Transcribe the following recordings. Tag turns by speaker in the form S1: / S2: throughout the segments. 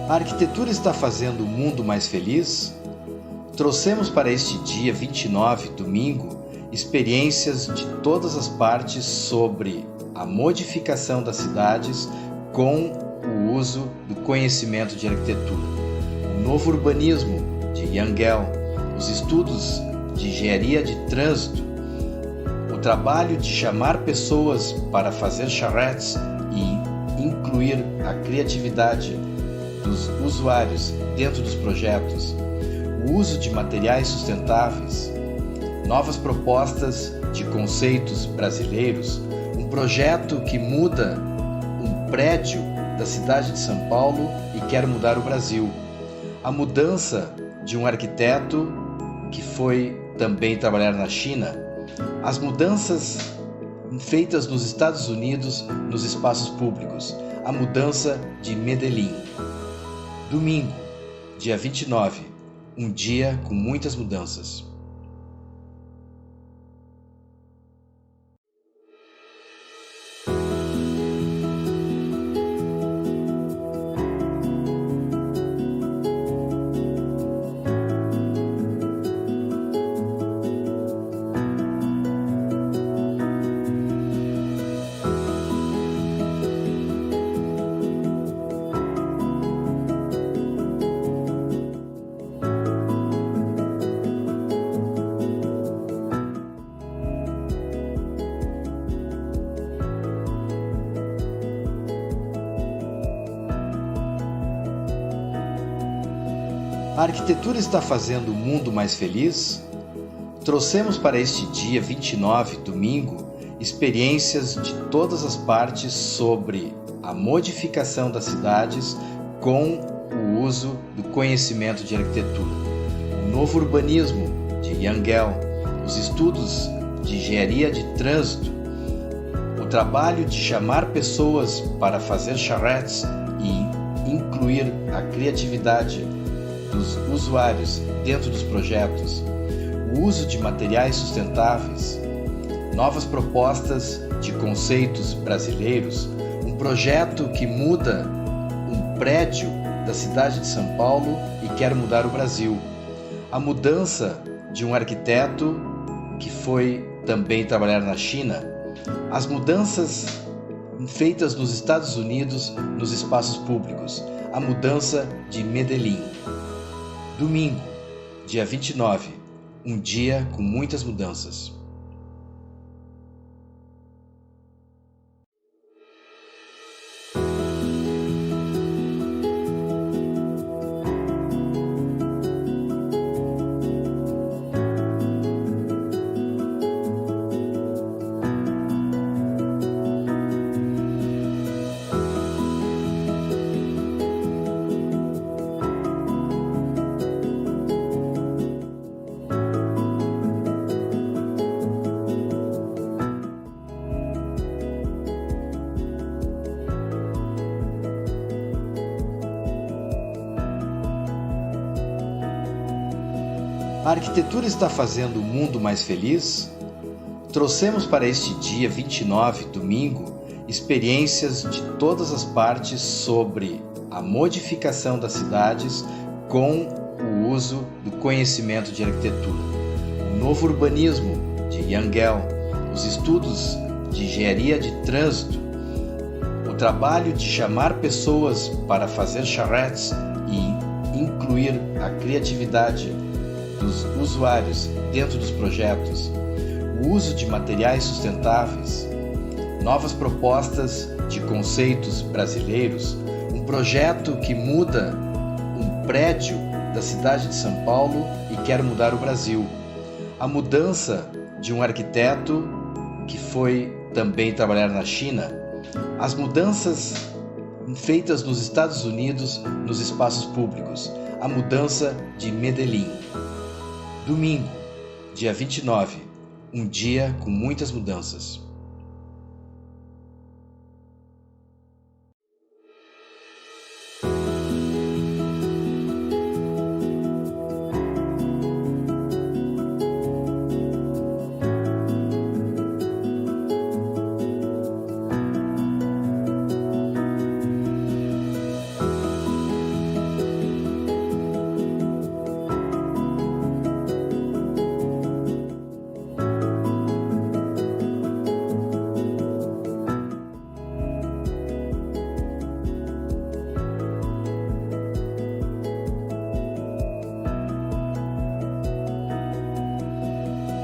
S1: A arquitetura está fazendo o mundo mais feliz? Trouxemos para este dia 29, domingo, experiências de todas as partes sobre a modificação das cidades com o uso do conhecimento de arquitetura, o novo urbanismo de Yangel, os estudos de engenharia de trânsito, o trabalho de chamar pessoas para fazer charretes e incluir a criatividade dos usuários dentro dos projetos, o uso de materiais sustentáveis, novas propostas de conceitos brasileiros, um projeto que muda um prédio da cidade de São Paulo e quer mudar o Brasil, a mudança de um arquiteto que foi também trabalhar na China, as mudanças feitas nos Estados Unidos nos espaços públicos, a mudança de Medellín. Domingo, dia 29, um dia com muitas mudanças. A arquitetura está fazendo o mundo mais feliz? Trouxemos para este dia 29, domingo, experiências de todas as partes sobre a modificação das cidades com o uso do conhecimento de arquitetura, o novo urbanismo de Yangel, os estudos de engenharia de trânsito, o trabalho de chamar pessoas para fazer charretes e incluir a criatividade dos usuários dentro dos projetos, o uso de materiais sustentáveis, novas propostas de conceitos brasileiros, um projeto que muda um prédio da cidade de São Paulo e quer mudar o Brasil, a mudança de um arquiteto que foi também trabalhar na China, as mudanças feitas nos Estados Unidos nos espaços públicos, a mudança de Medellín. Domingo, dia 29, um dia com muitas mudanças. A arquitetura está fazendo o mundo mais feliz? Trouxemos para este dia 29, domingo, experiências de todas as partes sobre a modificação das cidades com o uso do conhecimento de arquitetura, o novo urbanismo de Yangel, os estudos de engenharia de trânsito, o trabalho de chamar pessoas para fazer charretes e incluir a criatividade dos usuários dentro dos projetos, o uso de materiais sustentáveis, novas propostas de conceitos brasileiros, um projeto que muda um prédio da cidade de São Paulo e quer mudar o Brasil, a mudança de um arquiteto que foi também trabalhar na China, as mudanças feitas nos Estados Unidos nos espaços públicos, a mudança de Medellín. Domingo, dia 29, um dia com muitas mudanças.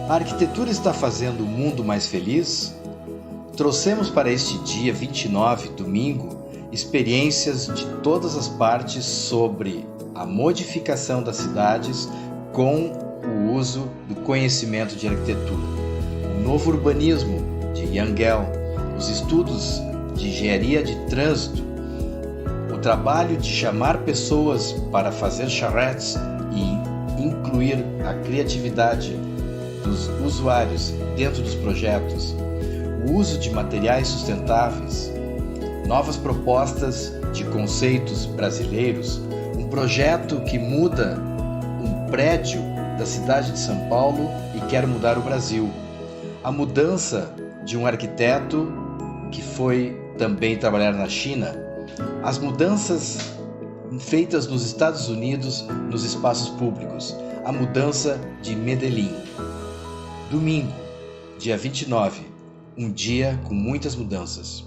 S1: A arquitetura está fazendo o mundo mais feliz? Trouxemos para este dia 29, domingo, experiências de todas as partes sobre a modificação das cidades com o uso do conhecimento de arquitetura, o novo urbanismo de Yangel, os estudos de engenharia de trânsito, o trabalho de chamar pessoas para fazer charretes e incluir a criatividade dos usuários dentro dos projetos, o uso de materiais sustentáveis, novas propostas de conceitos brasileiros, um projeto que muda um prédio da cidade de São Paulo e quer mudar o Brasil, a mudança de um arquiteto que foi também trabalhar na China, as mudanças feitas nos Estados Unidos nos espaços públicos, a mudança de Medellín. Domingo, dia 29, um dia com muitas mudanças.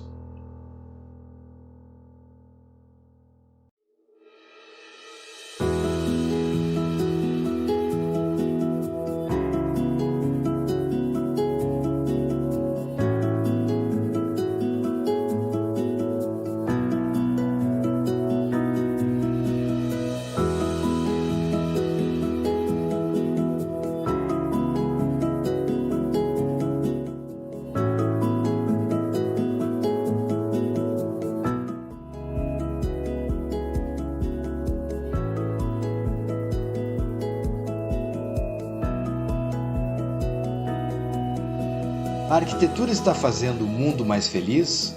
S1: A arquitetura está fazendo o mundo mais feliz?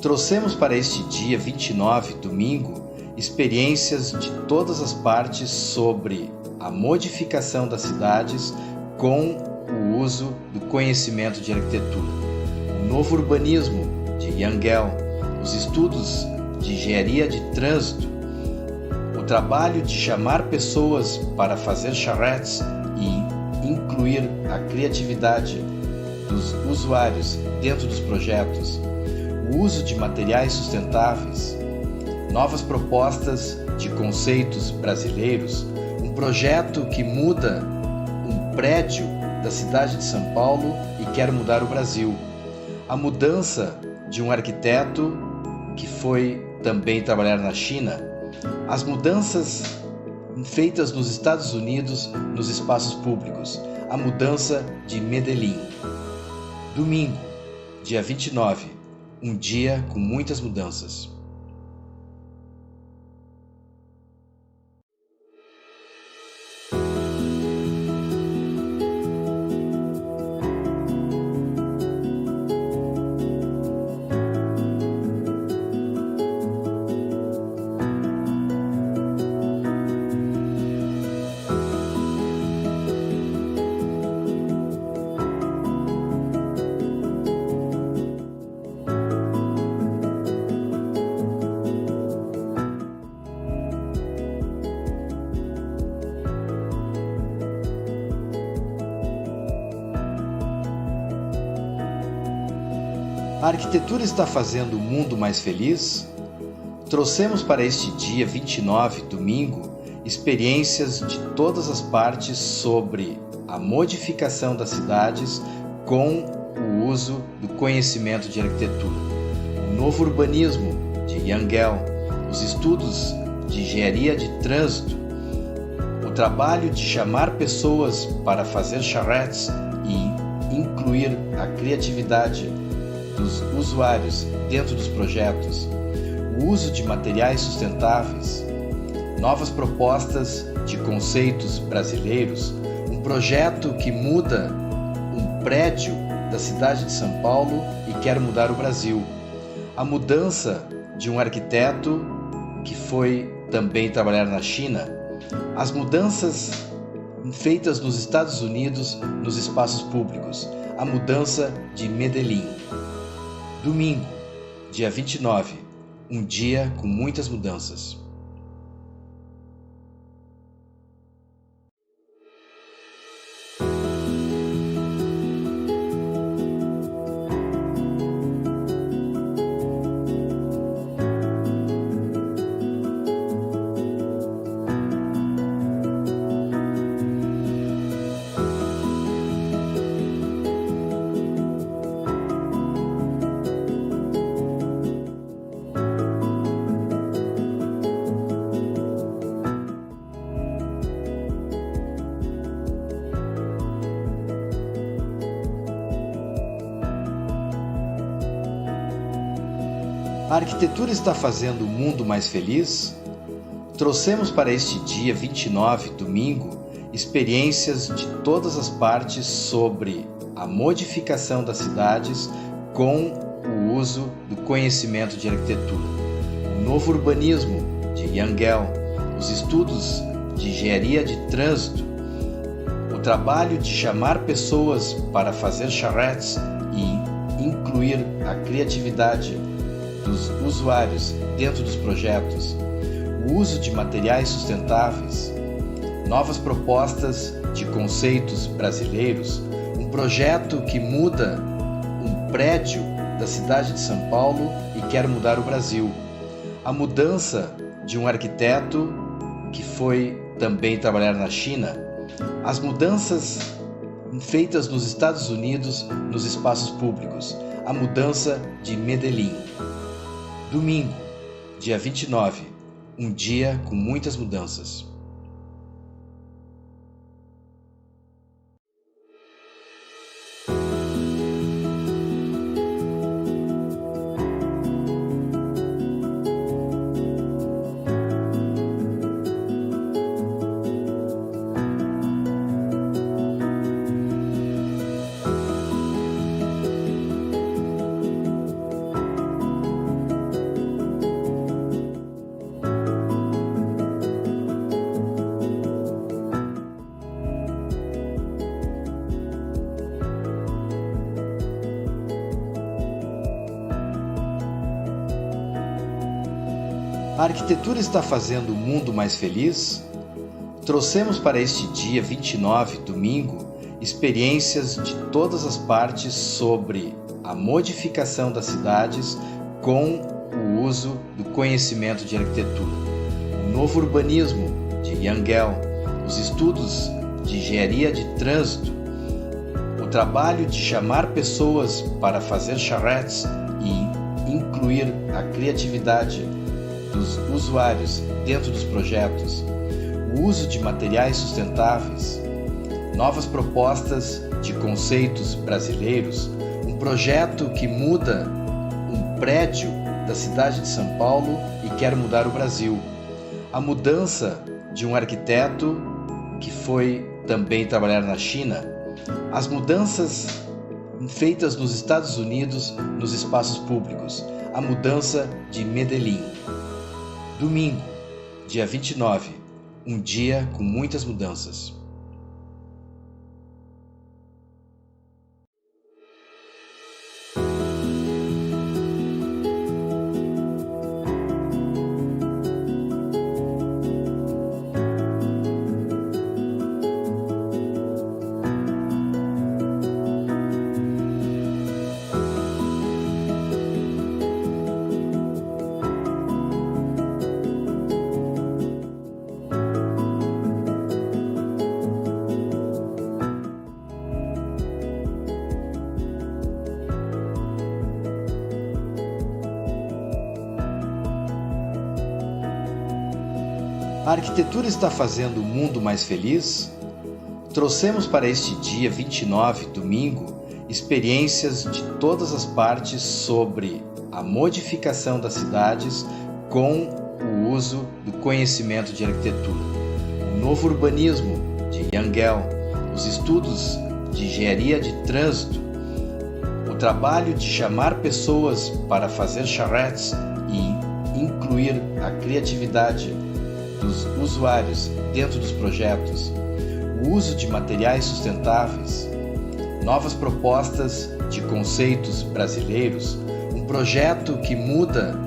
S1: Trouxemos para este dia 29, domingo, experiências de todas as partes sobre a modificação das cidades com o uso do conhecimento de arquitetura, o novo urbanismo de Yangel, os estudos de engenharia de trânsito, o trabalho de chamar pessoas para fazer charretes e incluir a criatividade dos usuários dentro dos projetos, o uso de materiais sustentáveis, novas propostas de conceitos brasileiros, um projeto que muda um prédio da cidade de São Paulo e quer mudar o Brasil, a mudança de um arquiteto que foi também trabalhar na China, as mudanças feitas nos Estados Unidos nos espaços públicos, a mudança de Medellín. Domingo, dia 29, um dia com muitas mudanças. A arquitetura está fazendo o mundo mais feliz? Trouxemos para este dia 29, domingo, experiências de todas as partes sobre a modificação das cidades com o uso do conhecimento de arquitetura, o novo urbanismo de Yangel, os estudos de engenharia de trânsito, o trabalho de chamar pessoas para fazer charretes e incluir a criatividade dos usuários dentro dos projetos, o uso de materiais sustentáveis, novas propostas de conceitos brasileiros, um projeto que muda um prédio da cidade de São Paulo e quer mudar o Brasil, a mudança de um arquiteto que foi também trabalhar na China, as mudanças feitas nos Estados Unidos nos espaços públicos, a mudança de Medellín. Domingo, dia 29, um dia com muitas mudanças. A arquitetura está fazendo o mundo mais feliz? Trouxemos para este dia 29, domingo, experiências de todas as partes sobre a modificação das cidades com o uso do conhecimento de arquitetura, o novo urbanismo de Yangel, os estudos de engenharia de trânsito, o trabalho de chamar pessoas para fazer charretes e incluir a criatividade dos usuários dentro dos projetos, o uso de materiais sustentáveis, novas propostas de conceitos brasileiros, um projeto que muda um prédio da cidade de São Paulo e quer mudar o Brasil, a mudança de um arquiteto que foi também trabalhar na China, as mudanças feitas nos Estados Unidos nos espaços públicos, a mudança de Medellín. Domingo, dia 29, um dia com muitas mudanças. A arquitetura está fazendo o mundo mais feliz? Trouxemos para este dia 29, domingo, experiências de todas as partes sobre a modificação das cidades com o uso do conhecimento de arquitetura, o novo urbanismo de Yangel, os estudos de engenharia de trânsito, o trabalho de chamar pessoas para fazer charretes e incluir a criatividade dos usuários dentro dos projetos, o uso de materiais sustentáveis, novas propostas de conceitos brasileiros, um projeto que muda um prédio da cidade de São Paulo e quer mudar o Brasil, a mudança de um arquiteto que foi também trabalhar na China, as mudanças feitas nos Estados Unidos nos espaços públicos, a mudança de Medellín. Domingo, dia 29, um dia com muitas mudanças. A arquitetura está fazendo o mundo mais feliz? Trouxemos para este dia 29, domingo, experiências de todas as partes sobre a modificação das cidades com o uso do conhecimento de arquitetura, o novo urbanismo de Yangel, os estudos de engenharia de trânsito, o trabalho de chamar pessoas para fazer charretes e incluir a criatividade dos usuários dentro dos projetos, o uso de materiais sustentáveis, novas propostas de conceitos brasileiros, um projeto que muda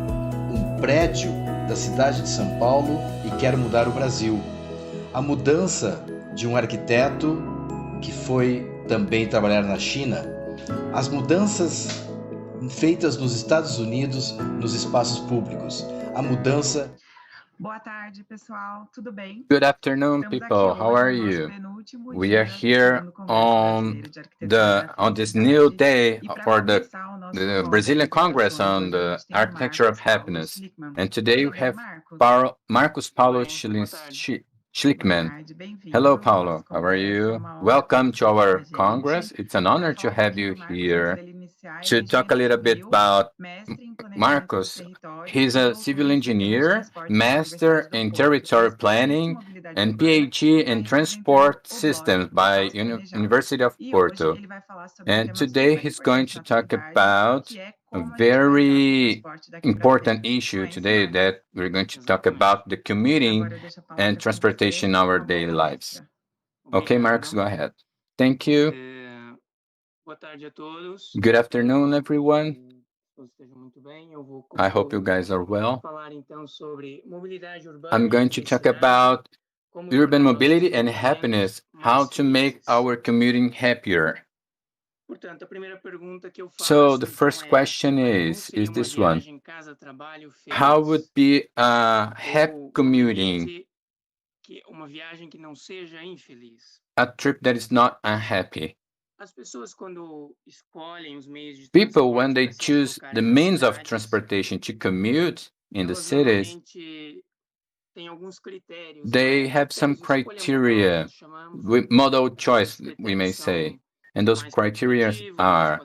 S1: um prédio da cidade de São Paulo e quer mudar o Brasil, a mudança de um arquiteto que foi também trabalhar na China, as mudanças feitas nos Estados Unidos nos espaços públicos, a mudança.
S2: Boa tarde, pessoal. Tudo bem?
S3: Good afternoon, people. How are you? We are here on this new day for the Brazilian Congress on the Architecture of Happiness. And today we have Marcos Paulo Schlickman. Hello, Paulo. How are you? Welcome to our Congress. It's an honor to have you here. to talk a little bit about Marcos. He's a civil engineer, master in territory planning, and PhD in transport systems by University of Porto. And today he's going to talk about a very important issue today that we're going to talk about the commuting and transportation in our daily lives. Okay, Marcos, go ahead. Thank you. Good afternoon, everyone. I hope you guys are well. I'm going to talk about urban mobility and happiness, how to make our commuting happier. So the first question is this one. How would be a happy commuting? A trip that is not unhappy. People, when they choose the means of transportation to commute in the cities, they have some criteria, with model choice, we may say. And those criteria are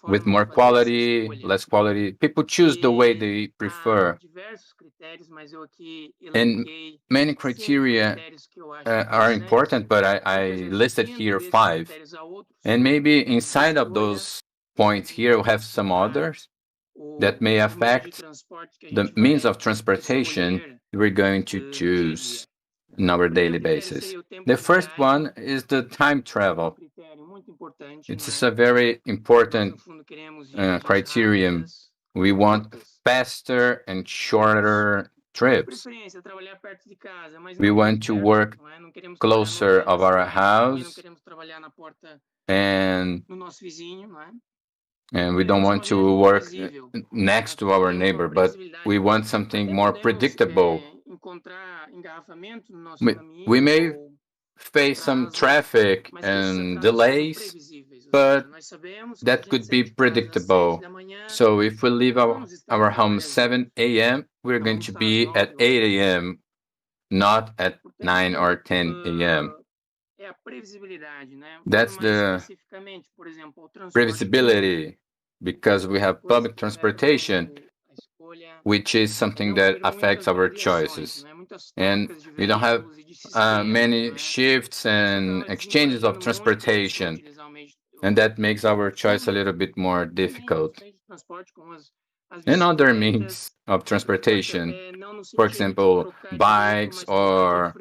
S3: with more quality, less quality. People choose the way they prefer. And many criteria are important, but I listed here 5. And maybe inside of those points here, we have some others that may affect the means of transportation we're going to choose on our daily basis. The first one is the time travel. It's a very important criterion. We want faster and shorter trips. We want to work closer of our house, and we don't want to work next to our neighbor, but we want something more predictable. We may face some traffic and delays, but that could be predictable. So if we leave our home 7 a.m., we're going to be at 8 a.m., not at 9 or 10 a.m. That's the previsibility, because we have public transportation, which is something that affects our choices. And we don't have many shifts and exchanges of transportation, and that makes our choice a little bit more difficult. And other means of transportation, for example, bikes or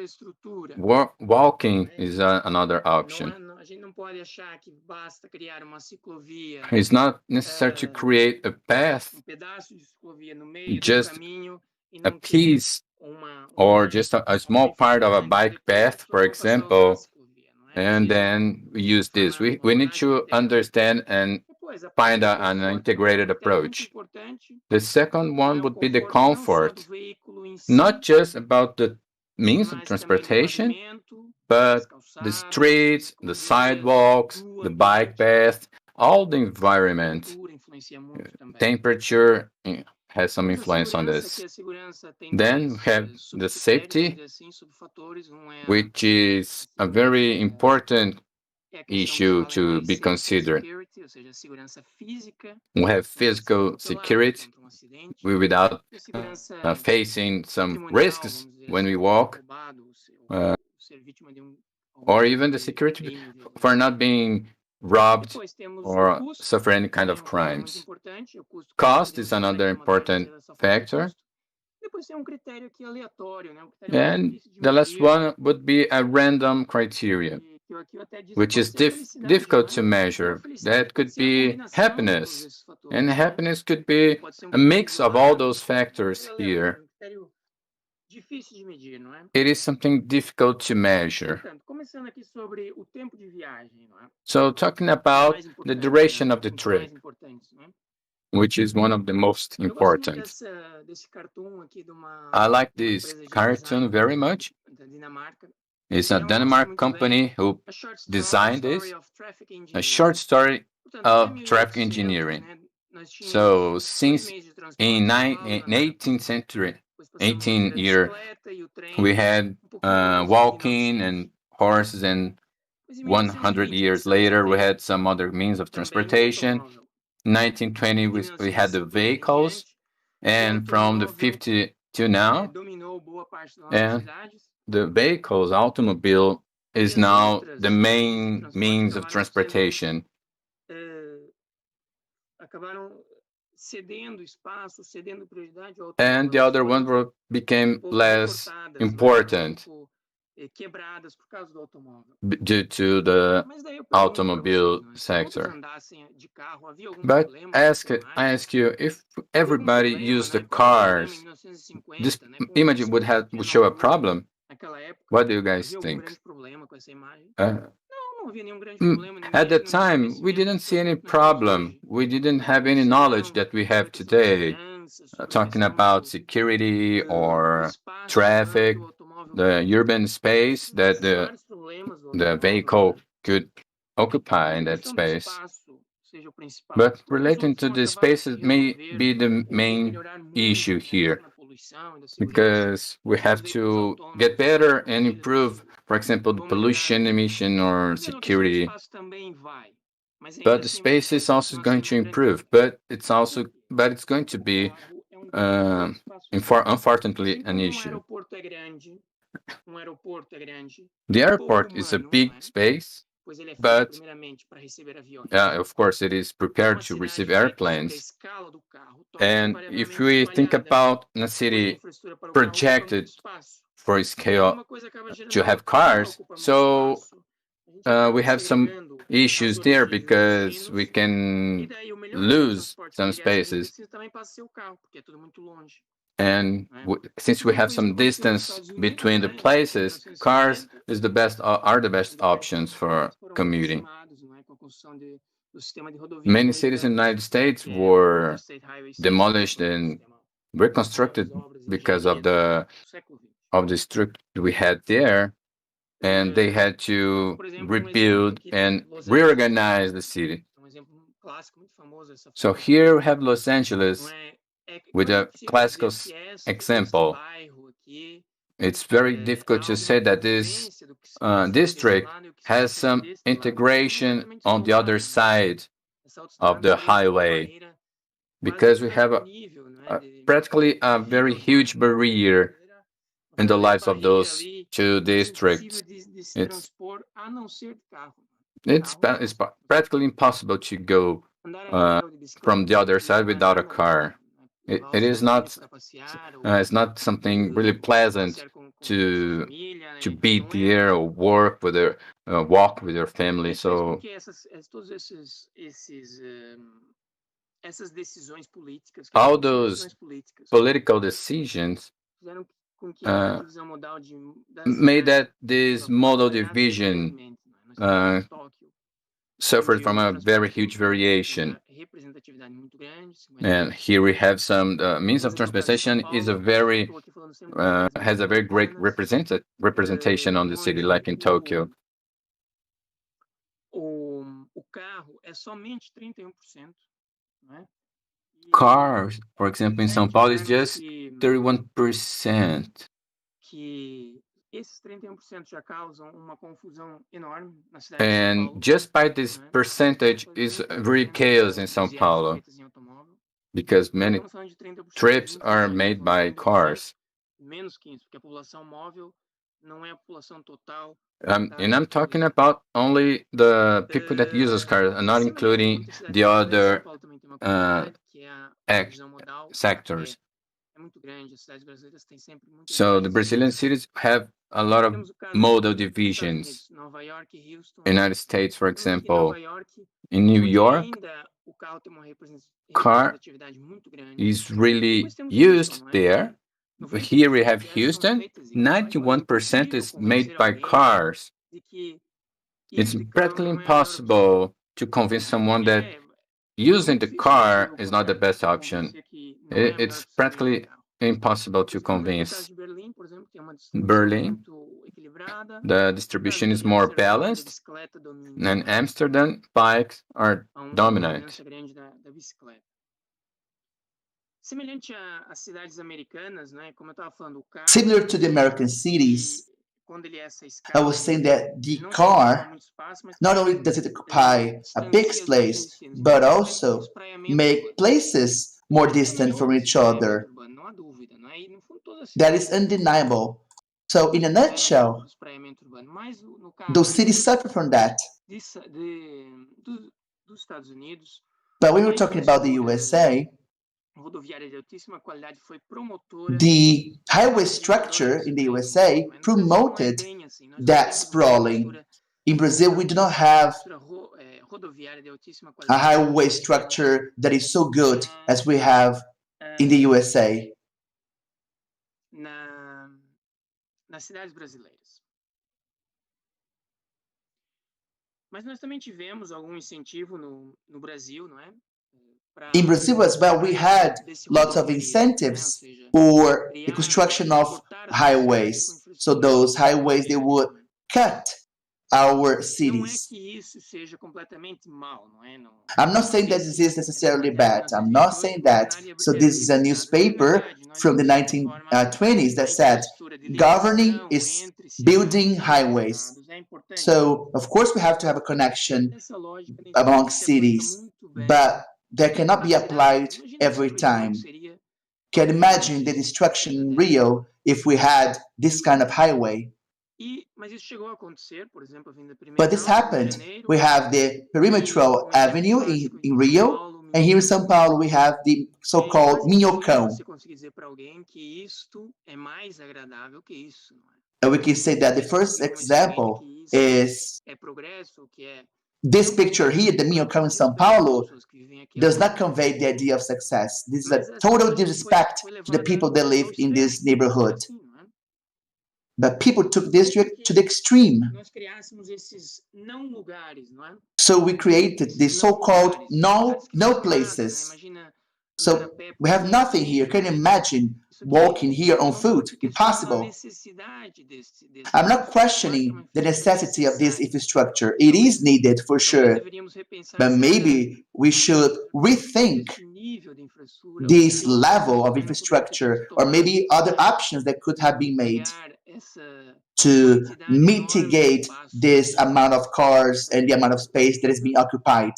S3: walking is another option. It's not necessary to create a path, just a piece or just a small part of a bike path, for example, and then we use this. We need to understand and find an integrated approach. The second one would be the comfort, not just about the means of transportation, but the streets, the sidewalks, the bike path, all the environment. Temperature has some influence on this. Then we have the safety, which is a very important issue to be considered. We have physical security without facing some risks when we walk, or even the security for not being robbed or suffer any kind of crimes. Cost is another important factor. And the last one would be a random criteria, which is difficult to measure. That could be happiness, and happiness could be a mix of all those factors here. It is something difficult to measure. So talking about the duration of the trip, which is one of the most important. I like this cartoon very much. It's a Denmark company who designed this, a short story of traffic engineering. So since in 18th century, 18th year, we had walking and horses and 100 years later, we had some other means of transportation. 1920, we had the vehicles, and from the 50 to now, and the vehicles, automobile, is now the main means of transportation. And the other one became less important due to the automobile sector. But I ask you, if everybody used the cars, this image would show a problem. What do you guys think? At the time, we didn't see any problem. We didn't have any knowledge that we have today, talking about security or traffic, the urban space that the vehicle could occupy in that space. But relating to the spaces may be the main issue here, because we have to get better and improve, for example, the pollution emission or security. But the space is also going to improve, but it's going to be unfortunately an issue. The airport is a big space, but of course it is prepared to receive airplanes. And if we think about a city projected for a scale to have cars, so we have some issues there because we can lose some spaces. And since we have some distance between the places, cars are the best options for commuting. Many cities in the United States were demolished and reconstructed because of the structure we had there, and they had to rebuild and reorganize the city. So here we have Los Angeles with a classical example. It's very difficult to say that this district has some integration on the other side of the highway, because we have practically a very huge barrier in the lives of those two districts. It's practically impossible to go from the other side without a car. It is not. It's not something really pleasant to be there or walk with your family. So all those political decisions made that this model division suffered from a very huge variation. And here we have some means of transportation has a very great representation on the city, like in Tokyo. Cars, for example, in São Paulo is just 31%. And just by this percentage is very chaos in São Paulo, because many trips are made by cars. And I'm talking about only the people that use cars, and not including the other sectors. So the Brazilian cities have a lot of modal divisions. United States, for example, in New York, car is really used there. Here we have Houston, 91% is made by cars. It's practically impossible to convince someone that using the car is not the best option. It's practically impossible to convince. Berlin, the distribution is more balanced, and Amsterdam, bikes are dominant.
S4: Similar to the American cities, I was saying that the car, not only does it occupy a big space, but also make places more distant from each other. That is undeniable. So in a nutshell, those cities suffer from that. But when we're talking about the USA, the highway structure in the USA promoted that sprawling. In Brazil, we do not have a highway structure that is so good as we have in the USA.
S5: Nas cidades brasileiras. Mas nós também tivemos algum incentivo no Brasil, não é?
S4: In Brazil as well, we had lots of incentives for the construction of highways. So those highways, they would cut our cities. I'm not saying that this is necessarily bad. I'm not saying that. So this is a newspaper from the 1920s that said, governing is building highways. So, of course, we have to have a connection among cities, but that cannot be applied every time. Can imagine the destruction in Rio if we had this kind of highway. But this happened. We have the Perimetral Avenue in Rio, and here in São Paulo we have the so-called Minhocão. And we can say that the first example is this picture here, the Minhocão in São Paulo, does not convey the idea of success. This is a total disrespect to the people that live in this neighborhood. But people took this to the extreme. So we created the so-called no places. So we have nothing here. Can you imagine walking here on foot? Impossible. I'm not questioning the necessity of this infrastructure. It is needed for sure. But maybe we should rethink this level of infrastructure, or maybe other options that could have been made to mitigate this amount of cars and the amount of space that is being occupied.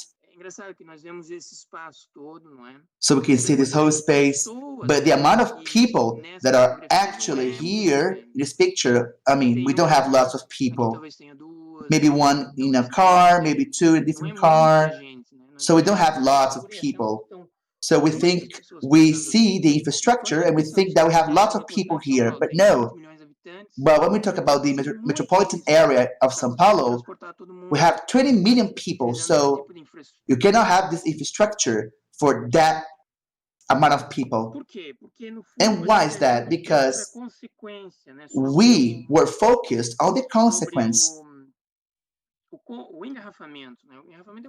S4: So we can see this whole space, but the amount of people that are actually here in this picture, I mean, we don't have lots of people. Maybe one in a car, maybe two in a different car. So we don't have lots of people. So we think we see the infrastructure and we think that we have lots of people here, but no. But when we talk about the metropolitan area of São Paulo, we have 20 million people, so you cannot have this infrastructure for that amount of people. And why is that? Because we were focused on the consequence.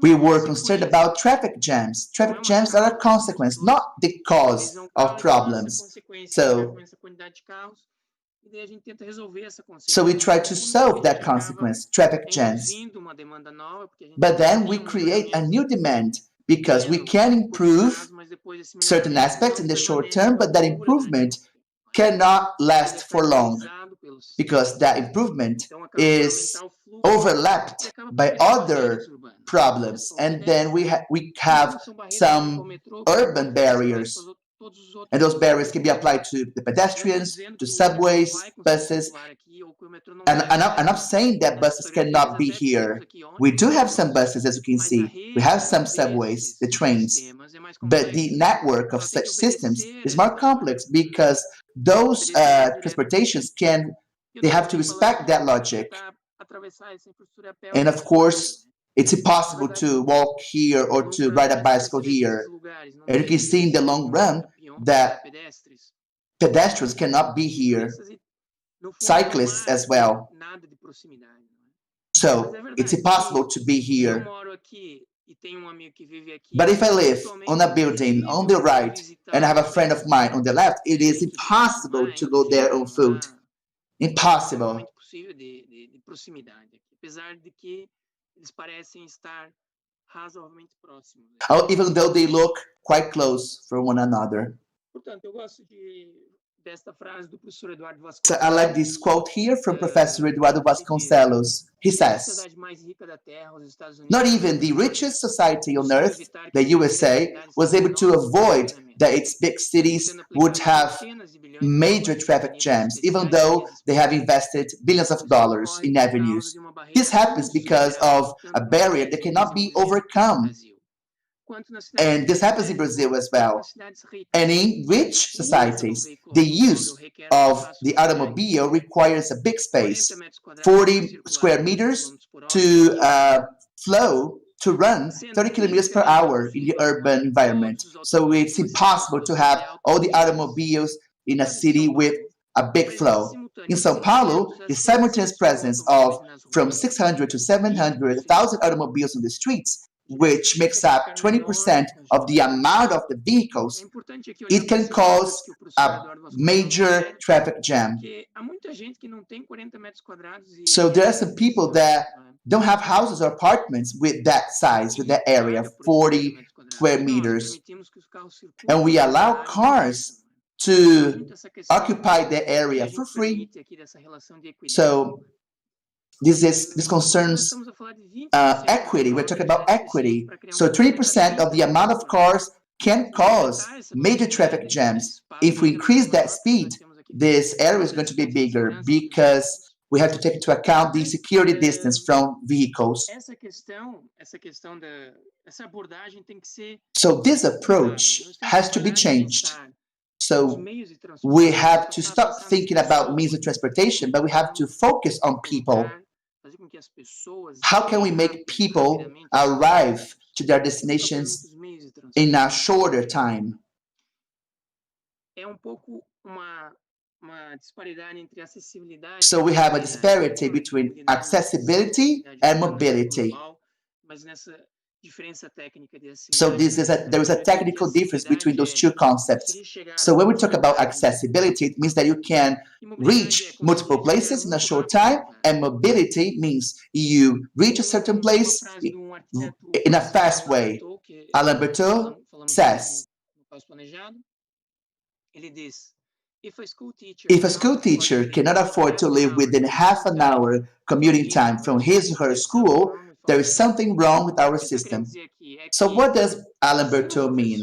S4: We were concerned about traffic jams. Traffic jams are a consequence, not the cause of problems. So we try to solve that consequence, traffic jams. But then we create a new demand because we can improve certain aspects in the short term, but that improvement cannot last for long because that improvement is overlapped by other problems. And then we have some urban barriers. And those barriers can be applied to the pedestrians, to subways, buses. And I'm not saying that buses cannot be here. We do have some buses, as you can see. We have some subways, the trains. But the network of such systems is more complex because those transportations they have to respect that logic. And of course, it's impossible to walk here or to ride a bicycle here. And you can see in the long run that pedestrians cannot be here, cyclists as well. So it's impossible to be here. But if I live on a building on the right and I have a friend of mine on the left, it is impossible to go there on foot. Impossible. Even though they look quite close from one another. So I like this quote here from Professor Eduardo Vasconcelos. He says, "Not even the richest society on earth, the USA, was able to avoid that its big cities would have major traffic jams, even though they have invested billions of dollars in avenues. This happens because of a barrier that cannot be overcome. And this happens in Brazil as well. And in rich societies, the use of the automobile requires a big space, 40 square meters to run 30 kilometers per hour in the urban environment. So it's impossible to have all the automobiles in a city with a big flow. In Sao Paulo, the simultaneous presence of from 600 to 700,000 automobiles on the streets, which makes up 20% of the amount of the vehicles, it can cause a major traffic jam. So there are some people that don't have houses or apartments with that size, with that area, 40 square meters. And we allow cars to occupy the area for free. So this concerns equity. We're talking about equity. So 30% of the amount of cars can cause major traffic jams. If we increase that speed, this area is going to be bigger because we have to take into account the security distance from vehicles. So this approach has to be changed. So we have to stop thinking about means of transportation, but we have to focus on people. How can we make people arrive to their destinations in a shorter time? So we have a disparity between accessibility and mobility. So there is a technical difference between those two concepts. So when we talk about accessibility, it means that you can reach multiple places in a short time, and mobility means you reach a certain place in a fast way. Alain Berthaud says, if a school teacher cannot afford to live within half an hour commuting time from his or her school, there is something wrong with our system. So what does Alain Berthaud mean?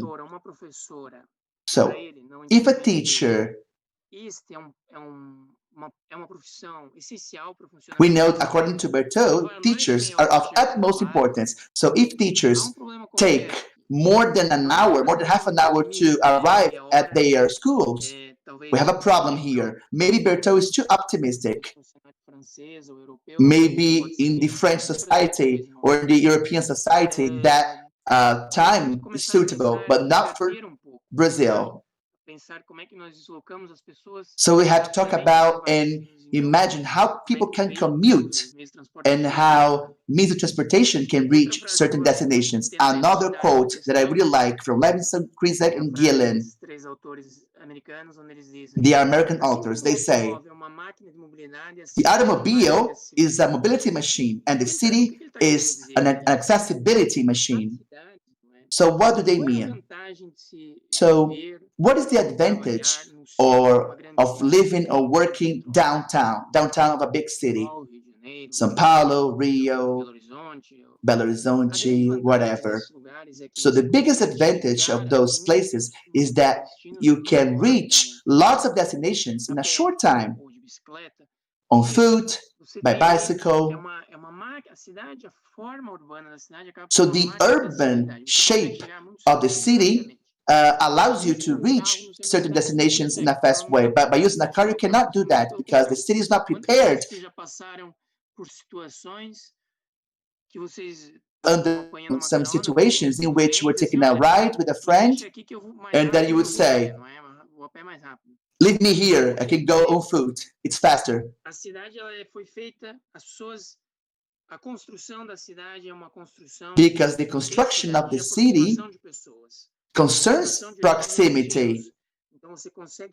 S4: So if a teacher, we know, according to Berthaud, teachers are of utmost importance. So if teachers take more than an hour, more than half an hour to arrive at their schools, we have a problem here. Maybe Berthaud is too optimistic. Maybe in the French society or in the European society, that time is suitable, but not for Brazil. So we have to talk about and imagine how people can commute and how means of transportation can reach certain destinations. Another quote that I really like from Levinson, Krizek, and Gillen, the American authors, they say, the automobile is a mobility machine and the city is an accessibility machine. So what do they mean? So what is the advantage of living or working downtown of a big city? São Paulo, Rio, Belo Horizonte, whatever. So the biggest advantage of those places is that you can reach lots of destinations in a short time, on foot, by bicycle. So the urban shape of the city allows you to reach certain destinations in a fast way. But by using a car, you cannot do that because the city is not prepared under some situations in which we're taking a ride with a friend, and then you would say, leave me here, I can go on foot, it's faster. Because the construction of the city concerns proximity,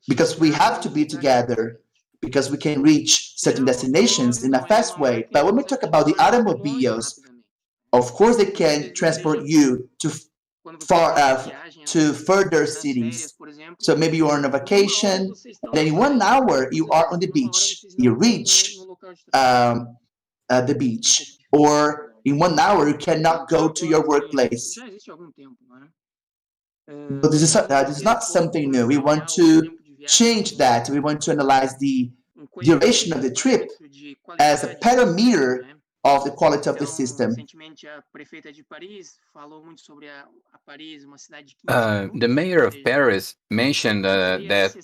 S4: because we have to be together, because we can reach certain destinations in a fast way. But when we talk about the automobiles, of course they can transport you to to further cities. So maybe you are on a vacation, and in 1 hour you are on the beach. You reach the beach, or in 1 hour you cannot go to your workplace. So this is not something new. We want to change that. We want to analyze the duration of the trip as a parameter of the quality of the system.
S3: The mayor of Paris mentioned that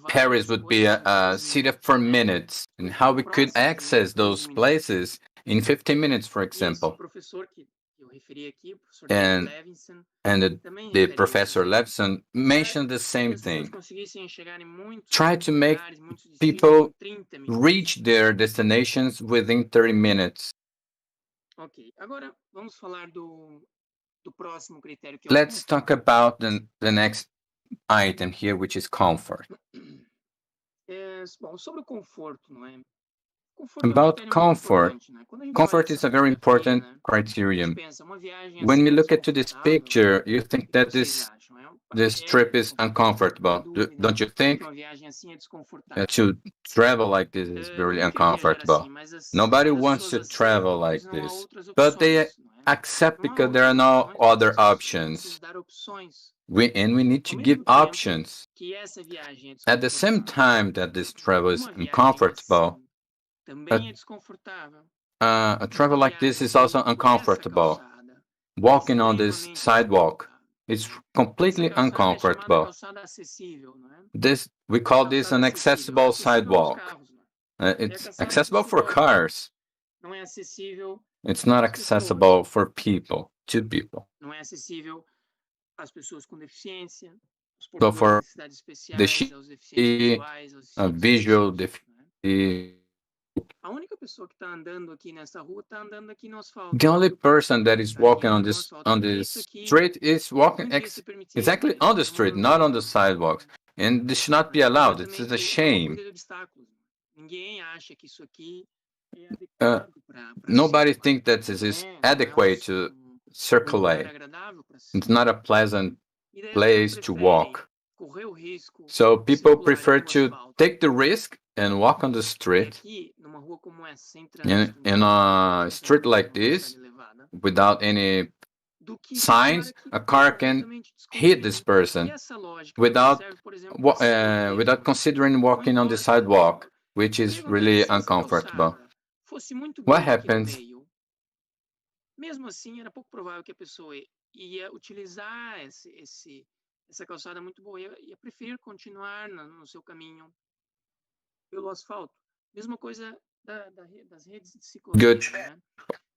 S3: Paris would be a city of 4 minutes, and how we could access those places in 15 minutes, for example. And the Professor Levison mentioned the same thing. Try to make people reach their destinations within 30 minutes. Let's talk about the next item here, which is comfort. About comfort, comfort is a very important criterion. When we look at this picture, you think that this trip is uncomfortable. Don't you think? To travel like this is really uncomfortable. Nobody wants to travel like this, but they accept because there are no other options. We need to give options. At the same time that this travel is uncomfortable, a travel like this is also uncomfortable. Walking on this sidewalk is completely uncomfortable. We call this an accessible sidewalk. It's accessible for cars. It's not accessible for people, to people. So for the visual deficiency, the only person that is walking on this street is walking exactly on the street, not on the sidewalks. And this should not be allowed. This is a shame. Nobody thinks that this is adequate to circulate. It's not a pleasant place to walk. So people prefer to take the risk and walk on the street. In a street like this, without any signs, a car can hit this person without considering walking on the sidewalk, which is really uncomfortable. What happens?
S5: Mesmo assim, era pouco provável que a pessoa ia utilizar essa calçada muito boa, ia preferir continuar no seu caminho pelo asfalto. Mesma coisa das redes de ciclovia. Né?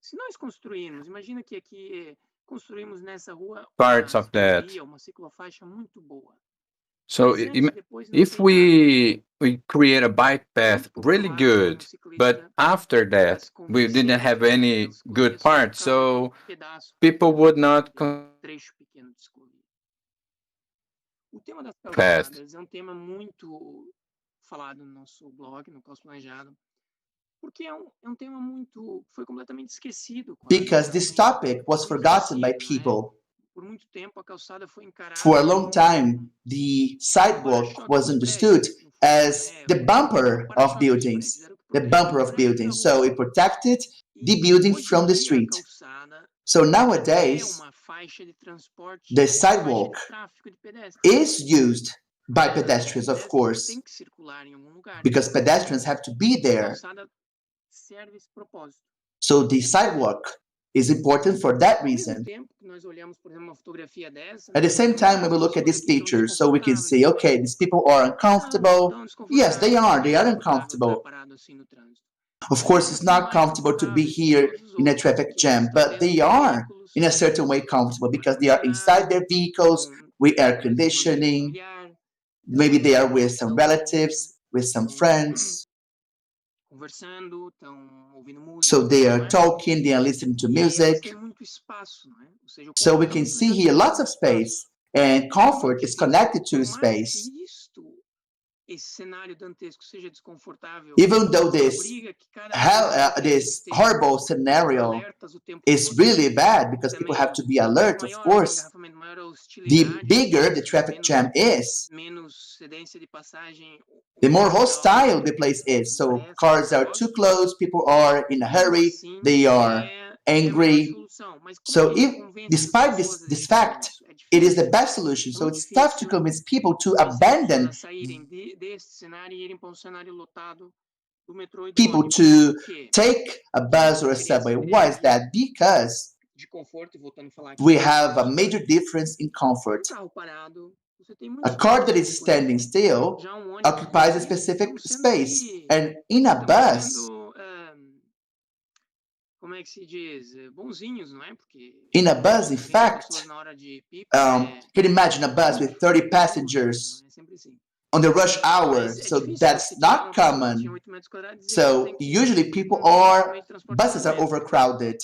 S5: Se nós construirmos, imagina que aqui construímos nessa rua uma ciclofaixa muito boa.
S3: So if we create a bike path really good, but after that we didn't have any good part, so people would not
S5: O tema das calçadas é um tema muito falado no nosso blog, no Caos Planejado, porque é um tema muito foi completamente esquecido.
S4: Because this topic was forgotten by people. For a long time, the sidewalk was understood as the bumper of buildings, So it protected the building from the street. So nowadays, the sidewalk is used by pedestrians, of course, because pedestrians have to be there. So the sidewalk is important for that reason. At the same time, when we look at this picture, so we can see, okay, these people are uncomfortable. Yes, they are uncomfortable. Of course, it's not comfortable to be here in a traffic jam, but they are in a certain way comfortable because they are inside their vehicles with air conditioning. Maybe they are with some relatives, with some friends. So they are talking, they are listening to music. So we can see here lots of space, and comfort is connected to space. Even though this horrible scenario is really bad because people have to be alert, of course, the bigger the traffic jam is, the more hostile the place is. So cars are too close, people are in a hurry, they are angry. So despite this fact, it is the best solution. So it's tough to convince people to abandon people to take a bus or a subway. Why is that? Because we have a major difference in comfort. A car that is standing still occupies a specific space, and in a bus, in fact, can imagine a bus with 30 passengers on the rush hour, so that's not common. So usually buses are overcrowded.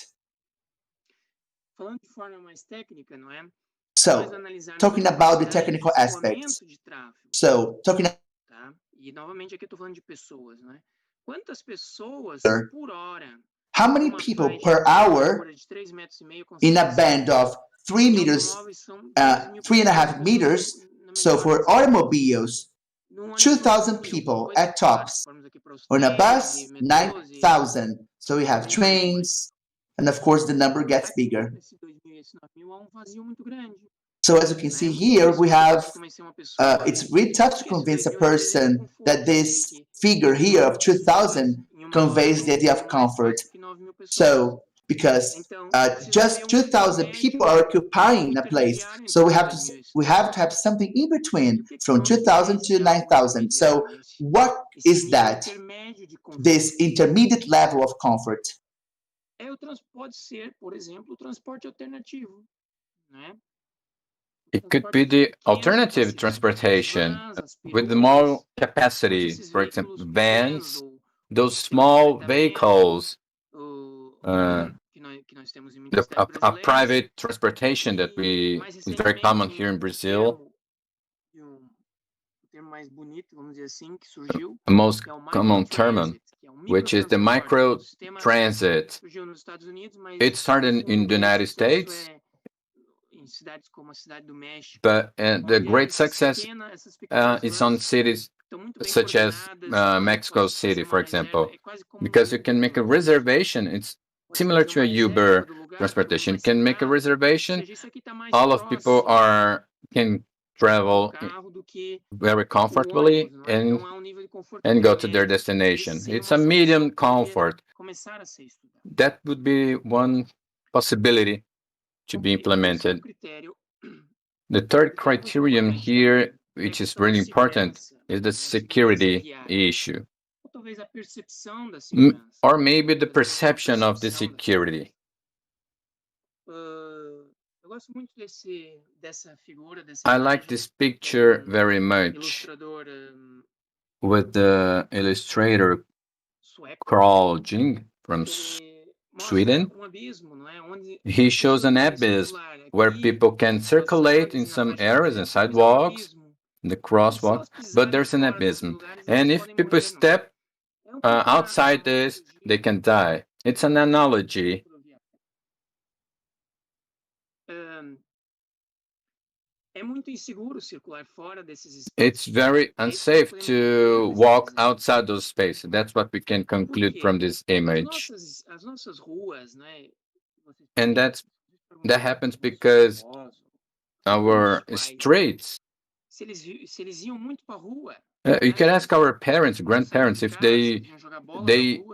S4: So talking about the technical aspects. So talking how many people per hour in a band of 3 meters, 3.5 meters, so for automobiles, 2,000 people at tops. On a bus, 9,000. So we have trains, and of course the number gets bigger. So as you can see here, we have, it's really tough to convince a person that this figure here of 2,000 conveys the idea of comfort. So because just 2,000 people are occupying a place, so we have to have something in between from 2,000 to 9,000. So what is that? This intermediate level of comfort.
S3: It could be the alternative transportation with more capacity, for example, vans, those small vehicles, a private transportation that is very common here in Brazil. The most common term, which is the micro transit. It started in the United States, but the great success is on cities such as Mexico City, for example, because you can make a reservation. It's similar to a Uber transportation. You can make a reservation. All of people can travel very comfortably and go to their destination. It's a medium comfort. That would be one possibility to be implemented. The third criterion here, which is really important, is the security issue. Or maybe the perception of the security. I like this picture very much with the illustrator Carl Jung from Sweden. He shows an abyss where people can circulate in some areas and sidewalks, the crosswalk, but there's an abyss. And if people step outside this, they can die. It's an analogy. It's very unsafe to walk outside those spaces. That's what we can conclude from this image. And that happens because our streets. You can ask our parents, grandparents, if they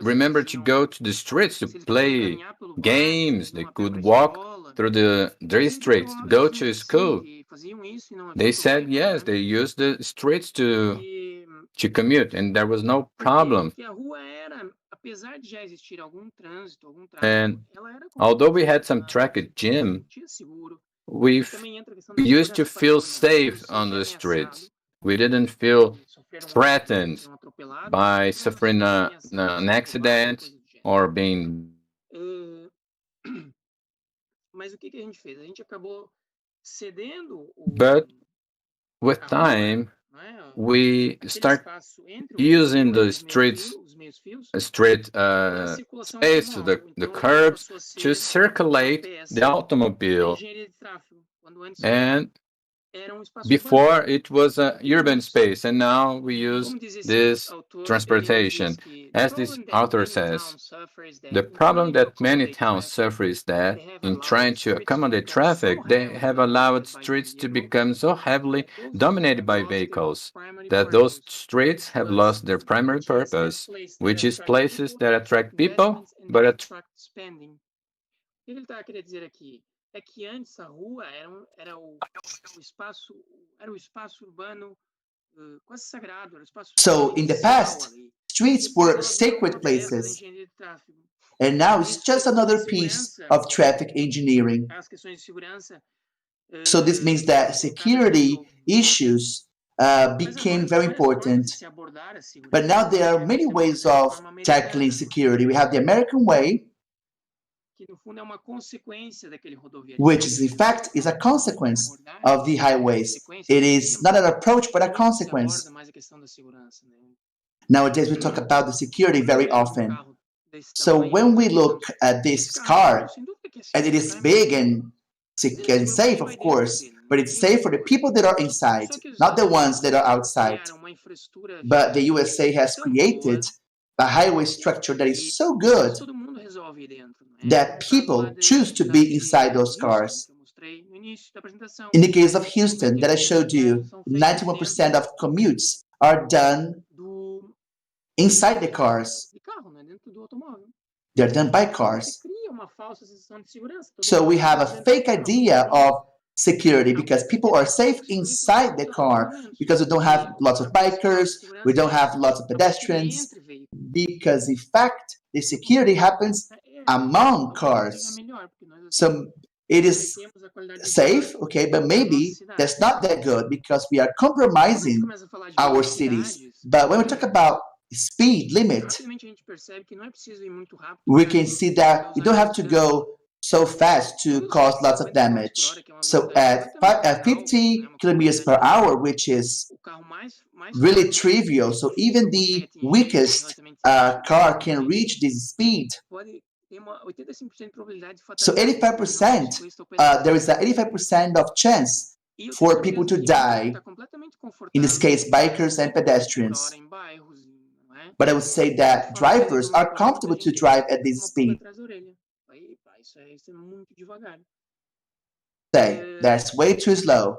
S3: remember to go to the streets to play games. They could walk through the districts, go to school. They said yes, they used the streets to commute, and there was no problem. And although we had some traffic jam, we used to feel safe on the streets. We didn't feel threatened by suffering an accident or being. But with time, we start using the street space, the curbs, to circulate the automobile. And before it was an urban space, and now we use this transportation. As this author says, the problem that many towns suffer is that, in trying to accommodate traffic, they have allowed streets to become so heavily dominated by vehicles that those streets have lost their primary purpose, which is places that attract people, but
S5: é que antes a rua era o espaço urbano quase sagrado, era o espaço.
S4: So in the past, streets were sacred places, and now it's just another piece of traffic engineering. So this means that security issues became very important. But now there are many ways of tackling security. We have the American way, which is in fact is a consequence of the highways. It is not an approach, but a consequence. Nowadays, we talk about the security very often. So when we look at this car, and it is big and safe, of course, but it's safe for the people that are inside, not the ones that are outside. But the USA has created a highway structure that is so good that people choose to be inside those cars. In the case of Houston that I showed you, 91% of commutes are done inside the cars. They're done by cars. So we have a fake idea of security because people are safe inside the car because we don't have lots of bikers, we don't have lots of pedestrians, because in fact the security happens among cars. So it is safe, okay, but maybe that's not that good because we are compromising our cities. But when we talk about speed limit, we can see that you don't have to go so fast to cause lots of damage. So at 50 kilometers per hour, which is really trivial, so even the weakest car can reach this speed. So 85%, there is an 85% of chance for people to die, in this case, bikers and pedestrians. But I would say that drivers are comfortable to drive at this speed. That's way too slow.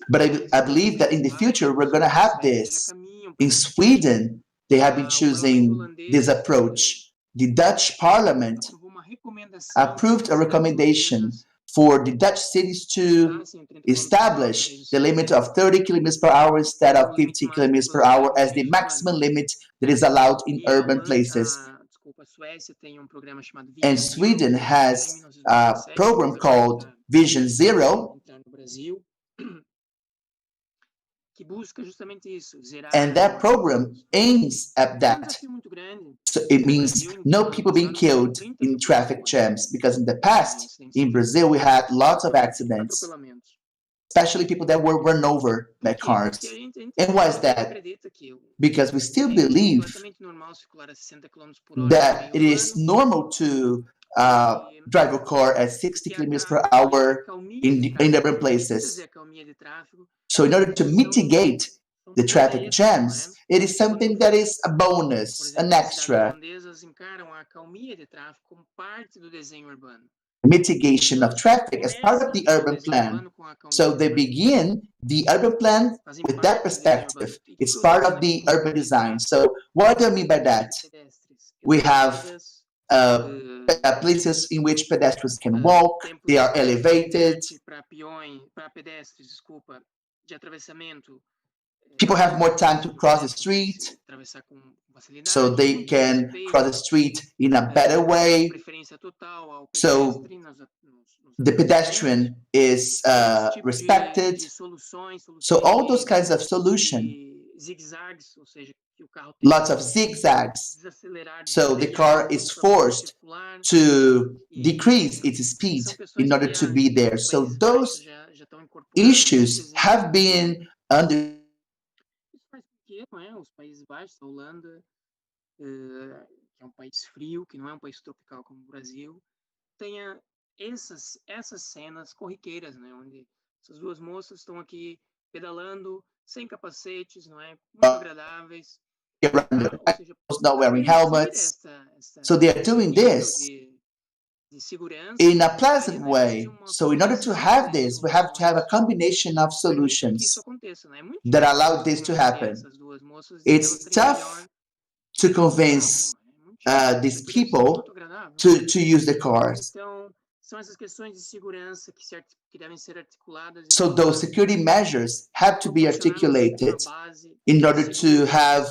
S4: But I believe that in the future we're going to have this. In Sweden, they have been choosing this approach. The Dutch Parliament approved a recommendation for the Dutch cities to establish the limit of 30 kilometers per hour instead of 50 kilometers per hour as the maximum limit that is allowed in urban places. And Sweden has a program called Vision Zero, and that program aims at that. So it means no people being killed in traffic jams, because in the past, in Brazil, we had lots of accidents, especially people that were run over by cars. And why is that? Because we still believe that it is normal to drive a car at 60 kilometers per hour in urban places. So in order to mitigate the traffic jams, it is something that is a bonus, an extra. Mitigation of traffic as part of the urban plan. So they begin the urban plan with that perspective. It's part of the urban design. So what do I mean by that? We have places in which pedestrians can walk, they are elevated. People have more time to cross the street, so they can cross the street in a better way. So the pedestrian is respected. So all those kinds of solutions, lots of zigzags. So the car is forced to decrease its speed in order to be there. So those issues have been under.
S5: Isso faz com que, não é, os Países Baixos, a Holanda, que é um país frio, que não é um país tropical como o Brasil, tenha essas cenas corriqueiras, né, onde essas duas moças estão aqui pedalando sem capacetes, não é, muito agradáveis. Ou seja,
S4: not wearing helmets. So they are doing this in a pleasant way. So in order to have this, we have to have a combination of solutions that allow this to happen. It's tough to convince these people to use the cars. So those security measures have to be articulated in order to have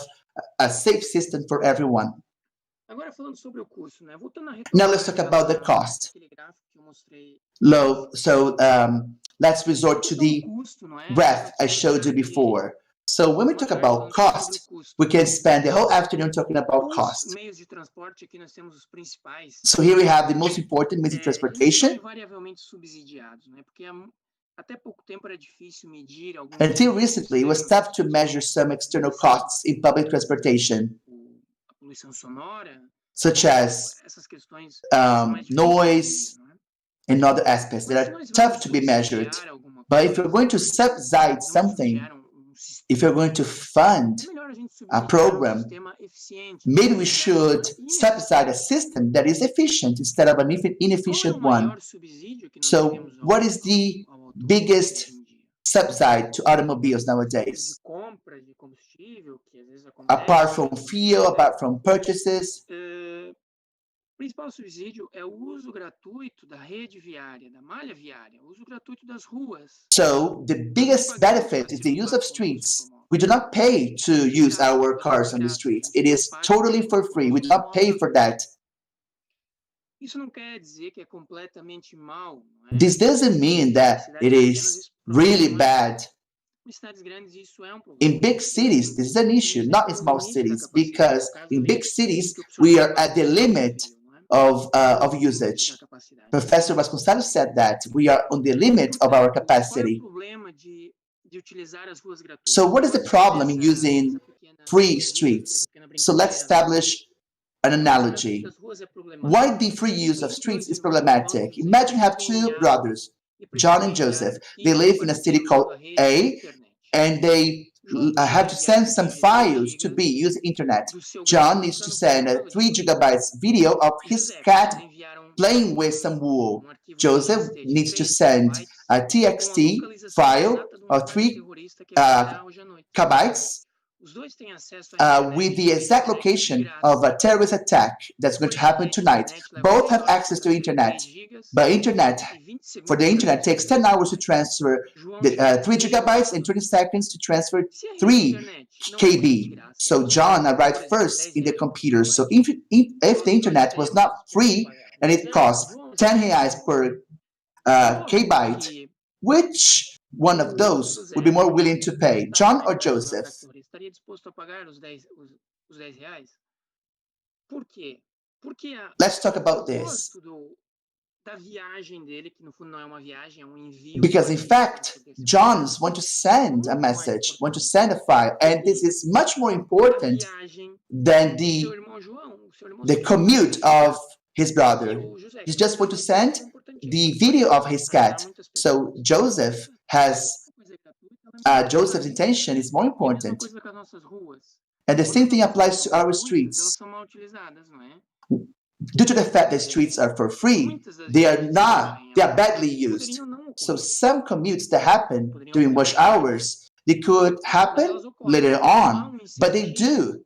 S4: a safe system for everyone. Now let's talk about the cost. So let's resort to the graph I showed you before. So when we talk about cost, we can spend the whole afternoon talking about cost. So here we have the most important means of transportation. Until recently, it was tough to measure some external costs in public transportation, such as noise and other aspects that are tough to be measured. But if you're going to subsidize something, if you're going to fund a program, maybe we should subsidize a system that is efficient instead of an inefficient one. So what is the biggest subside to automobiles nowadays? Apart from fuel, apart from purchases,
S5: principal subsídio é o uso gratuito da rede viária, da malha viária, o uso gratuito das ruas.
S4: So the biggest benefit is the use of streets. We do not pay to use our cars on the streets. It is totally for free. We do not pay for that.
S5: Isso não quer dizer que é completamente mal.
S4: This doesn't mean that it is really bad. In big cities, this is an issue, not in small cities, because in big cities, we are at the limit of usage. Professor Vasconcelos said that we are on the limit of our capacity. So what is the problem in using free streets? So let's establish an analogy. Why the free use of streets is problematic? Imagine you have two brothers, John and Joseph. They live in a city called A, and they have to send some files to B using internet. John needs to send a 3 gigabytes video of his cat playing with some wool. Joseph needs to send a TXT file of 3 kilobytes with the exact location of a terrorist attack that's going to happen tonight. Both have access to internet, but for the internet takes 10 hours to transfer the 3 gigabytes and 20 seconds to transfer 3 KB. So John arrived first in the computer. So if the internet was not free and it cost 10 reais per kbyte, which one of those would be more willing to pay, John or Joseph? Let's talk about this. Because in fact, Johns want to send a message, want to send a file, and this is much more important than the commute of his brother. He just want to send the video of his cat. So Joseph's intention is more important. And the same thing applies to our streets. Due to the fact that streets are for free, they are badly used. So some commutes that happen during rush hours, they could happen later on, but they do.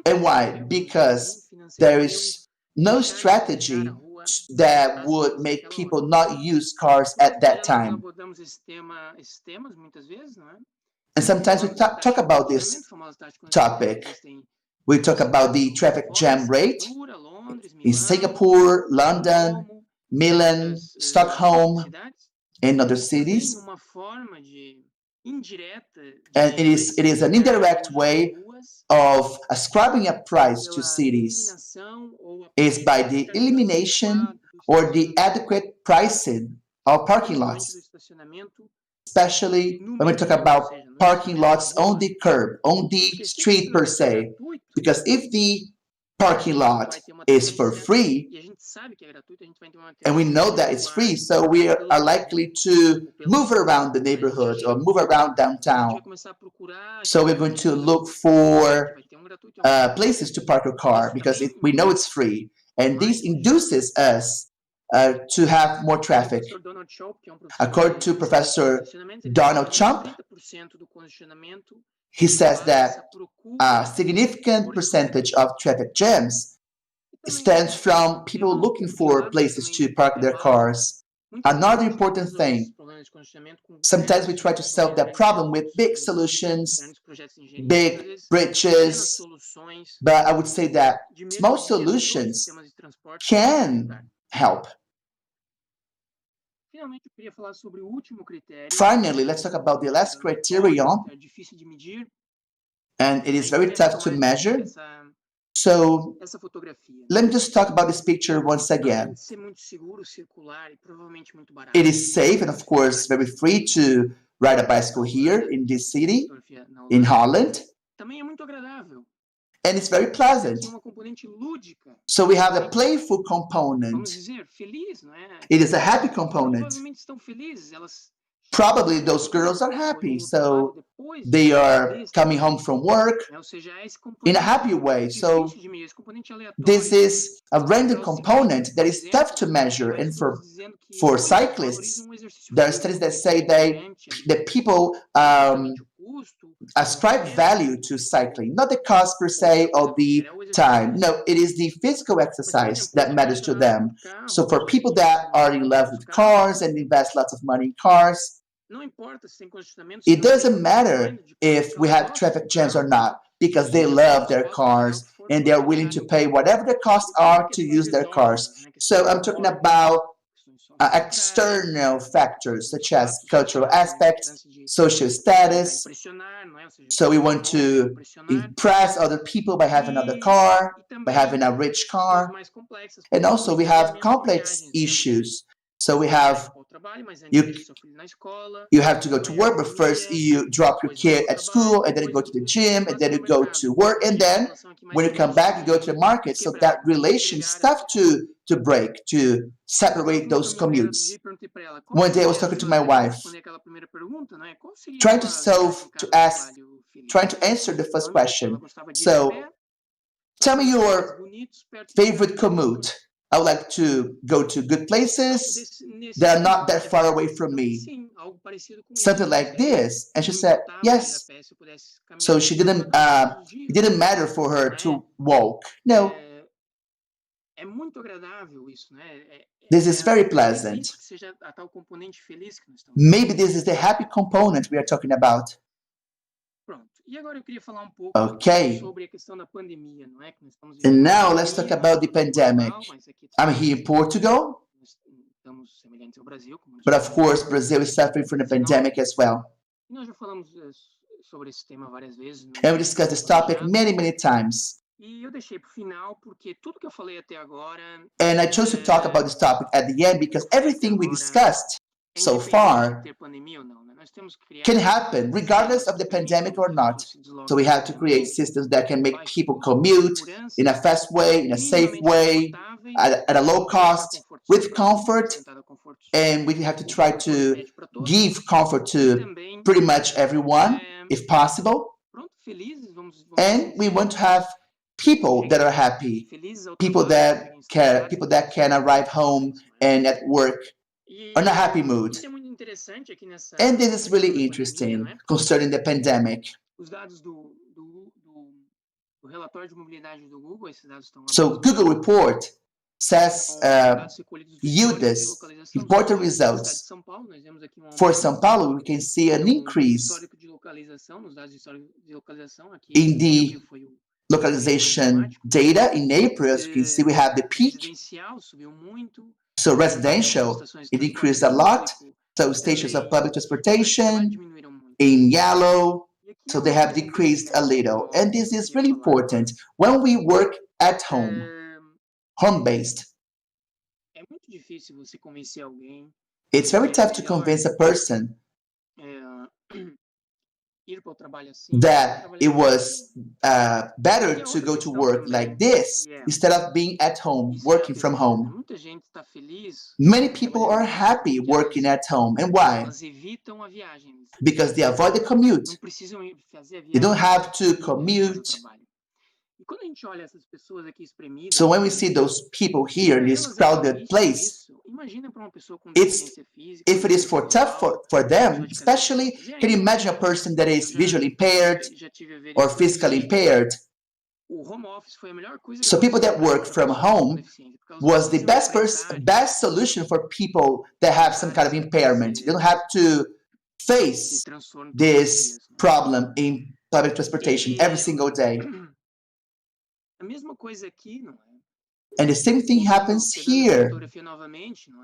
S4: And why? Because there is no strategy that would make people not use cars at that time. And sometimes we talk about this topic. We talk about the traffic jam rate in Singapore, London, Milan, Stockholm, and other cities. And it is an indirect way of ascribing a price to cities. Is by the elimination or the adequate pricing our parking lots, especially when we talk about parking lots on the curb, on the street per se. Because if the parking lot is for free, and we know that it's free, so we are likely to move around the neighborhood or move around downtown. So we're going to look for places to park our car because we know it's free. And this induces us to have more traffic. According to Professor Donald Trump, he says that a significant percentage of traffic jams stems from people looking for places to park their cars. Another important thing, sometimes we try to solve that problem with big solutions, big bridges, but I would say that small solutions can help. Finally, let's talk about the last criterion, and it is very tough to measure. So let me just talk about this picture once again. It is safe and, of course, very free to ride a bicycle here in this city, in Holland. And it's very pleasant. So we have a playful component. It is a happy component. Probably those girls are happy, so they are coming home from work in a happy way. So this is a random component that is tough to measure. And for cyclists, there are studies that say that people ascribe value to cycling, not the cost per se or the time. No, it is the physical exercise that matters to them. So for people that are in love with cars and invest lots of money in cars, it doesn't matter if we have traffic jams or not, because they love their cars and they're willing to pay whatever the costs are to use their cars. So I'm talking about external factors such as cultural aspects, social status. So we want to impress other people by having another car, by having a rich car. And also we have complex issues. So we have, you have to go to work, but first you drop your kid at school, and then you go to the gym, and then you go to work, and then when you come back, you go to the market. So that relation is tough to break, to separate those commutes. One day I was talking to my wife, trying to answer the first question. So tell me your favorite commute. I would like to go to good places that are not that far away from me. Something like this. And she said, yes. So it didn't matter for her to walk. No. This is very pleasant. Maybe this is the happy component we are talking about. Okay. And now let's talk about the pandemic. I'm here in Portugal, but of course Brazil is suffering from the pandemic as well. And we discussed this topic many times. And I chose to talk about this topic at the end because everything we discussed so far can happen regardless of the pandemic or not. So we have to create systems that can make people commute in a fast way, in a safe way, at a low cost, with comfort. And we have to try to give comfort to pretty much everyone, if possible. And we want to have people that are happy, people that can arrive home and at work on a happy mood. And this is really interesting concerning the pandemic. So Google report says yield this important results. For São Paulo, we can see an increase in the localization data. In April, as you can see, we have the peak. So residential, it increased a lot. So stations of public transportation in yellow, so they have decreased a little. And this is really important when we work at home, home-based. It's very tough to convince a person that it was better to go to work like this instead of being at home, working from home. Many people are happy working at home. And why? Because they avoid the commute. They don't have to commute. So when we see those people here in this crowded place, if it is tough for them, especially, can you imagine a person that is visually impaired or physically impaired? So people that work from home was the best solution for people that have some kind of impairment. You don't have to face this problem in public transportation every single day. And the same thing happens here.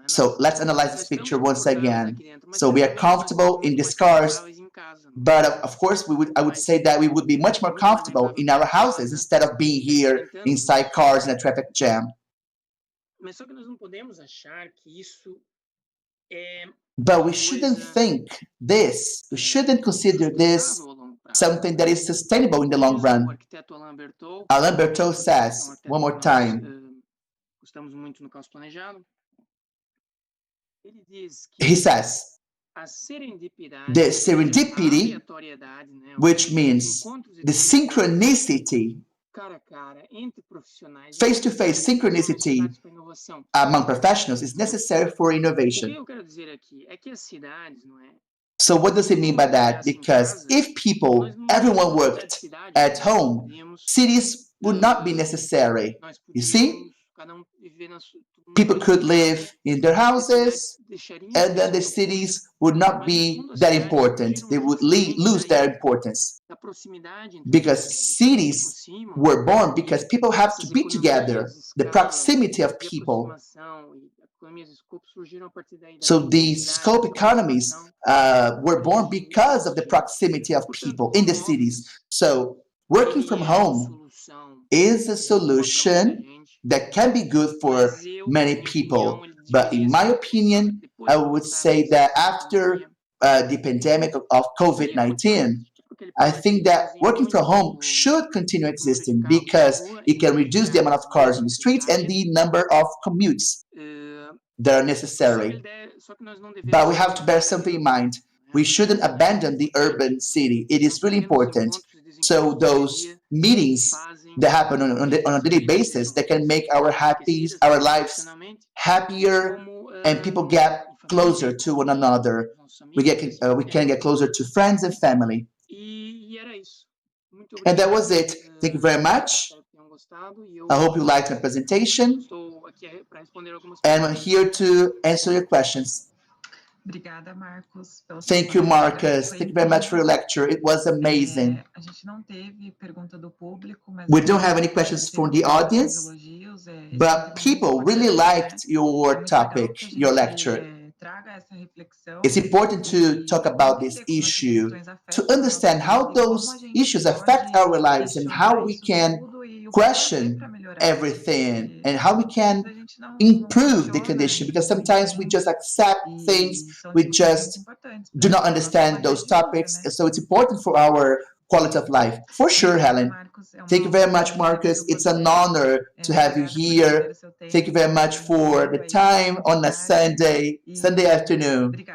S4: So let's analyze this picture once again. So we are comfortable in these cars, but of course I would say that we would be much more comfortable in our houses instead of being here inside cars in a traffic jam. But we shouldn't think this, we shouldn't consider this something that is sustainable in the long run. Alain Berthaud says, one more time, he says, the serendipity, which means the synchronicity, face-to-face synchronicity among professionals is necessary for innovation. So what does it mean by that? Because if everyone worked at home, cities would not be necessary. You see? People could live in their houses, and then the cities would not be that important. They would lose their importance. Because cities were born because people have to be together, the proximity of people. So the scope economies were born because of the proximity of people in the cities. So working from home is a solution that can be good for many people. But in my opinion, I would say that after the pandemic of COVID-19, I think that working from home should continue existing because it can reduce the amount of cars in the streets and the number of commutes that are necessary. But we have to bear something in mind. We shouldn't abandon the urban city. It is really important. So those meetings that happen on a daily basis that can make our lives happier, and people get closer to one another. We can get closer to friends and family. And that was it. Thank you very much. I hope you liked my presentation. And I'm here to answer your questions. Thank you, Marcus. Thank you very much for your lecture. It was amazing. We don't have any questions from the audience, but people really liked your topic, your lecture. It's important to talk about this issue, to understand how those issues affect our lives and how we can question everything and how we can improve the condition, because sometimes we just accept things, we just do not understand those topics. So it's important for our quality of life. For sure, Helen. Thank you very much, Marcus. It's an honor to have you here. Thank you very much for the time on a Sunday afternoon.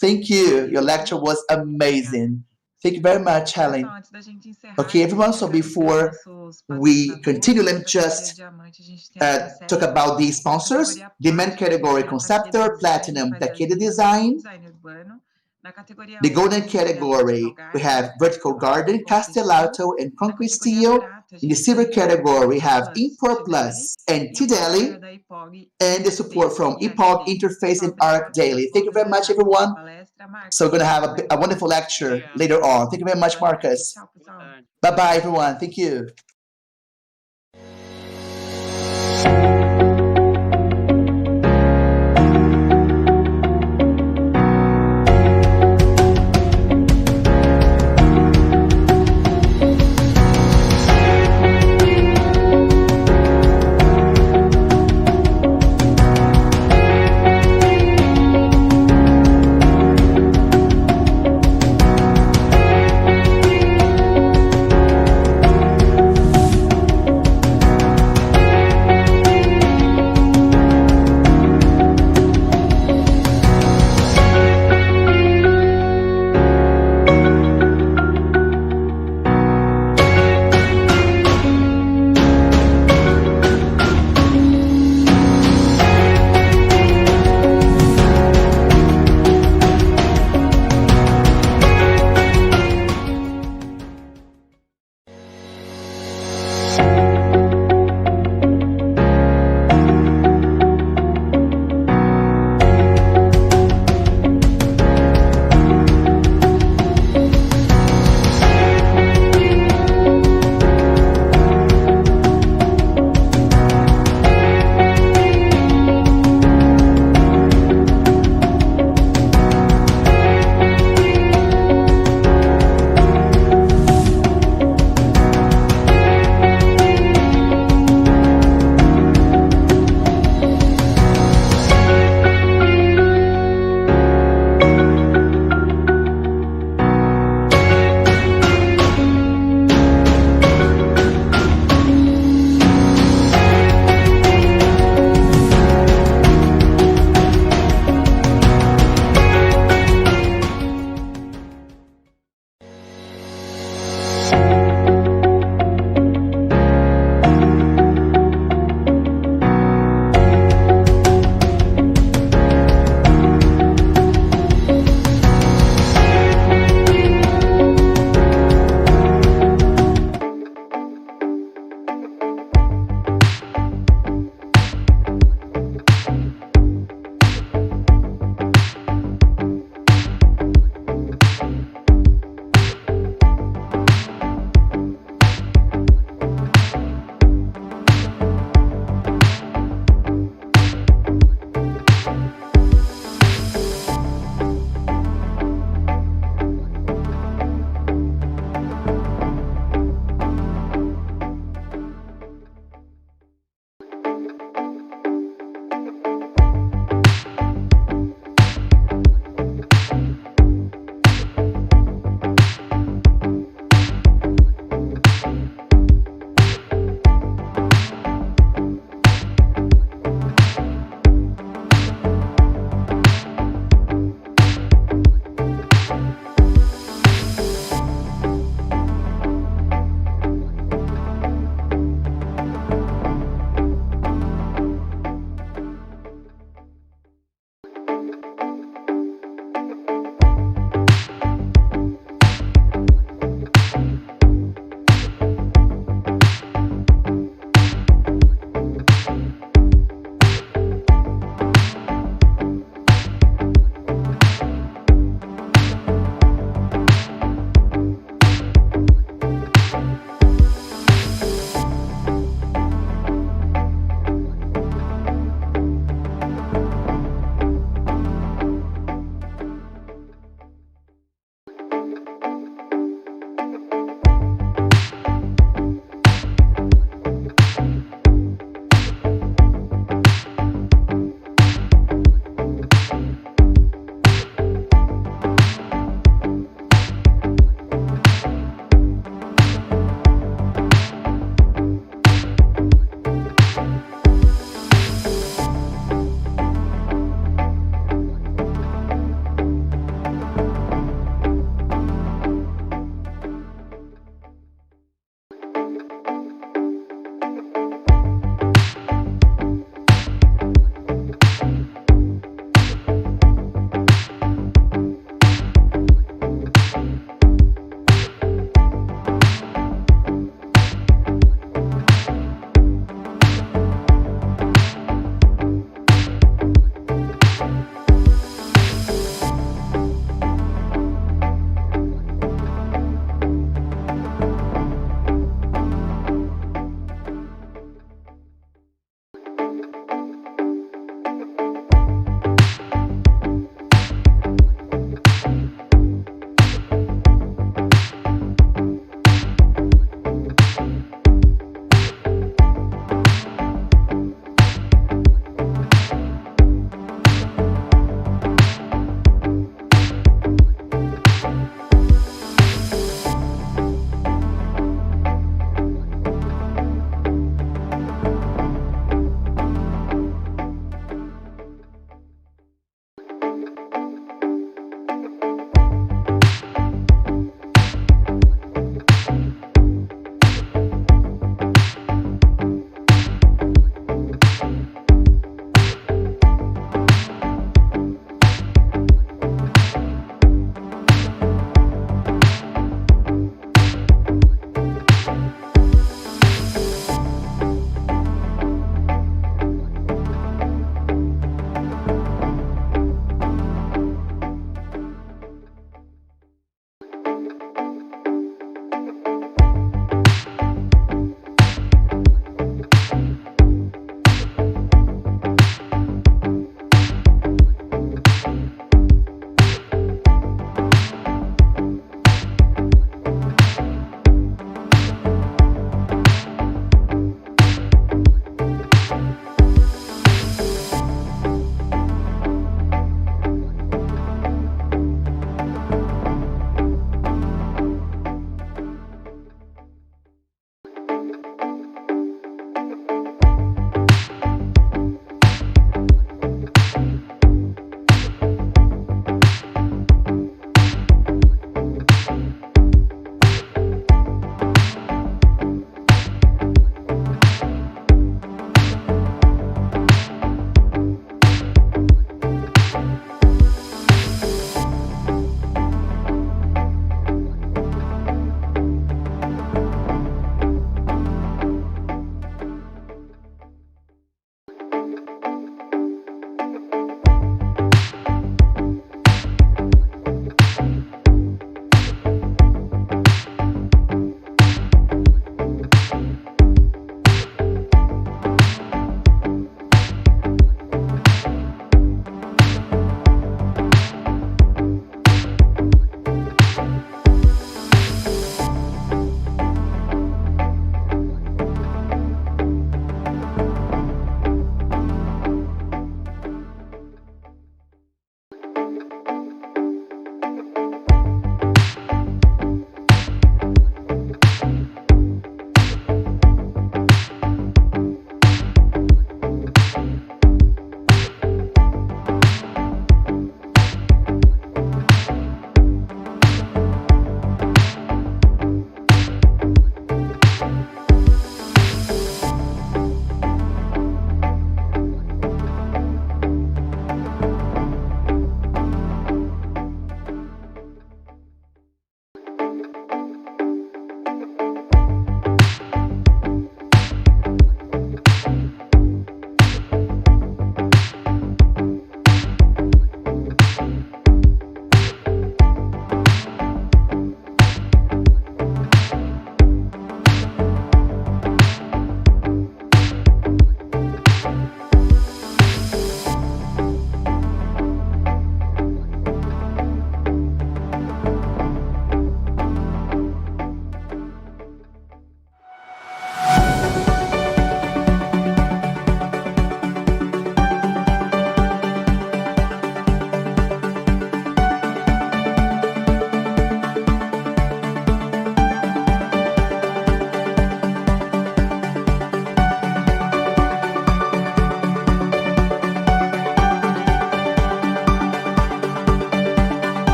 S4: Thank you. Your lecture was amazing. Thank you very much, Helen. Okay, everyone, so before we continue, let me just talk about the sponsors. The main category, Conceptor, Platinum, Takeda Design. The golden category, we have Vertical Garden, Castellato, and Concrete Steel. In the silver category, we have Import Plus and T-Daily, and the support from EPOG, Interface, and Arc Daily. Thank you very much, everyone. So we're going to have a wonderful lecture later on. Thank you very much, Marcus. Bye-bye, everyone. Thank you.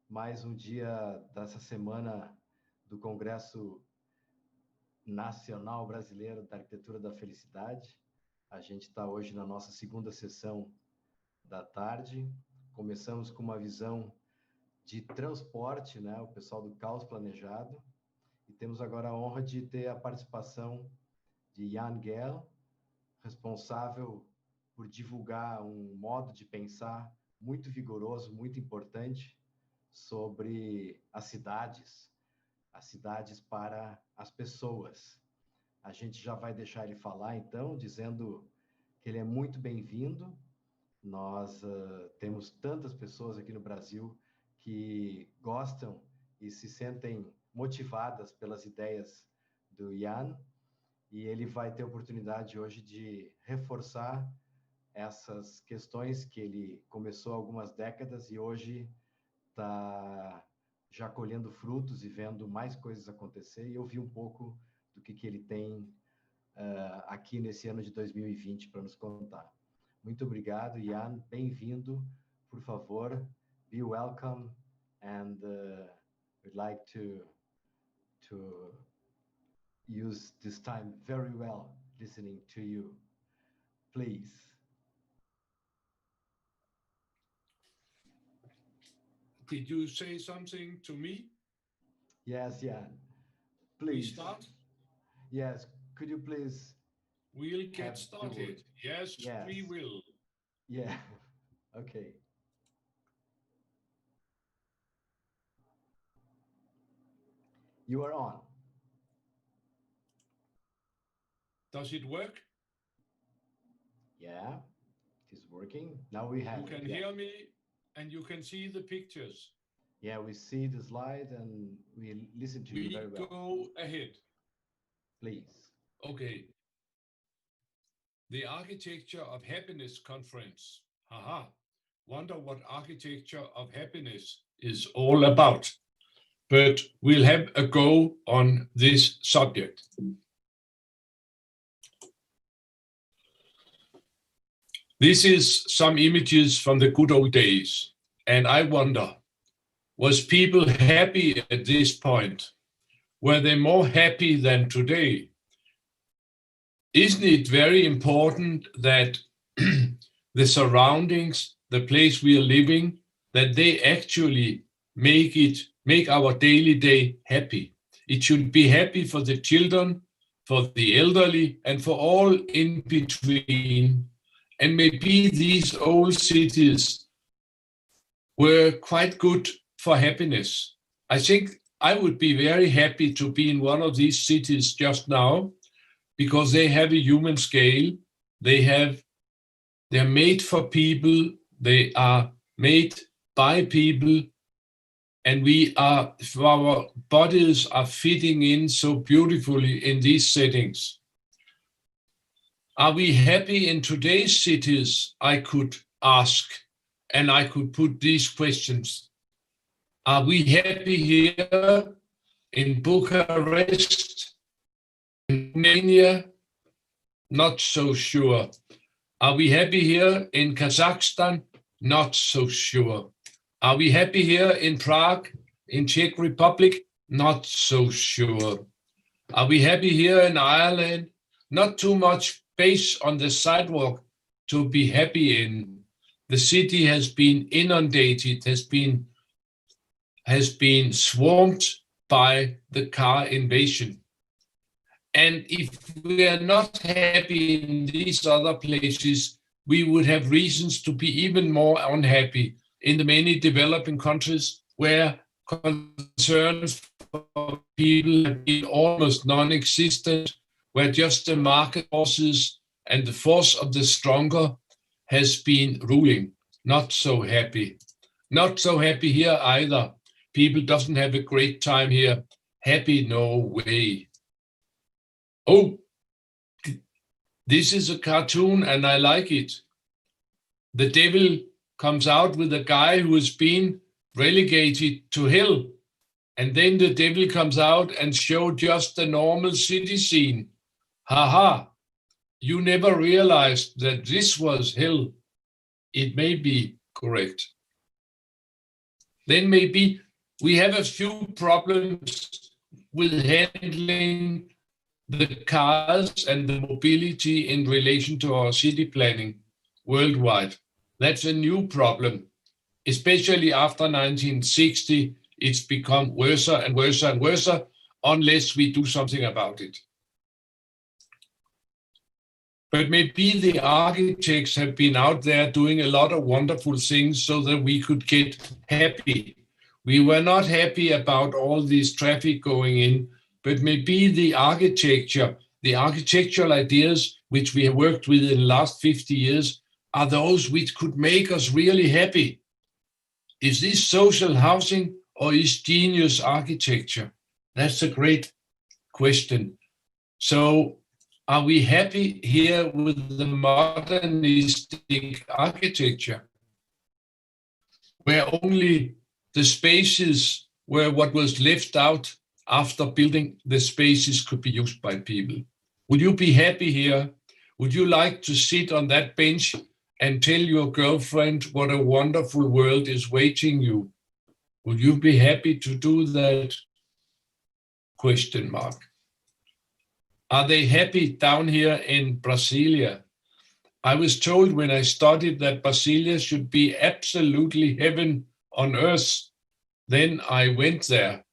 S1: Mais um dia dessa semana do Congresso Nacional Brasileiro da Arquitetura da Felicidade. A gente está hoje na nossa segunda sessão da tarde. Começamos com uma visão de transporte, né? O pessoal do Caos Planejado. E temos agora a honra de ter a participação de Jan Gehl, responsável por divulgar um modo de pensar muito vigoroso, muito importante, sobre as cidades para as pessoas. A gente já vai deixar ele falar, então, dizendo que ele é muito bem-vindo. Nós temos tantas pessoas aqui no Brasil que gostam e se sentem motivadas pelas ideias do Jan, e ele vai ter a oportunidade hoje de reforçar essas questões que ele começou há algumas décadas e hoje está já colhendo frutos e vendo mais coisas acontecer, e ouvir um pouco do que ele tem aqui nesse ano de 2020 para nos contar. Muito obrigado, Jan, bem-vindo, por favor, be welcome, and we'd like to use this time very well listening to you. Please.
S6: Did you say something to me?
S1: Yes, Jan. Please.
S6: We start?
S1: Yes. Could you please?
S6: We'll get started. Yes, we will.
S1: Yeah. Okay. You are on.
S6: Does it work?
S1: Yeah, it is working. Now we have.
S6: You can hear me and you can see the pictures.
S1: Yeah, we see the slide and we listen to you very well.
S6: Go ahead.
S1: Please.
S6: Okay. The Architecture of Happiness Conference. Haha. Wonder what Architecture of Happiness is all about. but we'll have a go on this subject. This is some images from the good old days, and I wonder, was people happy at this point? Were they more happy than today? Isn't it very important that the surroundings, the place we are living, that they actually make our daily day happy? It should be happy for the children, for the elderly, and for all in between. And maybe these old cities were quite good for happiness. I think I would be very happy to be in one of these cities just now, because they have a human scale. They're made for people. They are made by people, and our bodies are fitting in so beautifully in these settings. Are we happy in today's cities? I could ask, and I could put these questions. Are we happy here in Bucharest, in Romania? Not so sure. Are we happy here in Kazakhstan? Not so sure. Are we happy here in Prague, in Czech Republic? Not so sure. Are we happy here in Ireland? Not too much space on the sidewalk to be happy in. The city has been inundated, has been swamped by the car invasion. And if we are not happy in these other places, we would have reasons to be even more unhappy in the many developing countries where concerns for people have been almost non-existent, where just the market forces and the force of the stronger has been ruling. Not so happy. Not so happy here either. People doesn't have a great time here. Happy, no way. Oh, this is a cartoon and I like it. The devil comes out with a guy who has been relegated to hell. And then the devil comes out and shows just the normal city scene. Ha! You never realized that this was hell. It may be correct. Then maybe we have a few problems with handling the cars and the mobility in relation to our city planning worldwide. That's a new problem. Especially after 1960, it's become worse and worse and worse unless we do something about it. But maybe the architects have been out there doing a lot of wonderful things so that we could get happy. We were not happy about all this traffic going in, but maybe the architectural ideas which we have worked with in the last 50 years are those which could make us really happy. Is this social housing or is genius architecture? That's a great question. So are we happy here with the modernistic architecture, where only the spaces where what was left out after building the spaces could be used by people? Would you be happy here? Would you like to sit on that bench and tell your girlfriend what a wonderful world is waiting you? Would you be happy to do that? Question mark. Are they happy down here in Brasilia? I was told when I studied that Brasilia should be absolutely heaven on earth. Then I went there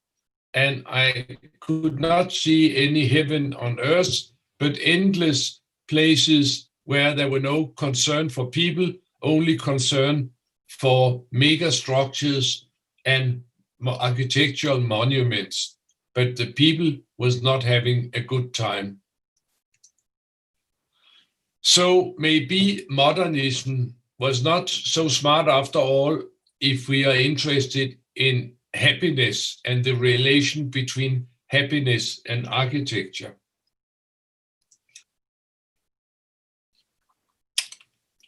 S6: and I could not see any heaven on earth, but endless places where there were no concern for people, only concern for mega structures and architectural monuments. But the people was not having a good time. So maybe modernism was not so smart after all if we are interested in happiness and the relation between happiness and architecture.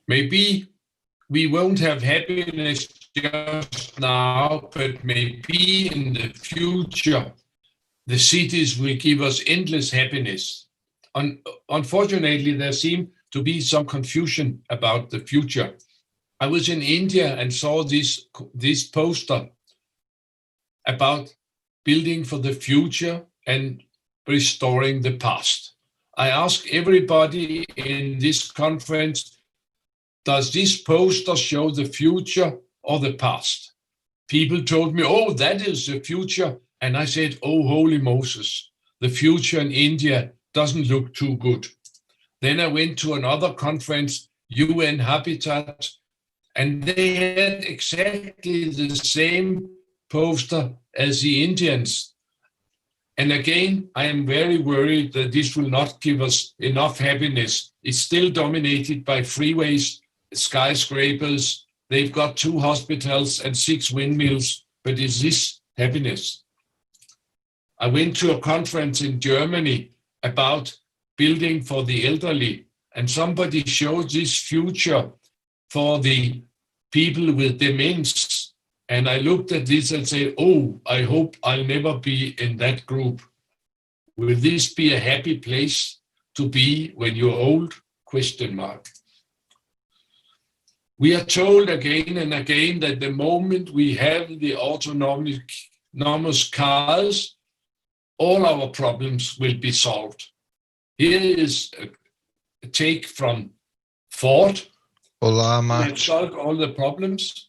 S6: Maybe we won't have happiness just now, but maybe in the future, the cities will give us endless happiness. Unfortunately, there seems to be some confusion about the future. I was in India and saw this poster about building for the future and restoring the past. I asked everybody in this conference, does this poster show the future or the past? People told me, oh, that is the future. And I said, oh, holy Moses, the future in India doesn't look too good. Then I went to another conference, UN Habitat, and they had exactly the same poster as the Indians. And again, I am very worried that this will not give us enough happiness. It's still dominated by freeways, skyscrapers. They've got 2 hospitals and 6 windmills, but is this happiness? I went to a conference in Germany about building for the elderly, and somebody showed this future for the people with dementia. And I looked at this and said, oh, I hope I'll never be in that group. Will this be a happy place to be when you're old? Question mark. We are told again and again that the moment we have the autonomous cars, all our problems will be solved. Here is a take from Ford. Let's solve all the problems.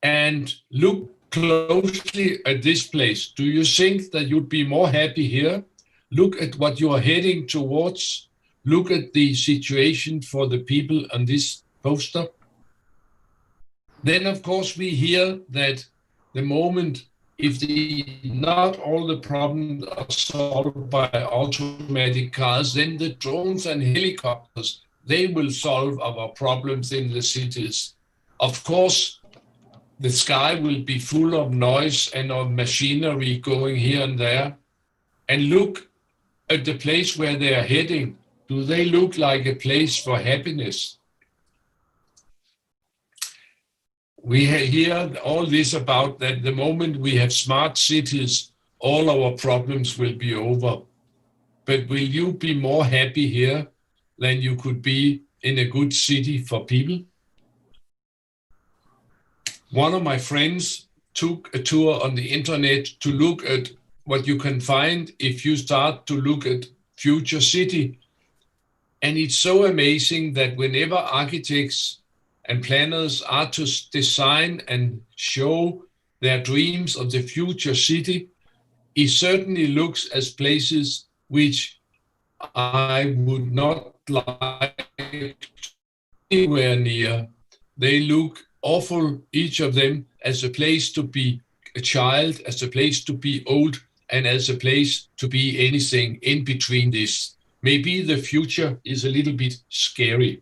S6: And look closely at this place. Do you think that you'd be more happy here? Look at what you are heading towards. Look at the situation for the people on this poster. Then, of course, we hear that the moment, if not all the problems are solved by automatic cars, then the drones and helicopters, they will solve our problems in the cities. Of course, the sky will be full of noise and of machinery going here and there. And look at the place where they are heading. Do they look like a place for happiness? We hear all this about that the moment we have smart cities, all our problems will be over. But will you be more happy here than you could be in a good city for people? One of my friends took a tour on the internet to look at what you can find if you start to look at future city. And it's so amazing that whenever architects and planners are to design and show their dreams of the future city, it certainly looks as places which I would not like anywhere near. They look awful, each of them, as a place to be a child, as a place to be old, and as a place to be anything in between this. Maybe the future is a little bit scary.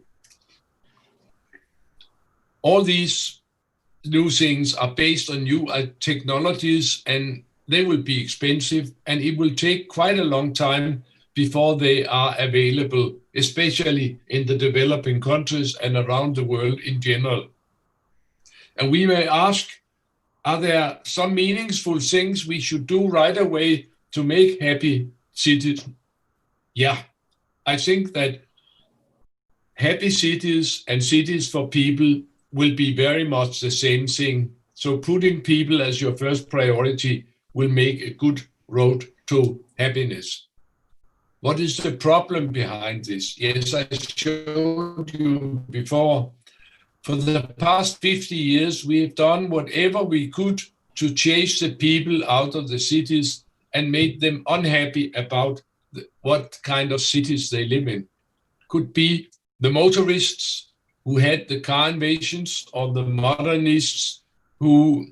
S6: All these new things are based on new technologies, and they will be expensive, and it will take quite a long time before they are available, especially in the developing countries and around the world in general. And we may ask, are there some meaningful things we should do right away to make happy cities? Yeah, I think that happy cities and cities for people will be very much the same thing. So putting people as your first priority will make a good road to happiness. What is the problem behind this? Yes, I showed you before. For the past 50 years, we have done whatever we could to chase the people out of the cities and made them unhappy about what kind of cities they live in. Could be the motorists who had the car invasions, or the modernists who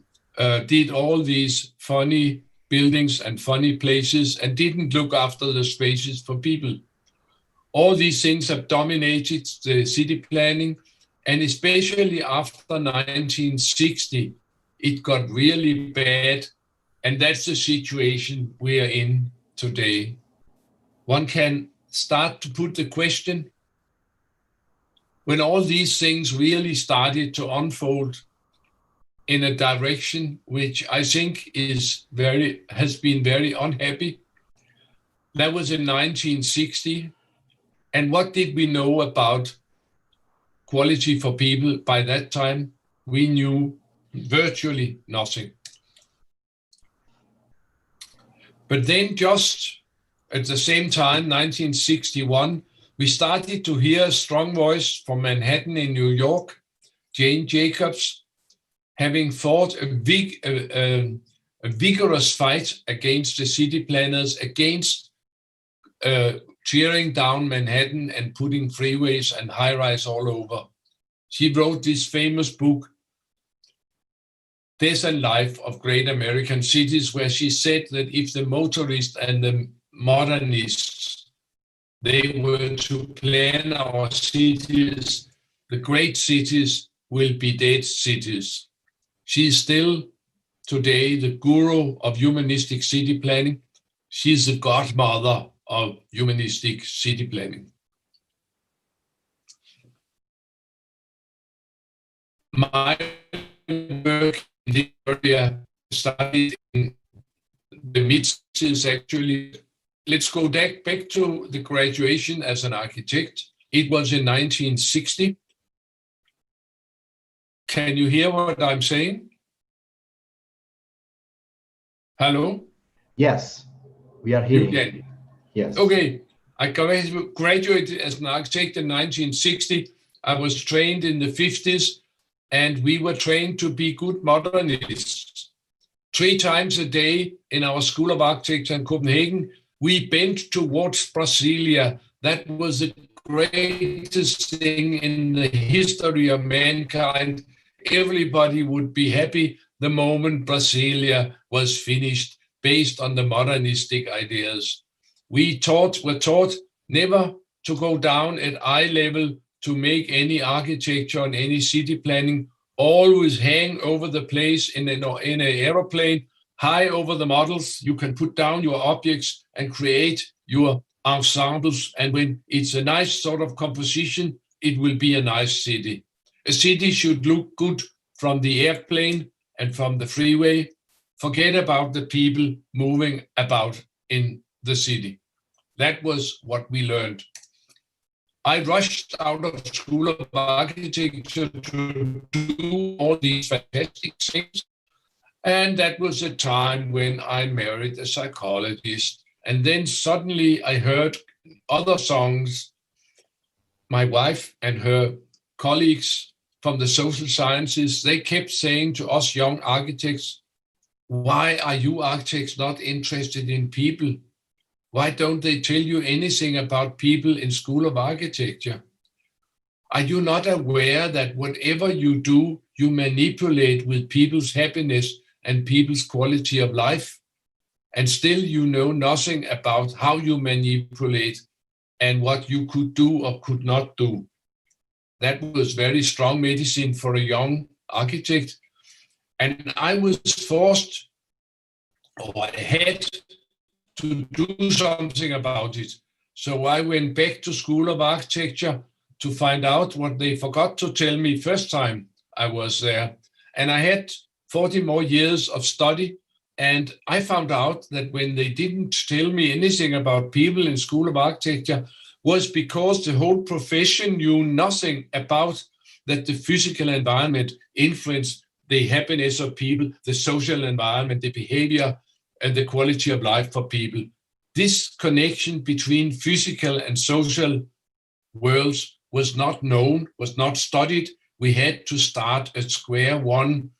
S6: did all these funny buildings and funny places and didn't look after the spaces for people. All these things have dominated the city planning, and especially after 1960, it got really bad, and that's the situation we are in today. One can start to put the question, when all these things really started to unfold, in a direction which I think has been very unhappy. That was in 1960. And what did we know about quality for people by that time? We knew virtually nothing. But then just at the same time, 1961, we started to hear a strong voice from Manhattan in New York, Jane Jacobs, having fought a vigorous fight against the city planners, against tearing down Manhattan and putting freeways and high-rise all over. She wrote this famous book, Death and Life of Great American Cities, where she said that if the motorists and the modernists, they were to plan our cities, the great cities will be dead cities. She is still today the guru of humanistic city planning. She's the godmother of humanistic city planning. My work in this area started in the mid-60s, actually. Let's go back to the graduation as an architect. It was in 1960. Can you hear what I'm saying? Hello?
S1: Yes, we are hearing.
S6: You can.
S1: Yes.
S6: Okay. I graduated as an architect in 1960. I was trained in the 50s, and we were trained to be good modernists. 3 times a day in our School of Architecture in Copenhagen, we bent towards Brasilia. That was the greatest thing in the history of mankind. Everybody would be happy the moment Brasilia was finished, based on the modernistic ideas. We were taught never to go down at eye level to make any architecture and any city planning, always hang over the place in an aeroplane, high over the models. You can put down your objects and create your ensembles. And when it's a nice sort of composition, it will be a nice city. A city should look good from the airplane and from the freeway. Forget about the people moving about in the city. That was what we learned. I rushed out of School of Architecture to do all these fantastic things. And that was a time when I married a psychologist. And then suddenly I heard other songs. My wife and her colleagues from the social sciences, they kept saying to us young architects, why are you architects not interested in people? Why don't they tell you anything about people in School of Architecture? Are you not aware that whatever you do, you manipulate with people's happiness and people's quality of life? And still you know nothing about how you manipulate and what you could do or could not do. That was very strong medicine for a young architect. And I was forced, or I had to do something about it. So I went back to School of Architecture to find out what they forgot to tell me first time I was there. And I had 40 more years of study. And I found out that when they didn't tell me anything about people in School of Architecture was because the whole profession knew nothing about that the physical environment influenced the happiness of people, the social environment, the behavior, and the quality of life for people. This connection between physical and social worlds was not known, was not studied. We had to start at square one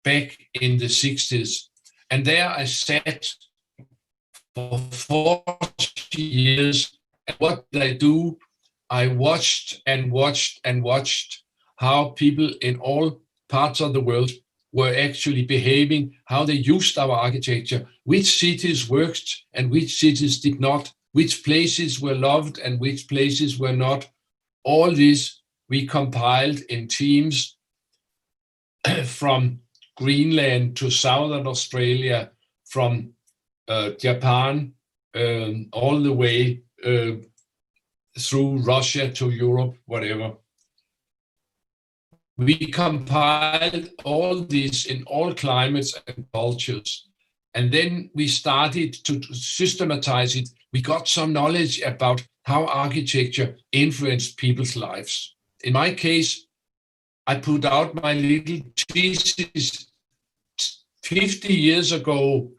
S6: back in the 60s. And there I sat for 40 years. And what did I do? I watched and watched and watched how people in all parts of the world were actually behaving, how they used our architecture, which cities worked and which cities did not, which places were loved and which places were not. All this we compiled in teams from Greenland to Southern Australia, from Japan, all the way through Russia to Europe, whatever. We compiled all this in all climates and cultures. And then we started to systematize it. We got some knowledge about how architecture influenced people's lives. In my case, I put out my little thesis 50 years ago.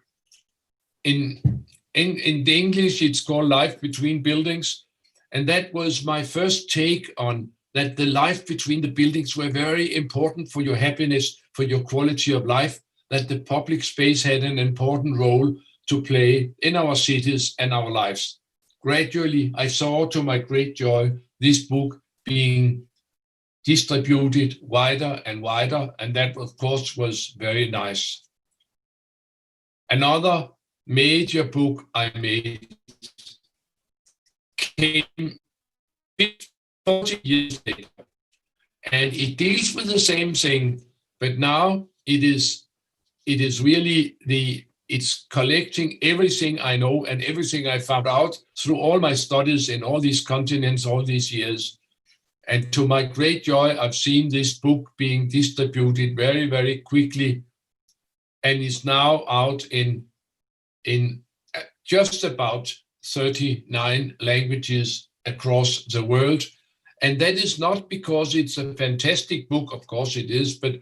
S6: In the English, it's called Life Between Buildings. And that was my first take on that the life between the buildings were very important for your happiness, for your quality of life, that the public space had an important role to play in our cities and our lives. Gradually, I saw, to my great joy, this book being distributed wider and wider, and that, of course, was very nice. Another major book I made came 40 years later, and it deals with the same thing, but now it's really it's collecting everything I know and everything I found out through all my studies in all these continents, all these years. And to my great joy, I've seen this book being distributed very, very quickly, and is now out in just about 39 languages across the world. And that is not because it's a fantastic book, of course it is, but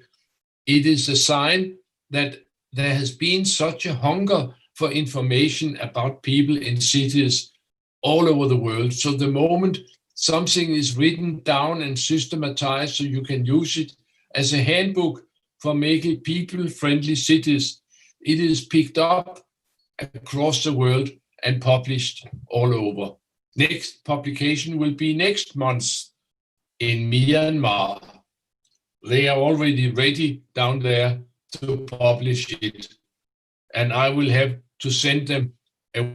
S6: it is a sign that there has been such a hunger for information about people in cities all over the world. So the moment something is written down and systematized so you can use it as a handbook for making people-friendly cities, it is picked up across the world and published all over. Next publication will be next month in Myanmar. They are already ready down there to publish it, and I will have to send them a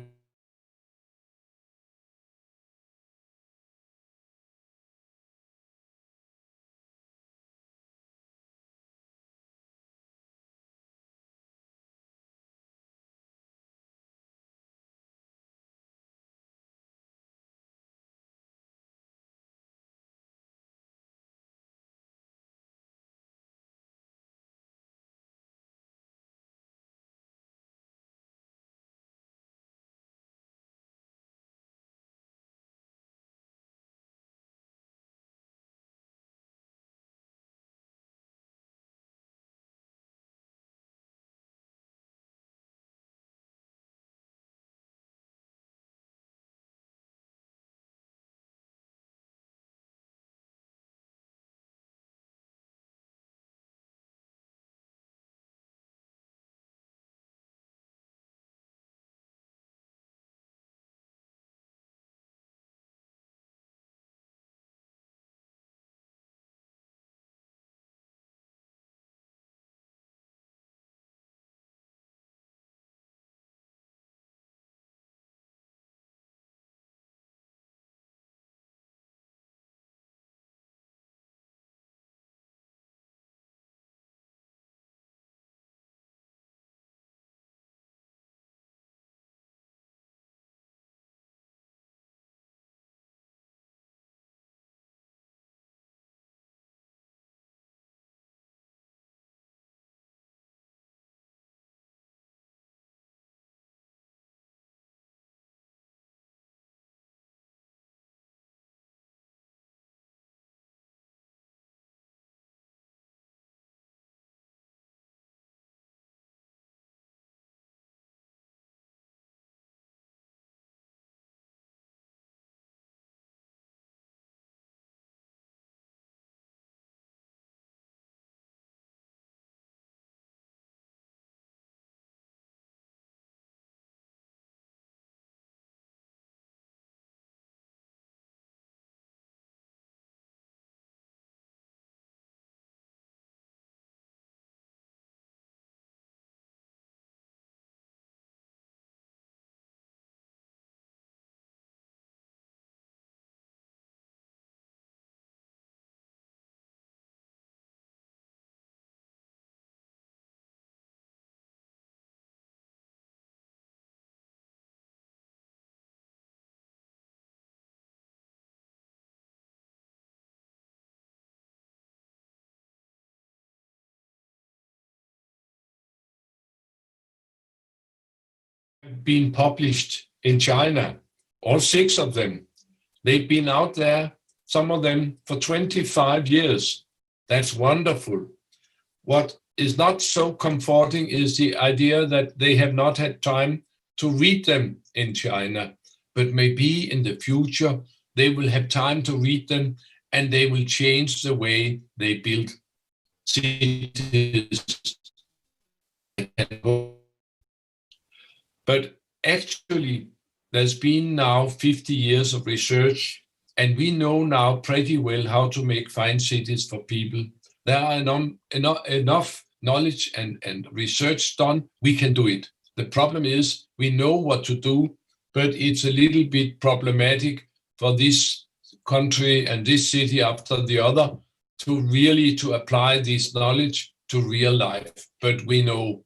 S6: been published in China, all 6 of them. They've been out there, some of them for 25 years. That's wonderful. What is not so comforting is the idea that they have not had time to read them in China, but maybe in the future they will have time to read them and they will change the way they build cities. But actually, there's been now 50 years of research, and we know now pretty well how to make fine cities for people. There are enough knowledge and research done. We can do it. The problem is we know what to do, but it's a little bit problematic for this country and this city after the other to really apply this knowledge to real life. But we know.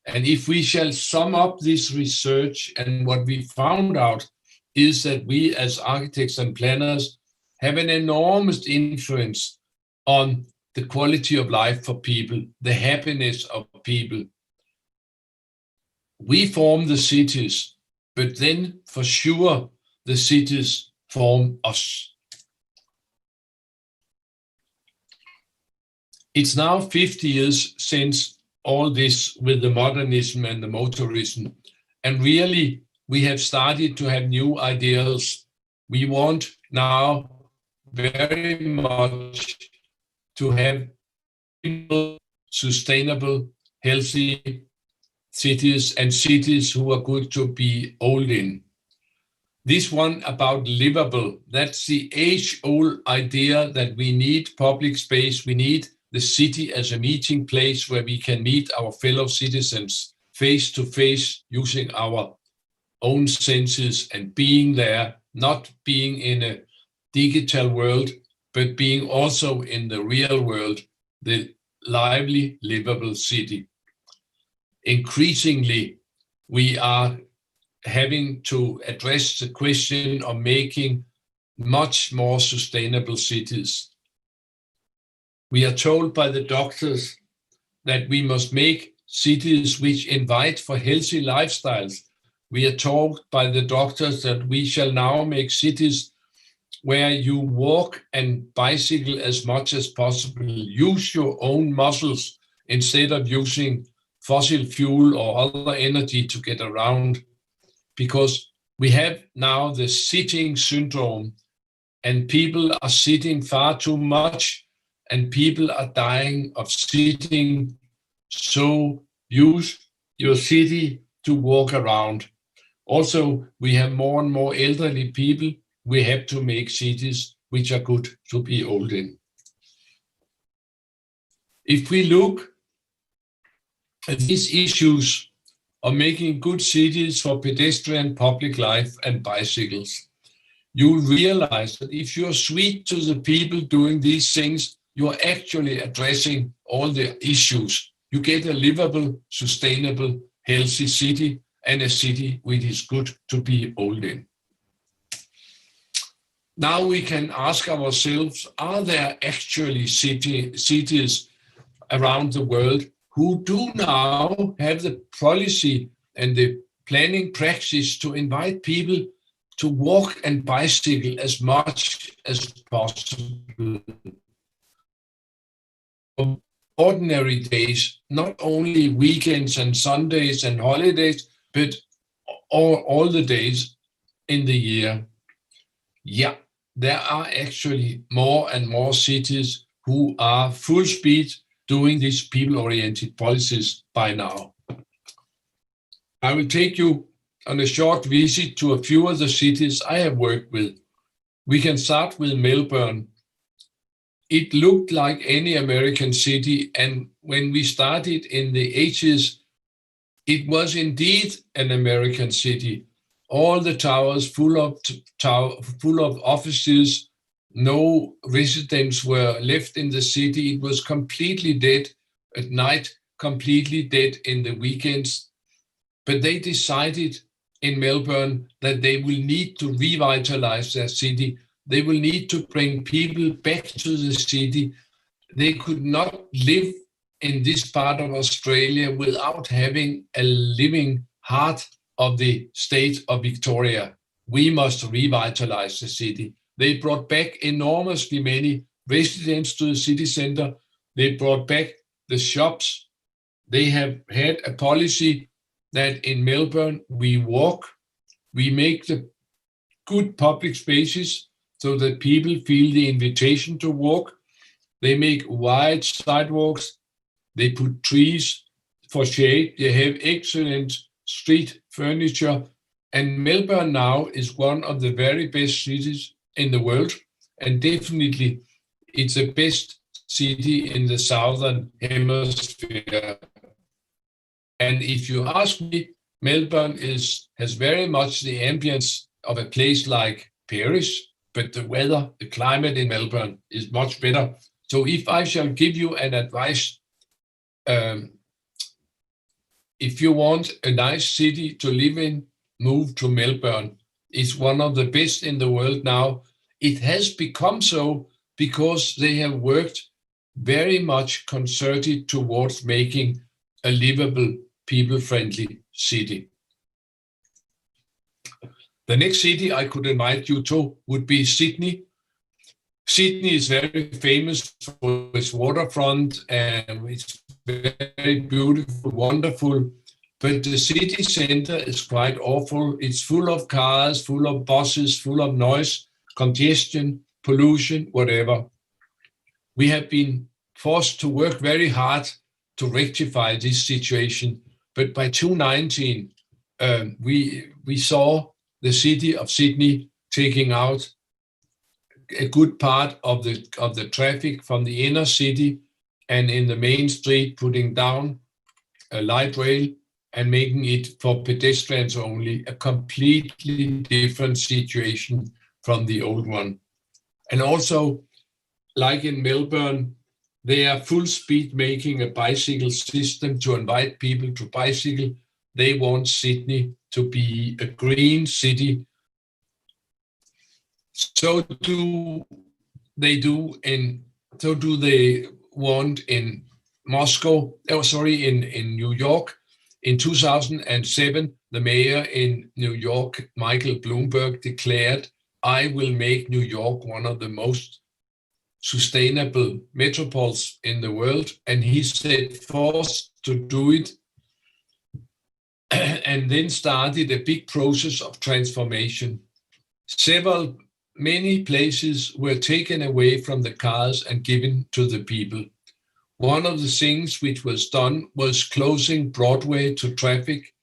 S6: And if we shall sum up this research, and what we found out is that we as architects and planners have an enormous influence on the quality of life for people, the happiness of people. We form the cities, but then for sure the cities form us. It's now 50 years since all this with the modernism and the motorism, and really we have started to have new ideals. We want now very much to have sustainable, healthy cities and cities who are good to be old in. This one about livable, that's the age-old idea that we need public space, we need the city as a meeting place where we can meet our fellow citizens face to face using our own senses and being there, not being in a digital world, but being also in the real world, the lively, livable city. Increasingly, we are having to address the question of making much more sustainable cities. We are told by the doctors that we must make cities which invite for healthy lifestyles. We are told by the doctors that we shall now make cities where you walk and bicycle as much as possible, use your own muscles instead of using fossil fuel or other energy to get around, because we have now the sitting syndrome and people are sitting far too much and people are dying of sitting. So use your city to walk around. Also, we have more and more elderly people. We have to make cities which are good to be old in. If we look at these issues of making good cities for pedestrian, public life and bicycles, you realize that if you're sweet to the people doing these things, you're actually addressing all the issues. You get a livable, sustainable, healthy city and a city which is good to be old in. Now we can ask ourselves, are there actually cities around the world who do now have the policy and the planning practice to invite people to walk and bicycle as much as possible? On ordinary days, not only weekends and Sundays and holidays, but all the days in the year. Yeah, there are actually more and more cities who are full speed doing these people-oriented policies by now. I will take you on a short visit to a few of the cities I have worked with. We can start with Melbourne. It looked like any American city, and when we started in the 80s, it was indeed an American city. All the towers full of offices, no residents were left in the city. It was completely dead at night, completely dead in the weekends. But they decided in Melbourne that they will need to revitalize their city. They will need to bring people back to the city. They could not live in this part of Australia without having a living heart of the state of Victoria. We must revitalize the city. They brought back enormously many residents to the city center. They brought back the shops. They have had a policy that in Melbourne we walk, we make the good public spaces so that people feel the invitation to walk. They make wide sidewalks. They put trees for shade. They have excellent street furniture. And Melbourne now is one of the very best cities in the world. And definitely it's the best city in the Southern Hemisphere. And if you ask me, Melbourne has very much the ambience of a place like Paris, but the weather, the climate in Melbourne is much better. So if I shall give you an advice, if you want a nice city to live in, move to Melbourne. It's one of the best in the world now. It has become so because they have worked very much concerted towards making a livable, people-friendly city. The next city I could invite you to would be Sydney. Sydney is very famous for its waterfront and it's very beautiful, wonderful, but the city center is quite awful. It's full of cars, full of buses, full of noise, congestion, pollution, whatever. We have been forced to work very hard to rectify this situation, but by 2019, we saw the city of Sydney taking out a good part of the traffic from the inner city and in the main street putting down a light rail and making it for pedestrians only, a completely different situation from the old one. And also, like in Melbourne, they are full speed making a bicycle system to invite people to bicycle. They want Sydney to be a green city. So do they want in Moscow, in New York. In 2007, the mayor in New York, Michael Bloomberg, declared, "I will make New York one of the most sustainable metropoles in the world." And he set forth to do it and then started a big process of transformation. Many places were taken away from the cars and given to the people. One of the things which was done was closing Broadway to traffic,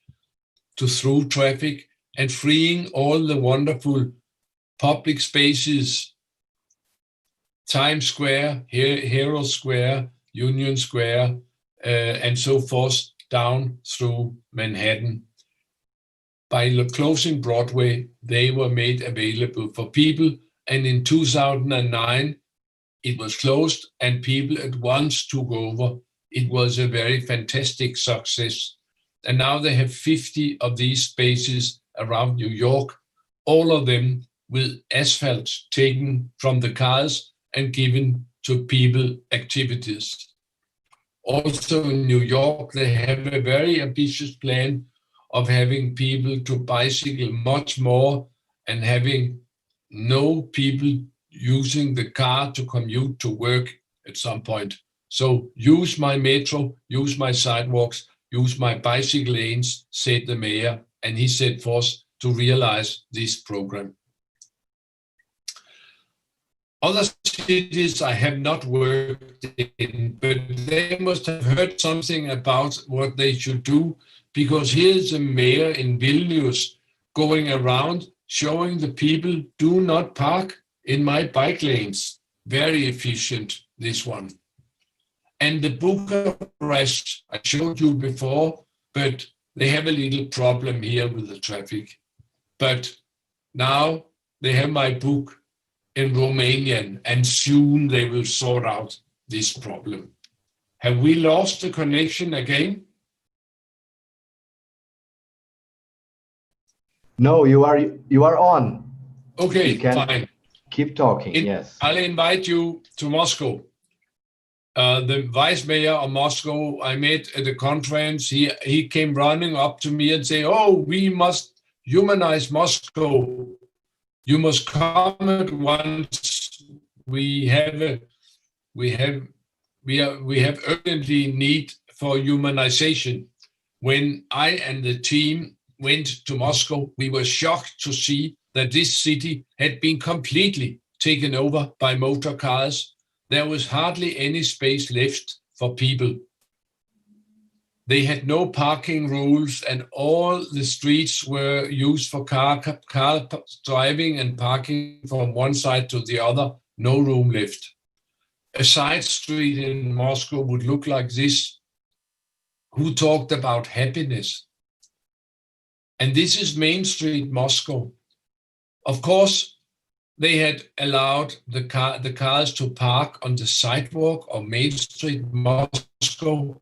S6: to through traffic, and freeing all the wonderful public spaces, Times Square, Herald Square, Union Square, and so forth, down through Manhattan. By closing Broadway, they were made available for people, and in 2009, it was closed and people at once took over. It was a very fantastic success. And now they have 50 of these spaces around New York, all of them with asphalt taken from the cars and given to people activities. Also in New York, they have a very ambitious plan of having people to bicycle much more and having no people using the car to commute to work at some point. So use my metro, use my sidewalks, use my bicycle lanes, said the mayor, and he set forth to realize this program. Other cities I have not worked in, but they must have heard something about what they should do, because here's a mayor in Vilnius going around showing the people, do not park in my bike lanes. Very efficient, this one. And the Bucharest, I showed you before, but they have a little problem here with the traffic. But now they have my book in Romanian, and soon they will sort out this problem. Have we lost the connection again?
S1: No, you are on.
S6: Okay, fine.
S1: Keep talking, yes.
S6: I'll invite you to Moscow. the vice mayor of Moscow I met at the conference, he came running up to me and say, "Oh, we must humanize Moscow. You must come at once. We have urgently need for humanization." When I and the team went to Moscow, we were shocked to see that this city had been completely taken over by motor cars. There was hardly any space left for people. They had no parking rules, and all the streets were used for car driving and parking from one side to the other. No room left. A side street in Moscow would look like this. Who talked about happiness? And this is Main Street, Moscow. Of course, they had allowed the cars to park on the sidewalk of Main Street, Moscow.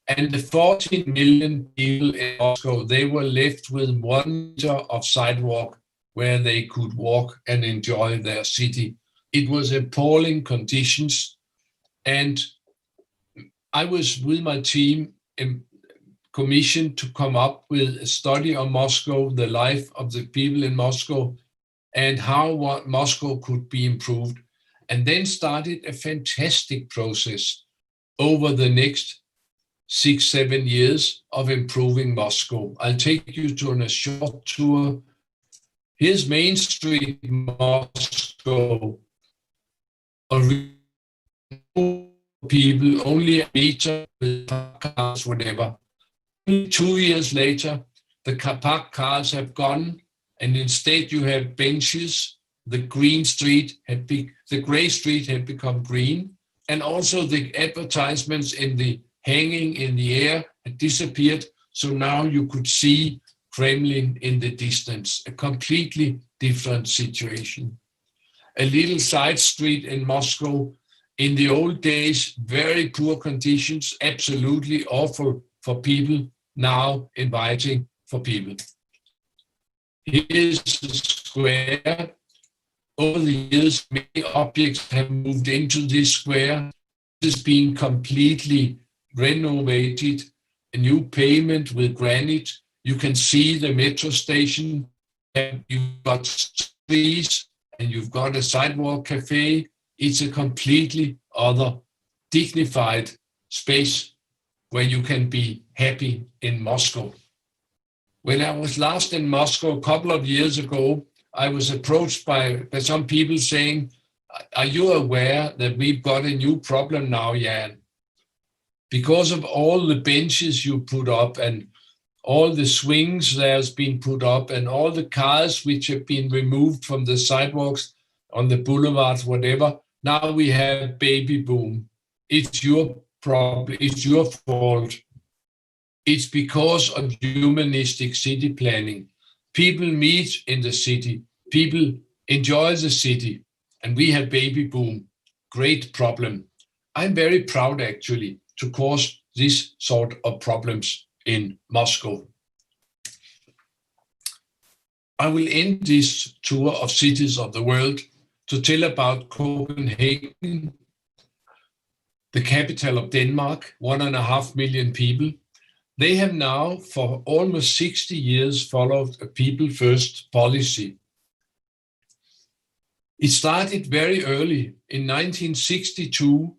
S6: And the 14 million people in Moscow, they were left with 1 meter of sidewalk where they could walk and enjoy their city. It was appalling conditions. And I was with my team commissioned to come up with a study on Moscow, the life of the people in Moscow, and how Moscow could be improved. And then started a fantastic process over the next 6-7 years of improving Moscow. I'll take you on a short tour. Here's Main Street, Moscow. People, only a meter with cars, whatever. 2 years later, the parked cars have gone, and instead you have benches. The gray street had become green, and also the advertisements in the hanging in the air had disappeared. So now you could see Kremlin in the distance, a completely different situation. A little side street in Moscow. In the old days, very poor conditions, absolutely awful for people, now inviting for people. Here's the square. Over the years, many objects have moved into this square. It has been completely renovated, a new pavement with granite. You can see the metro station, and you've got trees, and you've got a sidewalk cafe. It's a completely other dignified space where you can be happy in Moscow. When I was last in Moscow a couple of years ago, I was approached by some people saying, "Are you aware that we've got a new problem now, Jan? Because of all the benches you put up and all the swings that's been put up and all the cars which have been removed from the sidewalks on the boulevards, whatever, now we have baby boom. It's your problem. It's your fault. It's because of humanistic city planning. People meet in the city. People enjoy the city. And we have baby boom. Great problem." I'm very proud, actually, to cause this sort of problems in Moscow. I will end this tour of cities of the world to tell about Copenhagen, the capital of Denmark, 1.5 million people. They have now, for almost 60 years, followed a people-first policy. It started very early. In 1962,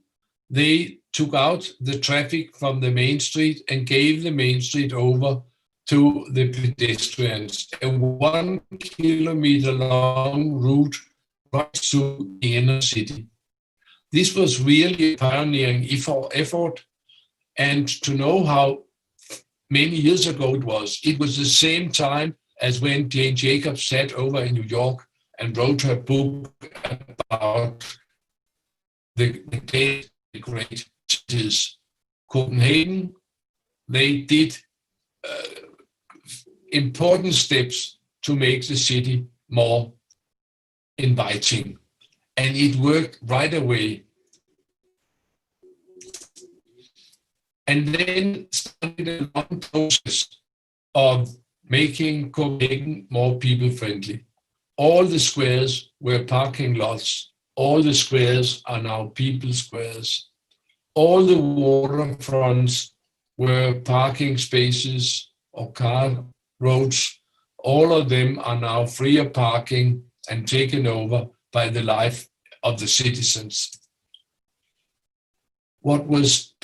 S6: they took out the traffic from the main street and gave the main street over to the pedestrians. A 1 kilometer long route right through the inner city. This was really a pioneering effort, and to know how many years ago it was the same time as when Jane Jacobs sat over in New York and wrote her book about the great cities. Copenhagen, they did important steps to make the city more inviting, and it worked right away. And then started a long process of making Copenhagen more people-friendly. All the squares were parking lots. all the squares are now people squares. All the waterfronts were parking spaces or car roads. All of them are now free of parking and taken over by the life of the citizens. What was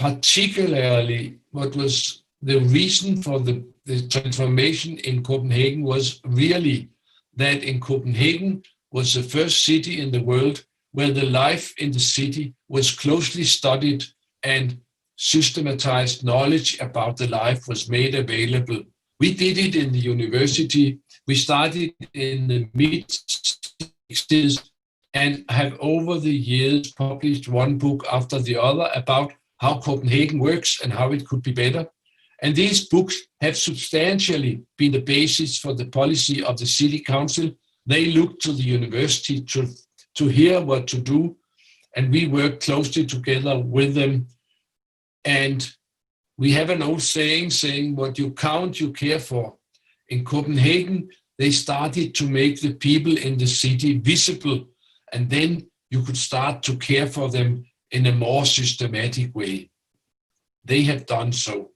S6: the reason for the transformation in Copenhagen was really that in Copenhagen was the first city in the world where the life in the city was closely studied and systematized knowledge about the life was made available. We did it in the university. We started in the mid-60s and have over the years published one book after the other about how Copenhagen works and how it could be better. And these books have substantially been the basis for the policy of the city council. They look to the university to hear what to do, and we work closely together with them. And we have an old saying, what you count, you care for. In Copenhagen, they started to make the people in the city visible, and then you could start to care for them in a more systematic way. They have done so.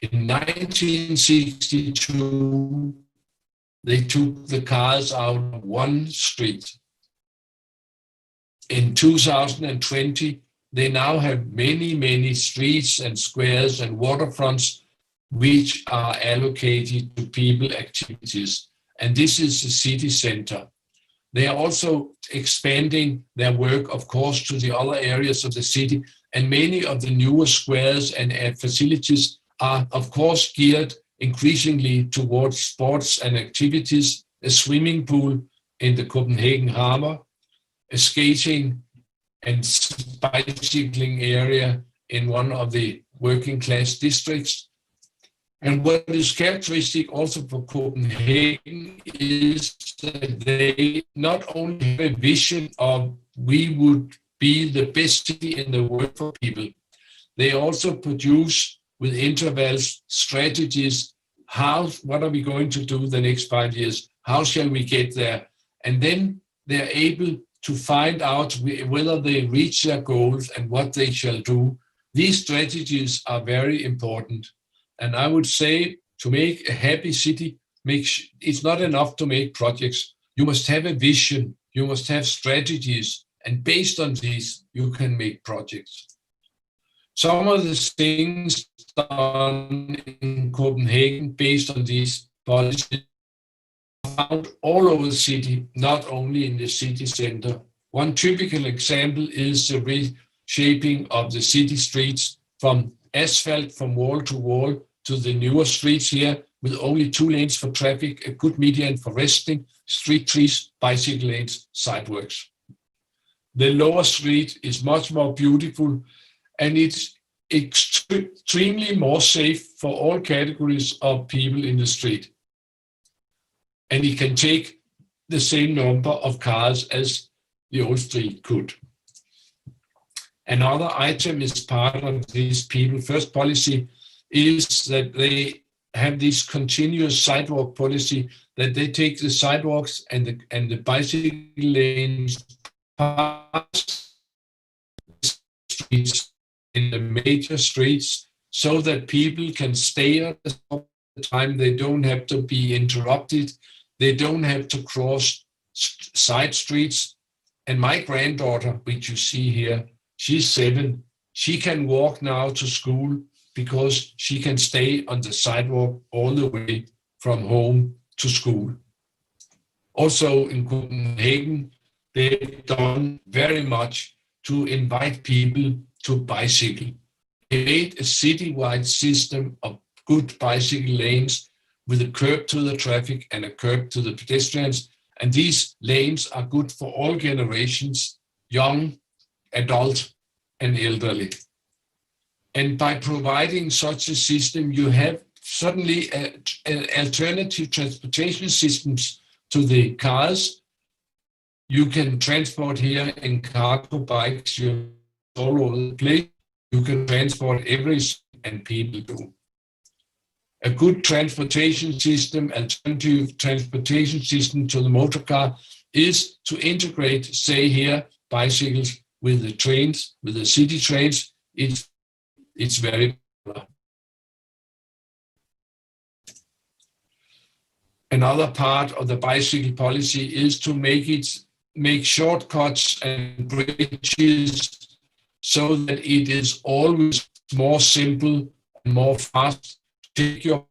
S6: In 1962, they took the cars out of one street. In 2020, they now have many, many streets and squares and waterfronts which are allocated to people activities. And this is the city center. They are also expanding their work, of course, to the other areas of the city. And many of the newer squares and facilities are, of course, geared increasingly towards sports and activities, a swimming pool in the Copenhagen harbor, a skating and bicycling area in one of the working class districts. And what is characteristic also for Copenhagen is that they not only have a vision of we would be the best city in the world for people, they also produce with intervals strategies. What are we going to do the next 5 years? How shall we get there? And then they're able to find out whether they reach their goals and what they shall do. These strategies are very important. And I would say to make a happy city, it's not enough to make projects. You must have a vision, you must have strategies, and based on these, you can make projects. Some of the things done in Copenhagen based on these policies are found all over the city, not only in the city center. One typical example is the reshaping of the city streets from asphalt from wall to wall to the newer streets here with only 2 lanes for traffic, a good median for resting, street trees, bicycle lanes, sidewalks. The lower street is much more beautiful, and it's extremely more safe for all categories of people in the street. And it can take the same number of cars as the old street could. Another item is part of this people first policy is that they have this continuous sidewalk policy, that they take the sidewalks and the bicycle lanes past the streets in the major streets so that people can stay at the time. They don't have to be interrupted. They don't have to cross side streets. And my granddaughter, which you see here, she's 7. She can walk now to school because she can stay on the sidewalk all the way from home to school. Also in Copenhagen, they've done very much to invite people to bicycle. They made a citywide system of good bicycle lanes with a curb to the traffic and a curb to the pedestrians. And these lanes are good for all generations, young, adult, and elderly. And by providing such a system, you have suddenly alternative transportation systems to the cars. You can transport here in cargo bikes, you're all over the place. You can transport everything, and people do. A good transportation system, alternative transportation system to the motor car, is to integrate, say here, bicycles with the trains, with the city trains. It's very popular. Another part of the bicycle policy is to make shortcuts and bridges so that it is always more simple and more fast to take your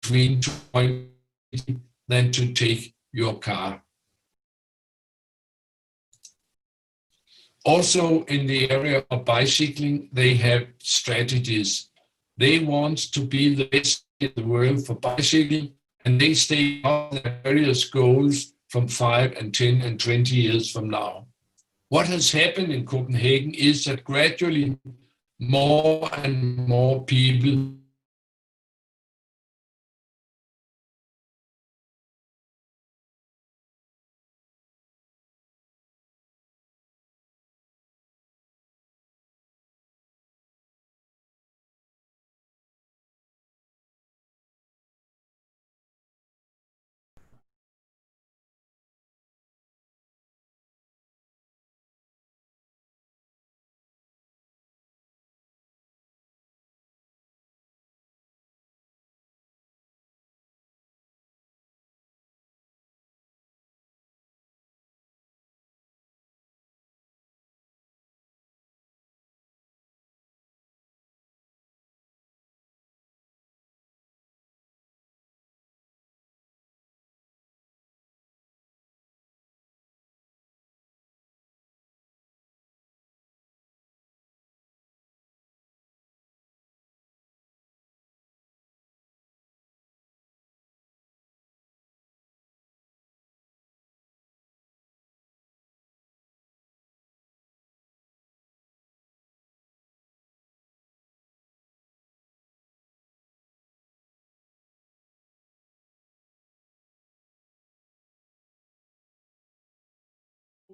S6: between 2 points than to take your car. Also, in the area of bicycling, they have strategies. They want to be the best in the world for bicycling, and they stay on their various goals from 5 and 10 and 20 years from now. What has happened in Copenhagen is that gradually more and more people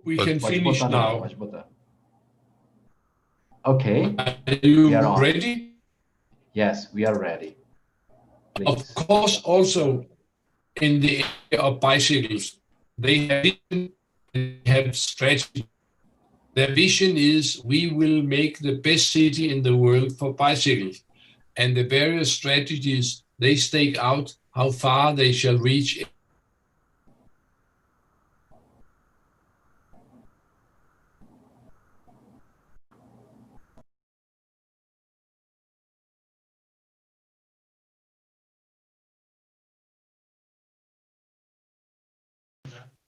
S6: we can finish now.
S1: Pode botar. Okay.
S6: Are you
S1: We are on.
S6: ready?
S1: Yes, we are ready. Please.
S6: Of course, also in the area of bicycles, they have strategy. Their vision is we will make the best city in the world for bicycles. And the various strategies, they stake out how far they shall reach.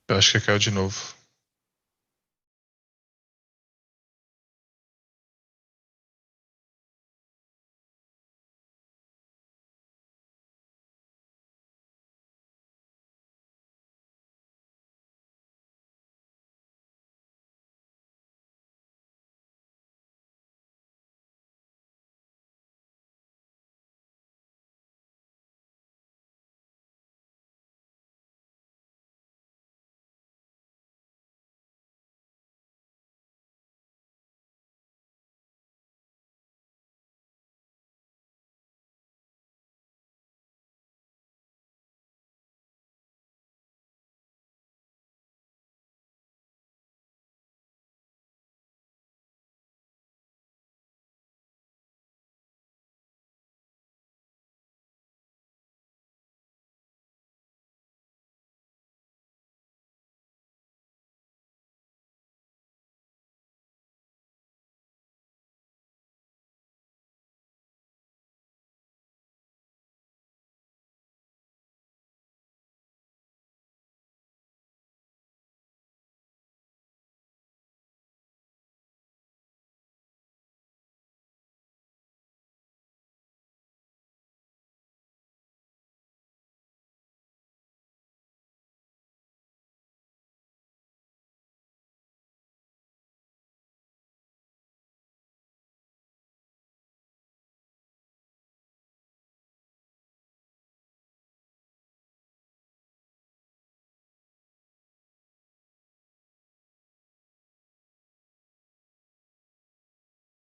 S7: Eu acho que caiu de novo.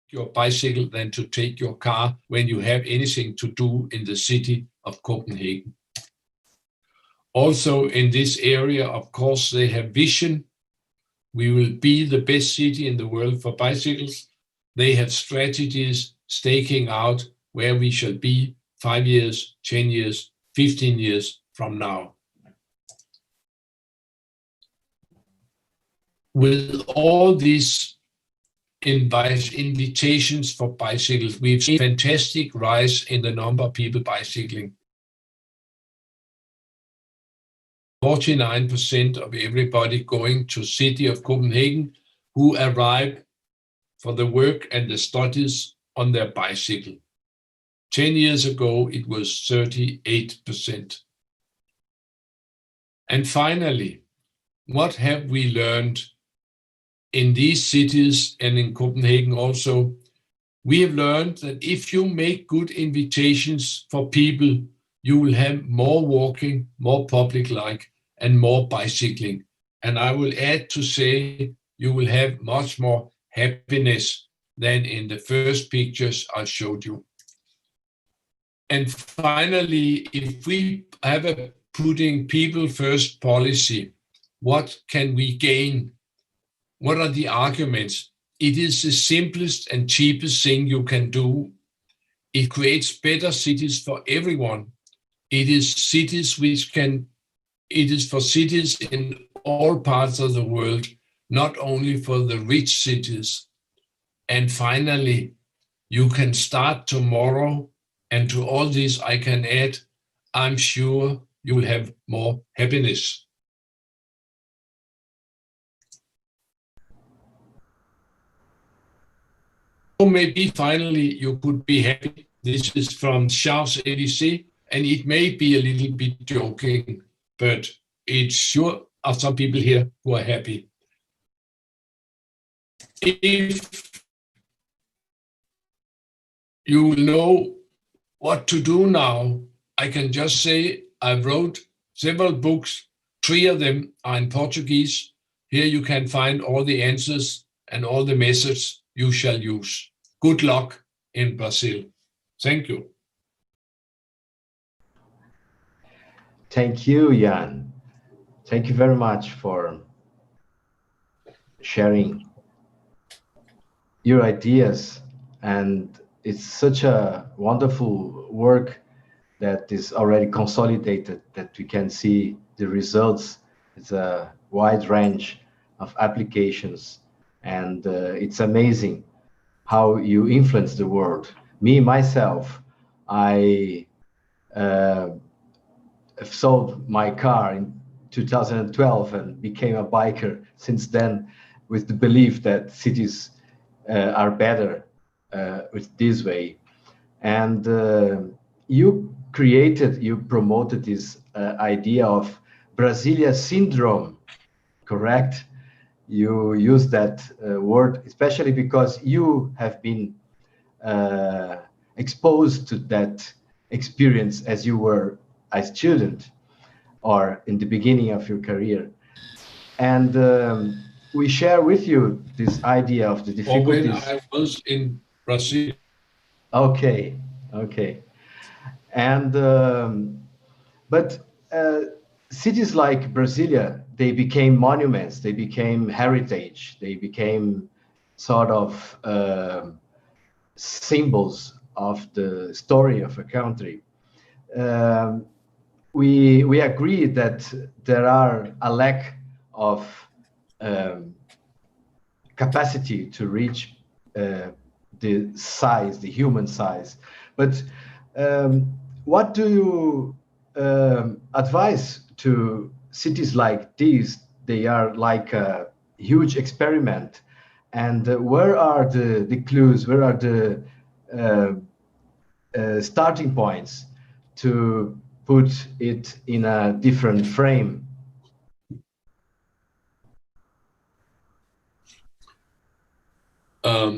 S7: Your bicycle than to take your car when you have anything to do in the city of Copenhagen.
S6: Also in this area, of course, they have vision. We will be the best city in the world for bicycles. They have strategies staking out where we shall be 5 years, 10 years, 15 years from now. With all these invitations for bicycles, we've seen a fantastic rise in the number of people bicycling. 49% of everybody going to city of Copenhagen who arrive for the work and the studies on their bicycle. 10 years ago, it was 38%. And finally, what have we learned in these cities and in Copenhagen also? We have learned that if you make good invitations for people, you will have more walking, more public life, and more bicycling. And I will add to say, you will have much more happiness than in the first pictures I showed you. And finally, if we have a putting people first policy, what can we gain? What are the arguments? It is the simplest and cheapest thing you can do. It creates better cities for everyone. It is for cities in all parts of the world, not only for the rich cities. And finally, you can start tomorrow, and to all this I can add, I'm sure you will have more happiness. Or maybe finally you could be happy. This is from Champs-Élysées, and it may be a little bit joking, but it's sure are some people here who are happy. If you know what to do now, I can just say I wrote several books. 3 of them are in Portuguese. Here you can find all the answers and all the methods you shall use. Good luck in Brazil. Thank you.
S1: Thank you, Jan. Thank you very much for sharing your ideas. And it's such a wonderful work that is already consolidated, that we can see the results. It's a wide range of applications, and it's amazing how you influence the world. Me, myself, I sold my car in 2012 and became a biker since then, with the belief that cities are better with this way. And you promoted this idea of Brasilia syndrome, correct? You use that word, especially because you have been exposed to that experience as you were a student or in the beginning of your career. And we share with you this idea of the difficulties.
S6: Or when I was in Brazil.
S1: Okay. And but cities like Brasilia, they became monuments, they became heritage, they became sort of symbols of the story of a country. We agree that there are a lack of capacity to reach the size, the human size. But what do you advise to cities like these? They are like a huge experiment. And where are the clues? Where are the starting points to put it in a different frame?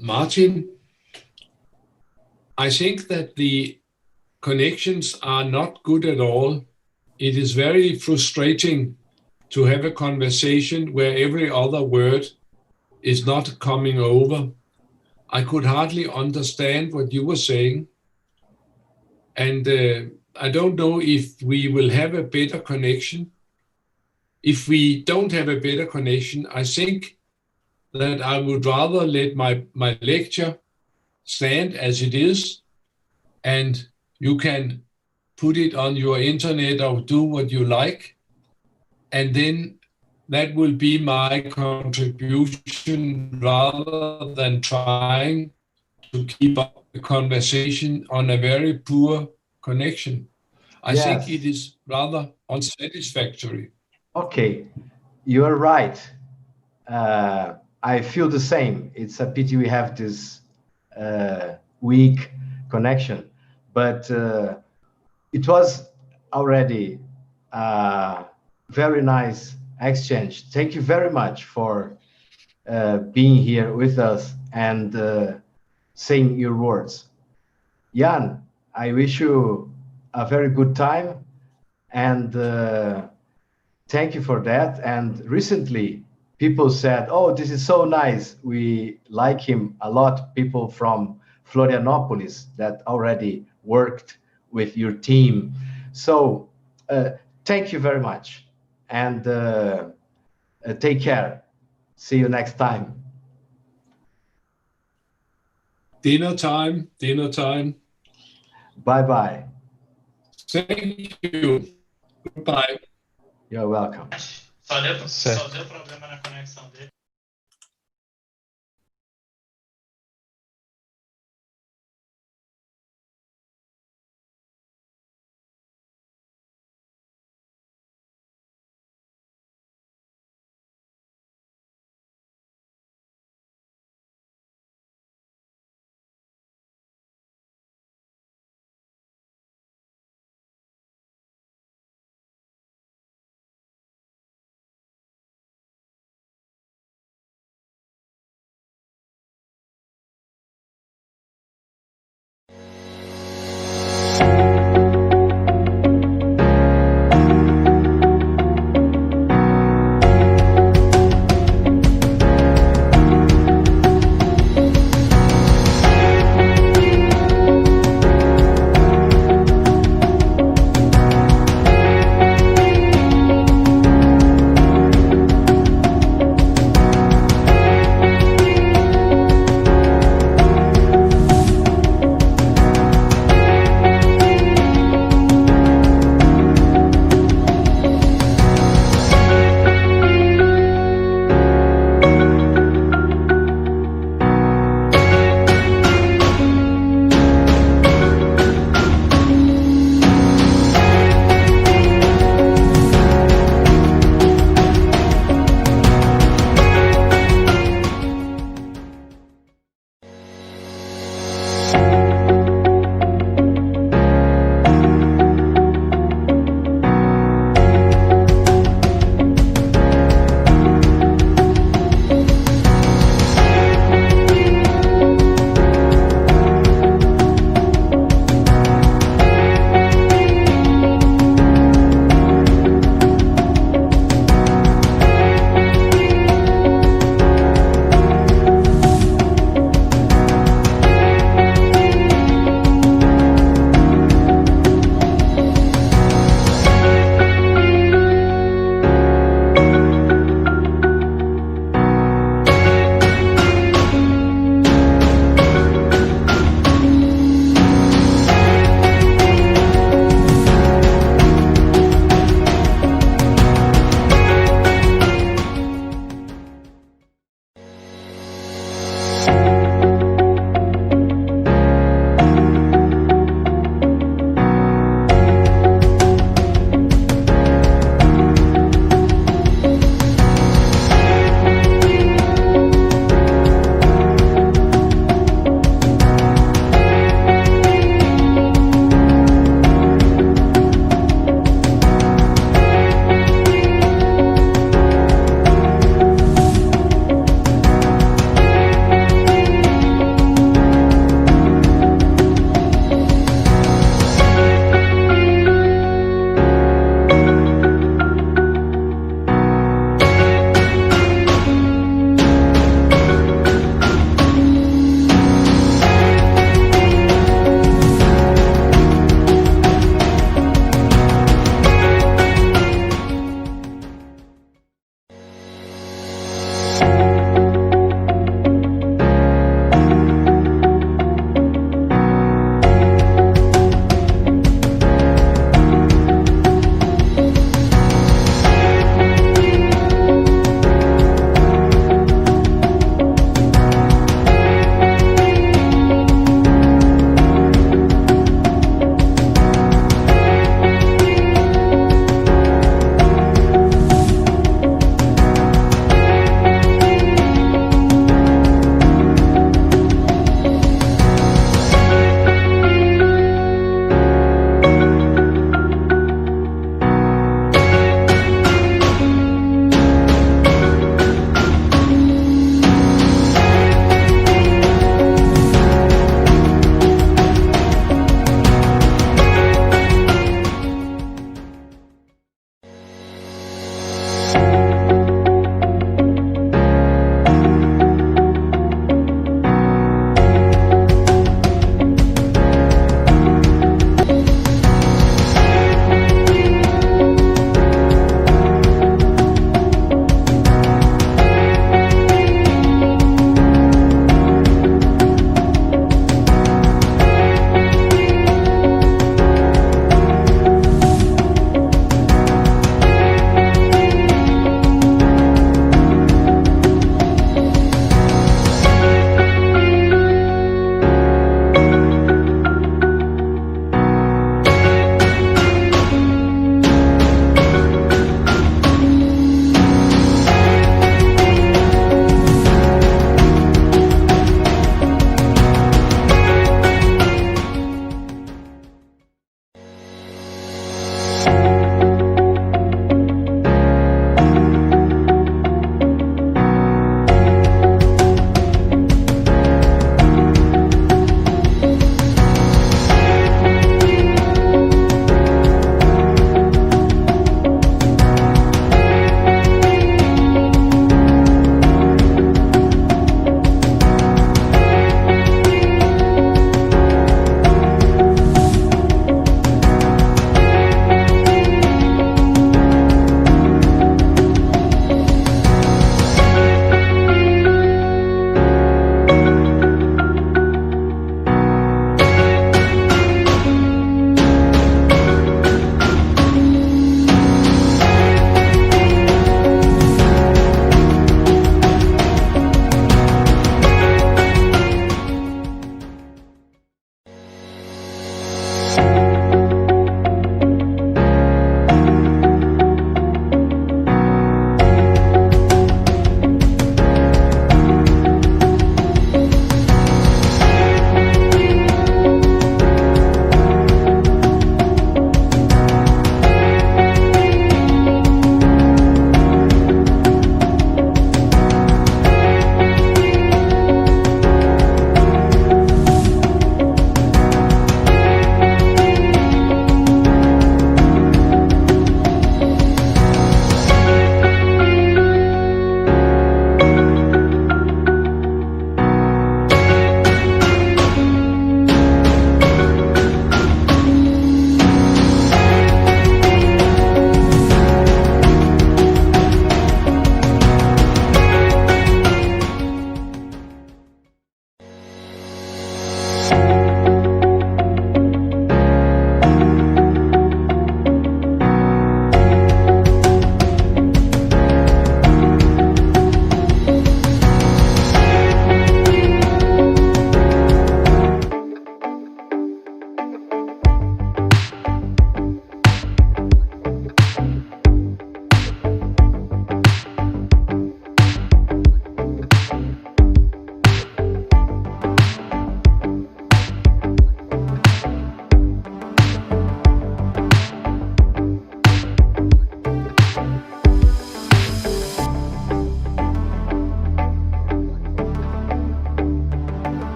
S6: Martin, I think that the connections are not good at all. It is very frustrating to have a conversation where every other word is not coming over. I could hardly understand what you were saying. And I don't know if we will have a better connection. If we don't have a better connection, I think that I would rather let my lecture stand as it is, and you can put it on your internet or do what you like, and then that will be my contribution rather than trying to keep up the conversation on a very poor connection. I think it is rather unsatisfactory.
S1: Okay, you are right. I feel the same. It's a pity we have this weak connection, but it was already a very nice exchange. Thank you very much for being here with us and saying your words. Jan, I wish you a very good time and thank you for that. And recently, people said, "Oh, this is so nice. We like him a lot." People from Florianopolis that already worked with your team. So, thank you very much, and take care. See you next time.
S6: Dinner time, dinner time.
S1: Bye bye.
S6: Thank you. Goodbye.
S1: You're welcome.
S8: Só deu problema na conexão dele.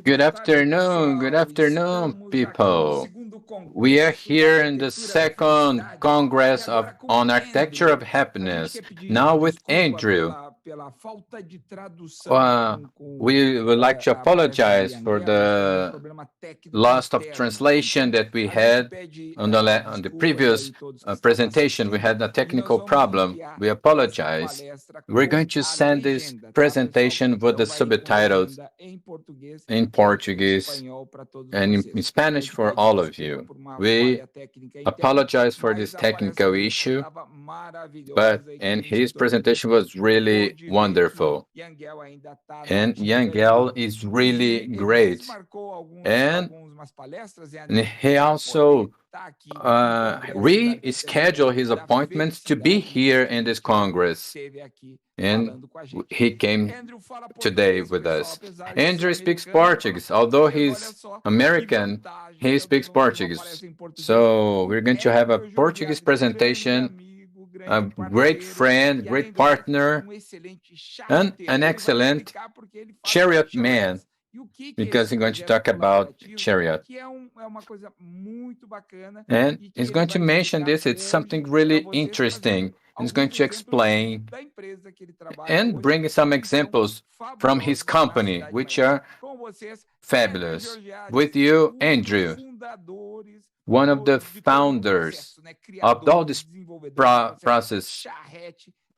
S3: Good afternoon, people. We are here in the second Congress on Architecture of Happiness, now with Andrew. We would like to apologize for the loss of translation that we had on the previous presentation. We had a technical problem. We apologize. We're going to send this presentation with the subtitles in Portuguese and in Spanish for all of you. We apologize for this technical issue, and his presentation was really wonderful. And Yangel is really great. And he also rescheduled his appointments to be here in this Congress. And he came today with us. Andrew speaks Portuguese. Although he's American, he speaks Portuguese. So we're going to have a Portuguese presentation, a great friend, great partner, and an excellent chariot man, because he's going to talk about chariot. And he's going to mention this. It's something really interesting. He's going to explain and bring some examples from his company, which are fabulous. With you, Andrew, one of the founders of all this process,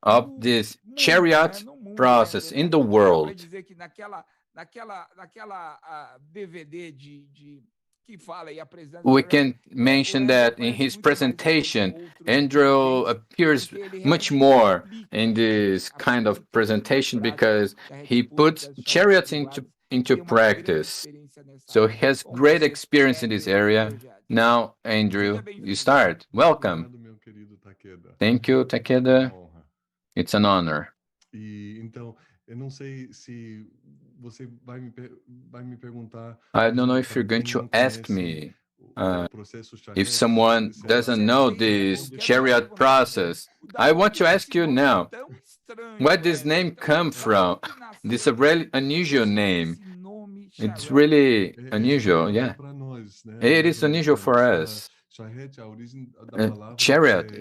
S3: of this chariot process in the world. We can mention that in his presentation, Andrew appears much more in this kind of presentation because he puts chariots into practice. So he has great experience in this area. Now, Andrew, you start. Welcome. Thank you, Takeda. It's an honor. I don't know if you're going to ask me if someone doesn't know this chariot process. I want to ask you now, where does this name come from? This is a really unusual name. It's really unusual, yeah. It is unusual for us. Chariot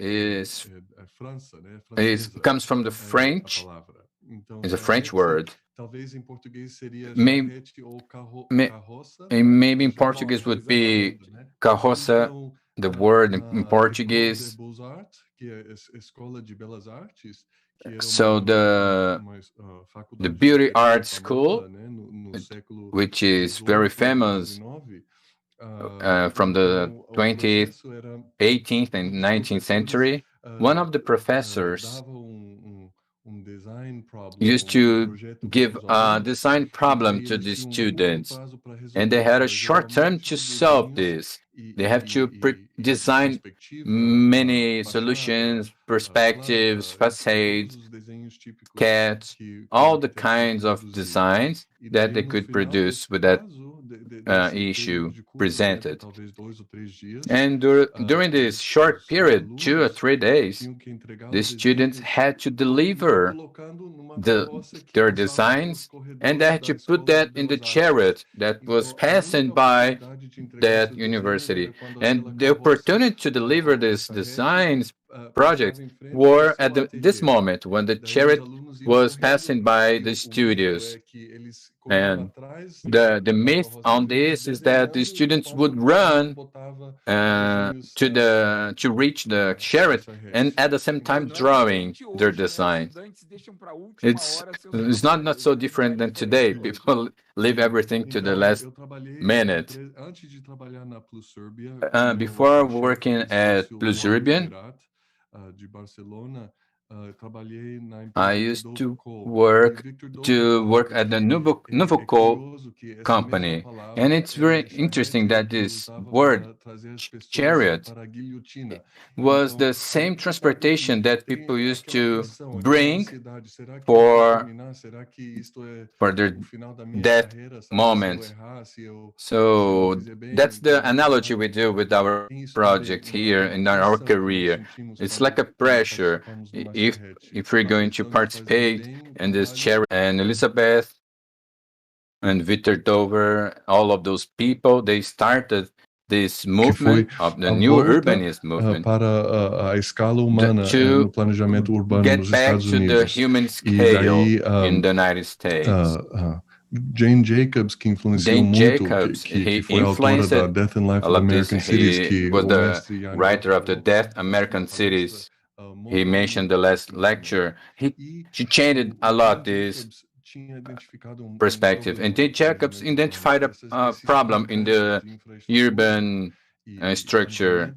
S3: comes from the French. It's a French word. Maybe in Portuguese would be carroça, the word in Portuguese. So the Beauty Art School, which is very famous from the 20th, 18th, and 19th century, one of the professors used to give a design problem to the students, and they had a short term to solve this. They have to design many solutions, perspectives, facades, cats, all the kinds of designs that they could produce with that issue presented. And during this short period, 2 or 3 days, the students had to deliver their designs, and they had to put that in the chariot that was passing by that university. And the opportunity to deliver these designs projects were at this moment when the chariot was passing by the studios. And the myth on this is that the students would run to reach the chariot and at the same time drawing their design. It's not so different than today. People leave everything to the last minute. Before working at Plus Urban, I used to work at the Novoco company, and it's very interesting that this word chariot was the same transportation that people used to bring for their death moment. So that's the analogy we do with our project here in our career. It's like a pressure. If we're going to participate in this chariot, and Elizabeth and Victor Dover, all of those people, they started this movement of the new urbanist movement
S9: para a escala humana no
S3: to
S9: planejamento urbano
S3: get
S9: nos
S3: back
S9: Estados
S3: to the
S9: Unidos.
S3: human scale in the United States.
S9: Jane Jacobs, que influenciou muito, que foi a autora da Death and Life of American Cities,
S3: he was the writer of the Death American Cities. He mentioned the last lecture. She changed a lot this perspective. And Jane Jacobs identified a problem in the urban structure.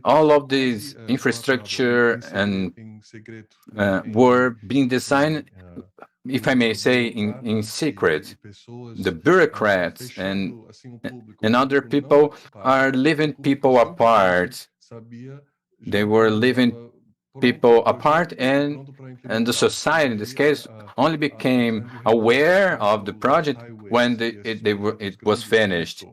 S3: All of these infrastructure and were being designed, if I may say, in secret. The bureaucrats and other people are leaving people apart. They were leaving people apart, and the society, in this case, only became aware of the project when it was finished.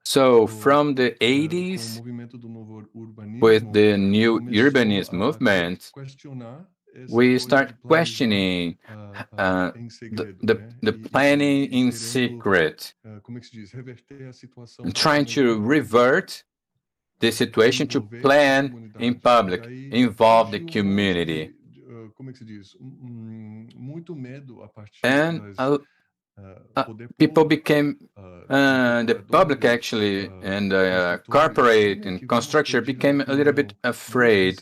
S3: So from the 80s, with the new urbanist movement, we start questioning the planning in secret, and trying to revert the situation to plan in public, involve the community. And people became, the public actually, and corporate and construction became a little bit afraid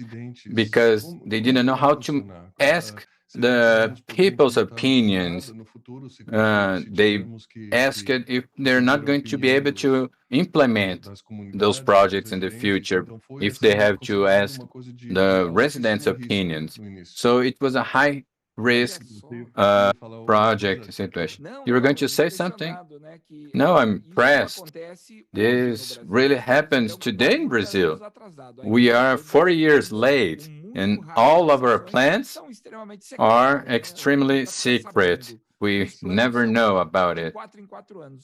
S3: because they didn't know how to ask the people's opinions. They asked if they're not going to be able to implement those projects in the future, if they have to ask the residents' opinions. So it was a high risk project situation. You were going to say something? No, I'm impressed. This really happens today in Brazil. We are 40 years late, and all of our plans are extremely secret. We never know about it.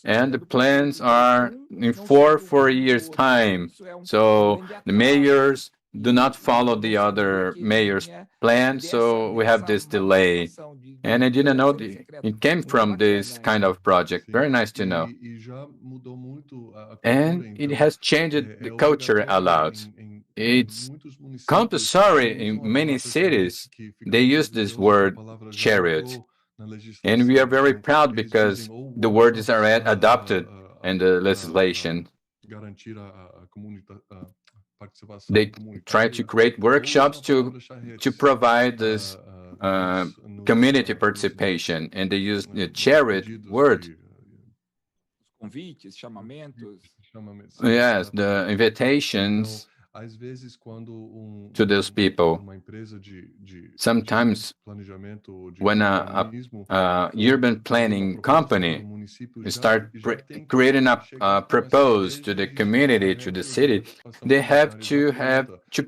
S3: And the plans are in 4 years' time. So the mayors do not follow the other mayor's plan, so we have this delay. And I didn't know it came from this kind of project. Very nice to know. And it has changed the culture a lot. It's compulsory in many cities. They use this word chariot. And we are very proud because the word is already adopted in the legislation. They try to create workshops to provide this community participation, and they use the chariot word. Yes, the invitations to those people. Sometimes when a urban planning company start creating a propose to the community, to the city, they have to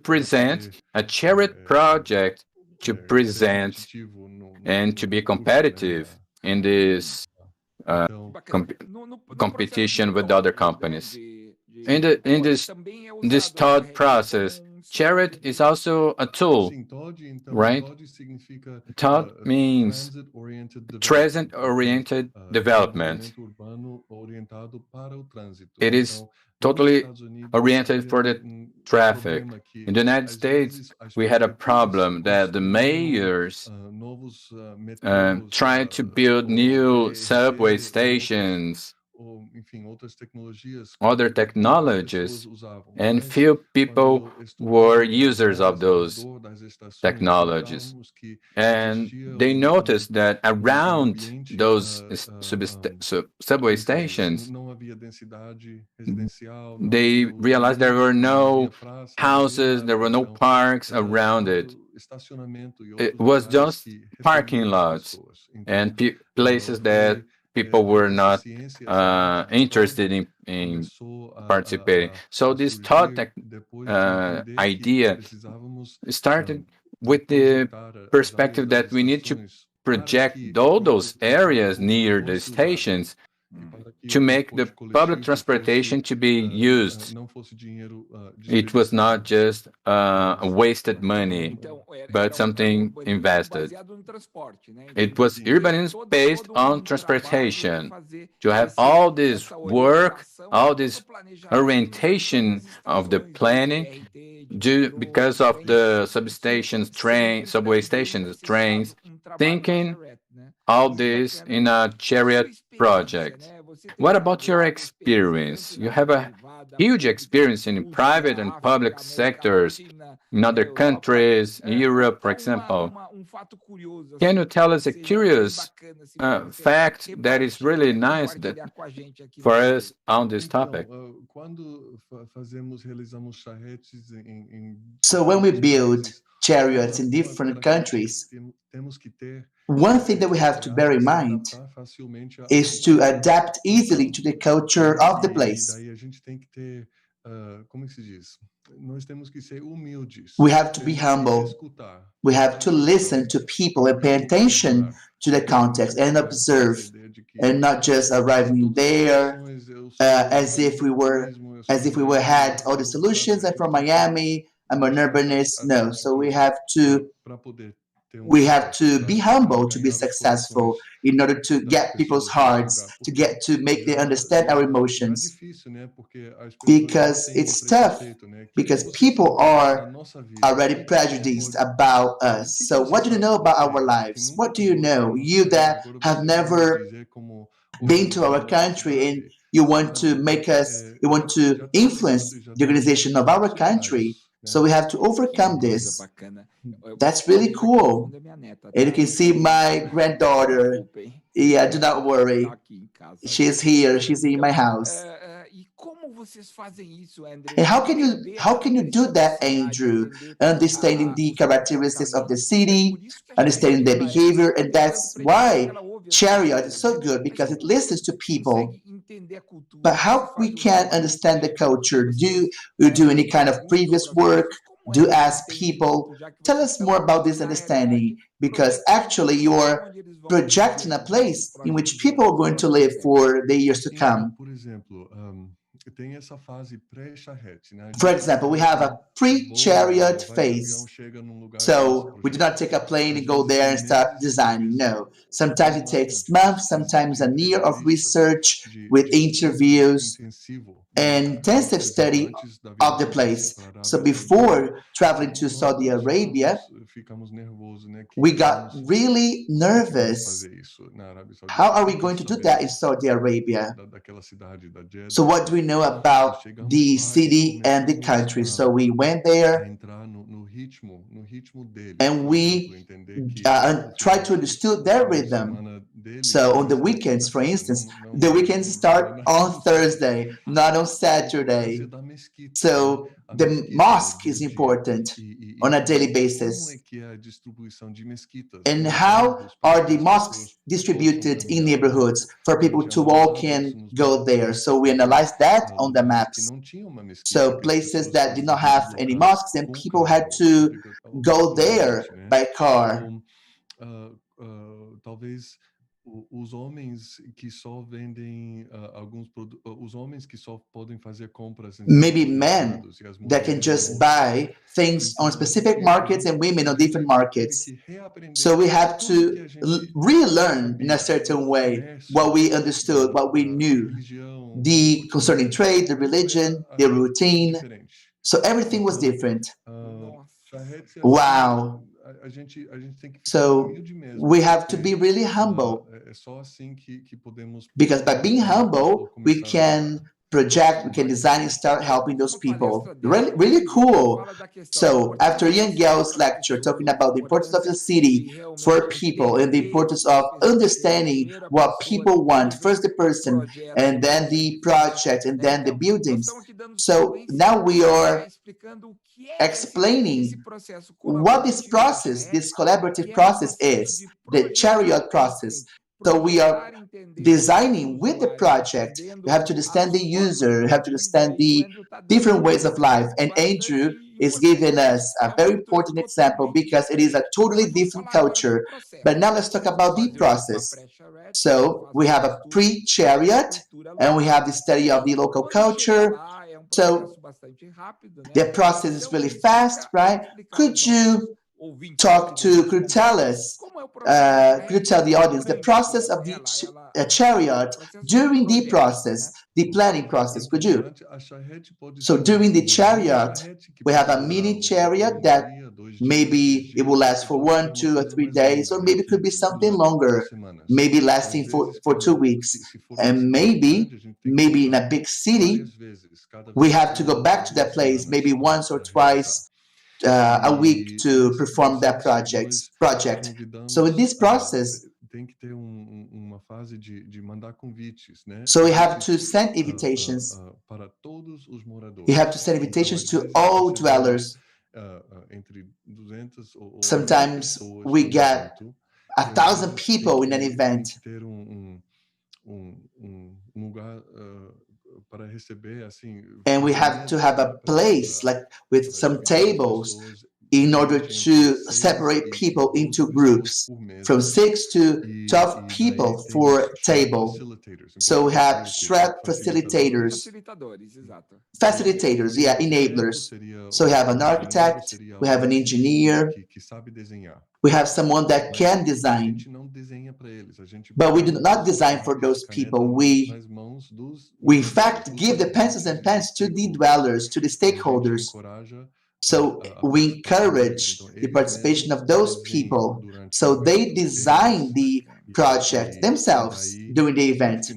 S3: present a chariot project to present and to be competitive in this competition with other companies. In this thought process, chariot is also a tool, right? Thought means transit-oriented development. It is totally oriented for the traffic. In the United States, we had a problem that the mayors tried to build new subway stations, other technologies, and few people were users of those technologies. And they noticed that around those subway stations, they realized there were no houses, there were no parks around it. It was just parking lots and places that people were not interested in participating. So this thought idea started with the perspective that we need to project all those areas near the stations to make the public transportation to be used. It was not just wasted money, but something invested. It was urbanism based on transportation. To have all this work, all this orientation of the planning, because of the subway stations, trains, thinking all this in a chariot project. What about your experience? You have a huge experience in private and public sectors in other countries, in Europe, for example. Can you tell us a curious fact that is really nice for us on this topic?
S4: So when we build chariots in different countries, one thing that we have to bear in mind is to adapt easily to the culture of the place. We have to be humble. We have to listen to people and pay attention to the context and observe, and not just arriving there as if we had all the solutions. I'm from Miami, I'm an urbanist. No, so we have to be humble to be successful in order to get people's hearts, to make them understand our emotions. Because it's tough, because people are already prejudiced about us. So what do you know about our lives? What do you know? You that have never been to our country and you want to influence the organization of our country. So we have to overcome this. That's really cool. And you can see my granddaughter. Yeah, do not worry. She's here. She's in my house. And how can you do that, Andrew? Understanding the characteristics of the city, understanding their behavior, and that's why Chariot is so good, because it listens to people. But how we can understand the culture? Do you do any kind of previous work? Do ask people? Tell us more about this understanding, because actually you're projecting a place in which people are going to live for the years to come. For example, we have a pre-chariot phase. So we do not take a plane and go there and start designing. No. Sometimes it takes months, sometimes a year of research with interviews and intensive study of the place. So before traveling to Saudi Arabia, we got really nervous. How are we going to do that in Saudi Arabia? So what do we know about the city and the country? So we went there and we tried to understand their rhythm. So on the weekends, for instance, the weekends start on Thursday, not on Saturday. So the mosque is important on a daily basis. And how are the mosques distributed in neighborhoods for people to walk and go there? So we analyzed that on the maps. So places that did not have any mosques, and people had to go there by car.
S9: Os homens que só vendem os homens que só podem fazer compras.
S4: Maybe men that can just buy things on specific markets and women on different markets. So we have to relearn in a certain way what we understood, what we knew, the concerning trade, the religion, the routine. So everything was different. Wow. So we have to be really humble, because by being humble, we can project, we can design and start helping those people. Really, really cool. So after Ian Gale's lecture talking about the importance of the city for people and the importance of understanding what people want, first the person and then the project and then the buildings. So now we are explaining what this process, this collaborative process is, the chariot process. So we are designing with the project. You have to understand the user, you have to understand the different ways of life. And Andrew is giving us a very important example, because it is a totally different culture. But now let's talk about the process. So we have a pre-chariot, and we have the study of the local culture. So the process is really fast, right? Could you tell us, could you tell the audience the process of the chariot during the process, the planning process, could you? So during the chariot, we have a mini chariot that maybe it will last for 1, 2, or 3 days, or maybe it could be something longer, maybe lasting for 2 weeks. And maybe in a big city, we have to go back to that place maybe once or twice a week to perform that project. So in this process, so we have to send invitations. You have to send invitations to all dwellers. Sometimes we get 1,000 people in an event. And we have to have a place like with some tables in order to separate people into groups from 6 to 12 people for table. So we have facilitators, enablers. So we have an architect, we have an engineer, we have someone that can design, but we do not design for those people. We in fact give the pencils and pens to the dwellers, to the stakeholders. So we encourage the participation of those people. So they design the project themselves during the event.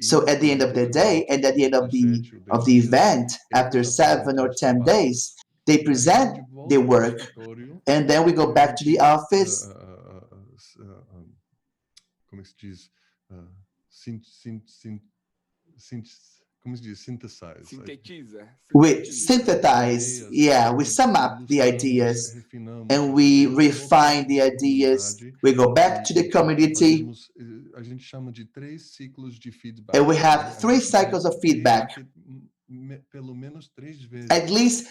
S4: So at the end of the day and at the end of the event, after 7 or 10 days, they present the work, and then we go back to the office. We synthesize, we sum up the ideas, and we refine the ideas. We go back to the community, and we have 3 cycles of feedback, at least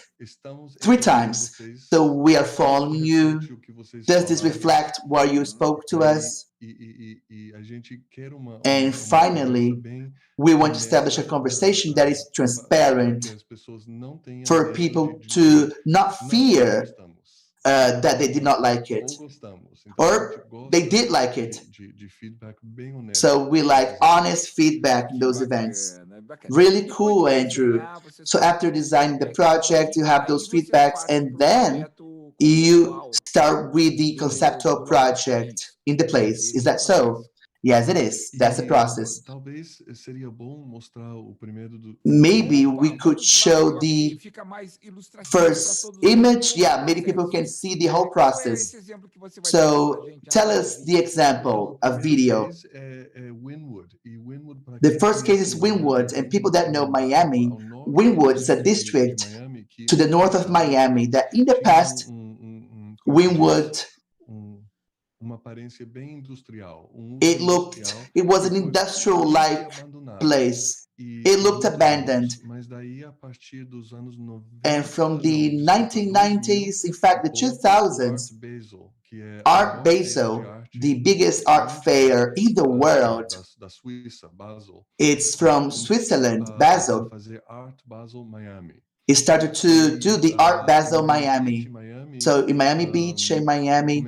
S4: 3 times. So we are following you. Does this reflect what you spoke to us? And finally, we want to establish a conversation that is transparent for people to not fear that they did not like it, or they did like it. So we like honest feedback in those events. Really cool, Andrew. So after designing the project, you have those feedbacks, and then you start with the conceptual project in the place. Is that so? Yes, it is. That's the process. Maybe we could show the first image. Yeah, maybe people can see the whole process. So tell us the example, a video. The first case is Wynwood, and people that know Miami, Wynwood is a district to the north of Miami that in the past, Wynwood, it was an industrial-like place. It looked abandoned. And from the 1990s, in fact, the 2000s, Art Basel, the biggest art fair in the world, it's from Switzerland, Basel. He started to do the Art Basel Miami. So in Miami Beach, in Miami,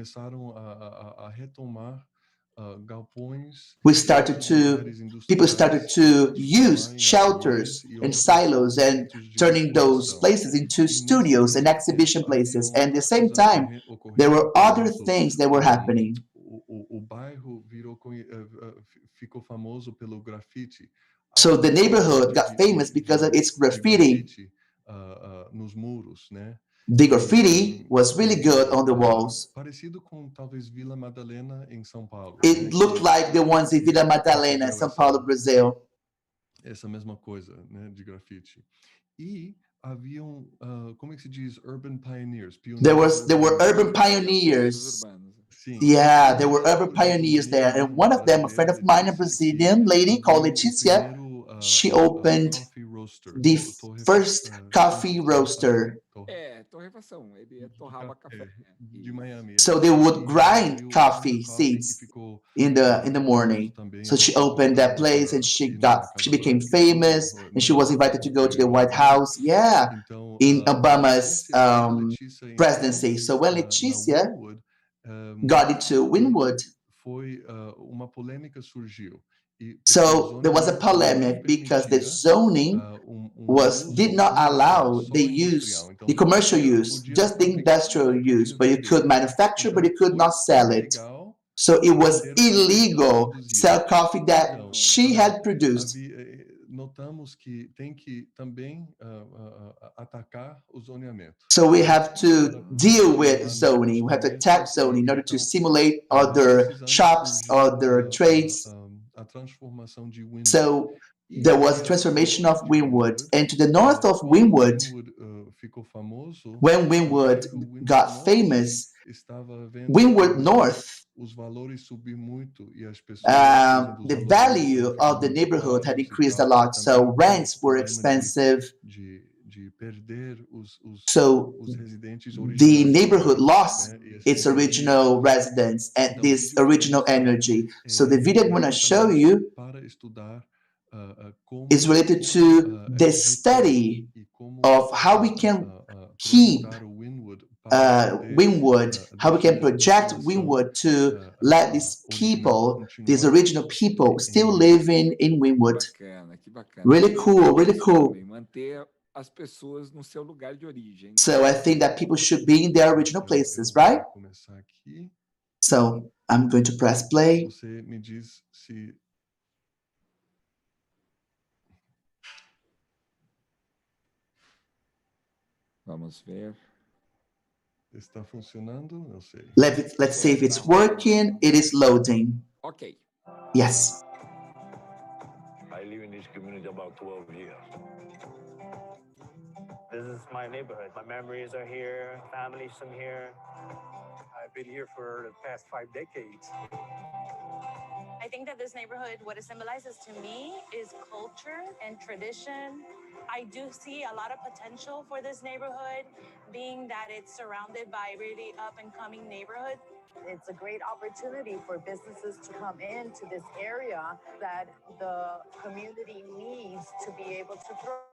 S4: people started to use shelters and silos and turning those places into studios and exhibition places. And at the same time, there were other things that were happening. So the neighborhood got famous because of its graffiti. The graffiti was really good on the walls. It looked like the ones in Vila Madalena, São Paulo, Brazil.
S9: Essa mesma coisa, né, de grafite. E haviam, como é que se diz, urban pioneers.
S4: There were urban pioneers. Yeah, there were urban pioneers there. And one of them, a friend of mine, a Brazilian lady called Leticia, she opened the first coffee roaster. So they would grind coffee seeds in the morning. So she opened that place and she became famous and she was invited to go to the White House. Yeah, in Obama's presidency. So when Letícia got into Wynwood, so there was a polemic because the zoning did not allow the commercial use, just the industrial use, but you could manufacture, but you could not sell it. So it was illegal to sell coffee that she had produced. So we have to deal with zoning. We have to attack zoning in order to stimulate other shops, other trades. So there was a transformation of Wynwood. And to the north of Wynwood, when Wynwood got famous, Wynwood North, the value of the neighborhood had increased a lot. So rents were expensive. So the neighborhood lost its original residents and this original energy. So the video I'm going to show you is related to the study of how we can keep Wynwood, how we can project Wynwood to let these people, these original people, still living in Wynwood. Really cool, really cool. So I think that people should be in their original places, right? So I'm going to press play.
S10: Vamos ver.
S9: Está funcionando? Não sei.
S4: Let's see if it's working. It is loading.
S10: Okay.
S4: Yes.
S11: I live in this community about 12 years. This is my neighborhood. My memories are here, family's from here. I've been here for the past 5 decades.
S12: I think that this neighborhood, what it symbolizes to me is culture and tradition. I do see a lot of potential for this neighborhood, being that it's surrounded by really up and coming neighborhood.
S13: It's a great opportunity for businesses to come into this area that the community needs to be able to thrive.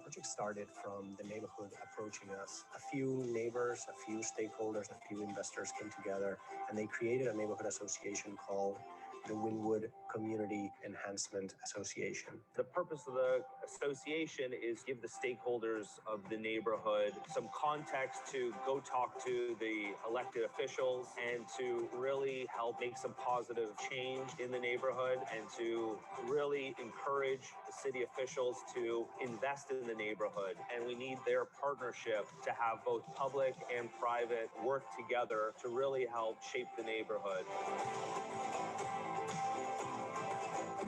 S11: Project started from the neighborhood approaching us. A few neighbors, a few stakeholders, a few investors came together and they created a neighborhood association called the Wynwood Community Enhancement Association. The purpose of the association is give the stakeholders of the neighborhood some context to go talk to the elected officials and to really help make some positive change in the neighborhood and to really encourage the city officials to invest in the neighborhood. And we need their partnership to have both public and private work together to really help shape the neighborhood.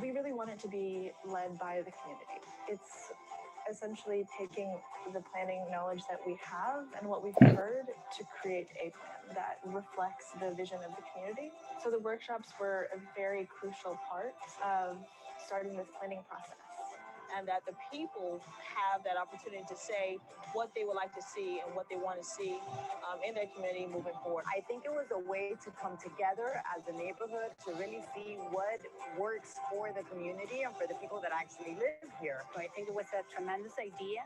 S14: We really want it to be led by the community. It's essentially taking the planning knowledge that we have and what we've heard to create a plan that reflects the vision of the community. So the workshops were a very crucial part of starting this planning process.
S15: And that the people have that opportunity to say what they would like to see and what they want to see in their community moving forward.
S13: I think it was a way to come together as a neighborhood to really see what works for the community and for the people that actually live here.
S16: So I think it was a tremendous idea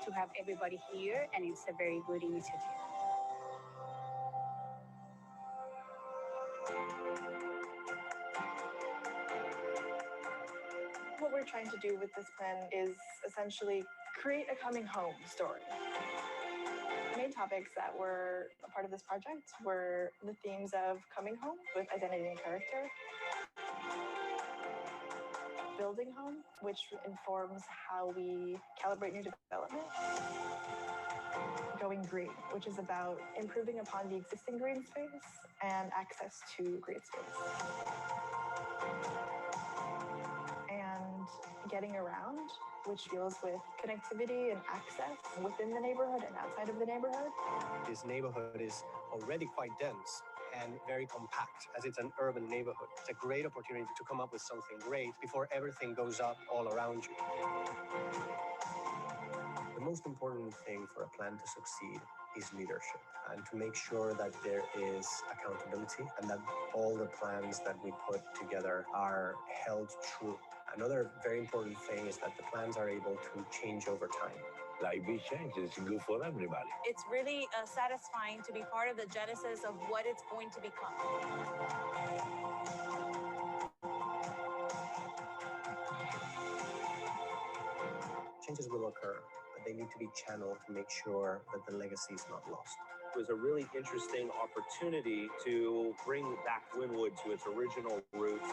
S16: to have everybody here, and it's a very good initiative.
S14: What we're trying to do with this plan is essentially create a coming home story. The main topics that were a part of this project were the themes of coming home with identity and character, building home, which informs how we calibrate new development, going green, which is about improving upon the existing green space and access to green space. And getting around, which deals with connectivity and access within the neighborhood and outside of the neighborhood.
S11: This neighborhood is already quite dense. and very compact, as it's an urban neighborhood. It's a great opportunity to come up with something great before everything goes up all around you. The most important thing for a plan to succeed is leadership, and to make sure that there is accountability and that all the plans that we put together are held true. Another very important thing is that the plans are able to change over time.
S10: Like big changes, it's good for everybody.
S12: It's really satisfying to be part of the genesis of what it's going to become.
S11: Changes will occur, but they need to be channeled to make sure that the legacy is not lost.
S10: It was a really interesting opportunity to bring back Wynwood to its original roots.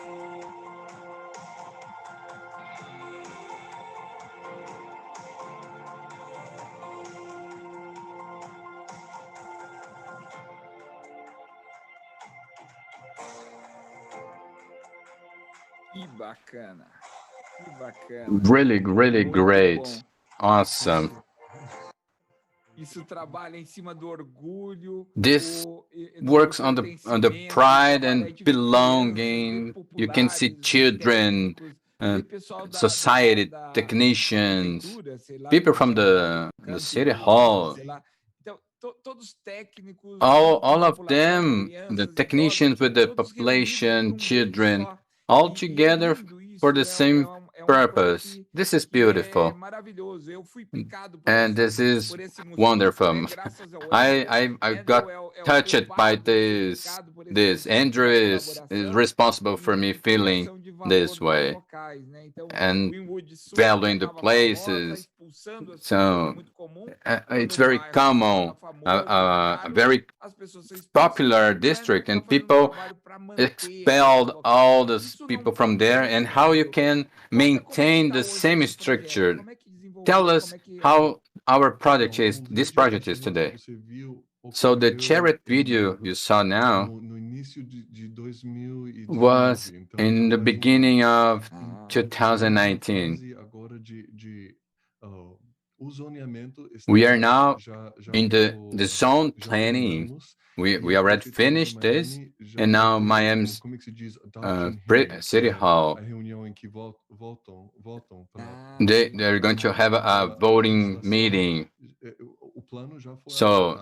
S17: Que bacana. Que bacana.
S3: Really, really great. Awesome.
S17: Isso trabalha em cima do orgulho.
S3: This works on the pride and belonging. You can see children, society technicians, people from the city hall. All of them, the technicians with the population, children, all together for the same purpose. This is beautiful. And this is wonderful. I got touched by this. Andrew is responsible for me feeling this way and valuing the places. So it's very common, a very popular district, and people expelled all those people from there, and how you can maintain the same structure. Tell us how this project is today. So the chariot video you saw now was in the beginning of 2019. We are now in the zone planning. We already finished this, and now Miami's City Hall, they're going to have a voting meeting. So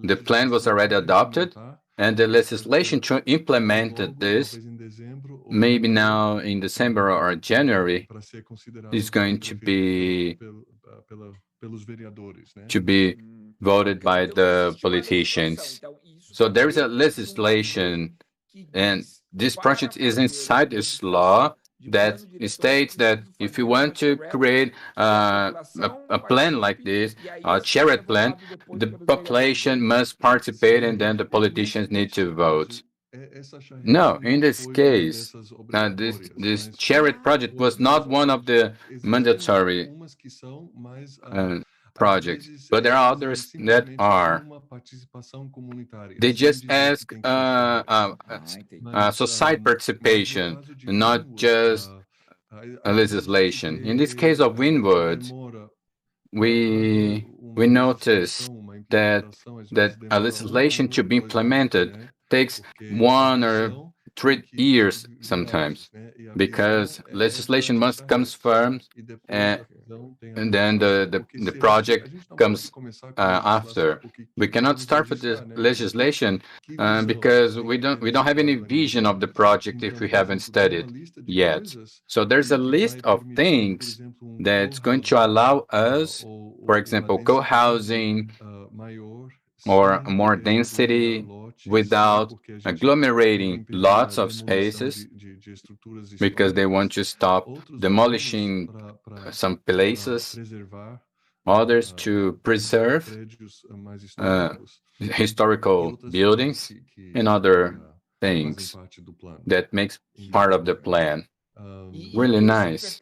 S3: the plan was already adopted, and the legislation to implement this, maybe now in December or January, is going to be voted by the politicians. So there is a legislation, and this project is inside this law that states that if you want to create a plan like this, a chariot plan, the population must participate, and then the politicians need to vote. No, in this case, this chariot project was not one of the mandatory projects, but there are others that are. They just ask society participation, not just a legislation. In this case of Wynwood, we noticed that a legislation to be implemented takes 1 or 3 years sometimes, because legislation must come first, and then the project comes after. We cannot start with the legislation because we don't have any vision of the project if we haven't studied yet. So there's a list of things that's going to allow us, for example, co-housing or more density without agglomerating lots of spaces, because they want to stop demolishing some places, others to preserve historical buildings and other things that makes part of the plan. Really nice.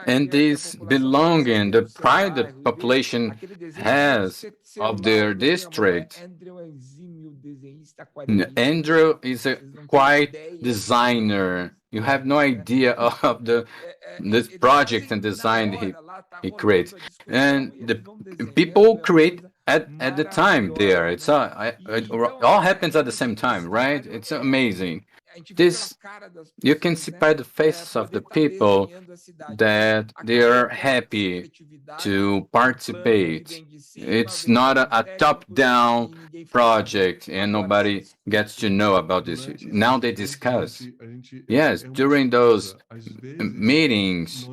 S3: And this belonging, the pride the population has of their district. Andrew is a quiet designer. You have no idea of this project and design he creates. And the people create at the time there. It's it all happens at the same time, right? It's amazing. This you can see by the faces of the people that they are happy to participate. It's not a top-down project and nobody gets to know about this. Now they discuss. Yes, during those meetings,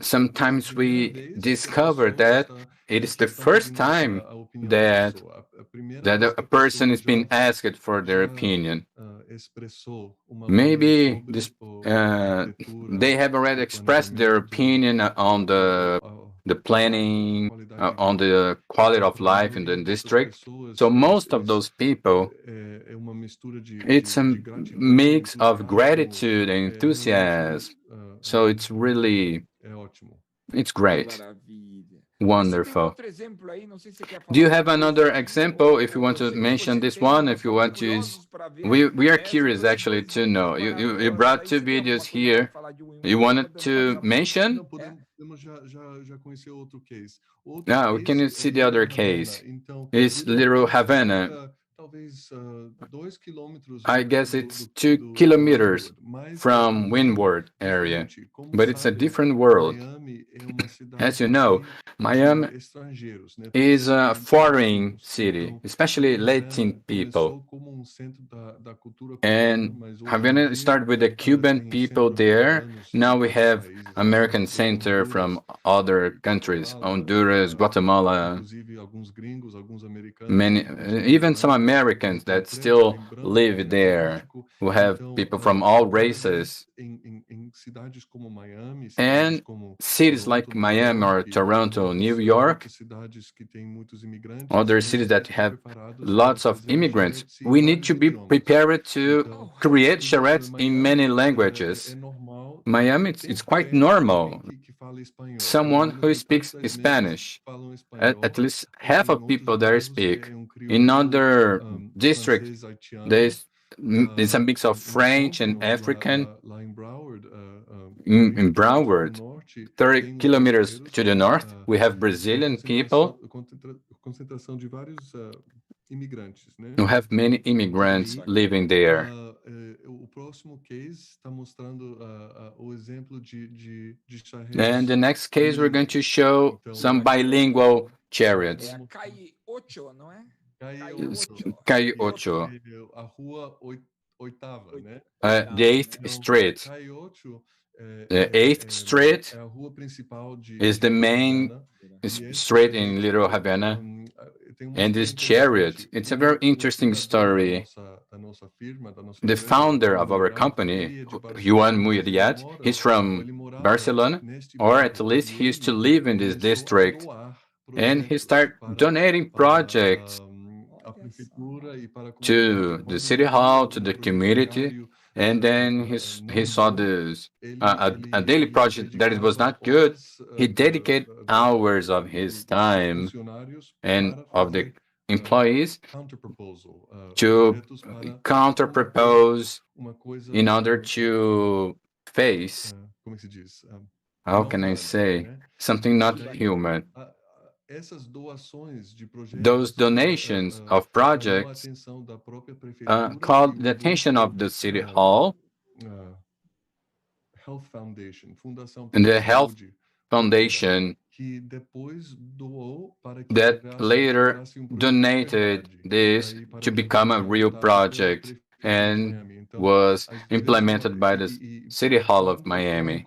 S3: sometimes we discover that it is the first time that a person is being asked for their opinion. Maybe this they have already expressed their opinion on the planning, on the quality of life in the district. So most of those people, it's a mix of gratitude and enthusiasm. So it's really, it's great. Wonderful. Do you have another example? If you want to mention this one, if you want to, we are curious actually to know. You brought two videos here. You wanted to mention? No, we can see the other case. It's Little Havana. I guess it's 2 kilometers from Windward area, but it's a different world. As you know, Miami is a foreign city, especially Latin people. And Havana started with the Cuban people there. Now we have American Center from other countries, Honduras, Guatemala, many, even some Americans that still live there, who have people from all races. And cities like Miami or Toronto, New York, other cities that have lots of immigrants, we need to be prepared to create charrettes in many languages. Miami, it's quite normal. Someone who speaks Spanish, at least half of people there speak. In other districts, it's a mix of French and African. In Broward, 30 kilometers to the north, we have Brazilian people. You have many immigrants living there. And the next case, we're going to show some bilingual chariots. Calle Ocho. The 8th Street. The 8th Street is the main street in Little Havana. And this chariot, it's a very interesting story. The founder of our company, Juan Muyriat, he's from Barcelona, or at least he used to live in this district. And he started donating projects to the city hall, to the community. And then he saw this a daily project that it was not good. He dedicated hours of his time and of the employees to counter-propose in order to face, how can I say, something not human. Those donations of projects called the attention of the city hall and the health foundation that later donated this to become a real project and was implemented by the City Hall of Miami.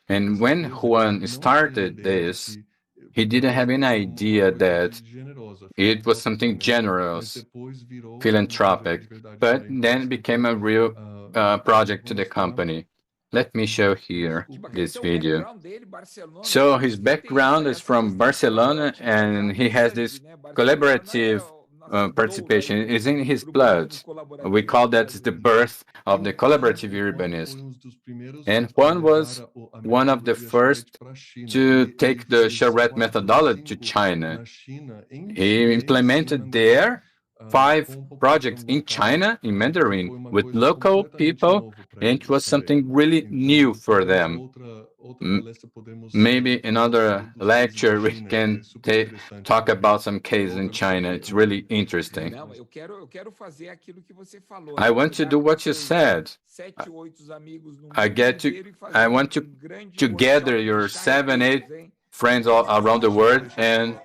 S3: And when Juan started this, he didn't have any idea that it was something generous, philanthropic, but then it became a real project to the company. Let me show here this video. So his background is from Barcelona, and he has this collaborative participation. It's in his blood. We call that the birth of the collaborative urbanism. And Juan was one of the first to take the charrette methodology to China. He implemented there 5 projects in China, in Mandarin, with local people, and it was something really new for them. Maybe another lecture we can talk about some cases in China. It's really interesting.
S17: Não, eu quero fazer aquilo que você falou.
S3: I want to do what you said. I want to gather your 7, 8 friends all around the world and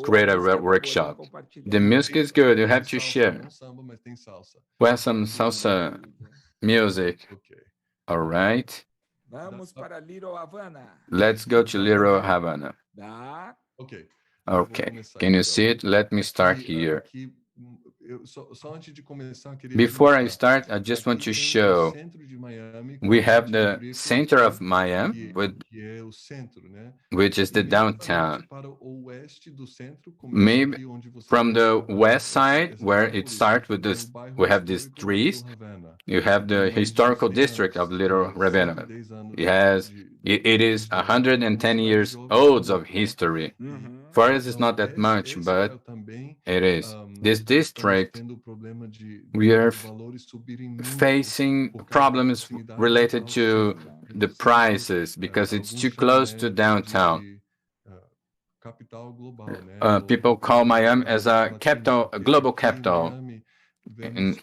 S3: create a workshop. The music is good. You have to share. We have some salsa music. All right.
S17: Vamos para Little Havana.
S3: Let's go to Little Havana.
S9: Okay.
S3: Okay. Can you see it? Let me start here. Before I start, I just want to show we have the center of Miami, which is the downtown. Maybe from the west side, where it starts with this, we have these trees. You have the historical district of Little Havana. It is 110 years old of history. For us, it's not that much, but it is. This district, we are facing problems related to the prices because it's too close to downtown. People call Miami as a capital, a global capital. And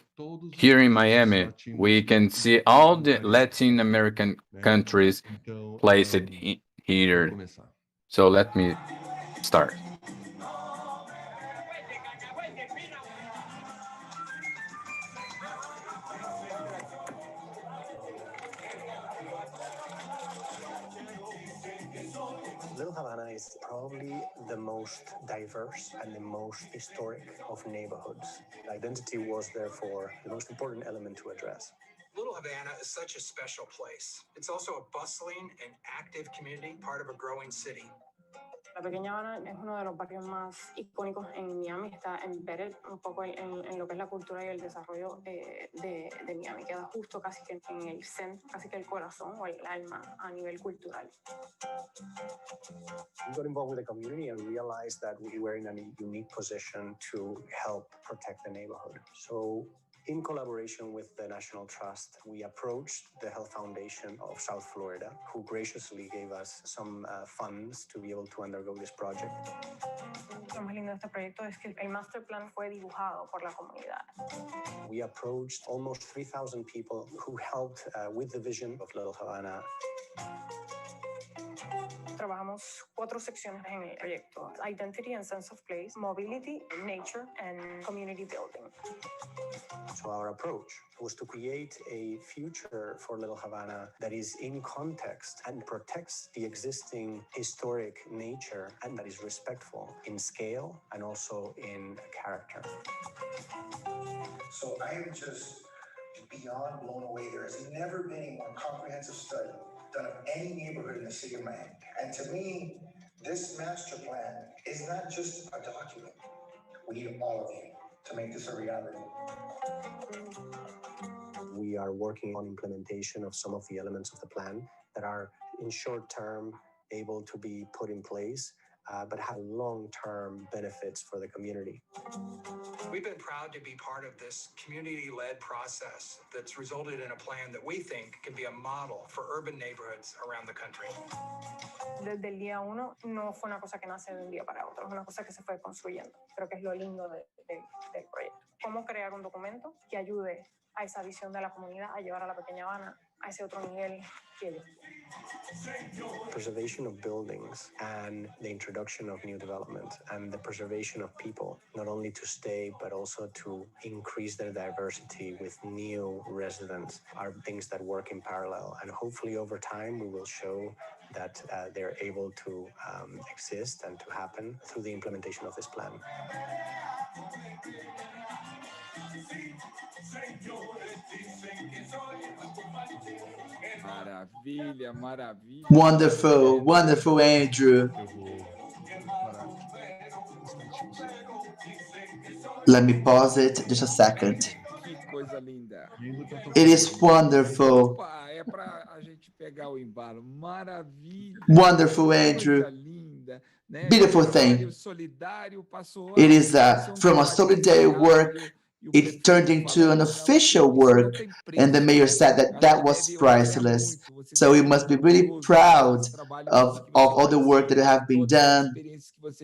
S3: here in Miami, we can see all the Latin American countries placed here. So let me start.
S11: Little Havana is probably the most diverse and the most historic of neighborhoods. Identity was therefore the most important element to address.
S18: Little Havana is such a special place. It's also a bustling and active community, part of a growing city.
S19: La Pequeña Habana es uno de los barrios más icónicos en Miami, está embedded un poco en lo que es la cultura y el desarrollo de Miami, queda justo casi que en el centro, casi que el corazón o el alma a nivel cultural.
S11: We got involved with the community and realized that we were in a unique position to help protect the neighborhood. So in collaboration with the National Trust, we approached the Health Foundation of South Florida, who graciously gave us some funds to be able to undergo this project.
S19: Lo más lindo de este proyecto es que el master plan fue dibujado por la comunidad.
S11: We approached almost 3,000 people who helped with the vision of Little Havana.
S19: Trabajamos 4 secciones en el proyecto: Identity and Sense of Place, Mobility, Nature, and Community Building.
S11: So our approach was to create a future for Little Havana that is in context and protects the existing historic nature and that is respectful in scale and also in character.
S20: So I am just beyond blown away. There has never been a more comprehensive study done of any neighborhood in the city of Miami. And to me, this master plan is not just a document. We need all of you to make this a reality.
S11: We are working on implementation of some of the elements of the plan that are in short term able to be put in place, but have long-term benefits for the community.
S18: We've been proud to be part of this community-led process that's resulted in a plan that we think can be a model for urban neighborhoods around the country.
S19: Desde el día 1 no fue una cosa que nace de un día para otro, es una cosa que se fue construyendo. Creo que es lo lindo del proyecto. Cómo crear un documento que ayude a esa visión de la comunidad a llevar a la Pequeña Habana a ese otro nivel que ellos.
S11: Preservation of buildings and the introduction of new development and the preservation of people, not only to stay, but also to increase their diversity with new residents, are things that work in parallel. And hopefully over time, we will show that they're able to exist and to happen through the implementation of this plan.
S17: Maravilha, maravilha.
S4: Wonderful, wonderful, Andrew. Let me pause it just a second.
S17: Que coisa linda.
S4: It is wonderful.
S17: Opa, é pra a gente pegar o embalo. Maravilha.
S4: Wonderful, Andrew.
S17: Coisa linda, né?
S4: Beautiful thing.
S17: Solidário passou
S4: It is from a solidarity work it turned into an official work, and the mayor said that that was priceless. So we must be really proud of all the work that have been done,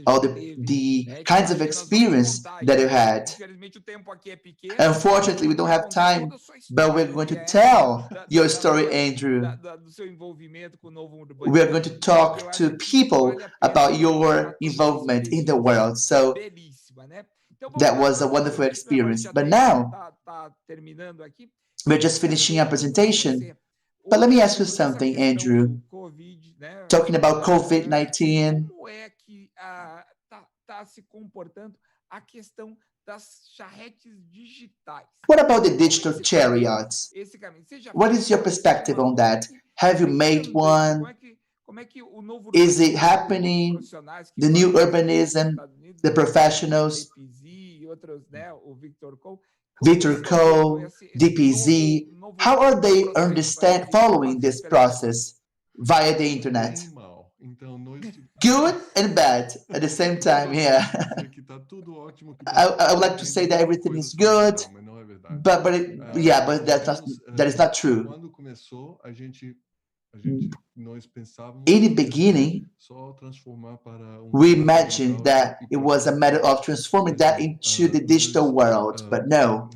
S4: all the kinds of experience that you had. Unfortunately, we don't have time, but we're going to tell your story, Andrew. We are going to talk to people about your involvement in the world. So that was a wonderful experience. But now, we're just finishing our presentation. But let me ask you something, Andrew. Talking about COVID-19. What about the digital chariots? What is your perspective on that? Have you made one? Is it happening? The new urbanism, the professionals, Victor Cole, DPZ, how are they following this process via the internet? Good and bad at the same time, yeah. I would like to say that everything is good, but that is not true. In the beginning, we imagined that it was a matter of transforming that into the digital world, but no.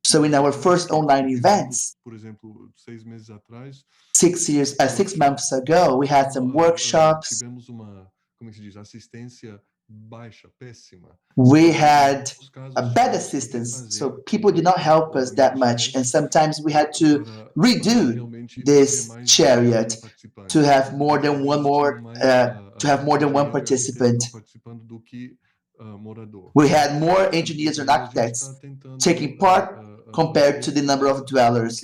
S4: So in our first online events, 6 months ago, we had some workshops. We had a bad assistance, so people did not help us that much, and sometimes we had to redo this chariot to have more than one participant. We had more engineers and architects taking part compared to the number of dwellers.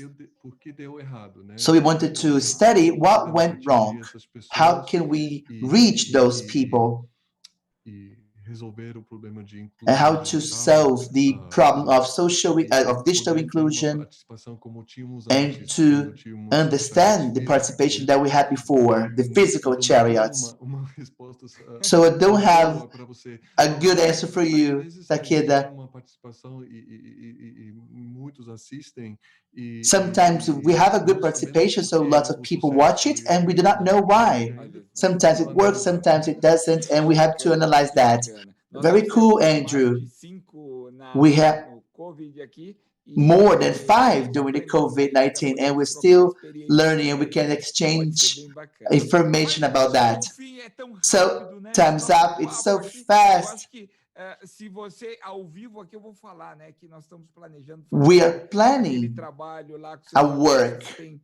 S4: So we wanted to study what went wrong. How can we reach those people? And how to solve the problem of digital inclusion, and to understand the participation that we had before, the physical chariots. So I don't have a good answer for you, Takeda. Sometimes we have a good participation, so lots of people watch it, and we do not know why. Sometimes it works, sometimes it doesn't, and we have to analyze that. Very cool, Andrew. We have more than 5 during the COVID-19, and we're still learning, and we can exchange information about that. So, time's up. It's so fast. We are planning a work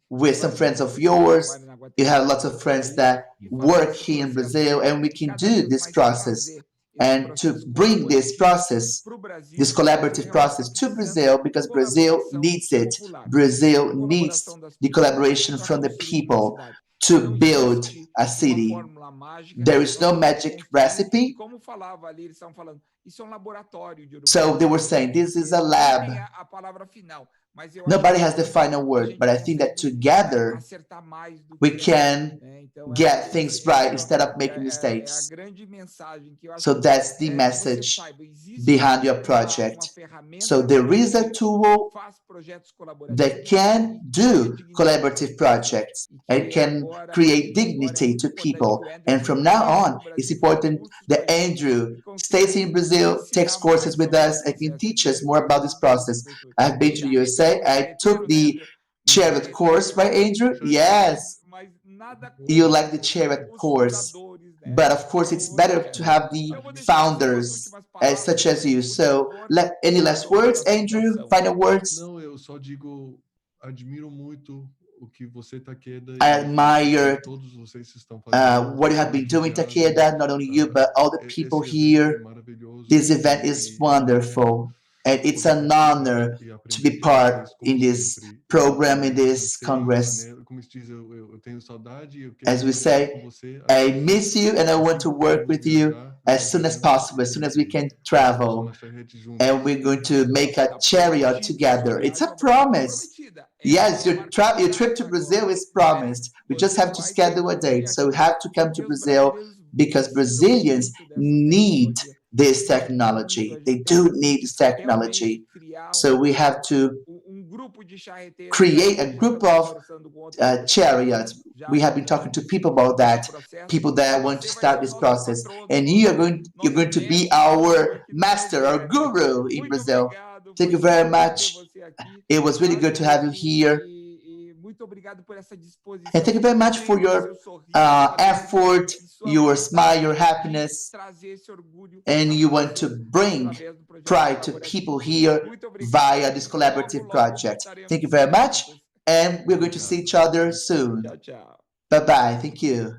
S4: with some friends of yours. You have lots of friends that work here in Brazil, and we can do this process. And to bring this process, this collaborative process to Brazil, because Brazil needs it. Brazil needs the collaboration from the people to build a city. There is no magic recipe. So they were saying, this is a lab. Nobody has the final word, but I think that together we can get things right instead of making mistakes. So that's the message behind your project. So there is a tool that can do collaborative projects and can create dignity to people. And from now on, it's important that Andrew stays in Brazil, takes courses with us, and can teach us more about this process. I've been to the USA. I took the chariot course, right, Andrew? Yes. You like the chariot course. But of course, it's better to have the founders such as you. So, any last words, Andrew? Final words? I admire what you have been doing, Takeda, not only you, but all the people here. This event is wonderful, and it's an honor to be part in this program, in this Congress. As we say, I miss you, and I want to work with you as soon as possible, as soon as we can travel. And we're going to make a chariot together. It's a promise. Yes, your trip to Brazil is promised. We just have to schedule a date. So you have to come to Brazil because Brazilians need this technology. They do need this technology. So we have to create a group of chariots. We have been talking to people about that, people that want to start this process. And you're going to be our master, our guru in Brazil. Thank you very much. It was really good to have you here. And thank you very much for your effort, your smile, your happiness. And you want to bring pride to people here via this collaborative project. Thank you very much. And we're going to see each other soon. Bye-bye. Thank you.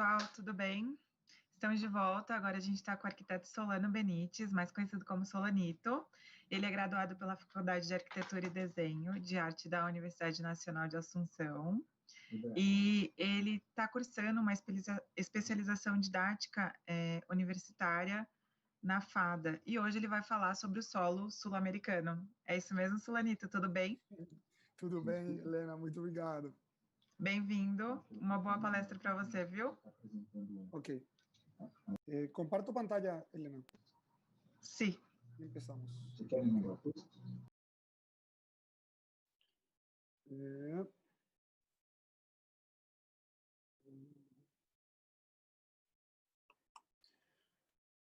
S2: pessoal, tudo bem? Estamos de volta. Agora a gente está com o arquiteto Solano Benites, mais conhecido como Solanito. Ele é graduado pela Faculdade de Arquitetura e Desenho de Arte da Universidade Nacional de Assunção. E ele está cursando uma especialização didática universitária na FADA. E hoje ele vai falar sobre o solo sul-americano. É isso mesmo, Solanito? Tudo bem?
S21: Tudo bem, Helena. Muito obrigado.
S2: Bem-vindo. Uma boa palestra para você, viu?
S21: Ok. Comparto pantalla, Helena.
S2: Sim.
S21: Empezamos.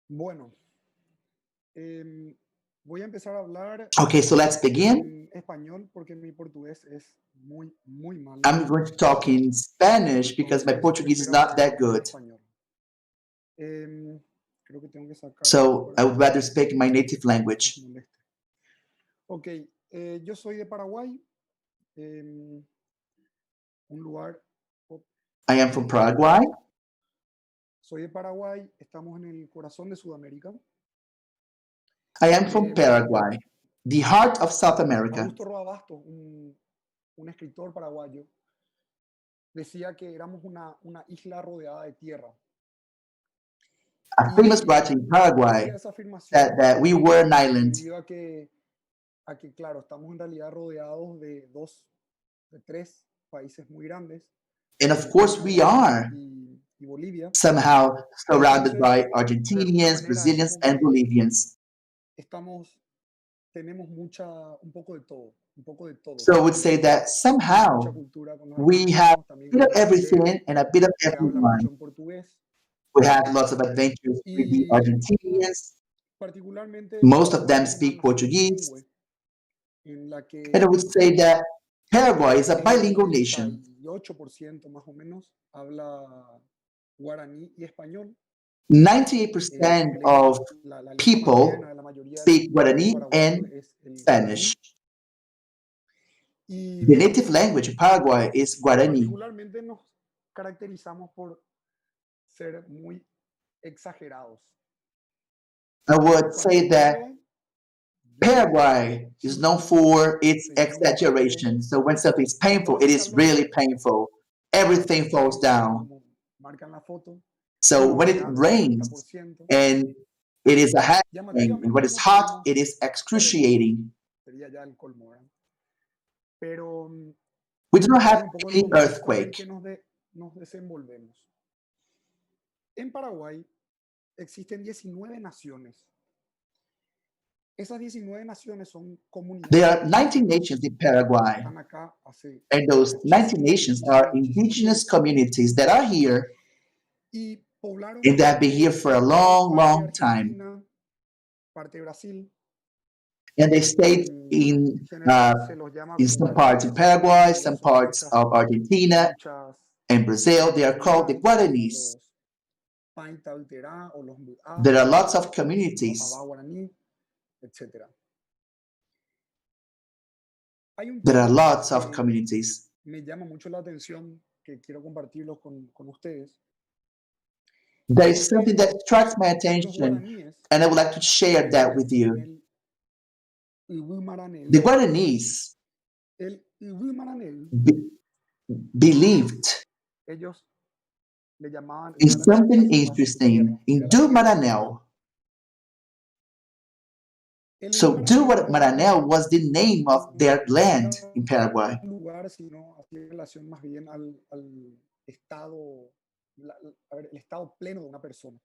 S21: Bueno, voy a empezar a hablar
S4: Okay, so let's begin.
S21: en español porque mi portugués es muy malo.
S4: I'm going to talk in Spanish because my Portuguese is not that good.
S21: Creo que tengo que sacar
S4: So I would rather speak my native language.
S21: Ok, yo soy de Paraguay, un lugar.
S4: I am from Paraguay.
S21: Soy de Paraguay, estamos en el corazón de Sudamérica.
S4: I am from Paraguay, the heart of South America.
S21: Augusto Roabasto, un escritor paraguayo, decía que éramos una isla rodeada de tierra.
S4: A famous writer in Paraguay said that we were an island.
S21: Debido a que, claro, estamos en realidad rodeados de tres países muy grandes.
S4: And of course we are somehow surrounded by Argentinians, Brazilians, and Bolivians.
S21: Tenemos un poco de todo.
S4: So I would say that somehow we have a bit of everything and a bit of everyone. We have lots of adventures with the Argentinians. Most of them speak Portuguese. And I would say that Paraguay is a bilingual nation.
S21: 98% más o menos habla guaraní y español.
S4: 98% of people speak Guarani and Spanish. The native language of Paraguay is Guarani.
S21: Particularmente nos caracterizamos por ser muy exagerados.
S4: I would say that Paraguay is known for its exaggeration. So when something is painful, it is really painful. Everything falls down. So when it rains and it is a hot thing, and when it's hot, it is excruciating. We do not have any earthquake.
S21: Nos desenvolvemos. En Paraguay existen 19 naciones. Esas 19 naciones son comunidades.
S4: There are 19 nations in Paraguay, and those 19 nations are indigenous communities that are here and that have been here for a long, long time. And they stayed in some parts in Paraguay, some parts of Argentina and Brazil. They are called the Guaranis. There are lots of communities. There are lots of communities.
S21: Me llama mucho la atención que quiero compartirlos con ustedes.
S4: There is something that strikes my attention, and I would like to share that with you. The Guaranis believed in something interesting, in Do Maranhão. So Do Maranhão was the name of their land in Paraguay.
S21: El estado pleno de una persona.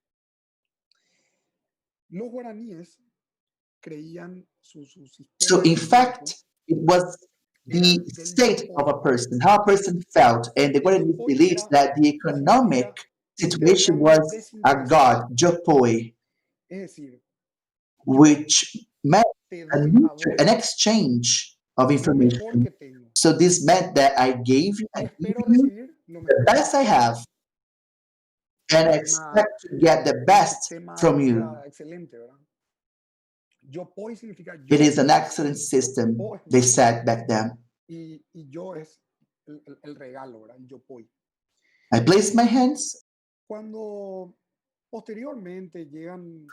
S21: Los guaraníes creían su sistema.
S4: So in fact, it was the state of a person, how a person felt, and the Guaraníes believed that the economic situation was a god, Jopoi, which meant an exchange of information. So this meant that I gave you the best I have, and I expect to get the best from you. It is an excellent system, they said back then. I placed my hands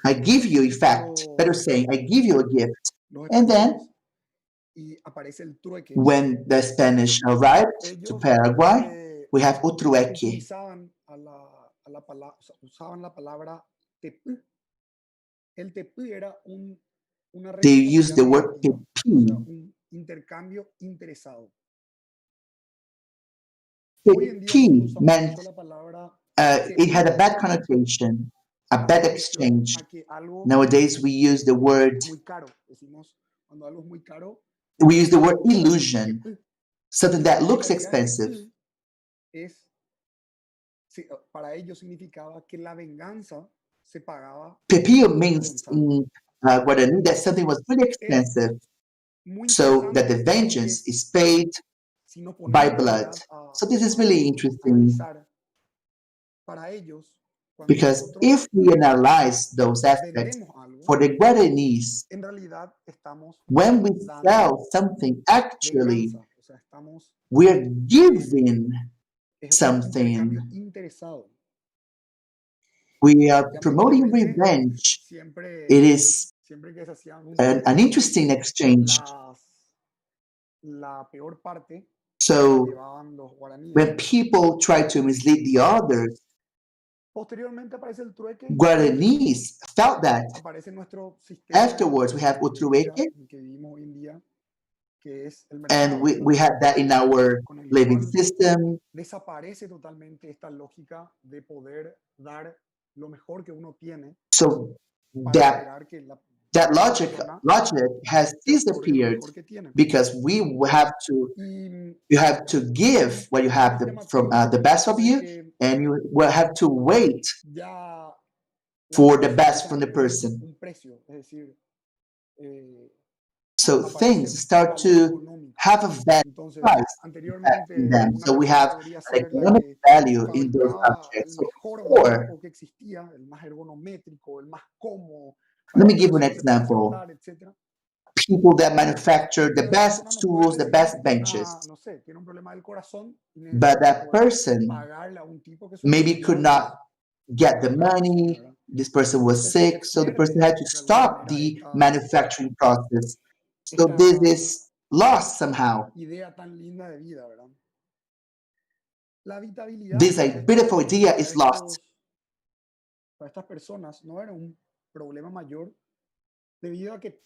S4: I give you, in fact, better saying, I give you a gift. And then, when the Spanish arrived to Paraguay, we have utrueque. They use the word tepi. Tepi meant it had a bad connotation, a bad exchange. Nowadays, we use the word illusion, something that looks expensive. Pepillo means in Guarani that something was really expensive, so that the vengeance is paid by blood. So this is really interesting, because if we analyze those aspects, for the Guaranis, when we sell something, actually, we're giving something. We are promoting revenge. It is an interesting exchange. So when people try to mislead the others, Guaranis felt that. Afterwards, we have utrueque, and we had that in our living system. So that logic has disappeared, because you have to give what you have from the best of you, and you will have to wait for the best from the person. So things start to have a value price in them. So we have an economic value in those objects. So before, let me give you an example. People that manufacture the best stools, the best benches, but that person maybe could not get the money. This person was sick, so the person had to stop the manufacturing process. So this is lost somehow. This beautiful idea is lost.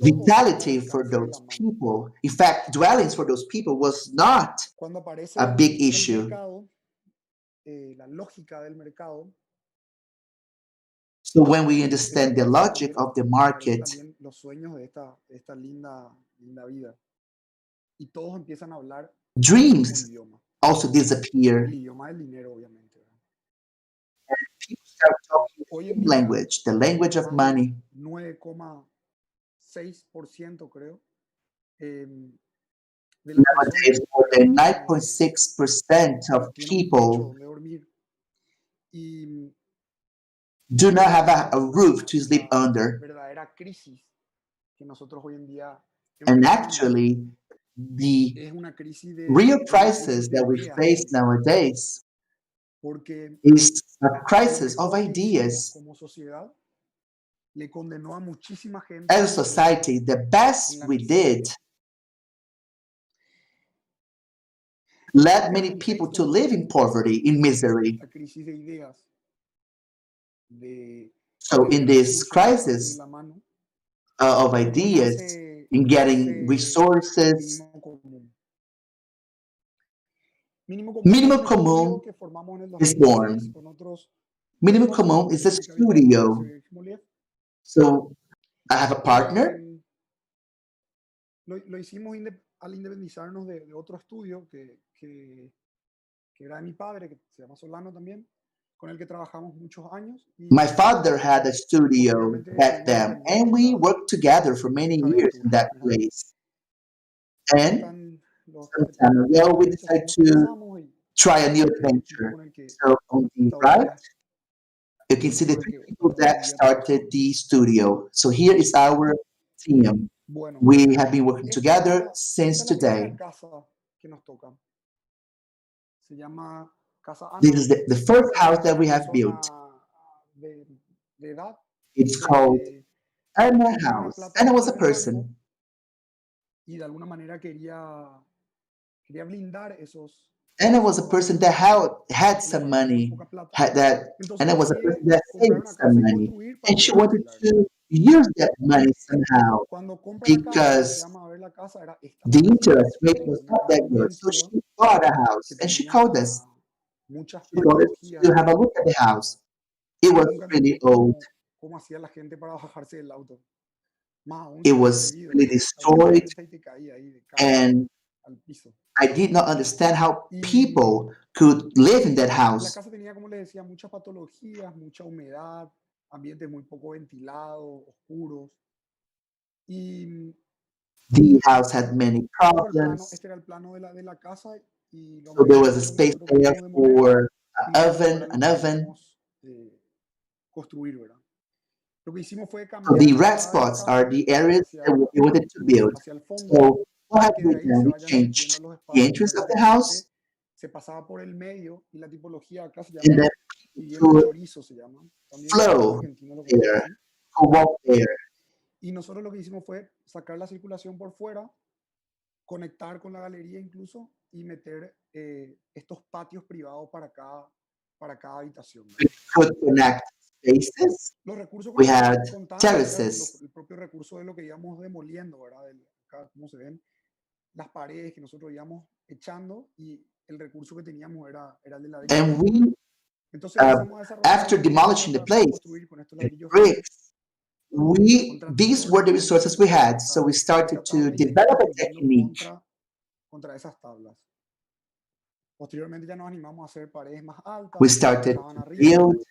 S4: Vitality for those people, in fact, dwellings for those people was not a big issue. So when we understand the logic of the market, dreams also disappear. People start talking the same language, the language of money. Nowadays, more than 9.6% of people do not have a roof to sleep under. And actually, the real crisis that we face nowadays is a crisis of ideas. As a society, the best we did led many people to live in poverty, in misery. So in this crisis of ideas, in getting resources, Mínimo Común is born. Mínimo Común is a studio. So I have a partner.
S21: Lo hicimos al independizarnos de otro estudio que era de mi padre, que se llama Solano también, con el que trabajamos muchos años.
S4: My father had a studio back then, and we worked together for many years in that place. And some time ago, we decided to try a new adventure. So on the right, you can see the three people that started the studio. So here is our team. We have been working together since today. This is the first house that we have built.
S21: de edad.
S4: It's called Anna House. Anna was a person.
S21: Y de alguna manera quería blindar esos.
S4: Anna was a person that had some money, Anna was a person that saved some money, and she wanted to use that money somehow because the interest rate was not that good. So she bought a house and she called us. She told us to have a look at the house. It was really old.
S21: ¿Cómo hacía la gente para bajarse del auto?
S4: It was really destroyed, and I did not understand how people could live in that house.
S21: La casa tenía, como les decía, muchas patologías, mucha humedad, ambientes muy poco ventilados, oscuros. Y
S4: the house had many problems.
S21: Este era el plano de la casa y
S4: so there was a space there for an oven.
S21: Construir, ¿verdad? Lo que hicimos fue
S4: So
S21: cambiar
S4: the red spots are the areas that we wanted to build. So what have we done? We changed the entrance of the house,
S21: se pasaba por el medio y la tipología acá se
S4: and
S21: llama
S4: then
S21: vivienda chorizo, se llama. También
S4: flow
S21: los argentinos lo
S4: there,
S21: conocen así.
S4: who walk there.
S21: Y nosotros lo que hicimos fue sacar la circulación por fuera, conectar con la galería incluso y meter estos patios privados para cada habitación.
S4: We could connect spaces.
S21: Los recursos
S4: We had
S21: terraces. El propio recurso de lo que íbamos demoliendo, ¿verdad? Acá, como se ven, las paredes que nosotros íbamos echando y el recurso que teníamos era el de ladrillo.
S4: And we,
S21: Entonces empezamos a desarrollar
S4: after demolishing the place, the bricks, these were the resources we had. So we started to develop a technique.
S21: Contra esas tablas. Posteriormente ya nos animamos a hacer paredes más altas.
S4: We started to build,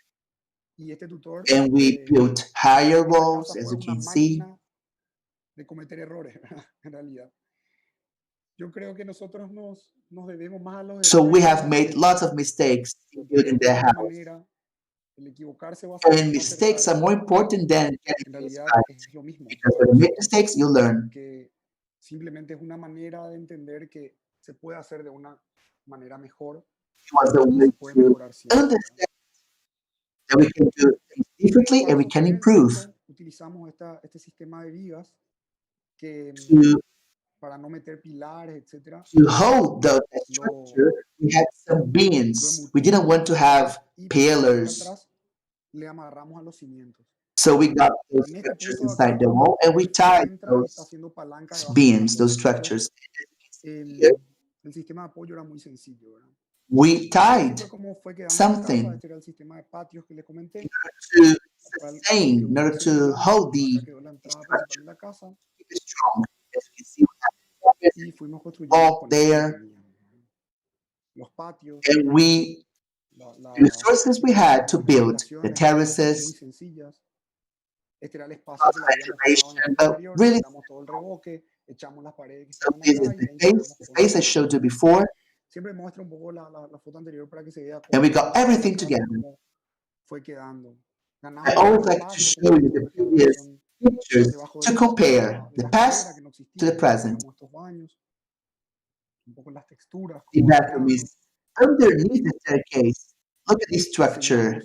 S21: y este tutor,
S4: and we built higher walls, as you can see.
S21: De cometer errores, en realidad. Yo creo que nosotros nos debemos más a los
S4: So we have made lots of mistakes in building the house. And mistakes are more important than getting things right. Because when you make mistakes, you learn.
S21: Simplemente es una manera de entender que se puede hacer de una manera mejor.
S4: It was a way to understand that we can do things differently and we can improve.
S21: Utilizamos este sistema de vigas que para no meter pilares, etcétera.
S4: To hold the structure, we had some beams. We didn't want to have pillars.
S21: Le amarramos a los cimientos.
S4: So we got those structures inside the wall and we tied those beams, those structures.
S21: El sistema de apoyo era muy sencillo, ¿verdad?
S4: We tied something
S21: Este era el sistema de patios que les comenté.
S4: To sustain, in order to hold the structure, keep it strong. As you can see,
S21: y fuimos
S4: all there,
S21: los patios,
S4: and the resources we had to build the terraces,
S21: este era el espacio que
S4: ventilation, but really, so this is the space I showed you before,
S21: siempre muestra un poco la foto anterior para que se vea
S4: and we got everything together.
S21: Fue quedando.
S4: I always like to show you the previous pictures to compare the past to the present. The bathroom is underneath the staircase. Look at this structure.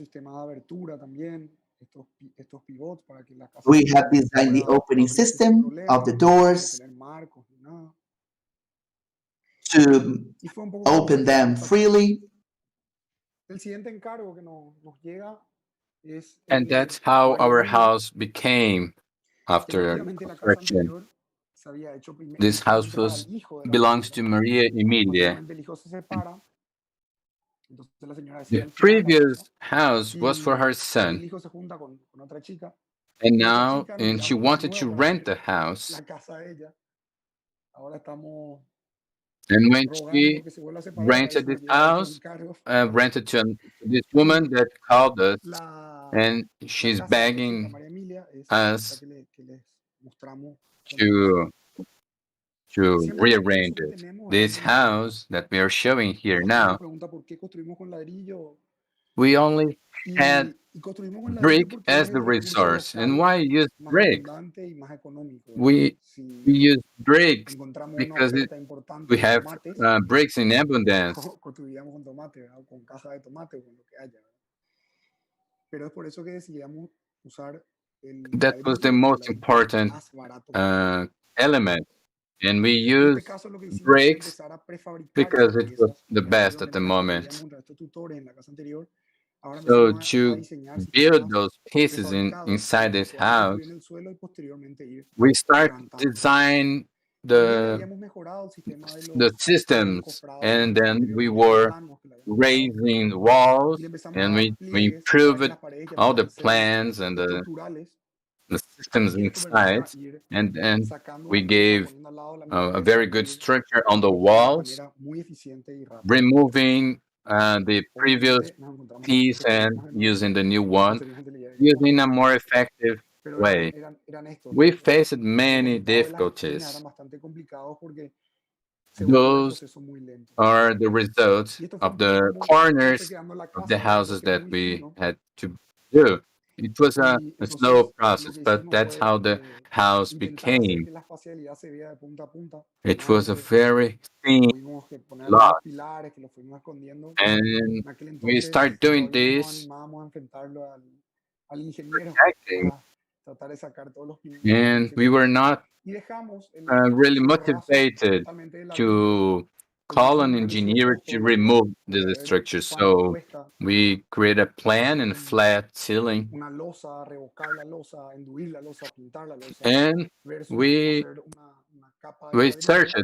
S4: We have designed the opening system of the doors to open them freely.
S3: And that's how our house became after construction. This house belongs to Maria Emilia. The previous house was for her son. And she wanted to rent the house. And when she rented this house, rented to this woman that called us, and she's begging us to rearrange it. This house that we are showing here now, we only had brick as the resource. And why use brick? We use bricks because we have bricks in abundance. That was the most important element. And we used bricks because it was the best at the moment. So to build those pieces inside this house, we start design the systems, and then we were raising walls, and we improved all the plans and the systems inside, and then we gave a very good structure on the walls, removing the previous piece and using the new one, using a more effective way. We faced many difficulties. Those are the results of the corners of the houses that we had to do. It was a slow process, but that's how the house became. It was a very thin lot. And we start doing this, protecting, and we were not really motivated to call an engineer to remove the structure. So we create a plan and flat ceiling. And we searched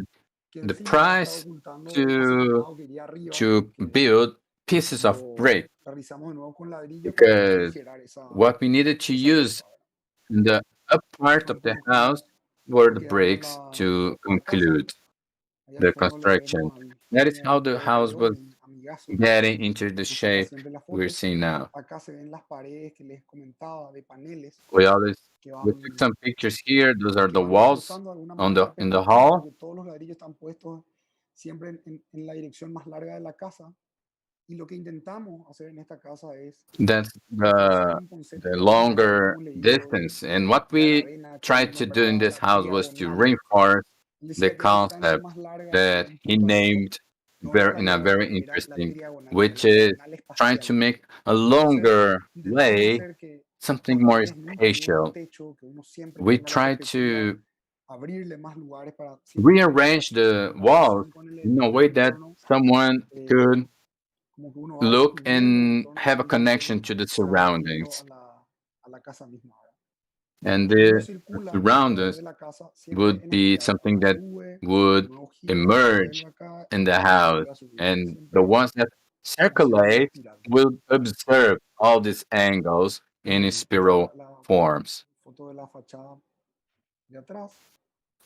S3: the price to build pieces of brick, because what we needed to use in the up part of the house were the bricks to conclude the construction. That is how the house was getting into the shape we're seeing now. We took some pictures here. Those are the walls in the hall. That's the longer distance. And what we tried to do in this house was to reinforce the concept that he named in a very interesting, which is trying to make a longer way something more spatial. We try to rearrange the walls in a way that someone could look and have a connection to the surroundings. And the surroundings would be something that would emerge in the house. And the ones that circulate will observe all these angles in spiral forms.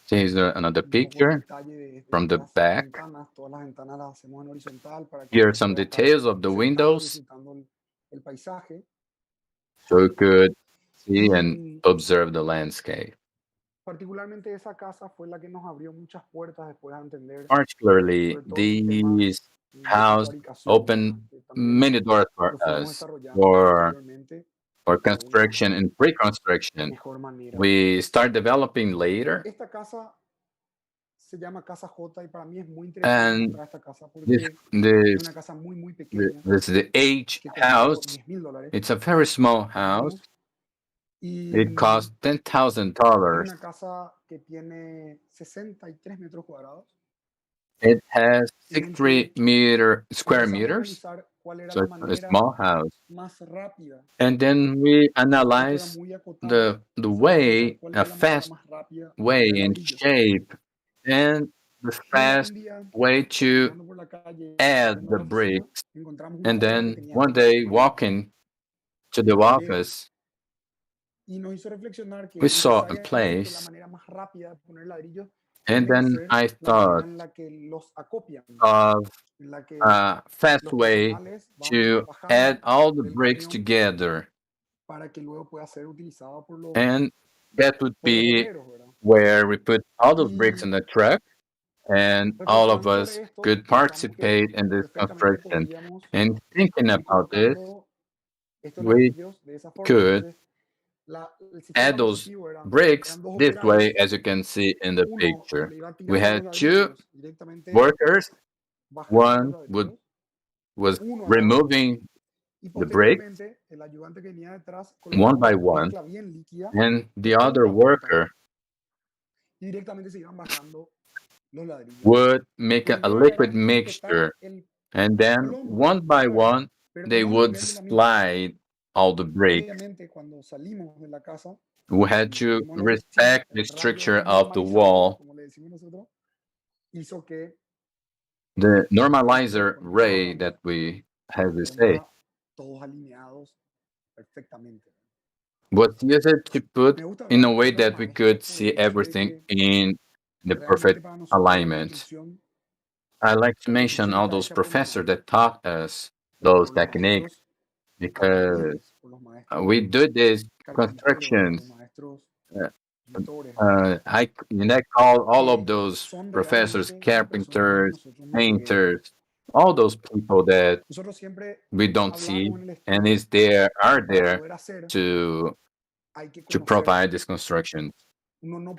S3: Here's another picture from the back. Here are some details of the windows, so you could see and observe the landscape. Particularly, these house opened many doors for us for construction and pre-construction. We start developing later. And this is the H house. It's a very small house. It cost $10,000. It has 63 square meters, so it's a small house. And then we analyze the way, a fast way and shape, and the fast way to add the bricks. And then one day, walking to the office, we saw a place, and then I thought of a fast way to add all the bricks together. And that would be where we put all those bricks in the truck, and all of us could participate in this construction. And thinking about this, we could add those bricks this way, as you can see in the picture. We had two workers. One was removing the bricks one by one, and the other worker would make a liquid mixture, and then one by one they would slide all the bricks. We had to respect the structure of the wall. The normalizer ray that we have to say was used to put in a way that we could see everything in the perfect alignment. I like to mention all those professors that taught us those techniques because we do these constructions. And I call all of those professors carpenters, painters, all those people that we don't see and are there to provide this construction.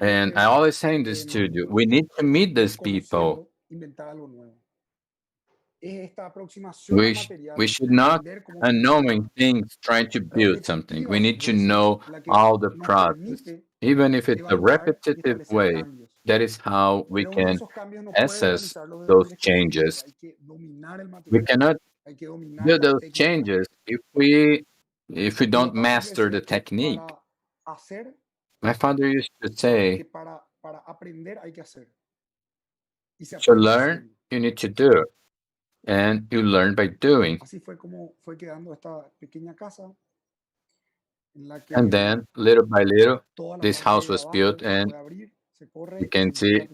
S3: And I always say in the studio, we need to meet these people. We should not unknowing things trying to build something. We need to know all the process, even if it's a repetitive way. That is how we can assess those changes. We cannot do those changes if we don't master the technique. My father used to say, to learn, you need to do, and you learn by doing. And then, little by little, this house was built, and you can see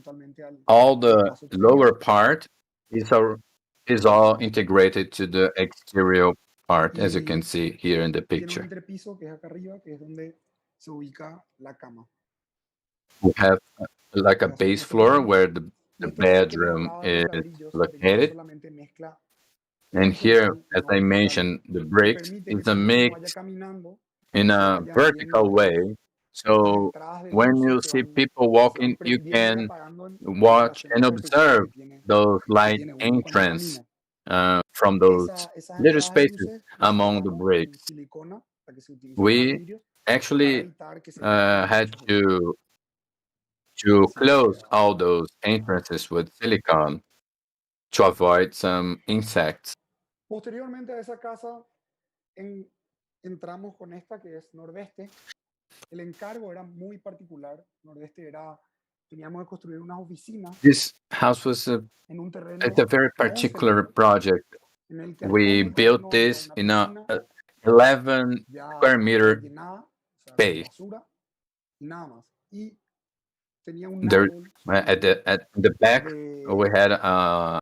S3: all the lower part is all integrated to the exterior part, as you can see here in the picture. We have like a base floor where the bedroom is located. And here, as I mentioned, the bricks is a mix in a vertical way. So when you see people walking, you can watch and observe those light entrance from those little spaces among the bricks. We actually had to close all those entrances with silicone to avoid some insects.
S21: Posteriormente a esa casa, entramos con esta que es Nordeste. El encargo era muy particular. Nordeste teníamos que construir unas oficinas.
S3: This house was it's a very particular project. We built this in a 11 square meter space. There, at the back, we had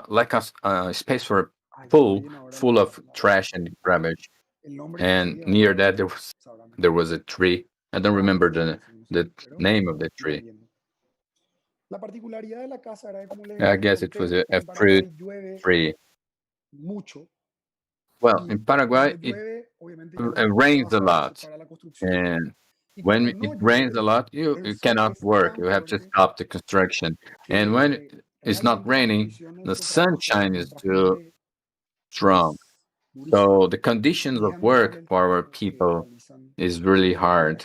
S3: like a space for a pool full of trash and garbage, and near that there was a tree. I don't remember the name of the tree. I guess it was a fruit tree. Well, in Paraguay, it rains a lot, and when it rains a lot, you cannot work. You have to stop the construction. And when it's not raining, the sunshine is too strong. So the conditions of work for our people is really hard.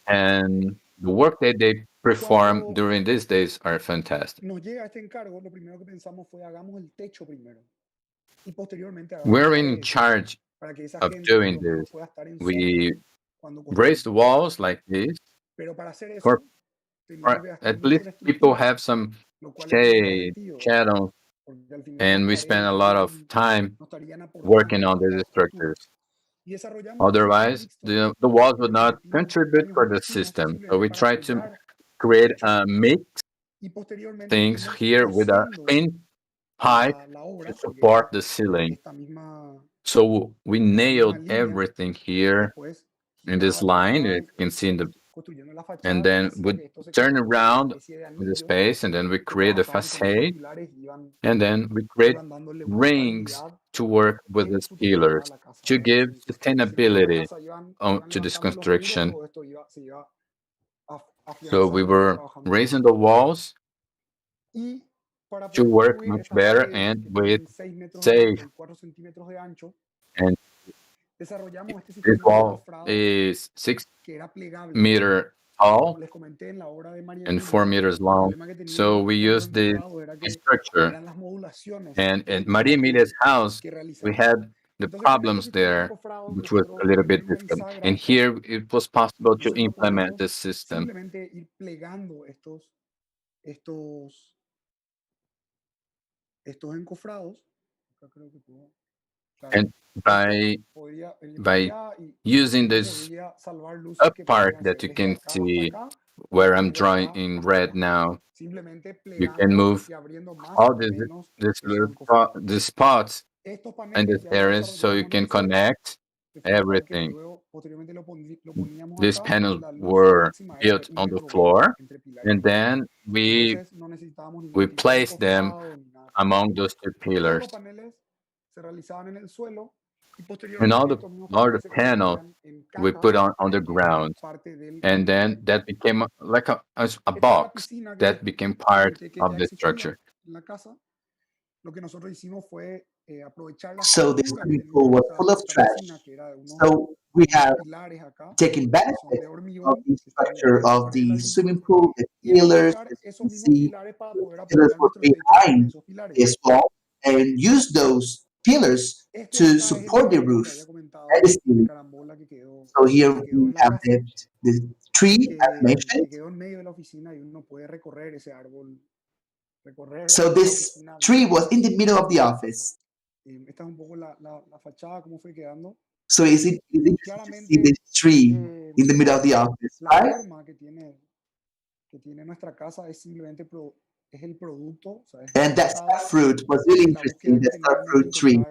S3: And the work that they perform during these days are fantastic. We're in charge of doing this. We raise the walls like this, or at least people have some shade, shadow, and we spend a lot of time working on these structures. Otherwise, the walls would not contribute for the system. So we try to create a mix things here with a thin pipe to support the ceiling. So we nailed everything here in this line. You can see and then we turn around the space, and then we create a facade, and then we create rings to work with the pillars to give sustainability to this construction. So we were raising the walls, to work much better and with safe. And this wall is 6-meter tall and 4 meters long. So we use this structure. And at Maria Emilia's house, we had the problems there, which was a little bit difficult. And here it was possible to implement this system.
S21: Simplemente ir plegando estos encofrados. Acá creo que puedo.
S3: And by using this up part that you can see where I'm drawing in red now, you can move all these spots and these areas so you can connect everything. These panels were built on the floor, and then we placed them among those two pillars. And all the panels we put on the ground, and then that became like a box that became part of the structure.
S4: So the swimming pool was full of trash. So we have taken benefit of the structure of the swimming pool, the pillars, as you can see, the pillars were behind this wall, and use those pillars to support the roof and the ceiling. So here we have the tree as mentioned. So this tree was in the middle of the office. So it's interesting to see this tree in the middle of the office, right? And that star fruit was really interesting, the star fruit tree.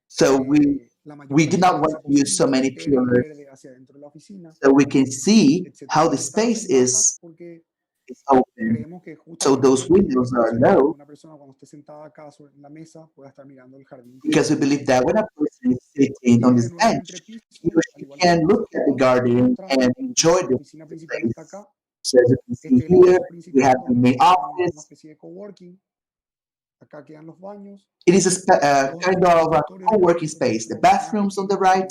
S4: So we did not want to use so many pillars, so we can see how the space is open. So those windows are low, because we believe that when a person is sitting on this bench, he or she can look at the garden and enjoy the space. So as you can see here, we have the main office. It is a kind of a co-working space. The bathrooms on the right.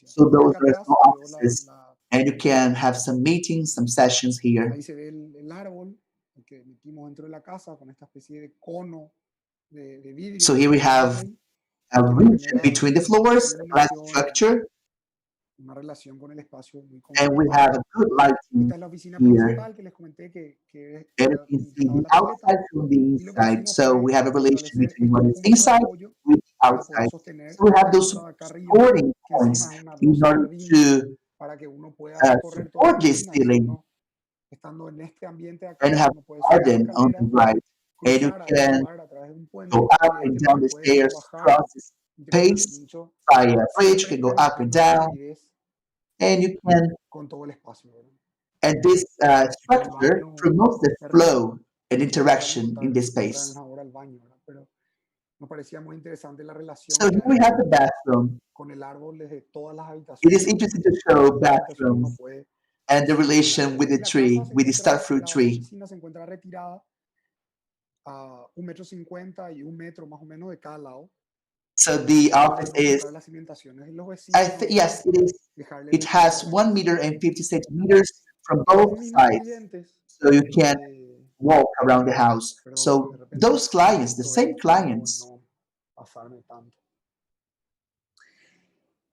S4: So those are some offices, and you can have some meetings, some sessions here. So here we have a region between the floors, a glass structure, and we have a good lighting here. And you can see the outside from the inside. So we have a relation between what is inside with the outside. So we have those supporting points in order to support this ceiling. And have a garden on the right. And you can go up and down the stairs, cross the space via a bridge, you can go up and down. And you can, and this structure promotes the flow and interaction in the space. So here we have the bathroom. It is interesting to show bathrooms and the relation with the tree, with the star fruit tree. So the office is, yes, it is. It has 1 meter and 50 centimeters from both sides, so you can walk around the house. So those clients, the same clients.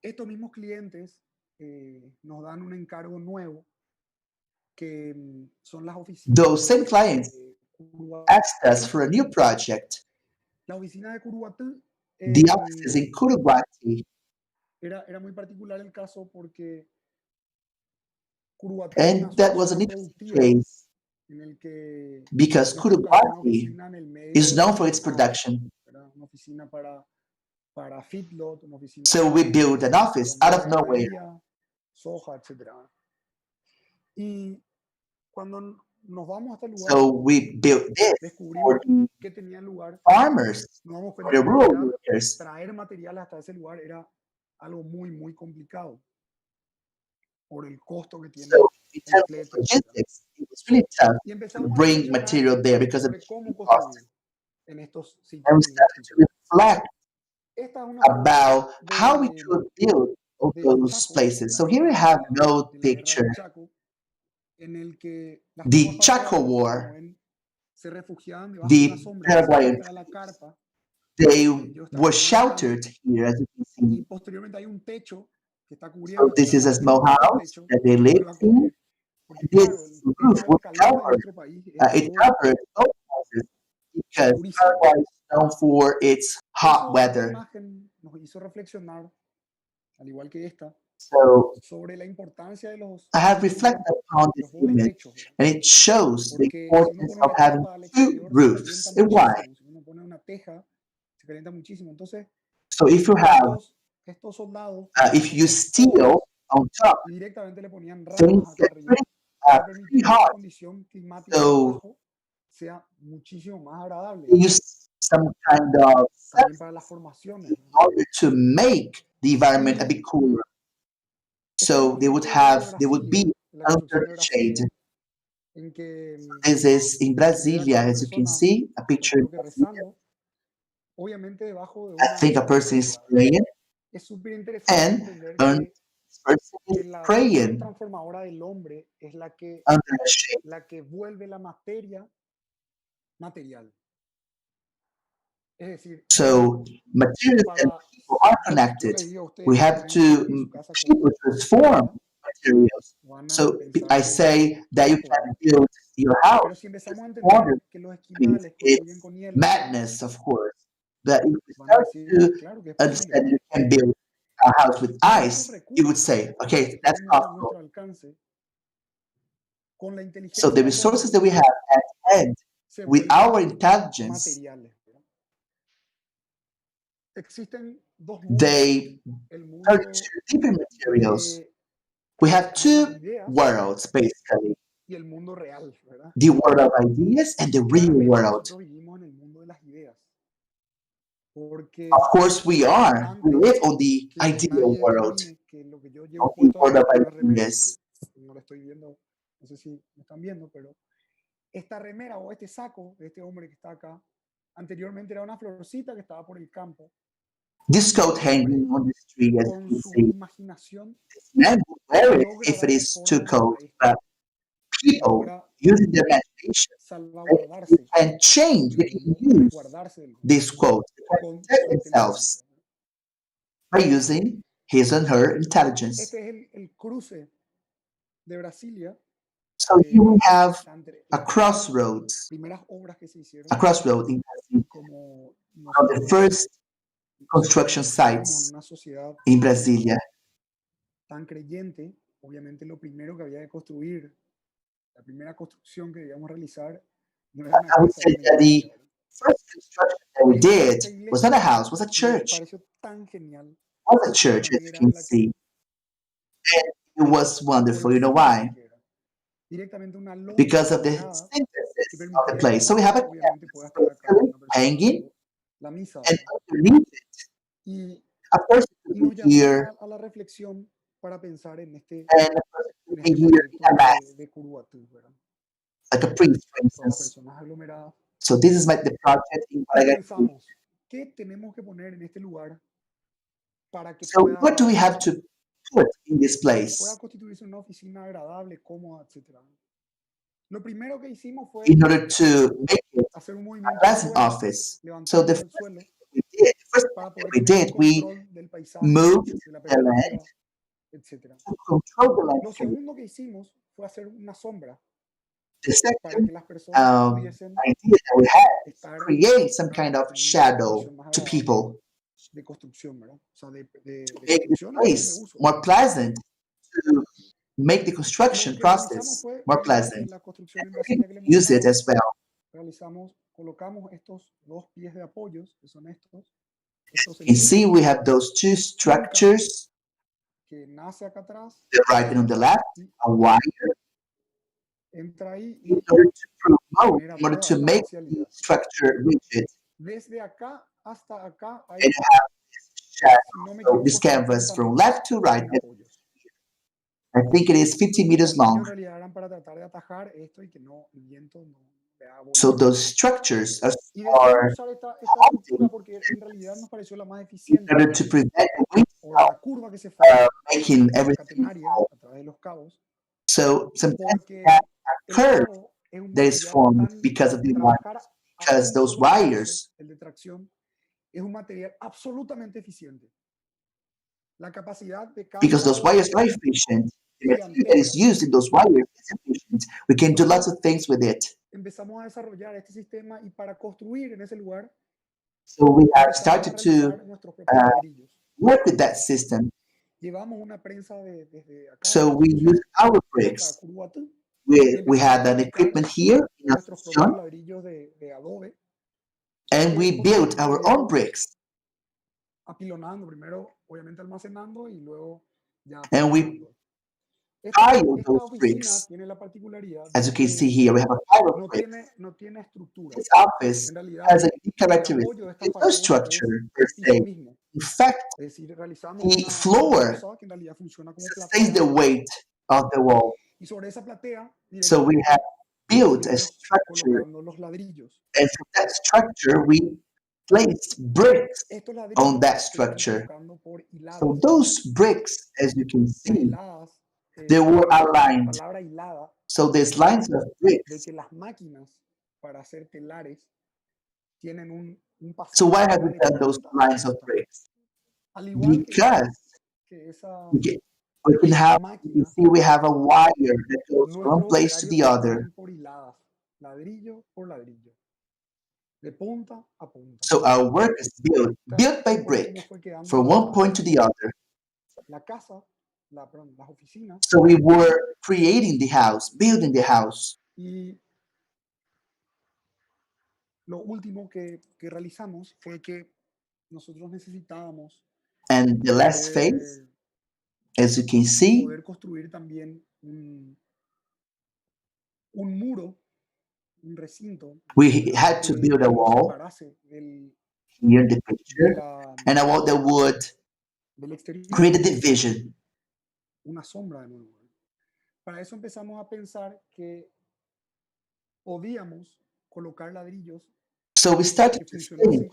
S21: Estos mismos clientes nos dan un encargo nuevo que son las oficinas.
S4: Those same clients asked us for a new project.
S21: La oficina de Curuguatú.
S4: The offices in Curuguati.
S21: Era muy particular el caso porque Curuguatú
S4: and that was an interesting case because Curuguati is known for its production. So we built an office out of nowhere. So we built this for the farmers, for the rural workers. So in terms of logistics, it was really tough to bring material there because of the shipping cost. And we started to reflect about how we could build all those places. So here we have an old picture, the Chaco War, the Paraguayan troops. They were sheltered here, as you can see. So this is a small house that they lived in. This roof was covered. It covered both houses because Paraguay is known for its hot weather. So I have reflected upon this image, and it shows the importance of having two roofs. And why? So if you have, if you steel on top, things get pretty hot. So they use some kind of substance in order to make the environment a bit cooler. So they would be under the shade. This is in Brasilia, as you can see, a picture in Brasilia. I think a person is praying, and this person is praying under a shade. So materials and people are connected. We have to people transform materials. So I say that you can build your house water. It's madness, of course. But if we start to understand you can build a house with ice, you would say, okay, that's possible. So the resources that we have at hand, with our intelligence, they turn to different materials. We have two worlds, basically. The world of ideas and the real world. Of course, we are. We live on the ideal world, on the world of ideas.
S21: Esta remera o este saco de este hombre que está acá, anteriormente era una florcita que estaba por el campo.
S4: This coat hanging on the tree, as you can see. This man would wear it if it is too cold, but people using their imagination, they can change, they can use this quote, they can protect themselves by using his and her intelligence.
S21: Este es el cruce de Brasilia.
S4: So here we have a crossroads, a crossroad in one of the first construction sites in Brasilia.
S21: Tan creyente, obviamente lo primero que había que construir, la primera construcción que debíamos realizar, no era una
S4: I would
S21: casa,
S4: say that the first construction that we did was not a house, was a church. It was a church, as you can see. And it was wonderful. You know why? Because of the synthesis of the place. So we have a canvas hanging, and underneath it, of course, you can hear, and a person can hear in a mass, like a priest, for instance. So this is the project in Paraguay. So what do we have to put in this place in order to make it a pleasant office? So the first thing we did, we moved the land to control the landscape. The second idea that we had is to create some kind of shadow to people, to make the place more pleasant, to make the construction process more pleasant, and for people to use it as well. You see, we have those two structures, the right and on the left, a wire, in order to promote, in order to make the structure rigid. And you have this shadow, so this canvas from left to right. I think it is 50 meters long. So those structures are in order to prevent the windstorm making everything fall. So sometimes that curve that is formed because of the wires, because those wires, because those wires are efficient, the material that is used in those wires is efficient. We can do lots of things with it. So we have started to work with that system. So we use our bricks. We had an equipment here in Asunción, and we built our own bricks. And we pile those bricks. As you can see here, we have a pile of bricks. This office has a unique characteristic. There's no structure per se. In fact, the floor sustains the weight of the wall. So we have built a structure, and from that structure, we placed bricks on that structure. So those bricks, as you can see, they were aligned. So there's lines of bricks. So why have we done those lines of bricks? Because we can have, you can see we have a wire that goes from one place to the other. So our work is built by brick, from one point to the other. So we were creating the house, building the house. And the last phase, as you can see, we had to build a wall here in the picture, and a wall that would create a division. So we started to think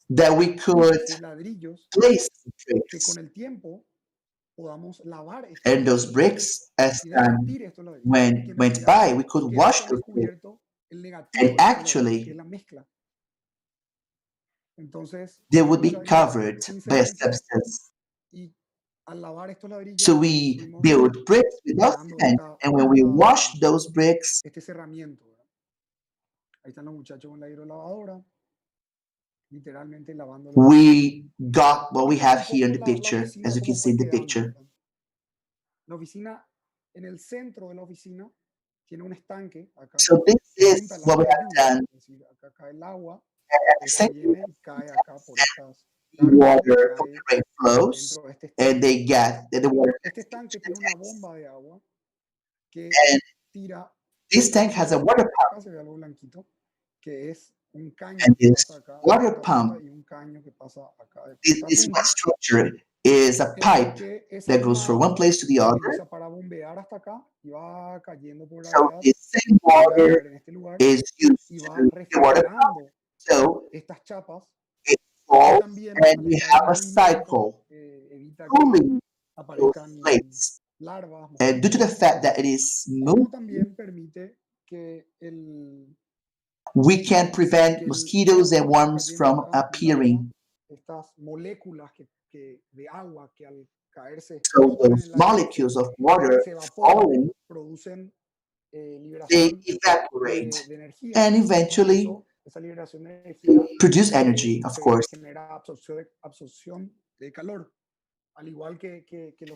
S4: that we could place bricks, and those bricks, as time went by, we could wash those bricks, and actually they would be covered by a substance. So we build bricks without cement, and when we wash those bricks, we got what we have here in the picture, as you can see in the picture. So this is what we have done. Water from the rain flows, and they get the water. And this tank has a water pump. And this water pump, this wet structure is a pipe that goes from one place to the other. So the same water is used to the water pump. So it falls, and we have a cycle cooling those plates. And due to the fact that it is moving, we can prevent mosquitoes and worms from appearing. So those molecules of water falling, they evaporate and eventually produce energy, of course.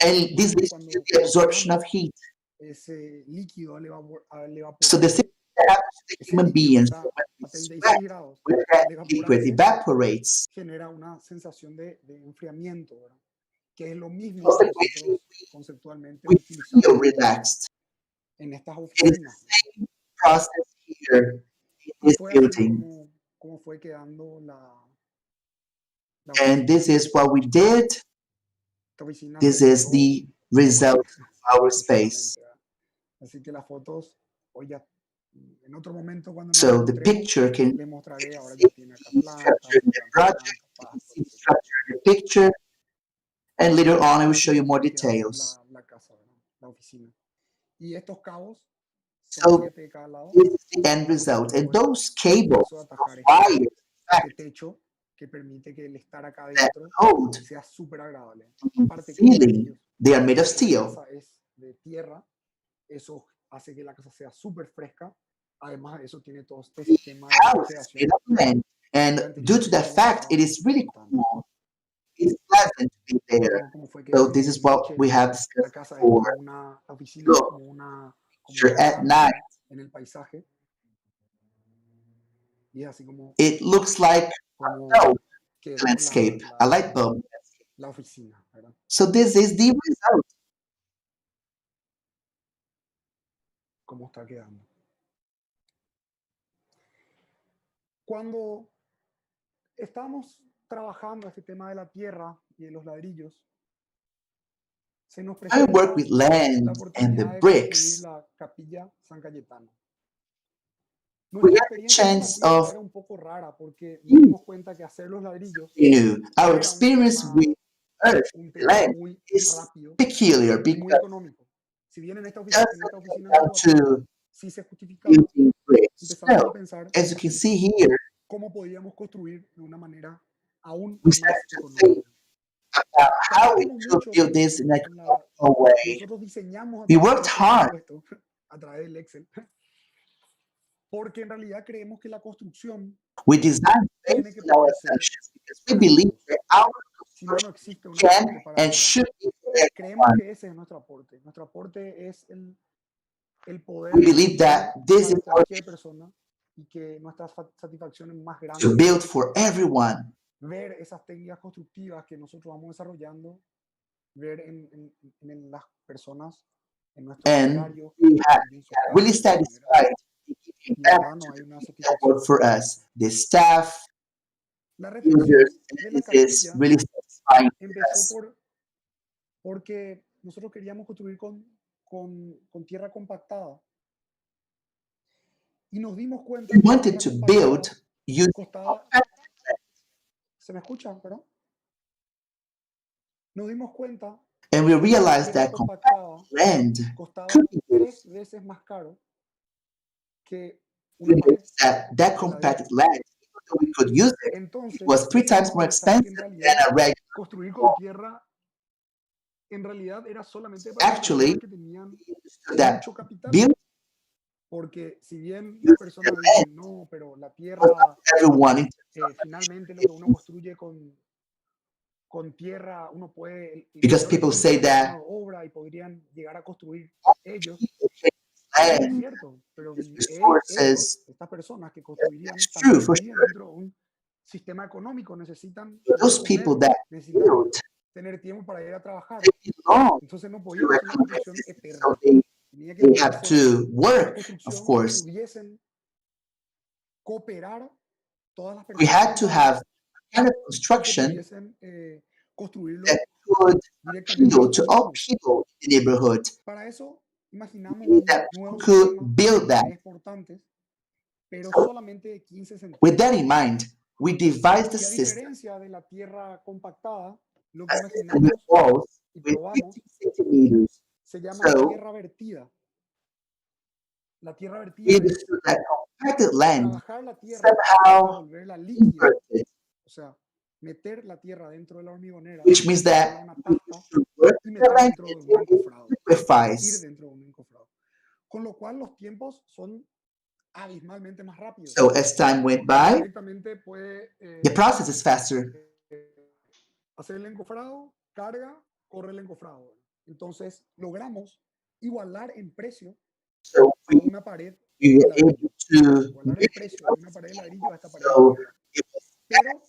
S4: And this leads to the absorption of heat. So the same thing that happens to the human beings when we sweat, when that liquid evaporates. We feel relaxed. It is the same process here in this building. And this is what we did. This is the result of our space.
S21: Así que las fotos, hoy ya, en otro momento cuando nos
S4: So the
S21: encontremos,
S4: picture can
S21: les mostraré, ahora
S4: see
S21: ya tiene acá
S4: the
S21: plantas,
S4: structure in the project, you can see the structure in the picture, and later on I will show you more details.
S21: La casa, ¿verdad? La oficina. Y estos cabos son
S4: So
S21: 7 de cada lado.
S4: this is the end result, and those cables, those wires,
S21: Este techo que permite que el estar acá
S4: that
S21: adentro
S4: hold
S21: sea súper agradable.
S4: the
S21: Aparte que los
S4: ceiling,
S21: ladrillos,
S4: they are made of
S21: la
S4: steel.
S21: casa es de tierra, eso hace que la casa sea súper fresca. Además, eso tiene todo este sistema de
S4: House is made
S21: refrigeración.
S4: of cement, and due to that fact, it is really cool. It's pleasant to be there.
S21: Como fue que
S4: So this is what we have
S21: la
S4: discussed
S21: casa es
S4: before.
S21: como la oficina es como una
S4: Sure, at night,
S21: en el paisaje. Y es así como
S4: it looks like a bulb landscape, a light bulb.
S21: La oficina, ¿verdad?
S4: So this is the result.
S21: ¿Cómo está quedando? Cuando estábamos trabajando este tema de la tierra y de los ladrillos, se nos
S4: I
S21: presenta
S4: work with land
S21: la
S4: and
S21: oportunidad
S4: the
S21: de
S4: bricks.
S21: construir la capilla San Cayetano.
S4: We
S21: Nuestra
S4: had the
S21: experiencia con la
S4: chance
S21: tierra
S4: of
S21: era un poco rara porque nos dimos cuenta que hacer los ladrillos
S4: our
S21: era un
S4: experience
S21: tema,
S4: with earth,
S21: un tema
S4: land
S21: muy
S4: is
S21: rápido
S4: peculiar
S21: y muy
S4: because
S21: económico. Si bien en esta
S4: just
S21: oficina
S4: down
S21: antigua
S4: to
S21: sí se justificaba,
S4: building bricks.
S21: empezamos a
S4: No,
S21: pensar
S4: as you can see here,
S21: cómo podíamos construir de una manera aún
S4: we
S21: más
S4: started to think
S21: económica.
S4: about how we
S21: Trabajamos
S4: could
S21: mucho
S4: build this in a
S21: con la...
S4: economical way.
S21: Nosotros diseñamos a
S4: We
S21: través
S4: worked
S21: del
S4: hard
S21: presupuesto, a través del Excel, porque en realidad creemos que la construcción
S4: we designed
S21: tiene
S4: based
S21: que
S4: on our
S21: poder ser
S4: assumptions because we
S21: para
S4: believe
S21: todos.
S4: that our
S21: Si no, no
S4: construction
S21: existe un
S4: can
S21: aporte para
S4: and
S21: todos.
S4: should be for
S21: Creemos
S4: everyone.
S21: que ese es nuestro aporte. Nuestro aporte es el poder
S4: We believe that
S21: construir
S4: this
S21: para
S4: is our
S21: cualquier persona y que nuestra satisfacción es más
S4: to
S21: grande
S4: build for everyone.
S21: ver esas técnicas constructivas que nosotros vamos desarrollando, ver en las personas, en nuestros
S4: And
S21: operarios,
S4: we
S21: que
S4: have
S21: construyen sus
S4: really
S21: casas de esta manera.
S4: satisfied in giving
S21: Y
S4: back
S21: verdad
S4: to
S21: no hay
S4: the
S21: una
S4: people that work
S21: satisfacción
S4: for
S21: mayor que
S4: us,
S21: esa.
S4: the staff,
S21: La
S4: builders,
S21: reflexión
S4: and
S21: de la
S4: this is
S21: capilla
S4: really satisfying for
S21: empezó
S4: us.
S21: porque nosotros queríamos construir con tierra compactada y nos dimos cuenta
S4: We
S21: que la
S4: wanted
S21: tierra
S4: to build
S21: compactada
S4: using
S21: costaba... ¿Se me escucha? ¿Perdón? Nos dimos cuenta
S4: and we
S21: que la
S4: realized
S21: tierra
S4: that compact
S21: compactada
S4: land
S21: costaba
S4: could be
S21: 3
S4: used.
S21: veces más caro que
S4: We
S21: una pared
S4: noticed that
S21: de
S4: compacted
S21: ladrillo.
S4: land, even though we could use it, it
S21: Entonces
S4: was 3 times
S21: empezamos a
S4: more
S21: pensar que en
S4: expensive than
S21: realidad
S4: a regular
S21: construir con
S4: wall.
S21: tierra en realidad era solamente para las
S4: Actually,
S21: personas que tenían
S4: that
S21: mucho capital.
S4: build
S21: Porque si bien las
S4: using the
S21: personas
S4: land
S21: dicen, no, pero la
S4: was not
S21: tierra,
S4: for everyone in terms of
S21: finalmente lo que uno
S4: efficiency.
S21: construye con tierra, uno puede, el
S4: Because
S21: mayor
S4: people
S21: tiempo
S4: say
S21: de mano
S4: that
S21: de obra y podrían llegar a construir ellos.
S4: people take
S21: Eso es
S4: land,
S21: cierto, pero
S4: use
S21: ellos,
S4: resources.
S21: estas personas que construirían,
S4: It's true
S21: también
S4: for
S21: viven
S4: sure.
S21: dentro de un sistema económico, necesitan
S4: But
S21: poder
S4: those people
S21: comer,
S4: that
S21: necesitan
S4: build,
S21: tener tiempo para ir a trabajar.
S4: they belong
S21: Entonces no
S4: to
S21: podíamos
S4: a
S21: hacer una
S4: complex
S21: construcción
S4: system.
S21: eterna.
S4: So
S21: Tenía que
S4: they
S21: poder
S4: have
S21: ser
S4: to
S21: una
S4: work, of
S21: construcción que
S4: course.
S21: pudiesen cooperar todas las
S4: We
S21: personas
S4: had to have
S21: involucradas
S4: a kind of
S21: y que
S4: construction
S21: pudiesen construirlo
S4: that could
S21: directamente
S4: appeal
S21: con
S4: to
S21: ellos
S4: all
S21: mismos.
S4: people in the neighborhood.
S21: Para eso imaginamos
S4: We need
S21: un
S4: that
S21: nuevo
S4: people could
S21: sistema
S4: build
S21: de
S4: that.
S21: paredes portantes, pero
S4: So
S21: solamente de 15
S4: with that
S21: centímetros.
S4: in mind, we devised a
S21: Y a
S4: system,
S21: diferencia de la tierra compactada, lo que
S4: a system with
S21: imaginamos
S4: walls
S21: y
S4: with
S21: probamos
S4: 50 centimeters.
S21: se llama
S4: So
S21: tierra vertida. La tierra
S4: we
S21: vertida es
S4: understood that compacted land
S21: trabajar la tierra hasta
S4: somehow
S21: volverla líquida,
S4: inverted,
S21: o sea, meter la tierra dentro de la hormigonera,
S4: which means
S21: hacerla
S4: that
S21: una
S4: we
S21: pasta
S4: should work
S21: y
S4: with the
S21: meter
S4: land
S21: dentro de un
S4: until it
S21: encofrado, ir
S4: liquefies.
S21: dentro de un encofrado. Con lo cual los tiempos son abismalmente más rápidos.
S4: So as time went
S21: Uno
S4: by,
S21: directamente puede
S4: the process is faster.
S21: hacer el encofrado, carga, corre el encofrado. Entonces logramos igualar en precio
S4: So
S21: a una pared
S4: we
S21: de
S4: were able
S21: ladrillo.
S4: to
S21: Igualar en precio de una pared de ladrillo a esta pared de
S4: so
S21: tierra.
S4: it was
S21: Pero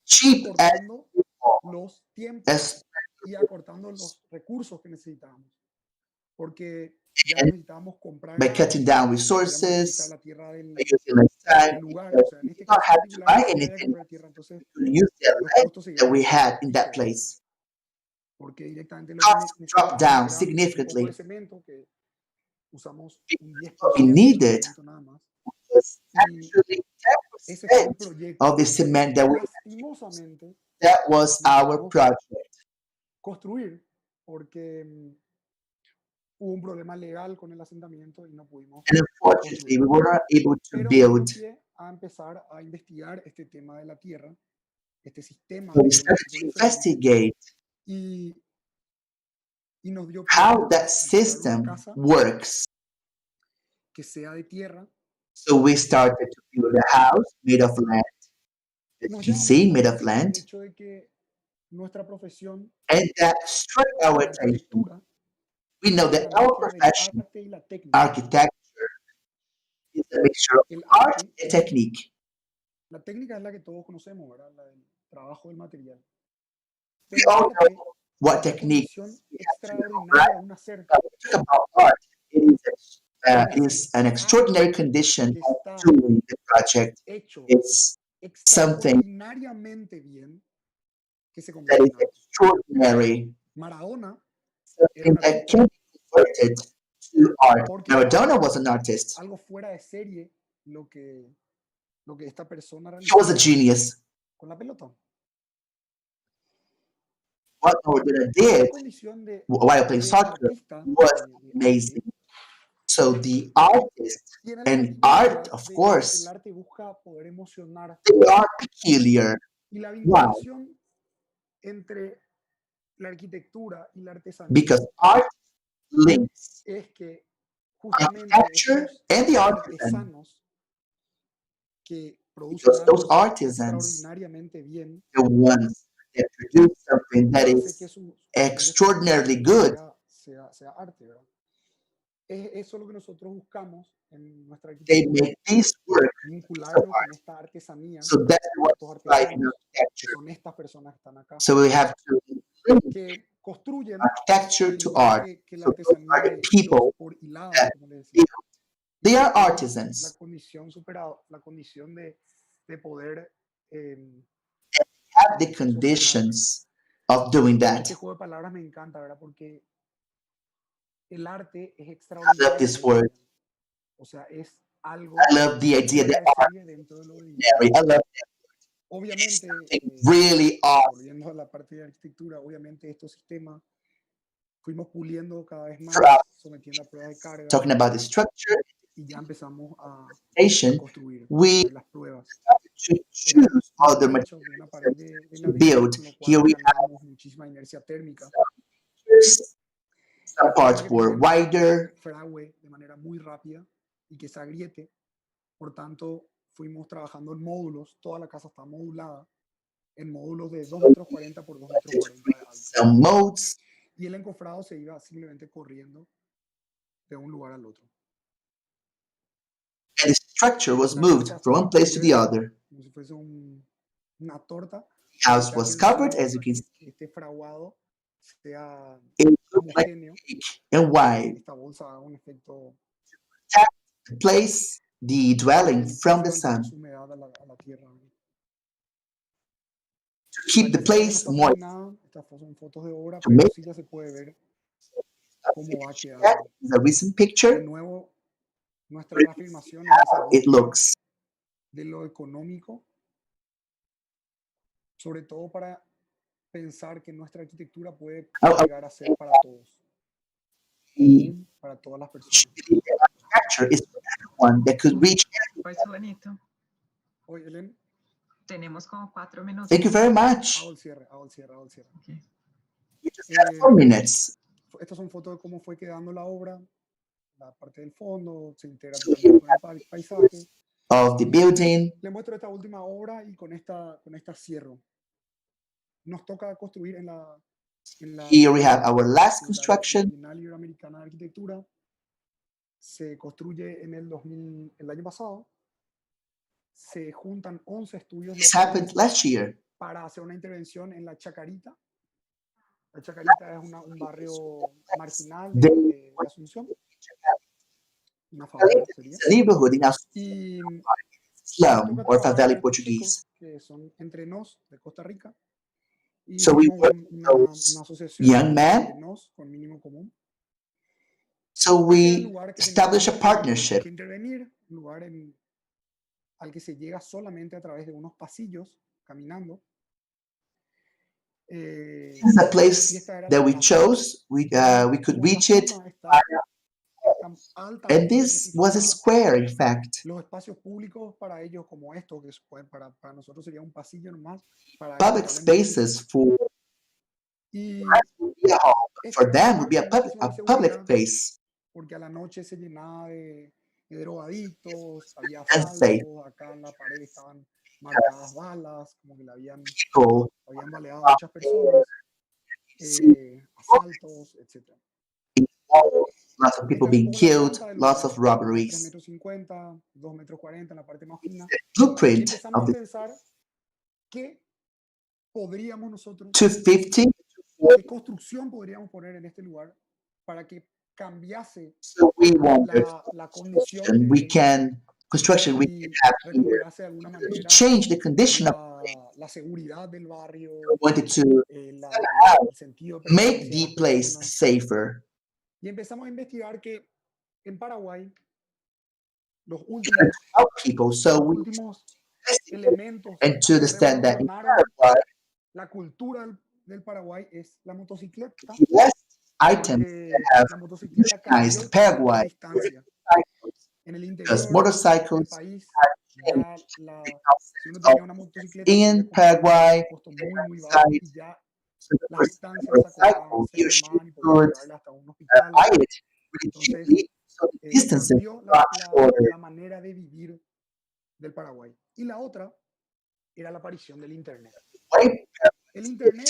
S4: cheap as
S21: acortando los tiempos y acortando los recursos que necesitábamos. Porque ya no necesitábamos comprar
S4: by
S21: nada,
S4: cutting down
S21: podíamos utilizar
S4: resources,
S21: la tierra
S4: by using less time,
S21: del lugar.
S4: because
S21: O sea, en
S4: we
S21: este
S4: did not
S21: caso
S4: have to
S21: particular
S4: buy
S21: no había que
S4: anything.
S21: comprar tierra, entonces
S4: We could use the
S21: los
S4: land
S21: costos se
S4: that
S21: iban
S4: we
S21: a
S4: had in that
S21: ligerar.
S4: place.
S21: porque directamente lo
S4: costs
S21: que
S4: dropped down
S21: necesitábamos era un poco
S4: significantly.
S21: de cemento, que usamos un
S4: What we
S21: 10% de
S4: needed
S21: cemento nada más.
S4: was
S21: Y
S4: actually
S21: ese fue el
S4: 10%
S21: proyecto.
S4: of the cement that we
S21: Lastimosamente,
S4: that was
S21: no
S4: our
S21: pudimos
S4: project.
S21: construir porque hubo un problema legal con el asentamiento y no pudimos
S4: And unfortunately, we were not able to
S21: Pero me dio
S4: build.
S21: pie a empezar a investigar este tema de la tierra, este sistema
S4: So we started
S21: ecológico
S4: to
S21: diferente,
S4: investigate
S21: y nos dio pie
S4: how
S21: a
S4: that
S21: empezar una
S4: system
S21: casa
S4: works.
S21: que sea de tierra.
S4: So we started to build a house made of land, as
S21: Nos
S4: you
S21: llama
S4: see,
S21: mucho la
S4: made of
S21: atención el
S4: land,
S21: hecho de que nuestra profesión
S4: and that struck our
S21: de
S4: attention.
S21: arquitectura
S4: We know
S21: es
S4: that
S21: la
S4: our
S21: mezcla del
S4: profession,
S21: arte y la técnica.
S4: architecture, is a mixture of
S21: El
S4: art
S21: arte,
S4: and technique.
S21: la técnica es la que todos conocemos, ¿verdad? La del trabajo del material.
S4: We
S21: Pero el
S4: all know
S21: arte
S4: what
S21: es la
S4: technique
S21: condición
S4: we have to know,
S21: extraordinaria
S4: right?
S21: de un hacer.
S4: But when we talk about art, it
S21: Es
S4: is an extraordinary condition
S21: que
S4: of
S21: está
S4: doing the project.
S21: hecho
S4: It's something
S21: extraordinariamente bien que se
S4: that
S21: convierte
S4: is
S21: en arte.
S4: extraordinary,
S21: Maradona era
S4: something
S21: un
S4: that
S21: artista.
S4: can be converted to art.
S21: Porque
S4: Maradona was an artist.
S21: algo fuera de serie lo que esta persona
S4: He was a
S21: realizaba
S4: genius.
S21: con la pelota.
S4: What Maradona
S21: La
S4: did
S21: condición
S4: while playing
S21: de
S4: soccer
S21: artista,
S4: was
S21: de
S4: amazing.
S21: arte,
S4: So the artist
S21: tiene la
S4: and art,
S21: particularidad
S4: of
S21: de que el
S4: course,
S21: arte busca poder emocionar.
S4: they are peculiar.
S21: Y la
S4: Why?
S21: vinculación entre la arquitectura y la artesanía
S4: Because art links
S21: es que justamente
S4: architecture
S21: estos
S4: and the artisan.
S21: artesanos que producen
S4: Because those
S21: algo
S4: artisans,
S21: extraordinariamente bien,
S4: the ones that produce something that
S21: hace que
S4: is
S21: su
S4: extraordinarily good,
S21: sea arte, ¿verdad? Es eso lo que nosotros buscamos en nuestra
S4: they
S21: arquitectura,
S4: make this work as
S21: vincularlo con
S4: art.
S21: esta artesanía,
S4: So that's
S21: con
S4: what
S21: estos
S4: we try in
S21: artesanos, que
S4: architecture.
S21: son estas personas que están acá,
S4: So we have to link
S21: que construyen
S4: architecture
S21: al
S4: to
S21: igual
S4: art.
S21: que la
S4: So those
S21: artesanía
S4: are the
S21: de
S4: people
S21: ellos por hiladas,
S4: that
S21: como les decía.
S4: build. They are
S21: Tienen la
S4: artisans.
S21: condición superada, la condición de poder
S4: Have the
S21: sostener.
S4: conditions of doing that.
S21: Este juego de palabras me encanta, ¿verdad? Porque el arte es
S4: I love
S21: extraordinario.
S4: this word.
S21: O sea, es algo
S4: I love the idea
S21: fuera
S4: that
S21: de
S4: art
S21: serie dentro de lo
S4: is
S21: divino.
S4: ordinary. I love that.
S21: Obviamente,
S4: Really awesome.
S21: volviendo a la parte de arquitectura, obviamente estos sistemas fuimos puliendo cada vez más,
S4: Throughout,
S21: sometiendo a pruebas de carga,
S4: talking about the structure,
S21: y ya empezamos a construir, a
S4: we
S21: hacer las pruebas.
S4: to choose
S21: Los
S4: other
S21: anchos de una pared
S4: materials
S21: de
S4: to
S21: ladrillo,
S4: build.
S21: con lo
S4: Here
S21: cual
S4: we have
S21: ganábamos muchísima inercia térmica.
S4: some parts
S21: que
S4: were
S21: tenemos
S4: wider.
S21: un fragüe de manera muy rápida y que se agriete. Por tanto, fuimos trabajando en módulos. Toda la casa está modulada en módulos de 2,40 metros por 2,40 metros de alto.
S4: Some modes.
S21: Y el encofrado se iba simplemente corriendo de un lugar al otro.
S4: And the structure was moved from one place to the other.
S21: Como si fuese una torta.
S4: The house was covered, as you can see.
S21: Este fraguado sea
S4: It looked like
S21: homogéneo.
S4: cake and wide.
S21: Esta bolsa haga un efecto
S4: To place the dwelling from the sun.
S21: humedad a la tierra.
S4: To keep the place
S21: No
S4: moist.
S21: nada. Estas son fotos de obra,
S4: To
S21: pero
S4: make
S21: sí ya se puede ver cómo va
S4: that
S21: quedando.
S4: is a recent
S21: De
S4: picture.
S21: nuevo, nuestra
S4: But
S21: reafirmación en esa
S4: it
S21: búsqueda
S4: looks.
S21: de lo económico, sobre todo para pensar que nuestra arquitectura puede llegar a ser para todos, para todas las personas.
S4: Architecture is for everyone that could reach.
S2: Pues bonito.
S21: Oye, Helen.
S2: Tenemos como 4 minutos.
S4: Thank you very much.
S21: Hago el cierre.
S2: Okay.
S4: You just have 4 minutes.
S21: Estas son fotos de cómo fue quedando la obra, la parte del fondo, se integra totalmente con el paisaje.
S4: Of the building.
S21: Le muestro esta última obra y con esta cierro. Nos toca construir en la
S4: Here we have our last construction.
S21: Bienal Iberoamericana de Arquitectura. Se construye en el año pasado. Se juntan 11 estudios
S4: This happened last year.
S21: para hacer una intervención en la Chacarita. La Chacarita es un barrio marginal de Asunción. Una favela sería.
S4: Neighborhood in
S21: Y
S4: slum or favela Portuguese.
S21: que son entre nos de Costa Rica.
S4: So we work with those young men. So we establish a partnership.
S21: Al que se llega solamente a través de unos pasillos caminando.
S4: This is a place that we chose. We could reach it, and this was a square, in fact.
S21: Los espacios públicos para ellos como esto, que para nosotros sería un pasillo nomás.
S4: Public spaces for them would be a public space.
S21: Porque a la noche se llenaba de drogadictos, había asaltos, acá en la pared estaban marcadas balas, como que le habían baleado a muchas personas, asaltos, etc.
S4: Lots of people being killed, lots of robberies.
S21: 3,50 metros, 2,40 metros en la parte más fina.
S4: Blueprint
S21: empezamos
S4: of
S21: a pensar qué podríamos nosotros,
S4: 250.
S21: qué construcción podríamos poner en este lugar para que cambiase
S4: So we wanted
S21: la condición
S4: we can construction we can have here
S21: de alguna manera
S4: change the condition of
S21: la seguridad del barrio,
S4: we wanted to
S21: el sentido de
S4: make
S21: pertenencia de
S4: the
S21: las
S4: place
S21: personas.
S4: safer.
S21: Y empezamos a investigar que en Paraguay los
S4: Help people. So we
S21: últimos elementos
S4: and to understand that in
S21: revolucionaron
S4: Paraguay,
S21: la cultura del Paraguay es la motocicleta.
S4: the last items that have
S21: La motocicleta cambió
S4: recognized
S21: el concepto de
S4: Paraguay
S21: distancia. En el
S4: because
S21: interior del
S4: motorcycles
S21: país,
S4: have
S21: ya
S4: changed
S21: si uno tenía una motocicleta,
S4: in Paraguay.
S21: un costo muy bajo y ya las distancias se acortaban, se mermaban y podían llevarla hasta un hospital. Entonces,
S4: So the distances
S21: cambió
S4: got shorter.
S21: la manera de vivir del Paraguay. Y la otra era la aparición del Internet. El Internet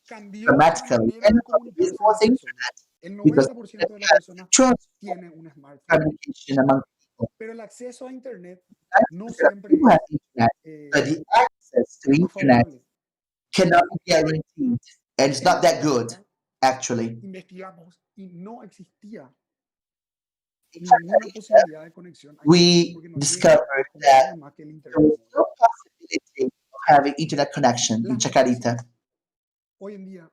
S21: cambió la
S4: Dramatically.
S21: manera de
S4: And
S21: comunicarse
S4: this
S21: de las
S4: was
S21: personas. El 90% de las personas tiene un smartphone,
S4: communication among people.
S21: pero el acceso a Internet no siempre
S4: People have internet, but the access to
S21: es más
S4: internet
S21: favorable.
S4: cannot be guaranteed, and it's not that good, actually.
S21: Investigamos y no existía ninguna posibilidad de conexión.
S4: We
S21: porque no
S4: discovered
S21: llega
S4: that
S21: más que el
S4: there
S21: Internet.
S4: was no possibility of having internet connection in
S21: Las
S4: Chacarita.
S21: noticias hoy en día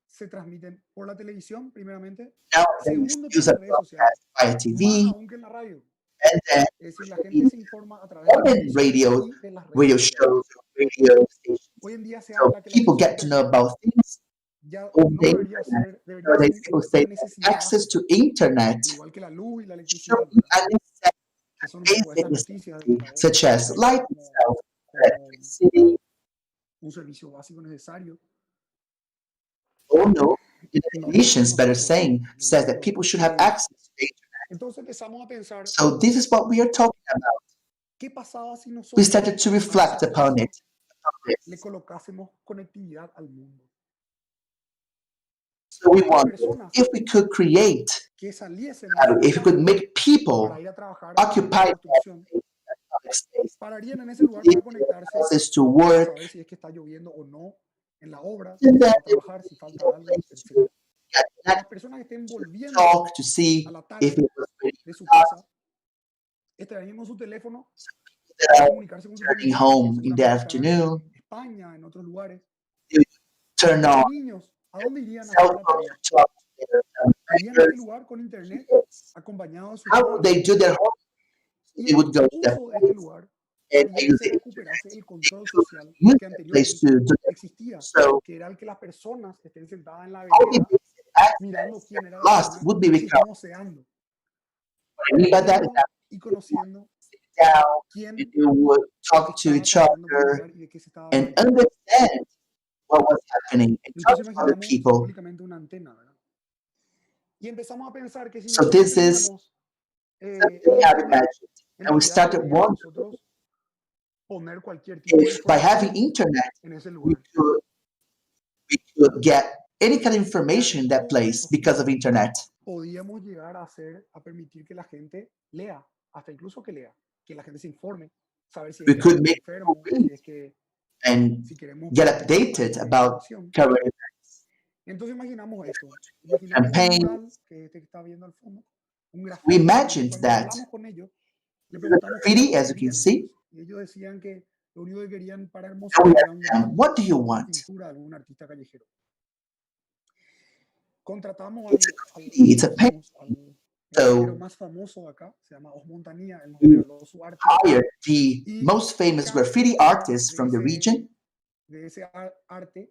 S21: se transmiten por la televisión, primeramente,
S4: Now there is
S21: segundo
S4: use
S21: por
S4: of
S21: las redes sociales,
S4: broadcast via
S21: más
S4: TV,
S21: aún que en la radio.
S4: and then
S21: Es decir, la gente se informa a través de la
S4: and
S21: televisión
S4: radio,
S21: y de las redes
S4: radio
S21: sociales.
S4: shows, radio stations.
S21: Hoy en día se
S4: So
S21: habla que el
S4: people
S21: acceso a
S4: get to know
S21: Internet
S4: about things
S21: ya
S4: over
S21: no
S4: the
S21: debería
S4: internet.
S21: ser, debería
S4: Nowadays
S21: ser
S4: people say
S21: una necesidad
S4: access
S21: básica,
S4: to internet
S21: al igual que la luz y la
S4: should
S21: electricidad,
S4: be
S21: ¿verdad?
S4: a necessity,
S21: Que son un poco
S4: basic
S21: estas noticias de
S4: necessity,
S21: hasta ahora
S4: such as light
S21: como,
S4: itself,
S21: como
S4: electricity.
S21: un servicio básico necesario.
S4: Oh no, the
S21: No lo
S4: Nations
S21: vemos
S4: better
S21: nosotros,
S4: saying
S21: no
S4: says
S21: lo
S4: that
S21: vemos.
S4: people should have access to the internet.
S21: Entonces empezamos a pensar,
S4: So this is what we are talking about.
S21: ¿qué pasaba si
S4: We
S21: nosotros
S4: started to
S21: a
S4: reflect
S21: esa
S4: upon
S21: cosa
S4: it.
S21: le colocásemos conectividad al mundo?
S4: So we
S21: Las
S4: wondered
S21: personas
S4: if we could create,
S21: que saliesen de ese
S4: if we could
S21: lugar
S4: make people
S21: para ir a trabajar en
S4: occupy
S21: la
S4: that
S21: construcción,
S4: space,
S21: pararían en ese lugar
S4: give
S21: para
S4: them
S21: conectarse,
S4: access to
S21: para
S4: work,
S21: saber si es que está lloviendo o no en la obra,
S4: and
S21: si
S4: then
S21: va a trabajar, si falta algo,
S4: places
S21: etc.
S4: to get
S21: Las
S4: that
S21: personas que estén volviendo
S4: talk to
S21: a
S4: see
S21: la
S4: if
S21: tarde
S4: it was ready
S21: de su
S4: or not.
S21: casa, estarían con su teléfono
S4: That
S21: para
S4: are
S21: comunicarse con su
S4: returning
S21: familia, que
S4: home in the
S21: seguramente estarán
S4: afternoon,
S21: en España, en otros lugares.
S4: they turn
S21: Los
S4: on
S21: niños, ¿a dónde irían a
S4: cell
S21: hacer la
S4: phones
S21: tarea?
S4: to talk to their
S21: Irían a este
S4: neighbors.
S21: lugar con internet, acompañados de sus
S4: How would they
S21: padres,
S4: do their homework?
S21: y
S4: They
S21: el
S4: would go to their
S21: uso de este
S4: place
S21: lugar
S4: and
S21: haría que
S4: use
S21: se
S4: the
S21: recuperase
S4: internet
S21: el control
S4: to
S21: social
S4: use
S21: que
S4: their place
S21: anteriormente
S4: to do their
S21: existía,
S4: so
S21: que era el que las personas estén sentadas en la
S4: all the
S21: vereda
S4: basic
S21: mirando
S4: access
S21: quién era la
S4: lost
S21: persona
S4: would be recovered.
S21: chismoseando,
S4: What I mean by that is
S21: viendo
S4: that
S21: y
S4: people would
S21: conociendo
S4: sit down and
S21: quién
S4: you would talk to
S21: estaba
S4: each
S21: pasando por el
S4: other
S21: lugar y de qué se estaba
S4: and
S21: hablando.
S4: understand what was happening and talk
S21: Entonces
S4: to other
S21: imaginamos
S4: people.
S21: simbólicamente una antena, ¿verdad? Y empezamos a pensar que si
S4: So
S21: nosotros
S4: this is
S21: teníamos
S4: something
S21: el
S4: we have
S21: internet,
S4: imagined.
S21: en
S4: And we
S21: realidad
S4: started
S21: podríamos
S4: wondering
S21: nosotros poner cualquier tipo de
S4: if by having
S21: información
S4: internet
S21: en ese
S4: we
S21: lugar.
S4: could get any kind of information in that place because of internet.
S21: Podíamos llegar a hacer, a permitir que la gente lea, hasta incluso que lea, que la gente se informe, saber si es
S4: We
S21: que
S4: could
S21: alguien está
S4: make
S21: enfermo, si es que
S4: and
S21: si queremos
S4: get
S21: conocer
S4: updated
S21: alguna
S4: about
S21: información.
S4: current events.
S21: Entonces imaginamos esto, imaginamos un
S4: Campaign.
S21: mural que este que está viendo al fondo, un
S4: We
S21: grafiti,
S4: imagined
S21: cuando
S4: that
S21: hablamos con ellos, le
S4: the
S21: preguntamos qué es lo
S4: graffiti,
S21: que
S4: as you can
S21: querían
S4: see,
S21: ellos. Y ellos decían que Lo único que querían para
S4: And
S21: hermosear
S4: we
S21: era un
S4: asked them,
S21: detalle,
S4: what do you
S21: una
S4: want?
S21: pintura de algún artista callejero. Contratamos
S4: It's a graffiti, it's a painting.
S21: al grafitero
S4: So
S21: más famoso de acá, se llama Os Montanía, él nos
S4: we
S21: regaló su arte
S4: hired the
S21: y
S4: most famous
S21: cada
S4: graffiti
S21: píxel
S4: artist from the region.
S21: de ese arte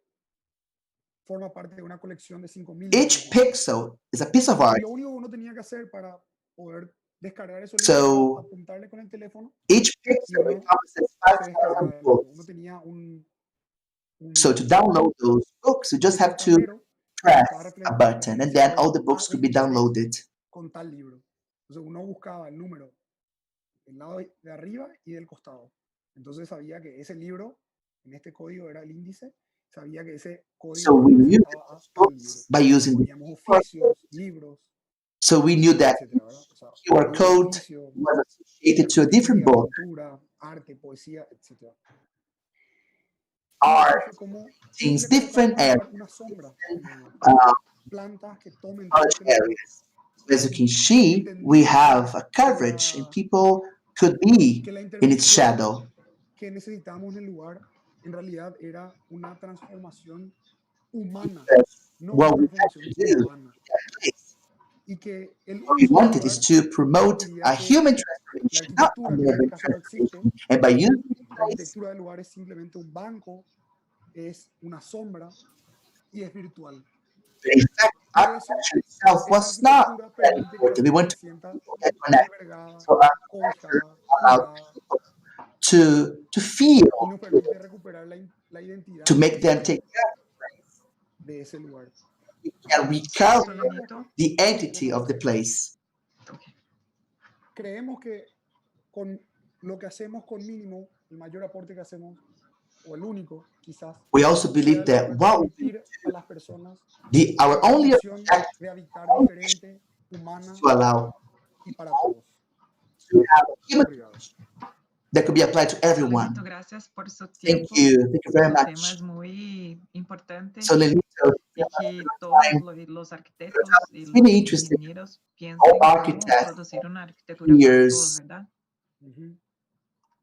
S21: forma parte de una colección de 5.000
S4: Each
S21: libros.
S4: pixel is a piece of art.
S21: Y lo único que uno tenía que hacer para poder descargar esos libros
S4: So
S21: era apuntarle con el teléfono
S4: each
S21: y
S4: pixel
S21: uno
S4: encompasses
S21: se
S4: 5,000
S21: descargaba el libro.
S4: books.
S21: Uno tenía
S4: So to download those books, you just have to
S21: tablero
S4: press
S21: estaba
S4: a button and then all the books could be downloaded.
S21: con tal libro. Entonces uno buscaba el número del lado de arriba y del costado. Entonces sabía que ese libro, en este código era el índice, sabía que ese
S4: So
S21: código
S4: we knew
S21: representaba a tal libro.
S4: books by using the
S21: Poníamos oficios, libros,
S4: so we knew that
S21: etcétera, ¿verdad? O sea,
S4: QR
S21: libros de
S4: code
S21: oficio,
S4: was associated to a different
S21: fotografía,
S4: book.
S21: pintura, arte, poesía, etcétera. Y
S4: Art,
S21: así fue como
S4: things,
S21: le
S4: different
S21: colocamos al lugar
S4: areas,
S21: una sombra,
S4: uh,
S21: plantas que tomen todo
S4: knowledge
S21: ese lugar.
S4: areas. As you can see, we
S21: Entendimos
S4: have a coverage and people could be
S21: que la
S4: in its
S21: intervención
S4: shadow.
S21: que necesitábamos en el lugar en realidad era una transformación humana,
S4: Because
S21: no
S4: what
S21: una
S4: we had
S21: transformación
S4: to do in
S21: urbana.
S4: that place,
S21: Y que el
S4: what we
S21: uso del
S4: wanted is
S21: lugar
S4: to promote
S21: requeriría
S4: a
S21: que
S4: human
S21: la
S4: transformation, not a
S21: arquitectura, que en este
S4: urban
S21: caso no existe,
S4: transformation. And by using this
S21: la
S4: place,
S21: arquitectura del lugar es simplemente un banco, es una sombra y es virtual.
S4: in fact,
S21: Y eso,
S4: architecture itself
S21: esa
S4: was not
S21: arquitectura
S4: that
S21: permite que la
S4: important. We want
S21: gente
S4: to
S21: se sienta
S4: people that connect.
S21: albergada,
S4: So architecture
S21: cobijada,
S4: allowed
S21: cuidada
S4: people to feel,
S21: y nos permite recuperar la identidad
S4: to
S21: y la
S4: make them take
S21: personalidad
S4: care of the place.
S21: de ese lugar.
S4: We can recount
S21: Creemos que,
S4: the entity of the place.
S21: creemos que con lo que hacemos con mínimo, el mayor aporte que hacemos, o el único quizás,
S4: We also believe
S21: sea el de
S4: that
S21: poder
S4: what we
S21: permitir a las personas
S4: our
S21: la
S4: only
S21: opción
S4: objective
S21: de habitar diferente, humana
S4: is to allow
S21: y para todos.
S4: to have a human
S21: Obrigado.
S4: that could be applied to everyone.
S2: Solenito, gracias por su
S4: Thank
S2: tiempo.
S4: you. Thank you very
S2: Su tema
S4: much.
S2: es muy importante
S4: So Lenito,
S2: y que todos los arquitectos y
S4: it's
S2: los
S4: really interesting.
S2: ingenieros
S4: All
S2: piensen cómo
S4: architects,
S2: producir una arquitectura para todos,
S4: years,
S2: ¿verdad?
S21: Ujú.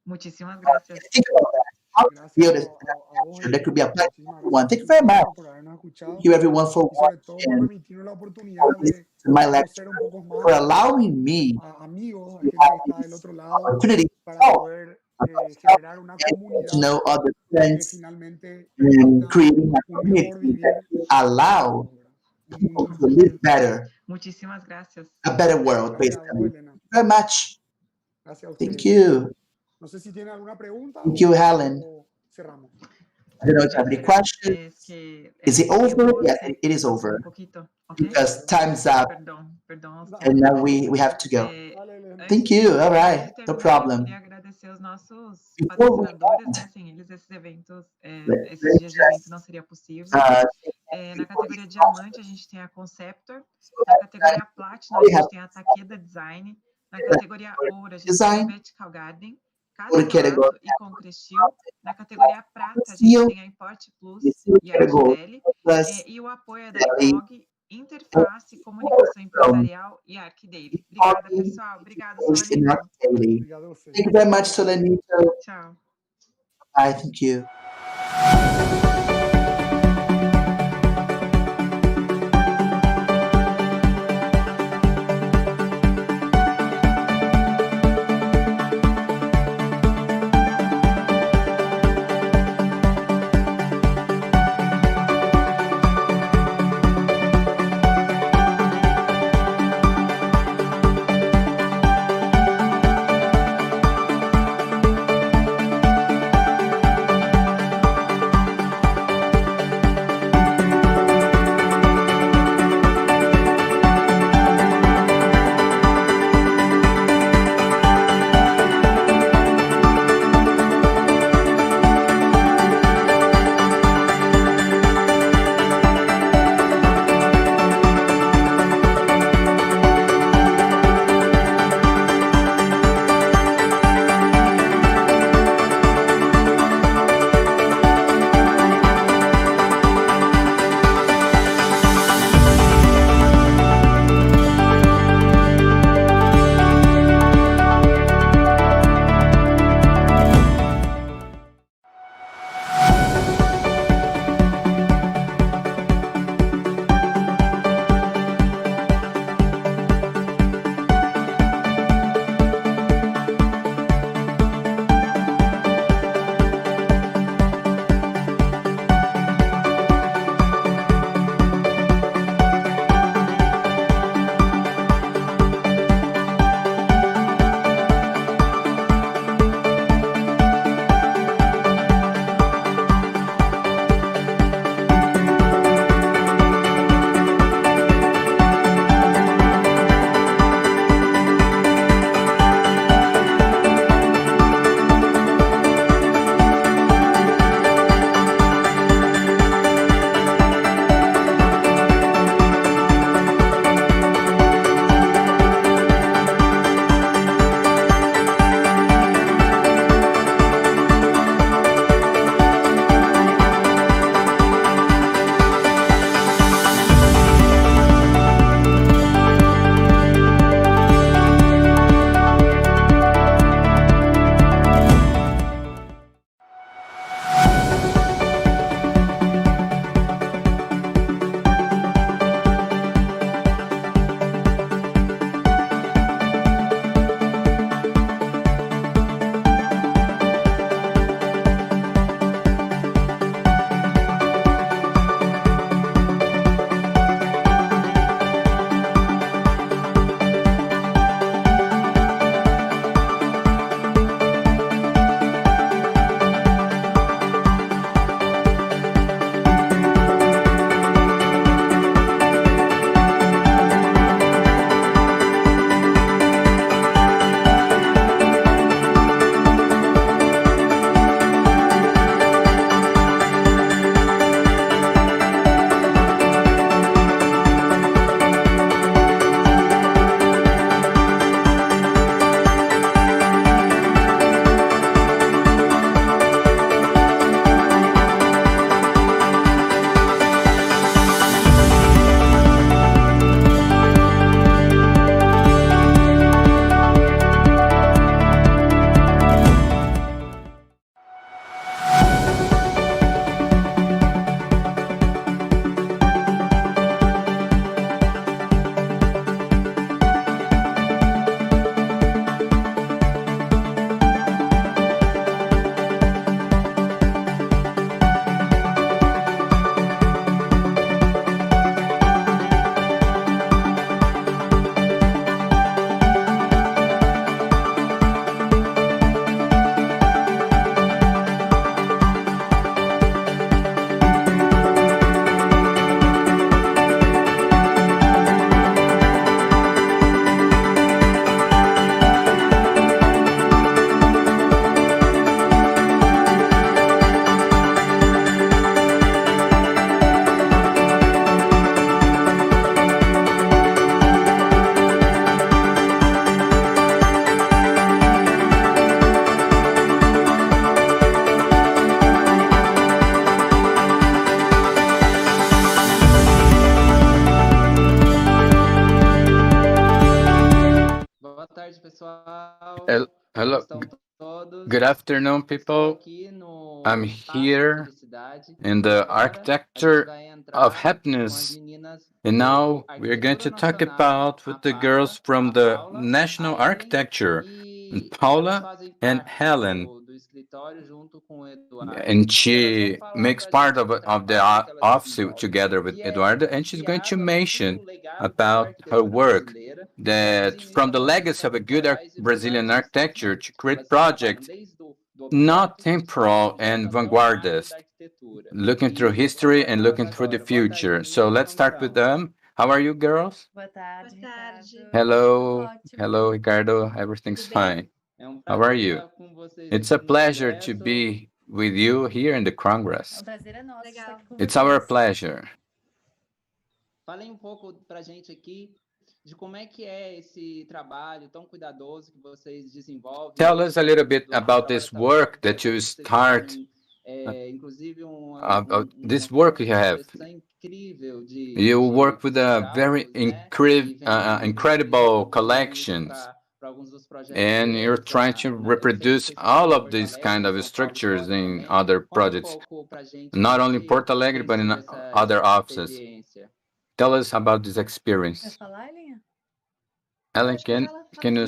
S2: Muchísimas gracias.
S4: think about that. How to
S21: Gracias
S4: build
S21: a
S4: an
S21: vos,
S4: architecture that could be
S21: Elena.
S4: applied to
S21: Muchísimas
S4: everyone.
S21: gracias
S4: Thank
S21: por
S4: you
S21: su
S4: very much.
S21: tiempo, por habernos escuchado
S4: Thank you everyone for
S21: y sobre todo por
S4: watching
S21: permitirnos la oportunidad de
S4: my
S21: conocer
S4: lecture,
S21: un poco
S4: for
S21: más
S4: allowing me
S21: a amigos, a
S4: to
S21: gente que
S4: have
S21: está del
S4: this
S21: otro lado,
S4: opportunity to
S21: para
S4: talk
S21: poder
S4: about myself
S21: generar una
S4: and to
S21: comunidad
S4: know other
S21: que
S4: friends
S21: finalmente
S4: and
S21: permita
S4: creating a
S21: un mejor
S4: community that
S21: vivir
S4: will
S21: para
S4: allow
S21: todos, ¿verdad? Un
S4: people
S21: mundo
S4: to
S21: mejor.
S4: live better,
S2: Muchísimas gracias.
S4: a better world,
S21: Gracias a vos,
S4: basically.
S21: Elena.
S4: Thank you very much.
S21: Gracias a
S4: Thank
S21: ustedes.
S4: you.
S21: No sé si tienen alguna pregunta
S4: Thank you, Helen.
S21: o cerramos.
S4: I don't know if you have any questions.
S2: Es que
S4: Is it
S2: el
S4: over?
S2: tiempo
S4: Yes,
S2: se
S4: it is
S2: pasó
S4: over
S2: un poquito, ¿ok?
S4: because time's up
S2: Perdón, Oscar.
S4: and now we have to go.
S21: Dale, Elena.
S4: Thank you. All
S2: Antes
S4: right.
S2: de
S4: No
S2: terminar, eu
S4: problem.
S2: queria agradecer os nossos
S4: Before we
S2: patrocinadores, né?
S4: end,
S2: Sem eles, esses eventos,
S4: let
S2: esses
S4: me
S2: dias de evento
S4: just
S2: não seria possível.
S4: say
S2: Na
S4: before we
S2: categoria
S4: start.
S2: Diamante, a gente tem a Conceptor.
S4: So
S2: Na
S4: that
S2: categoria Platinum, a
S4: we have
S2: gente tem a Takeda Design. Na categoria Ouro, a gente tem
S4: design,
S2: a Vertical Garden,
S4: for the category
S2: Casolato e Concrestil. Na categoria Prata, a gente
S4: seal,
S2: tem a Import Plus
S4: the seal
S2: e a
S4: category
S2: Artibelli.
S4: plus
S2: E o apoio é da
S4: Delhi,
S2: IPOG, Interface, Comunicação Empresarial e Arquidaily. Obrigada, pessoal. Obrigada,
S4: Post and
S2: Solanito.
S4: Daily.
S21: Obrigado a vocês.
S4: Thank you very much, Solenito.
S2: Tchau.
S4: Bye. Thank you.
S3: Hello. Good afternoon, people. I'm here in the architecture of happiness. And now we're going to talk about with the girls from the national architecture, Paula and Helen. And she makes part of the office together with Eduardo, and she's going to mention about her work that from the legacy of a good Brazilian architecture to create projects not temporal and vanguardist, looking through history and looking through the future. So let's start with them. How are you, girls? Hello, hello, Ricardo. Everything's fine. How are you? It's a pleasure to be with you here in the Congress. It's our pleasure.
S5: Falem pouco para a gente aqui de como é que é esse trabalho tão cuidadoso que vocês desenvolvem.
S3: Tell us a little bit about this work that you start.
S5: Inclusive
S3: this work you have. You work with a very incredible collections. And you're trying to reproduce all of these kind of structures in other projects, not only in Porto Alegre, but in other offices. Tell us about this experience. Ellen, can you...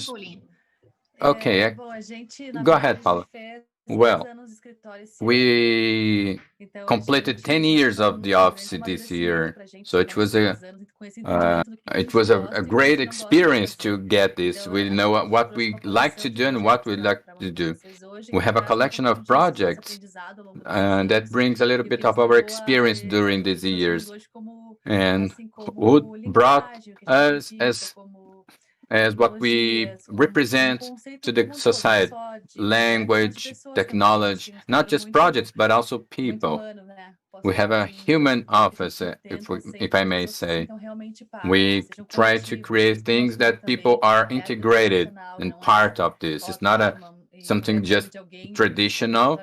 S3: Okay, go ahead, Paula. Well, we completed 10 years of the office this year, so it was a great experience to get this. We know what we like to do and what we like to do. We have a collection of projects that brings a little bit of our experience during these years, and who brought us as what we represent to the society, language, technology, not just projects, but also people. We have a human office, if I may say. We try to create things that people are integrated and part of this. It's not something just traditional,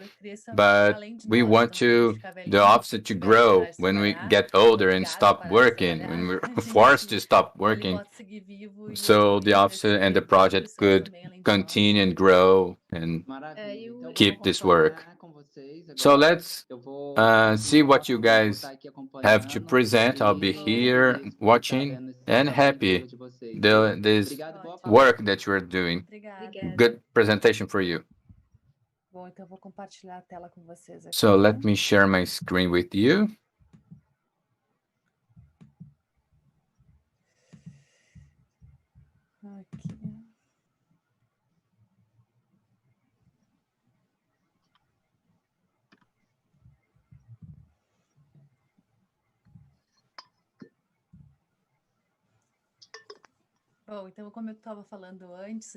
S3: but we want the office to grow when we get older and stop working, when we're forced to stop working. So the office and the project could continue and grow and keep this work. So let's see what you guys have to present. I'll be here watching and happy this work that you're doing. Good presentation for you. So let me share my screen with you.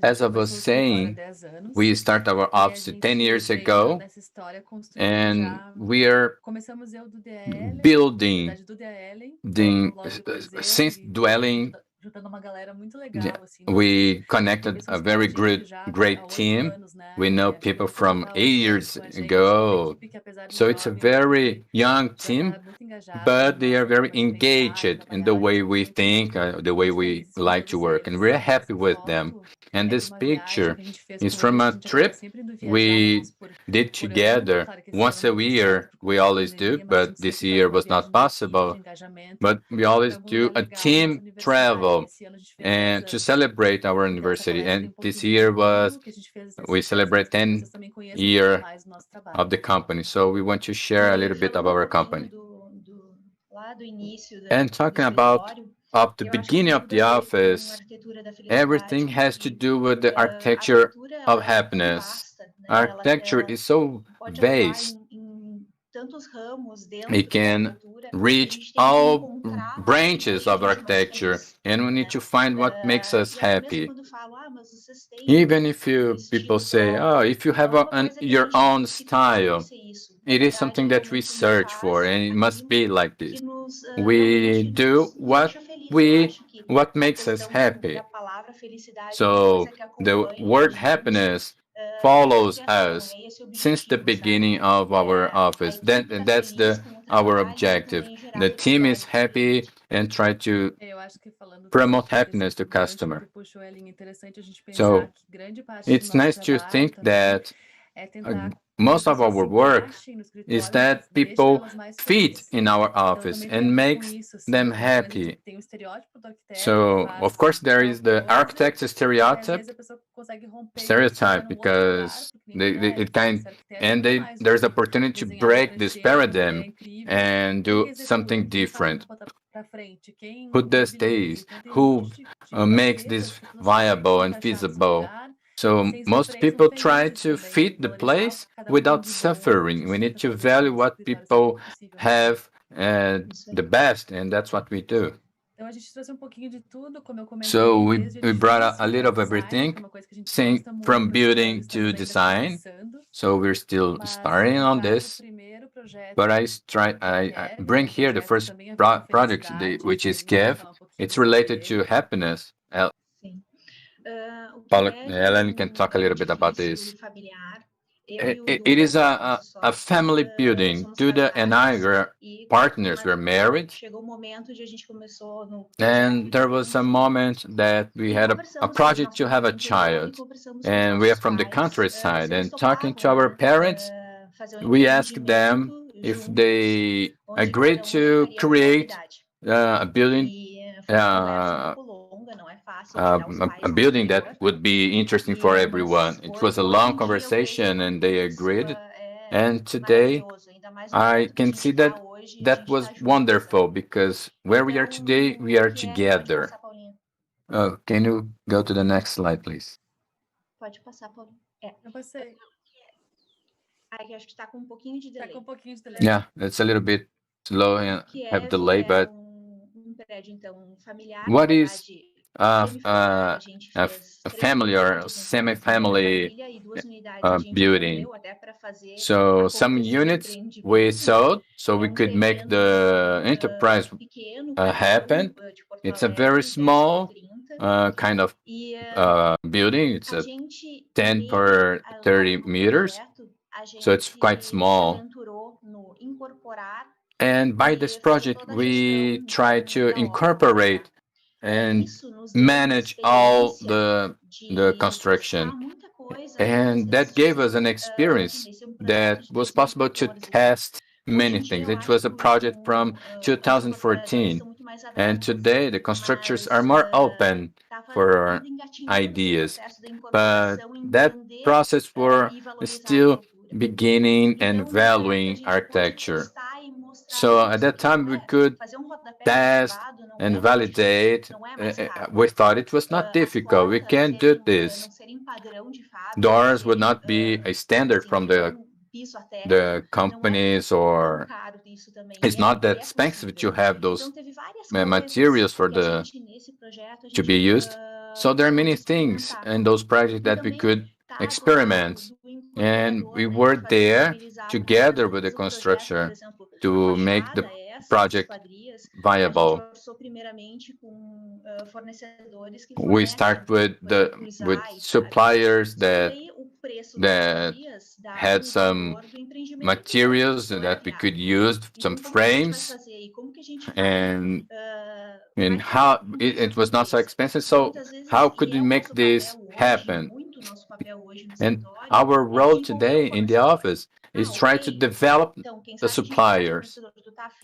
S3: As I was saying, we started our office 10 years ago, and we are building since dwelling. We connected a very great team. We know people from 8 years ago. So it's a very young team, but they are very engaged in the way we think, the way we like to work, and we're happy with them. And this picture is from a trip we did together once a year. We always do, but this year was not possible. But we always do a team travel and to celebrate our anniversary. And this year we celebrate 10 years of the company. So we want to share a little bit of our company. And talking about the beginning of the office, everything has to do with the architecture of happiness. Architecture is so vast. It can reach all branches of architecture, and we need to find what makes us happy. Even if people say, oh, if you have your own style, it is something that we search for, and it must be like this. We do what makes us happy. So the word happiness follows us since the beginning of our office. That's our objective. The team is happy and try to promote happiness to customer. So it's nice to think that most of our work is that people fit in our office and makes them happy. So of course there is the architect stereotype because there's opportunity to break this paradigm and do something different. Who does this? Who makes this viable and feasible? So most people try to fit the place without suffering. We need to value what people have the best, and that's what we do. So we brought a little of everything, saying from building to design. So we're still starting on this, but I bring here the first project, which is Kev. It's related to happiness. Paula, Ellen can talk a little bit about this. It is a family building. Duda and I were partners, we're married. And there was a moment that we had a project to have a child. And we are from the countryside. And talking to our parents, we asked them if they agreed to create a building. A building that would be interesting for everyone. It was a long conversation and they agreed. And today I can see that that was wonderful because where we are today, we are together. Can you go to the next slide, please?
S7: Pode passar, Paulo. Eu passei. Aqui acho que está com pouquinho de delay.
S3: Yeah, it's a little bit slow and have delay, but
S7: prédio então familiar.
S3: What is a family or semi-family building? So some units we sold so we could make the enterprise happen. It's a very small kind of building. It's a 10 per 30 meters, so it's quite small. And by this project, we try to incorporate and manage all the construction. And that gave us an experience that was possible to test many things. It was a project from 2014. And today, the constructors are more open for ideas. But that process was still beginning and valuing architecture. So at that time, we could test and validate. We thought it was not difficult. We can do this. Doors would not be a standard from the companies, or it's not that expensive to have those materials for to be used. So there are many things in those projects that we could experiment, and we were there together with the constructor to make the project viable. We start with suppliers that had some materials that we could use, some frames, and how it was not so expensive. So how could we make this happen? And our role today in the office is try to develop the suppliers.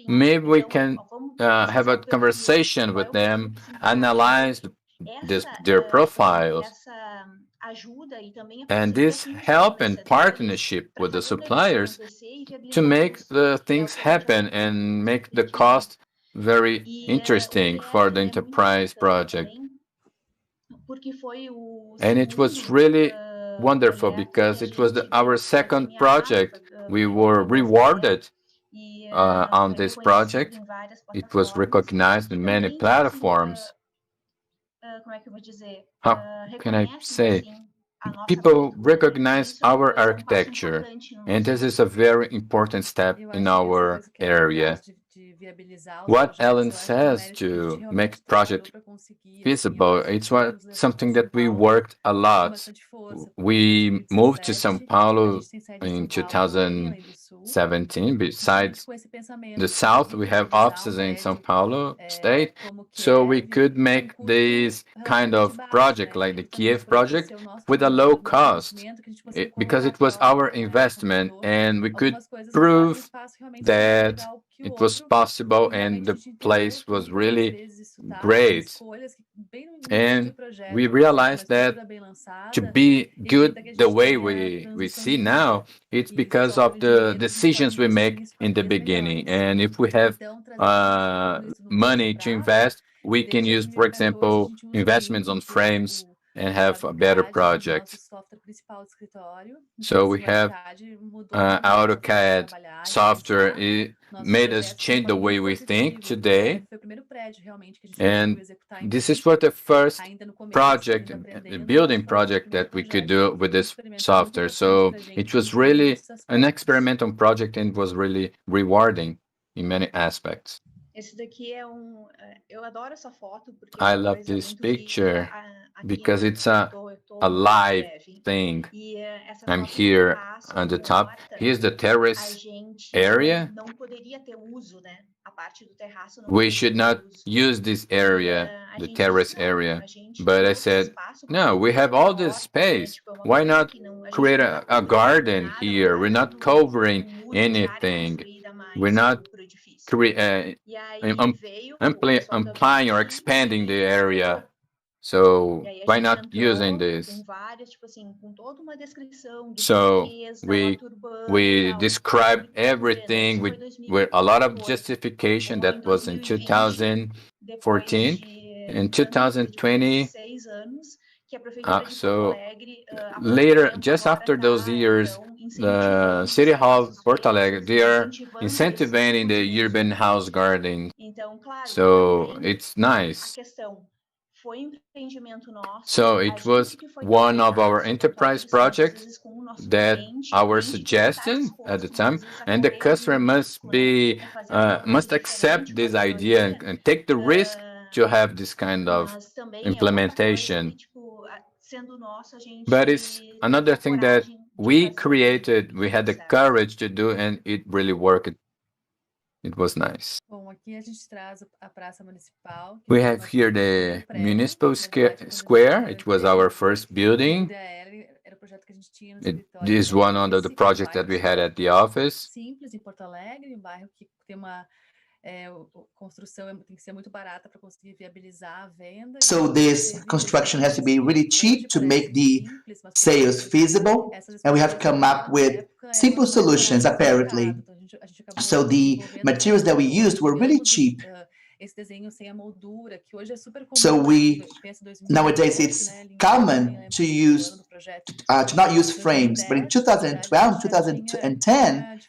S3: Maybe we can have a conversation with them, analyze their profiles, and this help and partnership with the suppliers to make the things happen and make the cost very interesting for the enterprise project. And it was really wonderful because it was our second project. We were rewarded on this project. It was recognized in many platforms. How can I say? People recognize our architecture, and this is a very important step in our area. what Ellen says to make project feasible, it's something that we worked a lot. We moved to São Paulo in 2017. Besides the South, we have offices in São Paulo state, so we could make this kind of project, like the Kiev project, with a low cost, because it was our investment, and we could prove that it was possible, and the place was really great. And we realized that to be good the way we see now, it's because of the decisions we make in the beginning. And if we have money to invest, we can use, for example, investments on frames and have a better project. So we have AutoCAD software. It made us change the way we think today. And this is what the first project, the building project that we could do with this software. So it was really an experimental project and was really rewarding in many aspects.
S7: Esse daqui é eu adoro essa foto porque
S3: I love this picture because it's a live thing. I'm here on the top. Here's the terrace area. We should not use this area, the terrace area. But I said, no, we have all this space. Why not create a garden here? We're not covering anything. We're not applying or expanding the area. So why not using this? So we described everything with a lot of justification. That was in 2014. In 2020, so later, just after those years, the City Hall of Porto Alegre, they are incentivizing the urban house garden. So it's nice. So it was one of our enterprise projects that our suggestion at the time, and the customer must accept this idea and take the risk to have this kind of implementation. But it's another thing that we created, we had the courage to do, and it really worked. It was nice. We have here the municipal square. It was our first building. It is one of the projects that we had at the office.
S4: So this construction has to be really cheap to make the sales feasible, and we have come up with simple solutions, apparently. So the materials that we used were really cheap. So nowadays it's common to not use frames, but in 2012, 2010,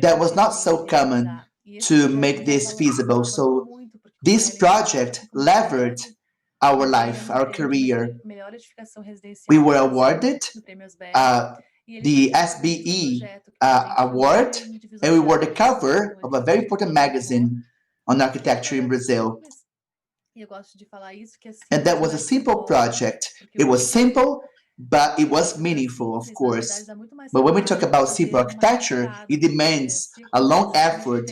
S4: that was not so common to make this feasible. So this project levered our life, our career. We were awarded the SBE award, and we were the cover of a very important magazine on architecture in Brazil. And that was a simple project. It was simple, but it was meaningful, of course. But when we talk about simple architecture, it demands a long effort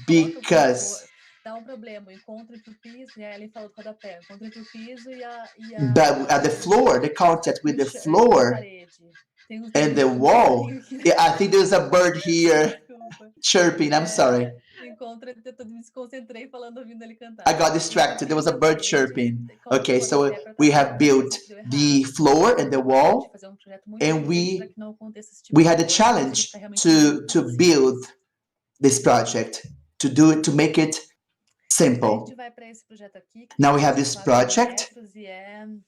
S4: because at the floor, the contact with the floor and the wall, I think there's a bird here chirping. I'm sorry. I got distracted. There was a bird chirping. Okay, so we have built the floor and the wall, and we had a challenge to build this project, to make it simple. Now we have this project.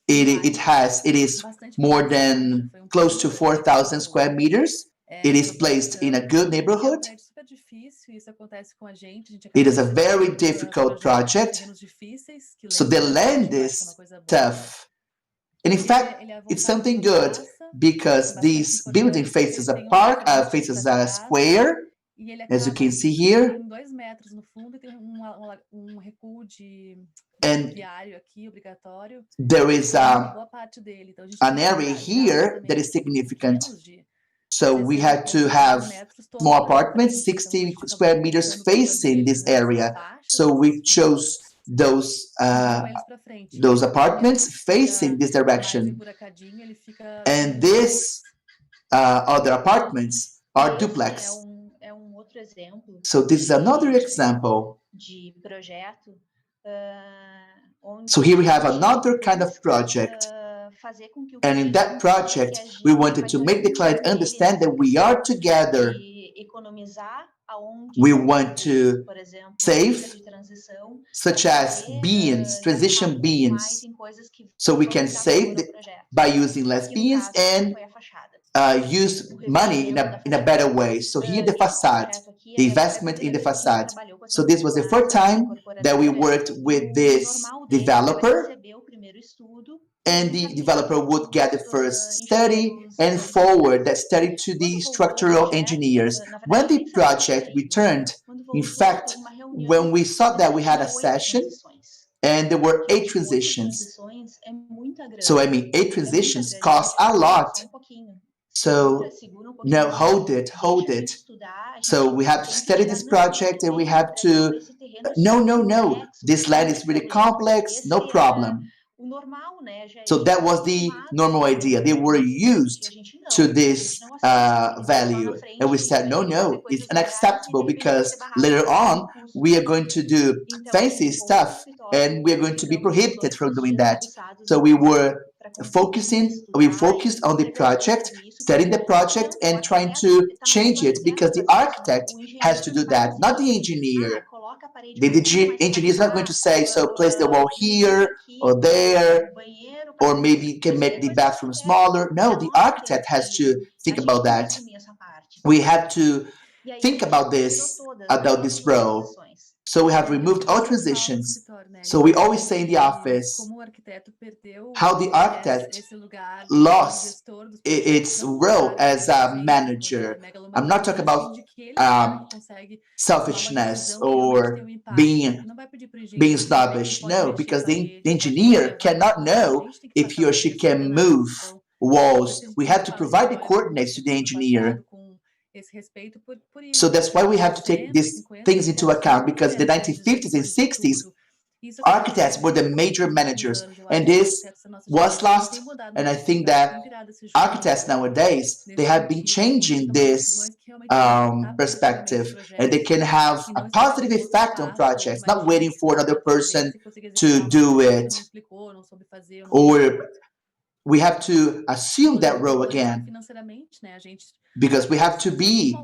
S4: It is more than close to 4,000 square meters. It is placed in a good neighborhood. It is a very difficult project. So the land is tough. And in fact, it's something good because this building faces a park, faces a square, as you can see here. And there is an area here that is significant. So we had to have more apartments, 60 square meters facing this area. So we chose those apartments facing this direction. And these other apartments are duplex. So this is another example. So here we have another kind of project. And in that project, we wanted to make the client understand that we are together. We want to save, such as beans, transition beans. So we can save by using less beans and use money in a better way. So here the facade, the investment in the facade. So this was the first time that we worked with this developer, and the developer would get the first study and forward that study to the structural engineers. When the project returned, in fact, when we saw that we had a session and there were 8 transitions. So I mean, 8 transitions cost a lot. So no, hold it. So we have to study this project and we have to, no, this land is really complex, no problem. So that was the normal idea. They were used to this value. And we said, no, it's unacceptable because later on we are going to do fancy stuff and we are going to be prohibited from doing that. So we focused on the project, studying the project and trying to change it because the architect has to do that, not the engineer. The engineer is not going to say, so place the wall here or there, or maybe you can make the bathroom smaller. No, the architect has to think about that. We have to think about this role. So we have removed all transitions. So we always say in the office how the architect lost its role as a manager. I'm not talking about selfishness or being snobbish. No, because the engineer cannot know if he or she can move walls. We have to provide the coordinates to the engineer. So that's why we have to take these things into account, because in the 1950s and 60s, architects were the major managers, and this was lost. And I think that architects nowadays, they have been changing this perspective, and they can have a positive effect on projects, not waiting for another person to do it. Or we have to assume that role again, because we have to be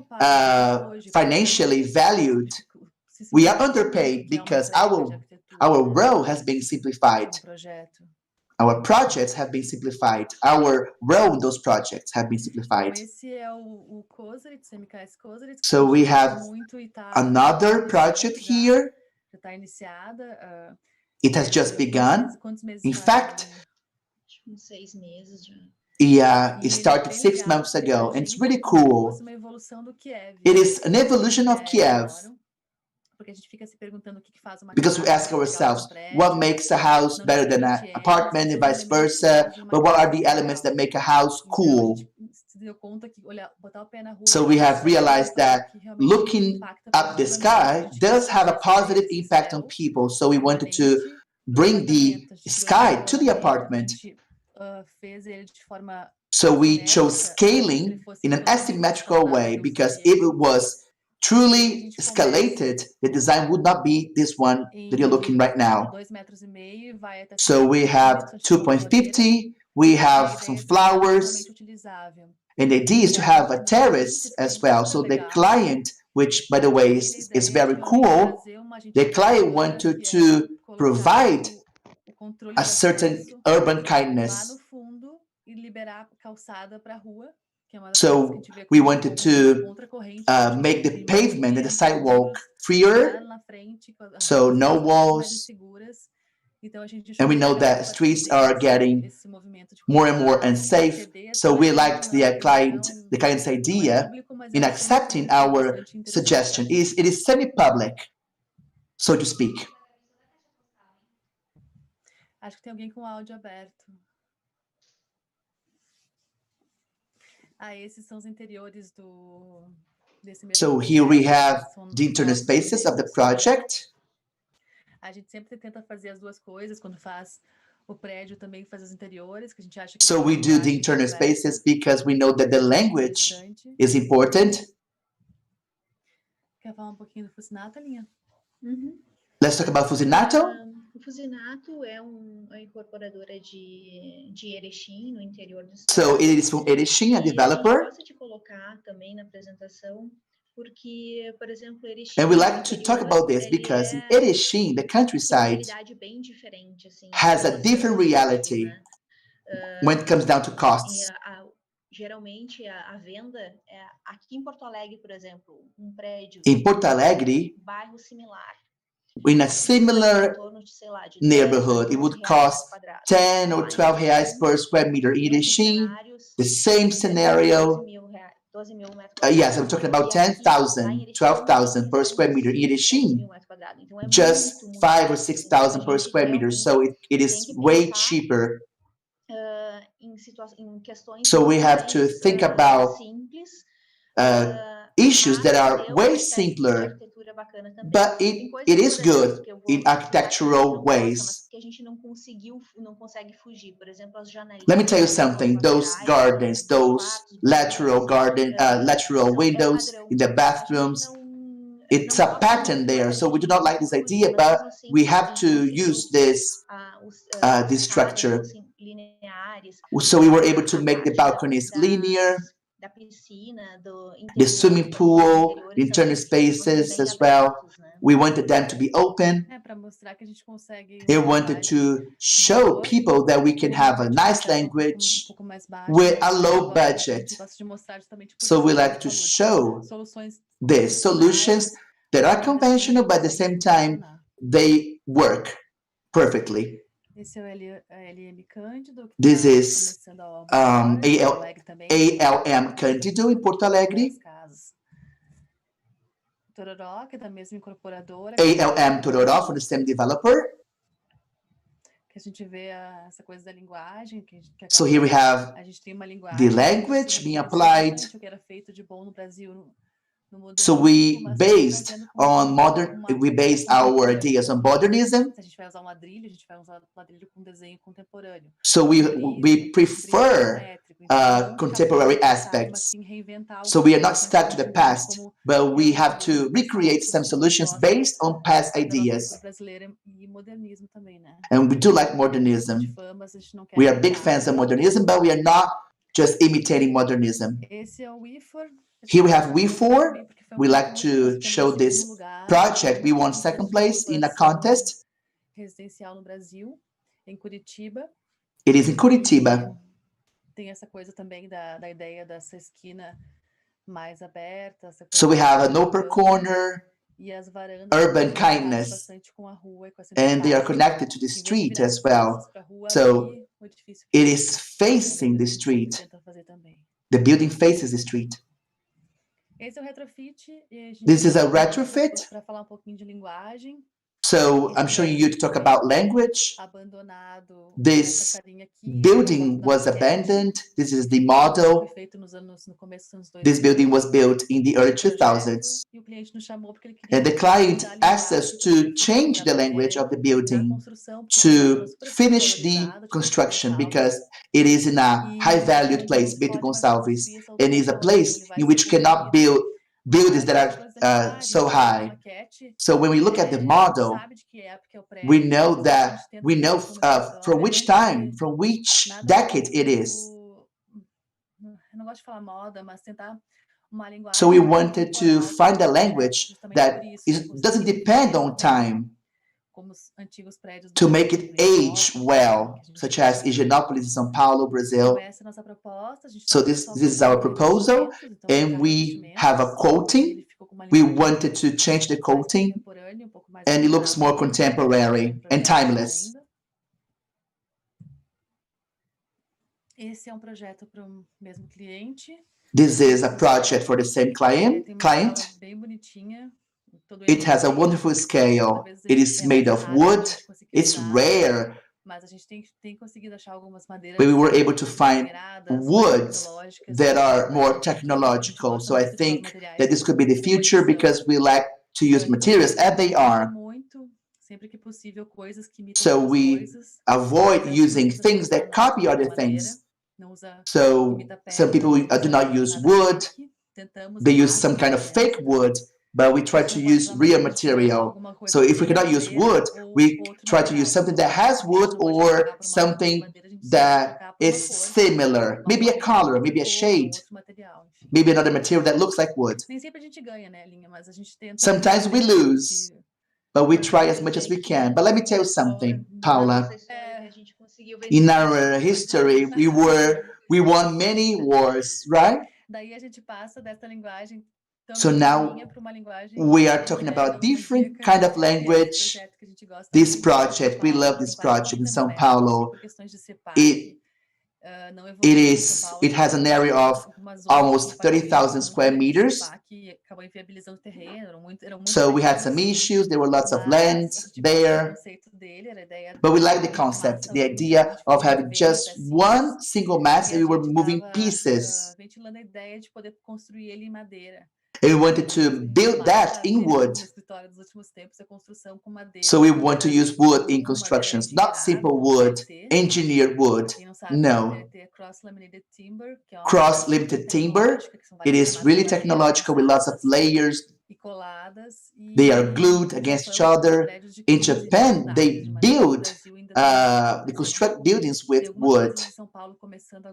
S4: financially valued. We are underpaid because our role has been simplified. Our projects have been simplified. Our role in those projects have been simplified. So we have another project here. It has just begun. In fact, it started 6 months ago, and it's really cool. It is an evolution of Kiev. Because we ask ourselves, what makes a house better than an apartment and vice versa? But what are the elements that make a house cool? So we have realized that looking up the sky does have a positive impact on people. So we wanted to bring the sky to the apartment. So we chose scaling in an asymmetrical way, because if it was truly escalated, the design would not be this one that you're looking right now. So we have 2.50, we have some flowers, and the idea is to have a terrace as well. So the client, which by the way is very cool, the client wanted to provide a certain urban kindness. So we wanted to make the pavement and the sidewalk freer, so no walls. And we know that streets are getting more and more unsafe. So we liked the client's idea, in accepting our suggestion. It is semi-public, so to speak.
S6: Acho que tem alguém com o áudio aberto. Esses são os interiores desse mesmo
S4: So here we have the internal spaces of the project.
S6: A gente sempre tenta fazer as duas coisas quando faz o prédio, também faz os interiores, que a gente acha que
S4: So we do the internal spaces because we know that the language is important.
S6: Quer falar um pouquinho do Fusinato, Alinha?
S4: Let's talk about Fusinato.
S7: O Fusinato é uma incorporadora de Erechim, no interior do estado.
S4: So it is from Erechim, a developer.
S7: A gente gosta de colocar também na apresentação, porque, por exemplo, Erechim...
S4: And we like to talk about this because in Erechim, the countryside,
S7: bem diferente, assim,
S4: has a different reality when it comes down to costs.
S7: Geralmente, a venda é aqui em Porto Alegre, por exemplo, prédio...
S4: In Porto Alegre,
S7: bairro similar.
S4: In a similar neighborhood, it would cost 10 or 12 reais per square meter. In Erechim, the same scenario. Yes, I'm talking about 10,000, 12,000 per square meter. In Erechim, just 5,000 or 6,000 per square meter. So it is way cheaper. So we have to think about issues that are way simpler, but it is good in architectural ways. Let me tell you something, those gardens, those lateral windows in the bathrooms, it's a pattern there, so we do not like this idea, but we have to use this structure. So we were able to make the balconies linear, the swimming pool, internal spaces as well. We wanted them to be open. We wanted to show people that we can have a nice language with a low budget. So we like to show these solutions that are conventional, but at the same time, they work perfectly. This is ALM Cândido in Porto Alegre. ALM Tororó, from the same developer. So here we have the language being applied. So we based our ideas on modernism. So we prefer contemporary aspects. So we are not stuck to the past, but we have to recreate some solutions based on past ideas. And we do like modernism. We are big fans of modernism, but we are not just imitating modernism. Here we have We4. We like to show this project. We won second place in a contest. It is in Curitiba. So we have an open corner, urban kindness, and they are connected to the street as well. So it is facing the street. The building faces the street. This is a retrofit. So I'm showing you to talk about language. This building was abandoned. This is the model. This building was built in the early 2000s. And the client asked us to change the language of the building to finish the construction because it is in a high-valued place, Bento Gonçalves, and is a place in which you cannot build buildings that are so high. So when we look at the model, we know from which time, from which decade it is. So we wanted to find a language that doesn't depend on time to make it age well, such as Higienópolis in São Paulo, Brazil. So this is our proposal, and we have a quoting. We wanted to change the quoting, and it looks more contemporary and timeless. This is a project for the same client. It has a wonderful scale. It is made of wood. It's rare. But we were able to find woods that are more technological. So I think that this could be the future because we like to use materials as they are. So we avoid using things that copy other things. So some people do not use wood. They use some kind of fake wood, but we try to use real material. So if we cannot use wood, we try to use something that has wood or something that is similar. Maybe a color, maybe a shade, maybe another material that looks like wood. Sometimes we lose, but we try as much as we can. But let me tell you something, Paula. In our history, we won many wars, right? So now we are talking about different kind of language. This project, we love this project in São Paulo. It has an area of almost 30,000 square meters. So we had some issues. There were lots of land there. But we like the concept, the idea of having just one single mast and we were moving pieces. And we wanted to build that in wood. So we want to use wood in constructions, not simple wood, engineered wood. No. Cross-laminated timber. It is really technological with lots of layers. They are glued against each other. In Japan, they construct buildings with wood.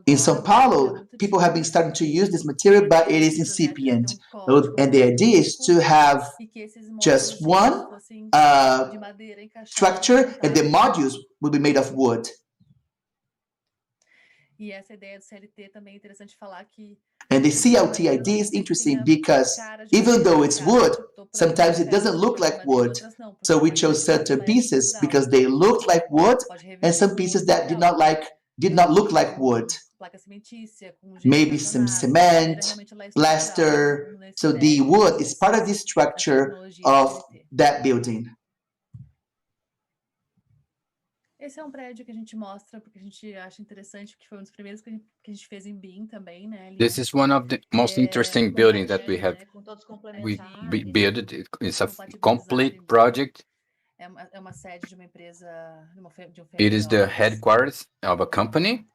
S4: In São Paulo, people have been starting to use this material, but it is incipient. And the idea is to have just one structure, and the modules will be made of wood. And the CLT idea is interesting because even though it's wood, sometimes it doesn't look like wood. So we chose certain pieces because they looked like wood, and some pieces that did not look like wood. Maybe some cement, plaster. So the wood is part of the structure of that building.
S6: Esse é um prédio que a gente mostra porque a gente acha interessante, porque foi um dos primeiros que a gente fez em BIM também, né?
S3: This is one of the most interesting buildings that we have. We built it. It's a complete project.
S6: É uma sede de uma empresa,
S3: It is the headquarters of a company.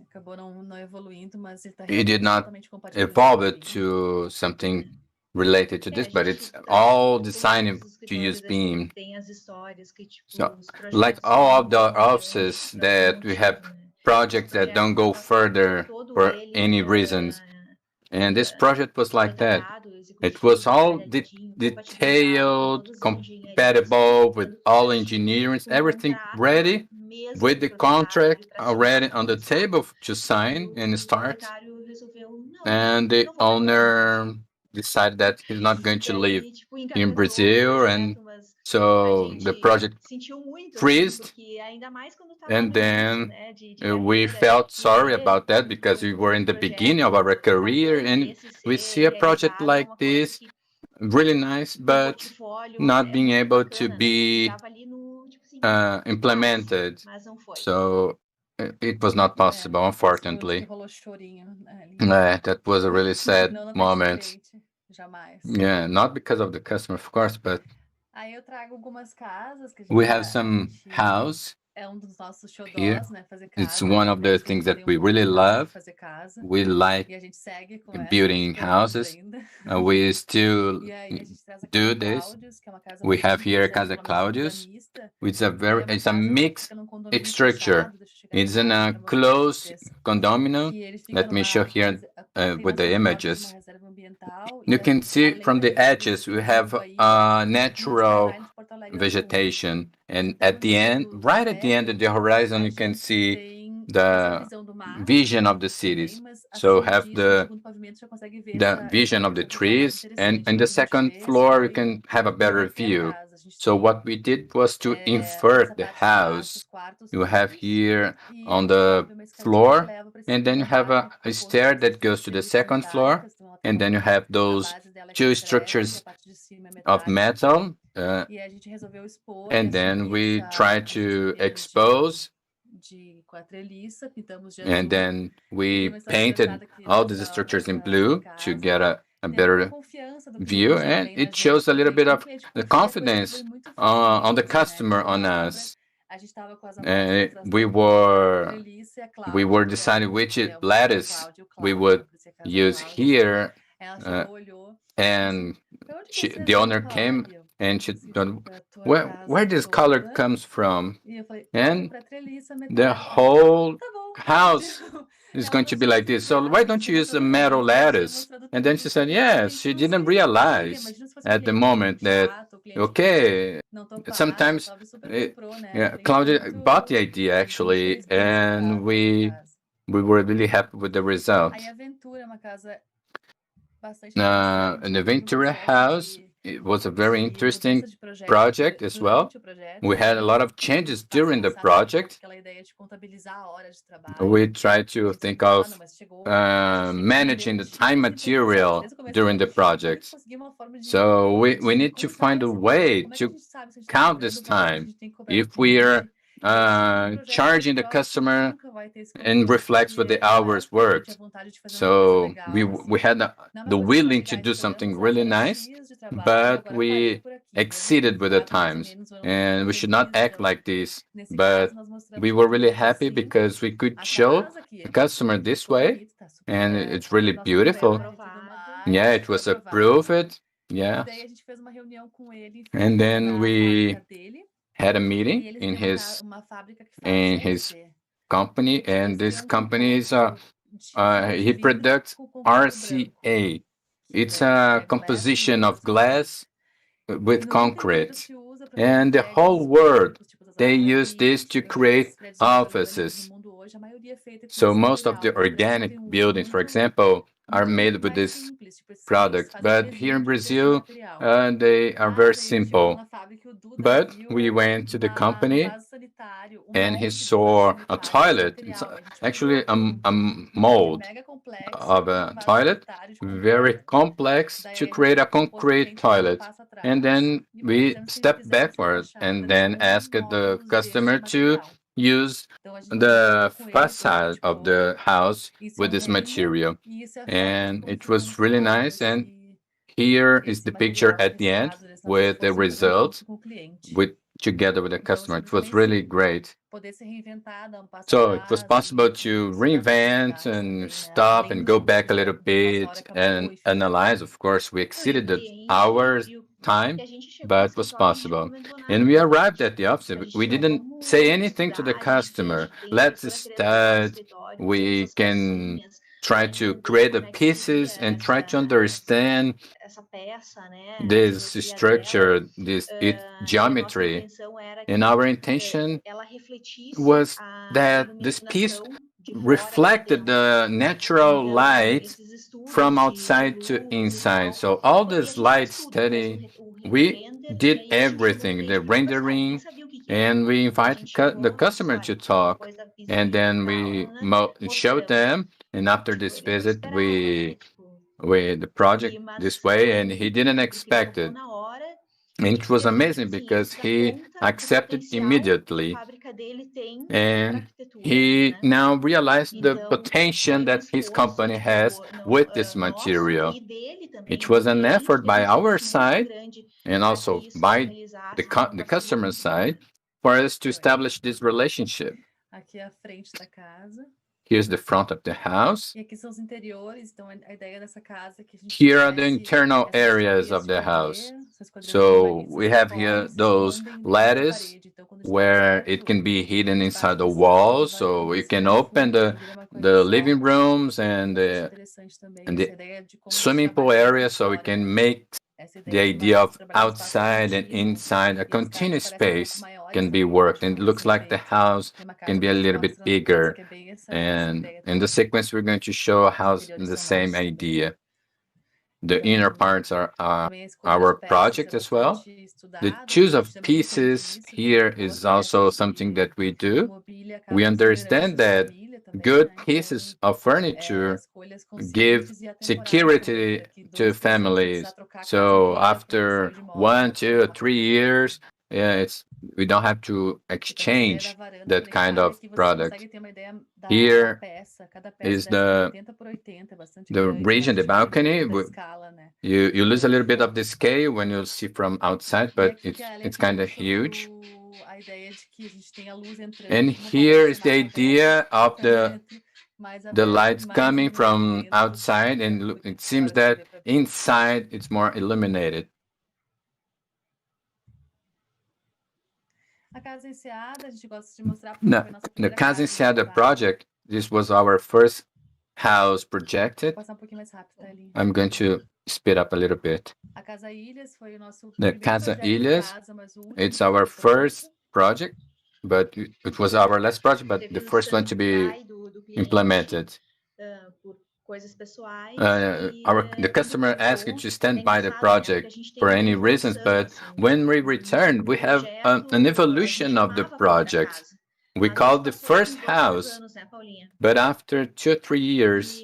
S6: Acabou não evoluindo, mas
S3: it did not evolve to something related to this, but it's all designed to use BIM. So, like all of the offices that we have projects that don't go further for any reasons. And this project was like that. It was all detailed, compatible with all engineering, everything ready, with the contract already on the table to sign and start. And the owner decided that he's not going to live in Brazil, and so the project freezed. And then we felt sorry about that because we were in the beginning of our career, and we see a project like this, really nice, but not being able to be implemented. So it was not possible, unfortunately. That was a really sad moment. Yeah, not because of the customer, of course, but we have some house here. It's one of the things that we really love. We like building houses. We still do this. We have here Casa Claudius. It's a mixed structure. It's in a closed condominium. Let me show here with the images. You can see from the edges we have natural vegetation, and at the end, right at the end of the horizon, you can see the vision of the cities. So have the vision of the trees, and in the second floor you can have a better view. So what we did was to invert the house. You have here on the floor and then you have a stair that goes to the second floor, and then you have those two structures of metal, and then we try to expose, and then we painted all these structures in blue to get a better view, and it shows a little bit of the confidence on the customer on us. And we were deciding which lattice we would use here, and the owner came and she thought, where this color comes from, and the whole house is going to be like this. So why don't you use a metal lattice? And then she said, yes, she didn't realize at the moment that, okay, sometimes Claudia bought the idea actually, and we were really happy with the result. In the Ventura house, it was a very interesting project as well. We had a lot of changes during the project. We tried to think of managing the time material during the project. So we need to find a way to count this time. If we are charging the customer and reflects with the hours worked. So we had the willing to do something really nice, but we exceeded with the times, and we should not act like this. But we were really happy because we could show the customer this way, and it's really beautiful. Yeah, it was approved. Yeah. And then we had a meeting in his company, and this company is he products RCA. It's a composition of glass with concrete, and the whole world they use this to create offices. So most of the organic buildings, for example, are made with this product, but here in Brazil they are very simple. But we went to the company and he saw a toilet. It's actually a mold of a toilet, very complex to create a concrete toilet. And then we stepped backwards and then asked the customer to use the facade of the house with this material. And it was really nice. And here is the picture at the end with the result together with the customer. It was really great. So it was possible to reinvent and stop and go back a little bit and analyze. Of course, we exceeded the hours time, but it was possible. And we arrived at the office. We didn't say anything to the customer. Let's start. We can try to create the pieces and try to understand this structure, this geometry. And our intention was that this piece reflected the natural light from outside to inside. So all this light study, we did everything, the rendering, and we invited the customer to talk. And then we showed them, and after this visit, we the project this way, and he didn't expect it. And it was amazing because he accepted immediately. And he now realized the potential that his company has with this material. It was an effort by our side and also by the customer side for us to establish this relationship. Here's the front of the house. Here are the internal areas of the house. So we have here those lattice where it can be hidden inside the wall. So you can open the living rooms and the swimming pool area, so we can make the idea of outside and inside. A continuous space can be worked, and it looks like the house can be a little bit bigger. And in the sequence, we're going to show a house in the same idea. The inner parts are our project as well. The choose of pieces here is also something that we do. We understand that good pieces of furniture give security to families. So after 1, 2, or 3 years, we don't have to exchange that kind of product. Here is the region, the balcony. You lose a little bit of the scale when you see from outside, but it's kind of huge. And here is the idea of the lights coming from outside, and it seems that inside it's more illuminated. The Casa Enseada project, this was our first house projected. I'm going to speed up a little bit. The Casa Ilhas, it's our first project, but it was our last project, but the first one to be implemented. The customer asked you to stand by the project for any reasons, but when we return, we have an evolution of the project. We call the first house, but after 2 or 3 years,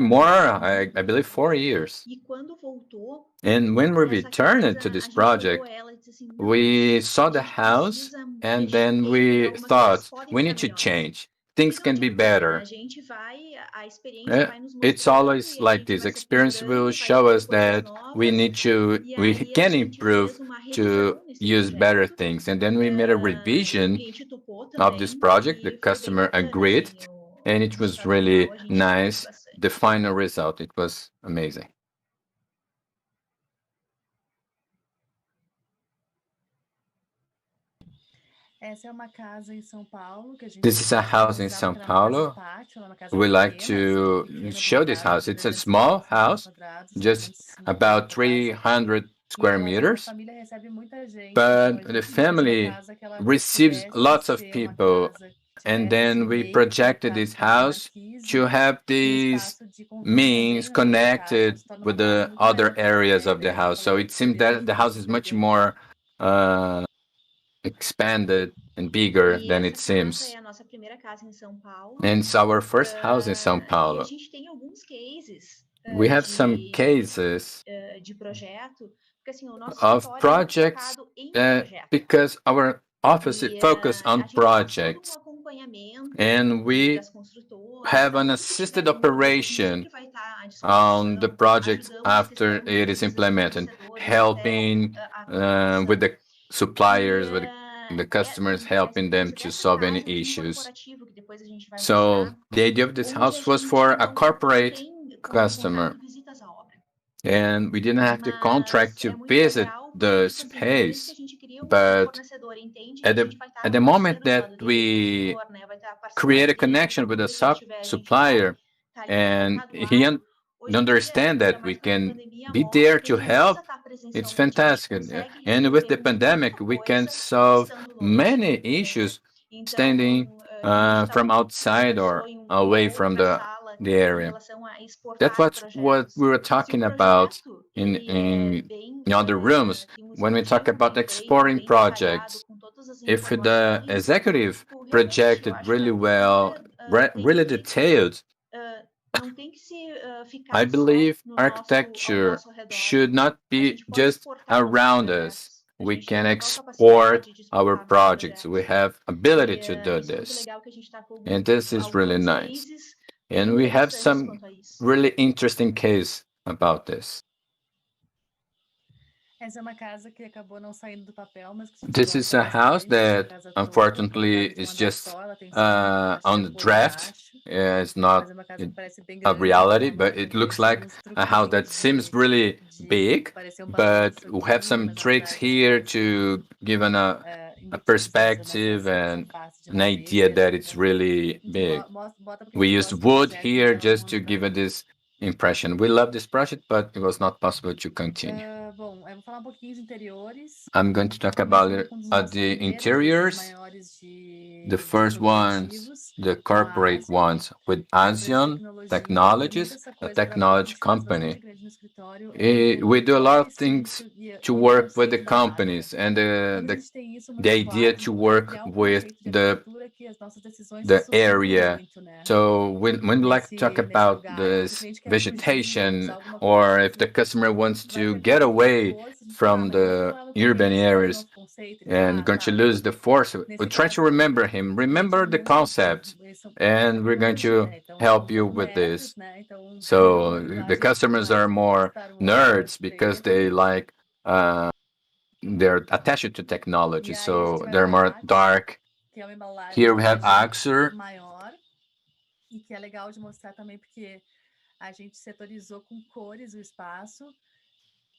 S3: more, I believe 4 years. And when we returned to this project, we saw the house, and then we thought, we need to change. Things can be better. It's always like this. Experience will show us that we can improve to use better things. And then we made a revision of this project. The customer agreed, and it was really nice. The final result, it was amazing. This is a house in São Paulo. We like to show this house. It's a small house, just about 300 square meters, but the family receives lots of people. And then we projected this house to have these means connected with the other areas of the house. So it seems that the house is much more expanded and bigger than it seems. And it's our first house in São Paulo. We have some cases of projects because our office is focused on projects, and we have an assisted operation on the project after it is implemented, helping with the suppliers, with the customers, helping them to solve any issues. So the idea of this house was for a corporate customer, and we didn't have the contract to visit the space, but at the moment that we create a connection with a supplier, and he understand that we can be there to help, it's fantastic. And with the pandemic, we can solve many issues standing from outside or away from the area. That's what we were talking about in other rooms when we talk about exporting projects. If the executive projected really well, really detailed, I believe architecture should not be just around us. We can export our projects. We have ability to do this. And this is really nice. And we have some really interesting case about this. This is a house that unfortunately is just on the draft. It's not a reality, but it looks like a house that seems really big, but we have some tricks here to give a perspective and an idea that it's really big. We used wood here just to give it this impression. We love this project, but it was not possible to continue. I'm going to talk about the interiors. The first ones, the corporate ones, with ASEAN Technologies, a technology company. We do a lot of things to work with the companies, and the idea to work with the area. So when we like to talk about this vegetation, or if the customer wants to get away from the urban areas and going to lose the force, we try to remember him, remember the concept, and we're going to help you with this. So the customers are more nerds because they like they're attached to technology, so they're more dark. Here we have Axer.
S6: E que é legal de mostrar também porque a gente setorizou com cores o espaço,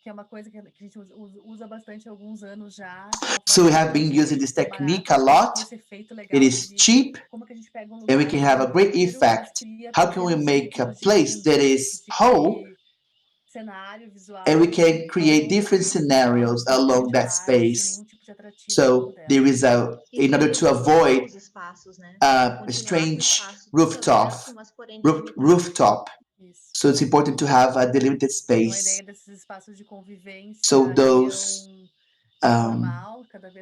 S6: que é uma coisa que a gente usa bastante há alguns anos já.
S4: So we have been using this technique a lot. It is cheap, and we can have a great effect. How can we make a place that is whole, and we can create different scenarios along that space? So there is in order to avoid a strange rooftop. So it's important to have a delimited space. So those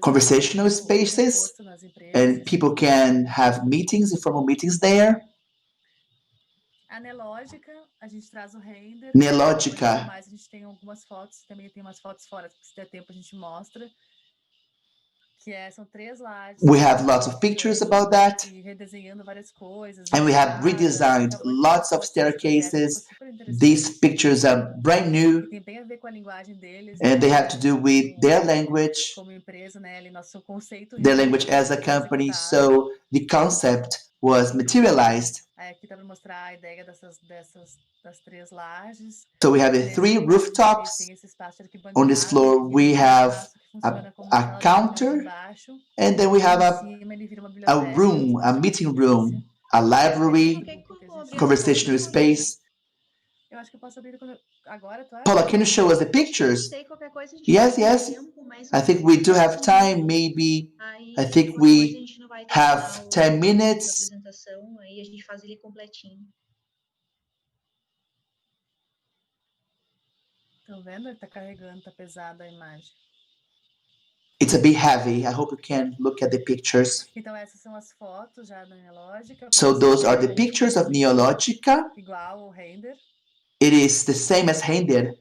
S4: conversational spaces, and people can have meetings, informal meetings there.
S6: A gente traz o render.
S4: Neológica.
S6: Mas a gente tem algumas fotos, também tem umas fotos fora, se der tempo a gente mostra. São 3 lajes.
S4: We have lots of pictures about that.
S6: Redesenhando várias coisas.
S4: And we have redesigned lots of staircases. These pictures are brand new.
S6: Tem bem a ver com a linguagem deles.
S4: And they have to do with their language.
S6: Como empresa, né? Nosso conceito.
S4: Their language as a company. So the concept was materialized.
S6: Aqui tá para mostrar a ideia das 3 lajes.
S4: So we have 3 rooftops. On this floor we have a counter, and then we have a room, a meeting room, a library, conversational space. Paula, can you show us the pictures? Yes. I think we do have time, maybe. I think we have 10 minutes.
S6: Estão vendo? Está carregando, está pesada a imagem.
S4: It's a bit heavy. I hope you can look at the pictures.
S6: Então essas são as fotos já da Neológica.
S4: So those are the pictures of Neológica.
S6: Igual ao render.
S4: It is the same as render.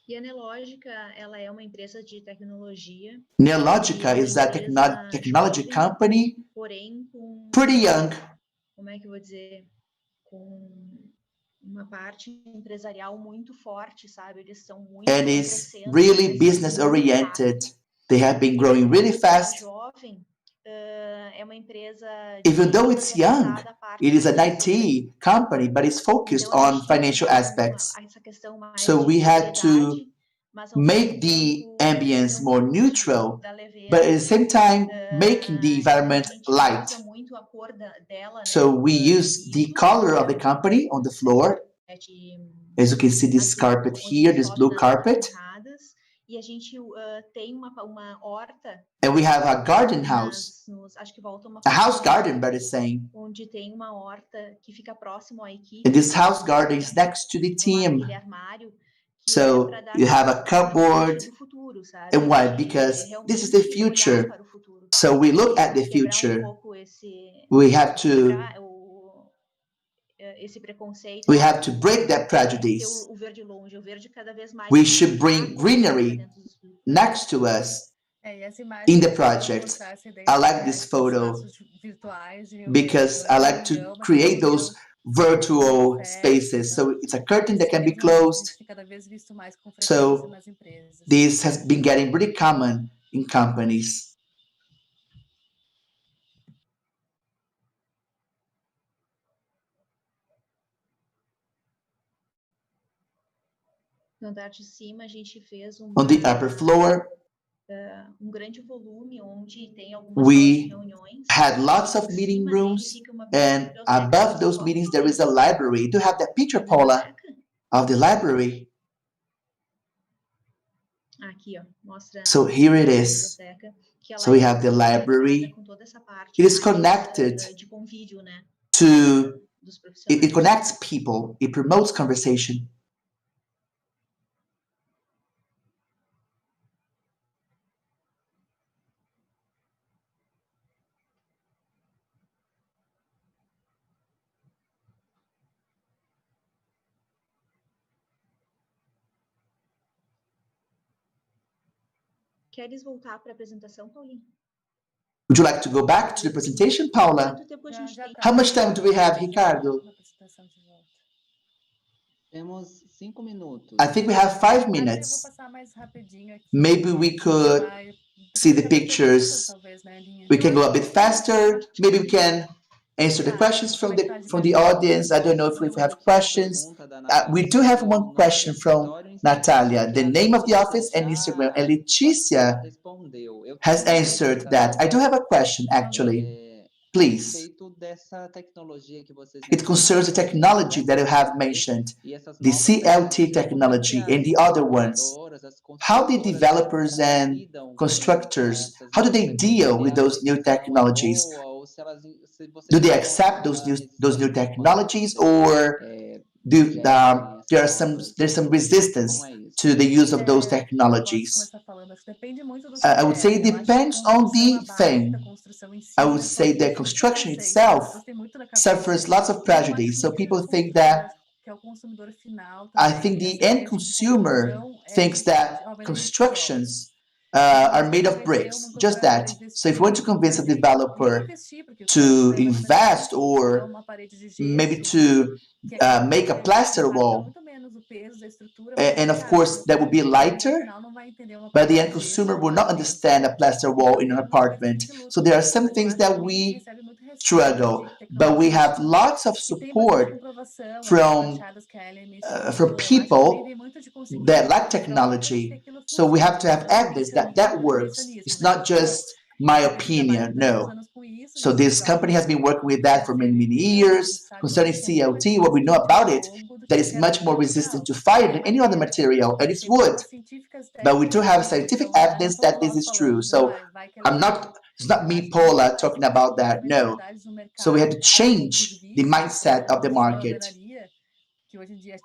S7: E a Neológica, ela é uma empresa de tecnologia.
S4: Neológica is a technology company,
S7: porém
S4: pretty young.
S7: Como é que eu vou dizer? Com uma parte empresarial muito forte, sabe? Eles são muito
S4: and is really business oriented. They have been growing really fast.
S7: Jovem, é uma empresa
S4: Even though it's young, it is an IT company, but it's focused on financial aspects. So we had to make the ambience more neutral, but at the same time, making the environment light. So we use the color of the company on the floor. As you can see, this carpet here, this blue carpet.
S7: E a gente tem uma horta.
S4: And we have a garden house. A house garden, better saying.
S7: Onde tem uma horta que fica próximo à equipe.
S4: And this house garden is next to the team. So you have a cupboard. And why? Because this is the future. So we look at the future. We have to break that prejudice. We should bring greenery next to us in the project. I like this photo because I like to create those virtual spaces. So it's a curtain that can be closed. So this has been getting really common in companies.
S7: No andar de cima, a gente fez
S4: On the upper floor,
S7: grande volume onde tem algumas
S4: we
S7: reuniões.
S4: had lots of meeting rooms, and above those meetings there is a library. Do you have that picture, Paula, of the library?
S7: Aqui, ó, mostra
S4: So here it is. So we have the library. It is connected to, it connects people, it promotes conversation.
S7: Queres voltar para a apresentação, Paulinho?
S4: Would you like to go back to the presentation, Paula? How much time do we have, Ricardo?
S5: Temos 5 minutos.
S4: I think we have 5 minutes. Maybe we could see the pictures. We can go a bit faster. Maybe we can answer the questions from the audience. I don't know if we have questions. We do have one question from Natalia. The name of the office and Instagram. And Leticia has answered that. I do have a question, actually. Please. It concerns the technology that you have mentioned, the CLT technology and the other ones. How the developers and constructors, how do they deal with those new technologies? Do they accept those new technologies, or there's some resistance to the use of those technologies? I would say it depends on the thing. I would say the construction itself suffers lots of prejudice. So people think that, I think the end consumer thinks that constructions are made of bricks, just that. So if you want to convince a developer to invest or maybe to make a plaster wall, and of course that would be lighter, but the end consumer will not understand a plaster wall in an apartment. So there are some things that we struggle, but we have lots of support from people that like technology. So we have to have evidence that that works. It's not just my opinion, no. So this company has been working with that for many years. Concerning CLT, what we know about it, that is much more resistant to fire than any other material, and it's wood. But we do have scientific evidence that this is true. So it's not me, Paula, talking about that, no. So we had to change the mindset of the market.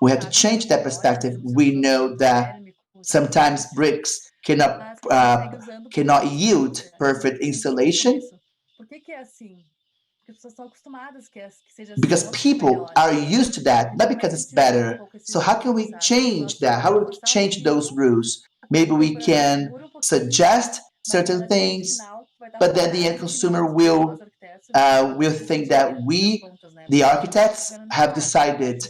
S4: We had to change that perspective. We know that sometimes bricks cannot yield perfect insulation, because people are used to that, not because it's better. So how can we change that? How we change those rules? Maybe we can suggest certain things, but then the end consumer will think that we, the architects, have decided.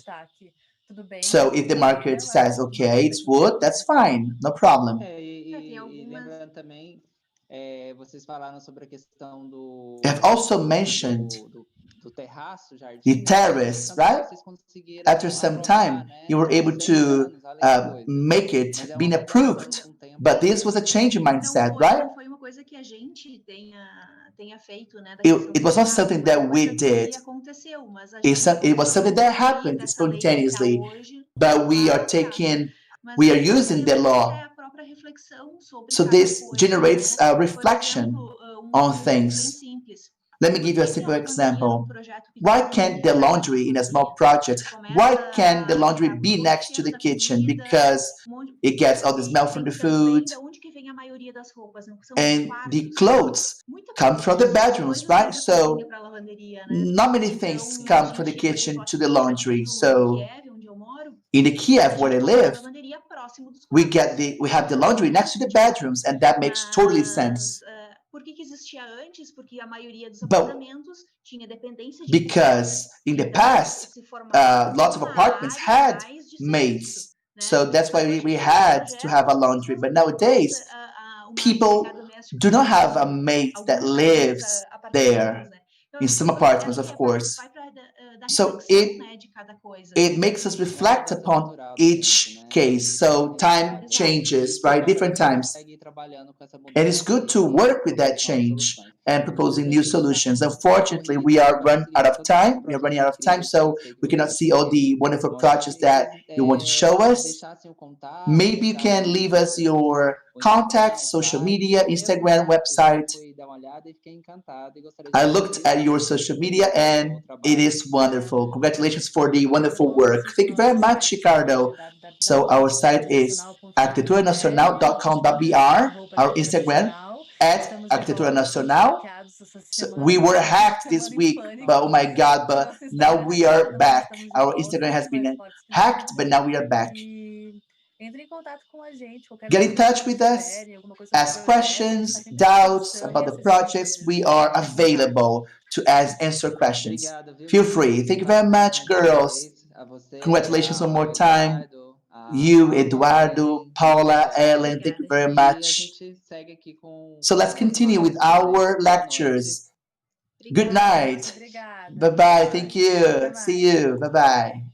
S4: So if the market says, okay, it's wood, that's fine, no problem.
S5: Lembrando também, vocês falaram sobre a questão do.
S4: I've also mentioned the terrace, right? After some time, you were able to make it being approved, but this was a change in mindset, right? It was not something that we did. It was something that happened spontaneously, but we are using the law. So this generates a reflection on things. Let me give you a simple example. Why can't the laundry in a small project, why can't the laundry be next to the kitchen? Because it gets all the smell from the food, and the clothes come from the bedrooms, right? So not many things come from the kitchen to the laundry. So in the Kiev where I live, we have the laundry next to the bedrooms, and that makes totally sense. But because in the past, lots of apartments had maids, so that's why we had to have a laundry. But nowadays, people do not have a maid that lives there, in some apartments, of course. So it makes us reflect upon each case. So time changes, right? Different times. And it's good to work with that change and proposing new solutions. Unfortunately, we are running out of time. We are running out of time, so we cannot see all the wonderful projects that you want to show us. Maybe you can leave us your contacts, social media, Instagram, website. I looked at your social media and it is wonderful. Congratulations for the wonderful work. Thank you very much, Ricardo. So our site is arquiteturanacional.com.br, our Instagram at Arquitetura Nacional. So we were hacked this week, but oh my God, but now we are back. Our Instagram has been hacked, but now we are back.
S6: Entre em contato com a gente,
S4: Get in touch with us, ask questions, doubts about the projects. We are available to answer questions. Feel free. Thank you very much, girls. Congratulations one more time. You, Eduardo, Paula, Ellen, thank you very much. So let's continue with our lectures. Good night. Bye-bye. Thank you. See you. Bye-bye.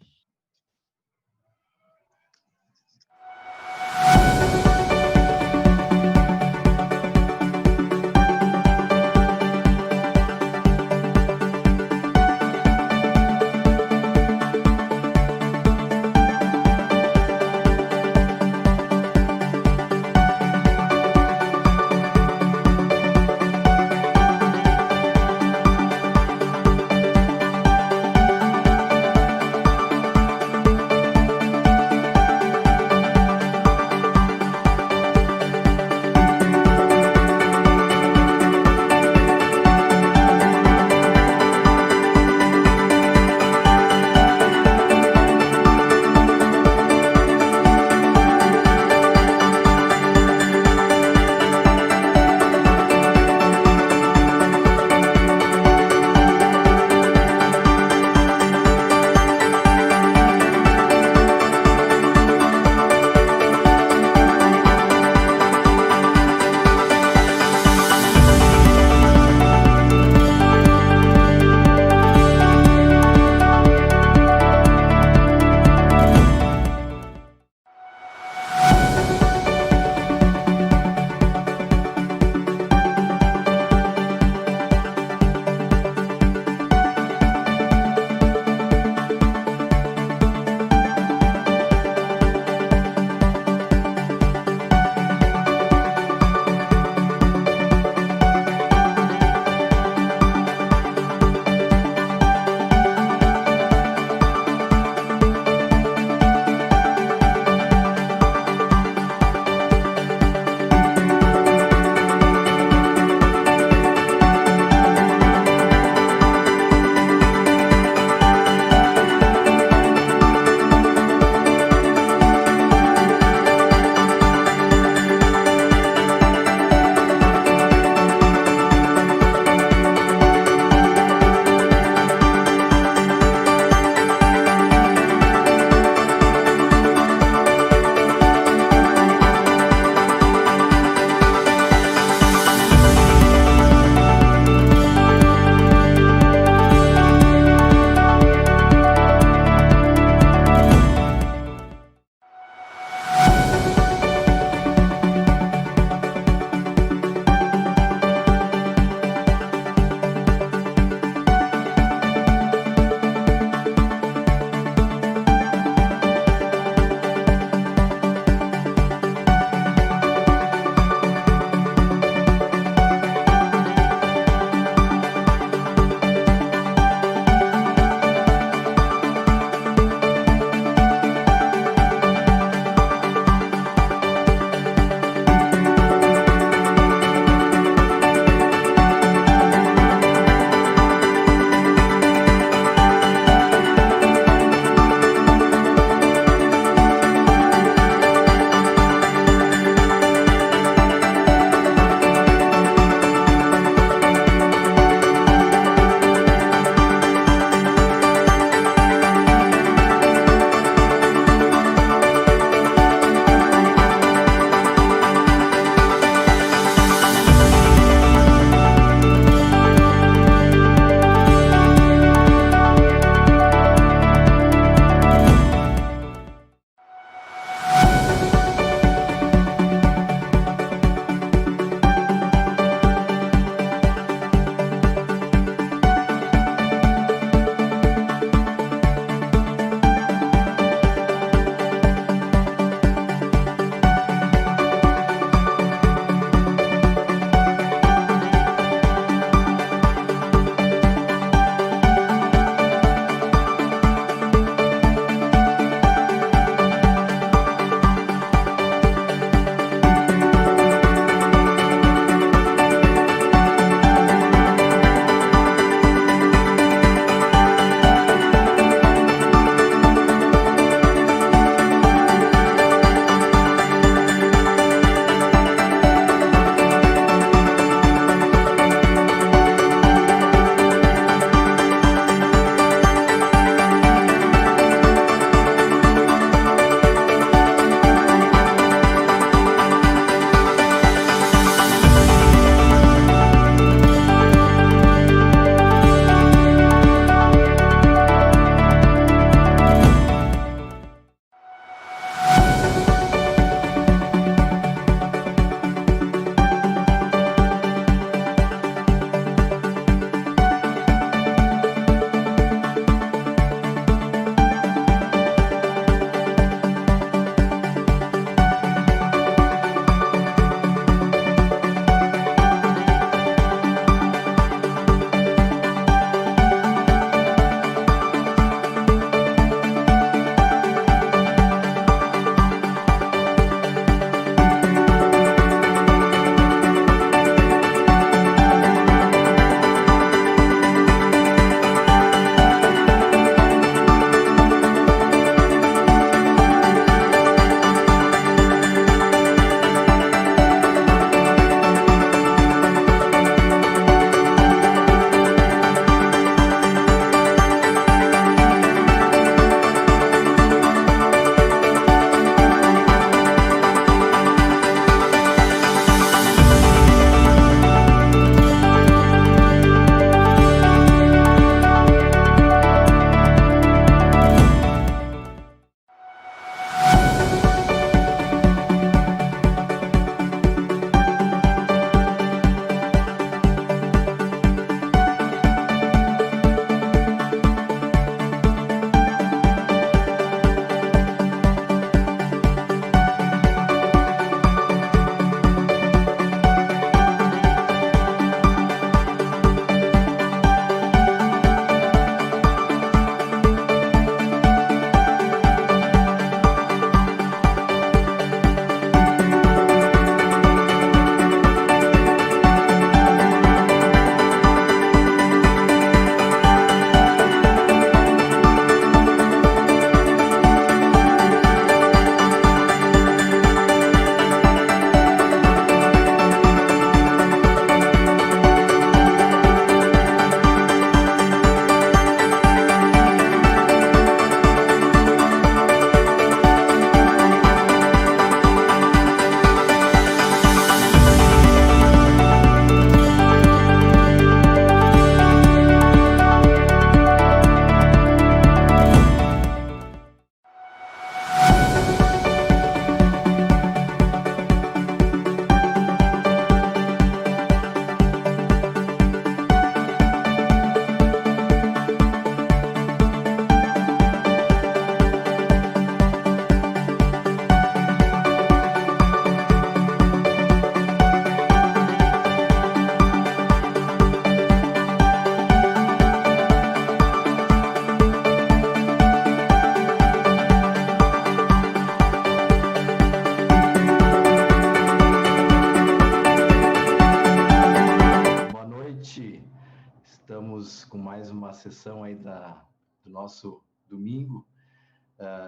S1: sessão aí do nosso domingo,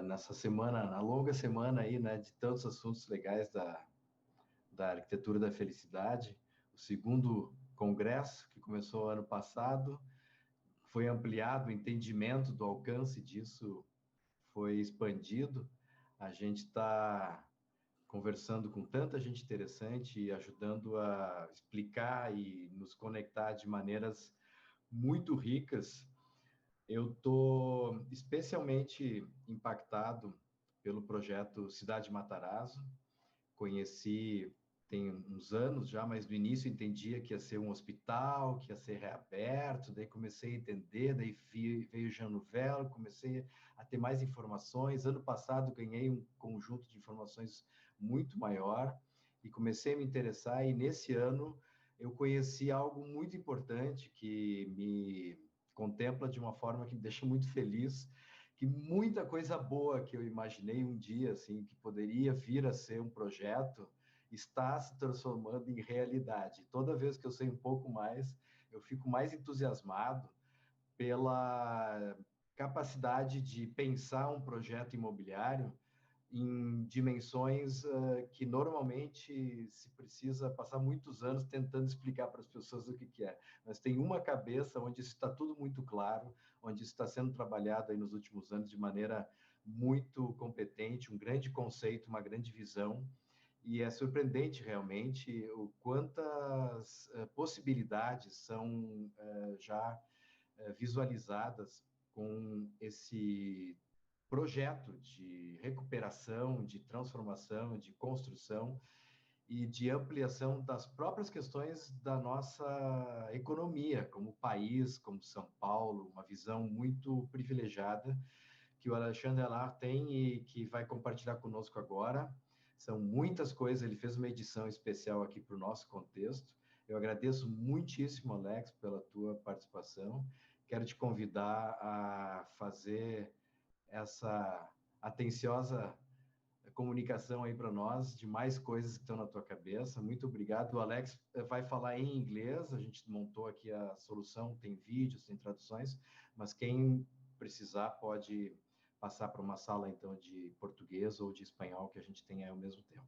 S1: nessa semana, na longa semana aí, né, de tantos assuntos legais da arquitetura da felicidade. O segundo congresso, que começou ano passado, foi ampliado, o entendimento do alcance disso foi expandido. A gente está conversando com tanta gente interessante e ajudando a explicar e nos conectar de maneiras muito ricas. Eu estou especialmente impactado pelo projeto Cidade Matarazzo. Conheci tem uns anos já, mas no início entendia que ia ser um hospital, que ia ser reaberto, daí comecei a entender, daí veio Jean Nouvel, comecei a ter mais informações. Ano passado ganhei um conjunto de informações muito maior e comecei a me interessar, e nesse ano eu conheci algo muito importante que me contempla de uma forma que me deixa muito feliz, que muita coisa boa que eu imaginei um dia, assim, que poderia vir a ser um projeto, está se transformando em realidade. Toda vez que eu sei um pouco mais, eu fico mais entusiasmado pela capacidade de pensar um projeto imobiliário em dimensões que normalmente se precisa passar muitos anos tentando explicar para as pessoas o que é. Mas tem uma cabeça onde isso está tudo muito claro, onde isso está sendo trabalhado aí nos últimos anos de maneira muito competente, um grande conceito, uma grande visão, e é surpreendente realmente o quantas possibilidades são já visualizadas com esse projeto de recuperação, de transformação, de construção e de ampliação das próprias questões da nossa economia como país, como São Paulo, uma visão muito privilegiada que o Alexandre Allard tem e que vai compartilhar conosco agora. São muitas coisas, ele fez uma edição especial aqui para o nosso contexto. Eu agradeço muitíssimo, Alex, pela tua participação. Quero te convidar a fazer essa atenciosa comunicação aí para nós de mais coisas que estão na tua cabeça. Muito obrigado. O Alex vai falar em inglês, a gente montou aqui a solução, tem vídeos, tem traduções, mas quem precisar pode passar para uma sala, então, de português ou de espanhol, que a gente tem aí ao mesmo tempo.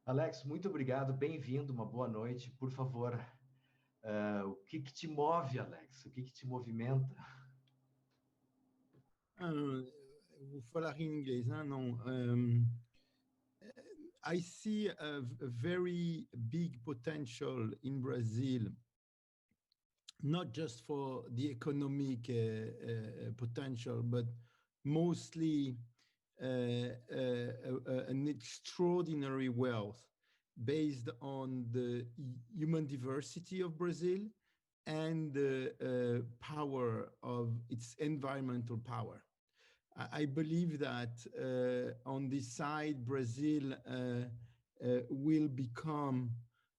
S1: Alex, muito obrigado, bem-vindo, uma boa noite. Por favor, o que te move, Alex? O que te movimenta?
S22: Vou falar em inglês, não? I see a very big potential in Brazil, not just for the economic potential, but mostly an extraordinary wealth based on the human diversity of Brazil and the power of its environmental power. I believe that on this side, Brazil will become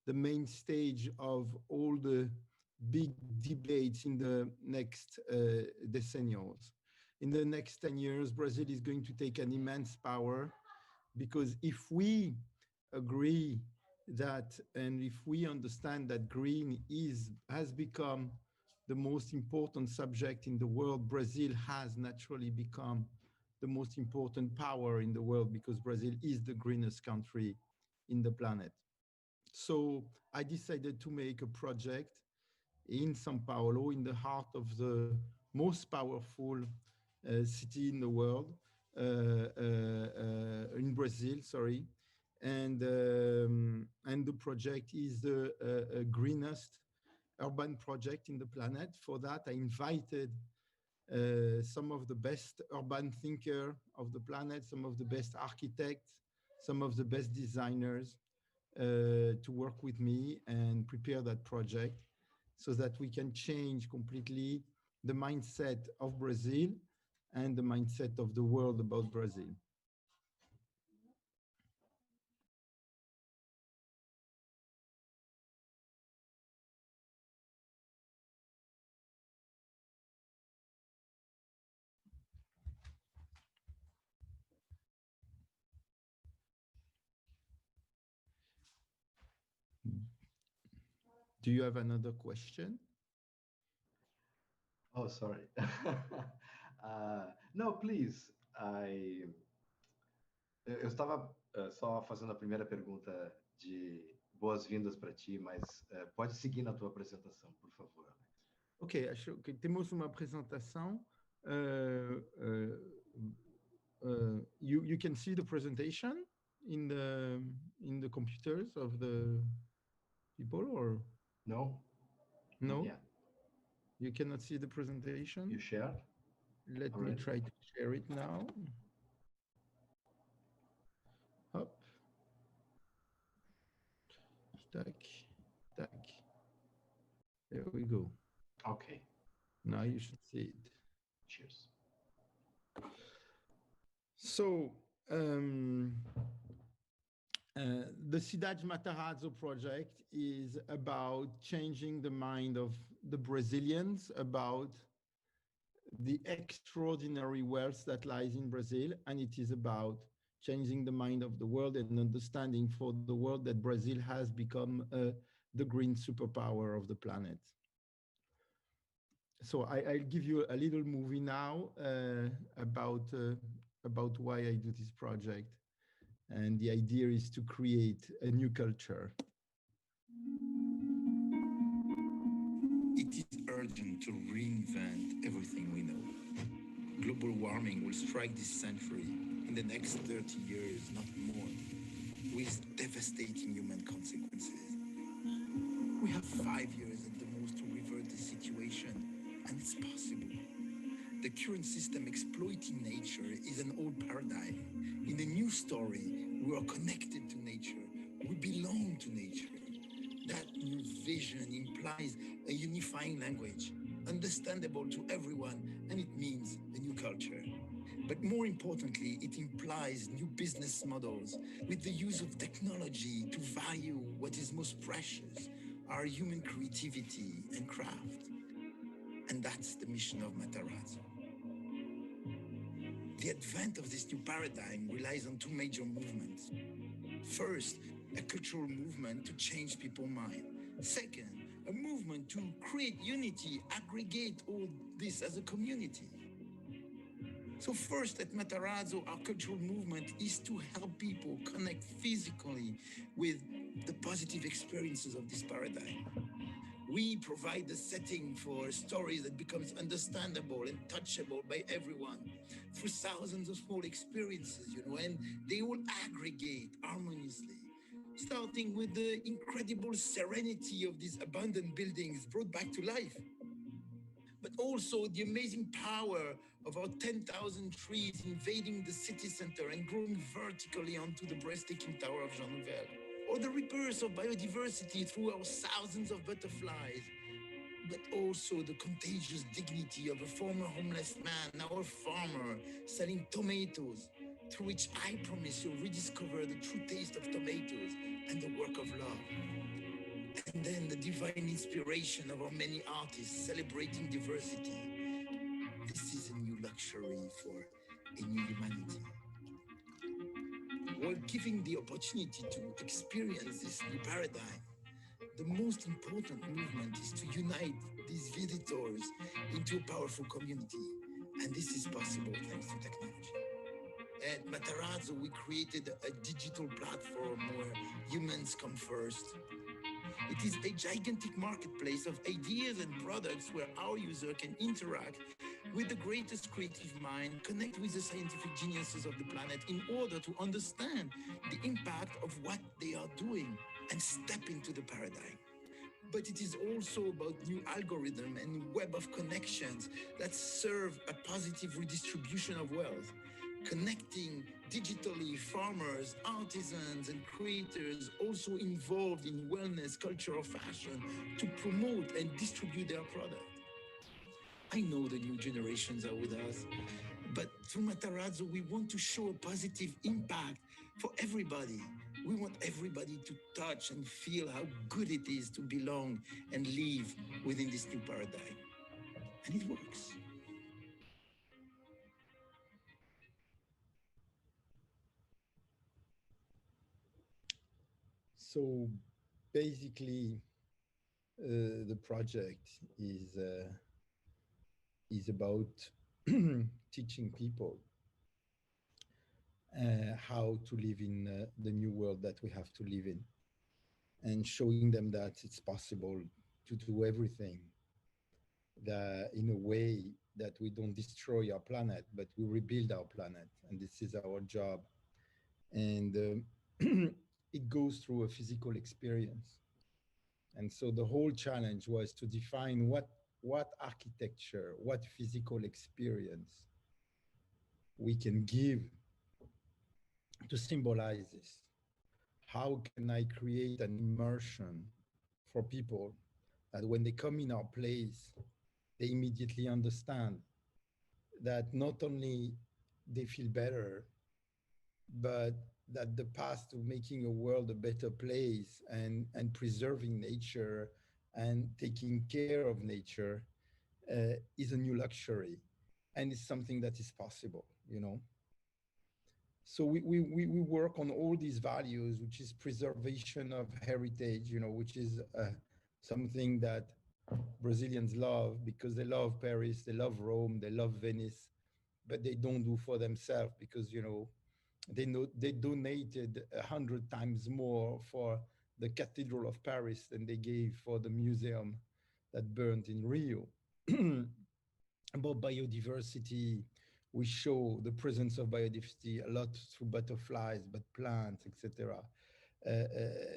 S22: the main stage of all the big debates in the next decennials. In the next 10 years, Brazil is going to take an immense power, because if we agree that, and if we understand that green has become the most important subject in the world, Brazil has naturally become the most important power in the world, because Brazil is the greenest country in the planet. So I decided to make a project in São Paulo, in the heart of the most powerful city in the world, in Brazil, sorry. And the project is the greenest urban project in the planet. For that, I invited some of the best urban thinkers of the planet, some of the best architects, some of the best designers to work with me and prepare that project, so that we can change completely the mindset of Brazil and the mindset of the world about Brazil. Do you have another question?
S1: Oh, sorry. No, please. Eu estava só fazendo a primeira pergunta de boas-vindas para ti, mas pode seguir na tua apresentação, por favor.
S22: Ok, acho que temos uma apresentação. You can see the presentation in the computers of the people, or
S1: no?
S22: No.
S1: Yeah.
S22: You cannot see the presentation.
S1: You shared?
S22: Let me try to share it now. Up. Tac, tac. There we go.
S1: Okay.
S22: Now you should see it.
S1: Cheers.
S22: So, the Cidade Matarazzo project is about changing the mind of the Brazilians about the extraordinary wealth that lies in Brazil, and it is about changing the mind of the world and understanding for the world that Brazil has become the green superpower of the planet. So I'll give you a little movie now about why I do this project. And the idea is to create a new culture.
S8: It is urgent to reinvent everything we know. Global warming will strike this century in the next 30 years, not more, with devastating human consequences. We have 5 years at the most to revert the situation, and it's possible. The current system exploiting nature is an old paradigm. In the new story, we are connected to nature. We belong to nature. That new vision implies a unifying language, understandable to everyone, and it means a new culture. But more importantly, it implies new business models with the use of technology to value what is most precious, our human creativity and craft. And that's the mission of Matarazzo. The advent of this new paradigm relies on two major movements. First, a cultural movement to change people's mind. Second, a movement to create unity, aggregate all this as a community. So first, at Matarazzo, our cultural movement is to help people connect physically with the positive experiences of this paradigm. We provide the setting for stories that becomes understandable and touchable by everyone through thousands of small experiences, and they will aggregate harmoniously, starting with the incredible serenity of these abandoned buildings brought back to life, but also the amazing power of our 10,000 trees invading the city center and growing vertically onto the breathtaking Tower of Jean Nouvel, or the rebirth of biodiversity through our thousands of butterflies, but also the contagious dignity of a former homeless man, our farmer, selling tomatoes, through which I promise you'll rediscover the true taste of tomatoes and the work of love. And then the divine inspiration of our many artists celebrating diversity. This is a new luxury for a new humanity. While giving the opportunity to experience this new paradigm, the most important movement is to unite these visitors into a powerful community. And this is possible thanks to technology. At Matarazzo, we created a digital platform where humans come first. It is a gigantic marketplace of ideas and products where our user can interact with the greatest creative mind, connect with the scientific geniuses of the planet in order to understand the impact of what they are doing and step into the paradigm. But it is also about new algorithm and web of connections that serve a positive redistribution of wealth, connecting digitally farmers, artisans, and creators also involved in wellness, culture, or fashion to promote and distribute their product. I know the new generations are with us, but through Matarazzo, we want to show a positive impact for everybody. We want everybody to touch and feel how good it is to belong and live within this new paradigm. And it works. So basically, the project is
S22: is about teaching people how to live in the new world that we have to live in, and showing them that it's possible to do everything that in a way that we don't destroy our planet, but we rebuild our planet. And this is our job. And it goes through a physical experience. And so the whole challenge was to define what architecture, what physical experience we can give to symbolize this. How can I create an immersion for people that when they come in our place, they immediately understand that not only they feel better, but that the path to making a world a better place and preserving nature and taking care of nature is a new luxury, and it's something that is possible, you know. So we work on all these values, which is preservation of heritage, you know, which is something that Brazilians love because they love Paris, they love Rome, they love Venice, but they don't do for themselves because, you know, they donated 100 times more for the Cathedral of Paris than they gave for the museum that burned in Rio. About biodiversity, we show the presence of biodiversity a lot through butterflies, but plants, etc.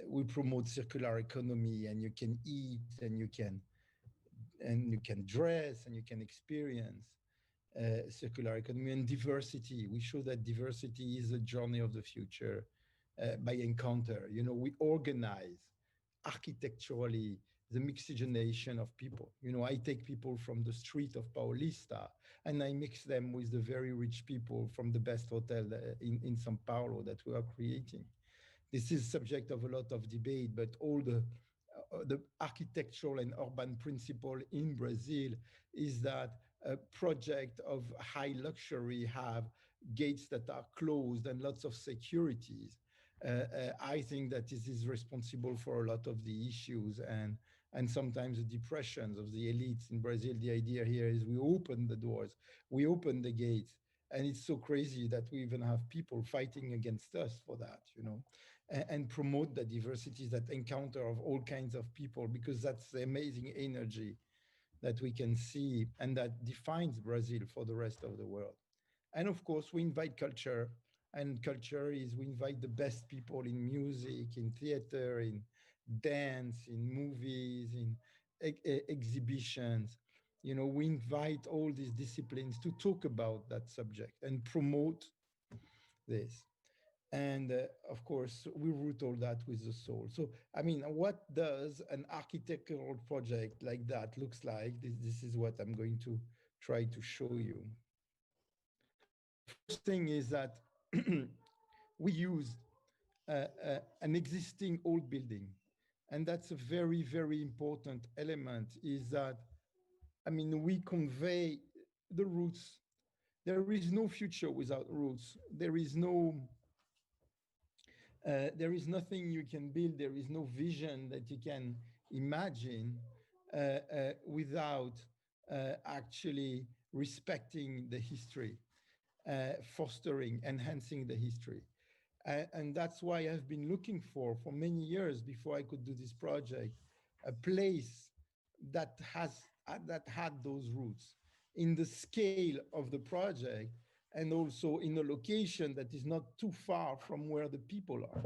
S22: We promote circular economy, and you can eat, and you can dress, and you can experience circular economy. And diversity. We show that diversity is a journey of the future by encounter. You know, we organize architecturally the mixogenation of people. You know, I take people from the street of Paulista and I mix them with the very rich people from the best hotel in São Paulo that we are creating. This is subject of a lot of debate, but all the architectural and urban principle in Brazil is that a project of high luxury have gates that are closed and lots of securities. I think that this is responsible for a lot of the issues and sometimes the depressions of the elites in Brazil. The idea here is we open the doors, we open the gates, and it's so crazy that we even have people fighting against us for that, you know, and promote the diversities, that encounter of all kinds of people, because that's the amazing energy that we can see and that defines Brazil for the rest of the world. And of course, we invite culture, and culture is we invite the best people in music, in theater, in dance, in movies, in exhibitions. You know, we invite all these disciplines to talk about that subject and promote this. And of course, we root all that with the soul. So, I mean, what does an architectural project like that looks like? This is what I'm going to try to show you. The first thing is that we use an existing old building. And that's a very, very important element, is that, I mean, we convey the roots. There is no future without roots. There is nothing you can build. There is no vision that you can imagine without actually respecting the history, fostering, enhancing the history. And that's why I've been looking for many years before I could do this project, a place that had those roots in the scale of the project, and also in a location that is not too far from where the people are.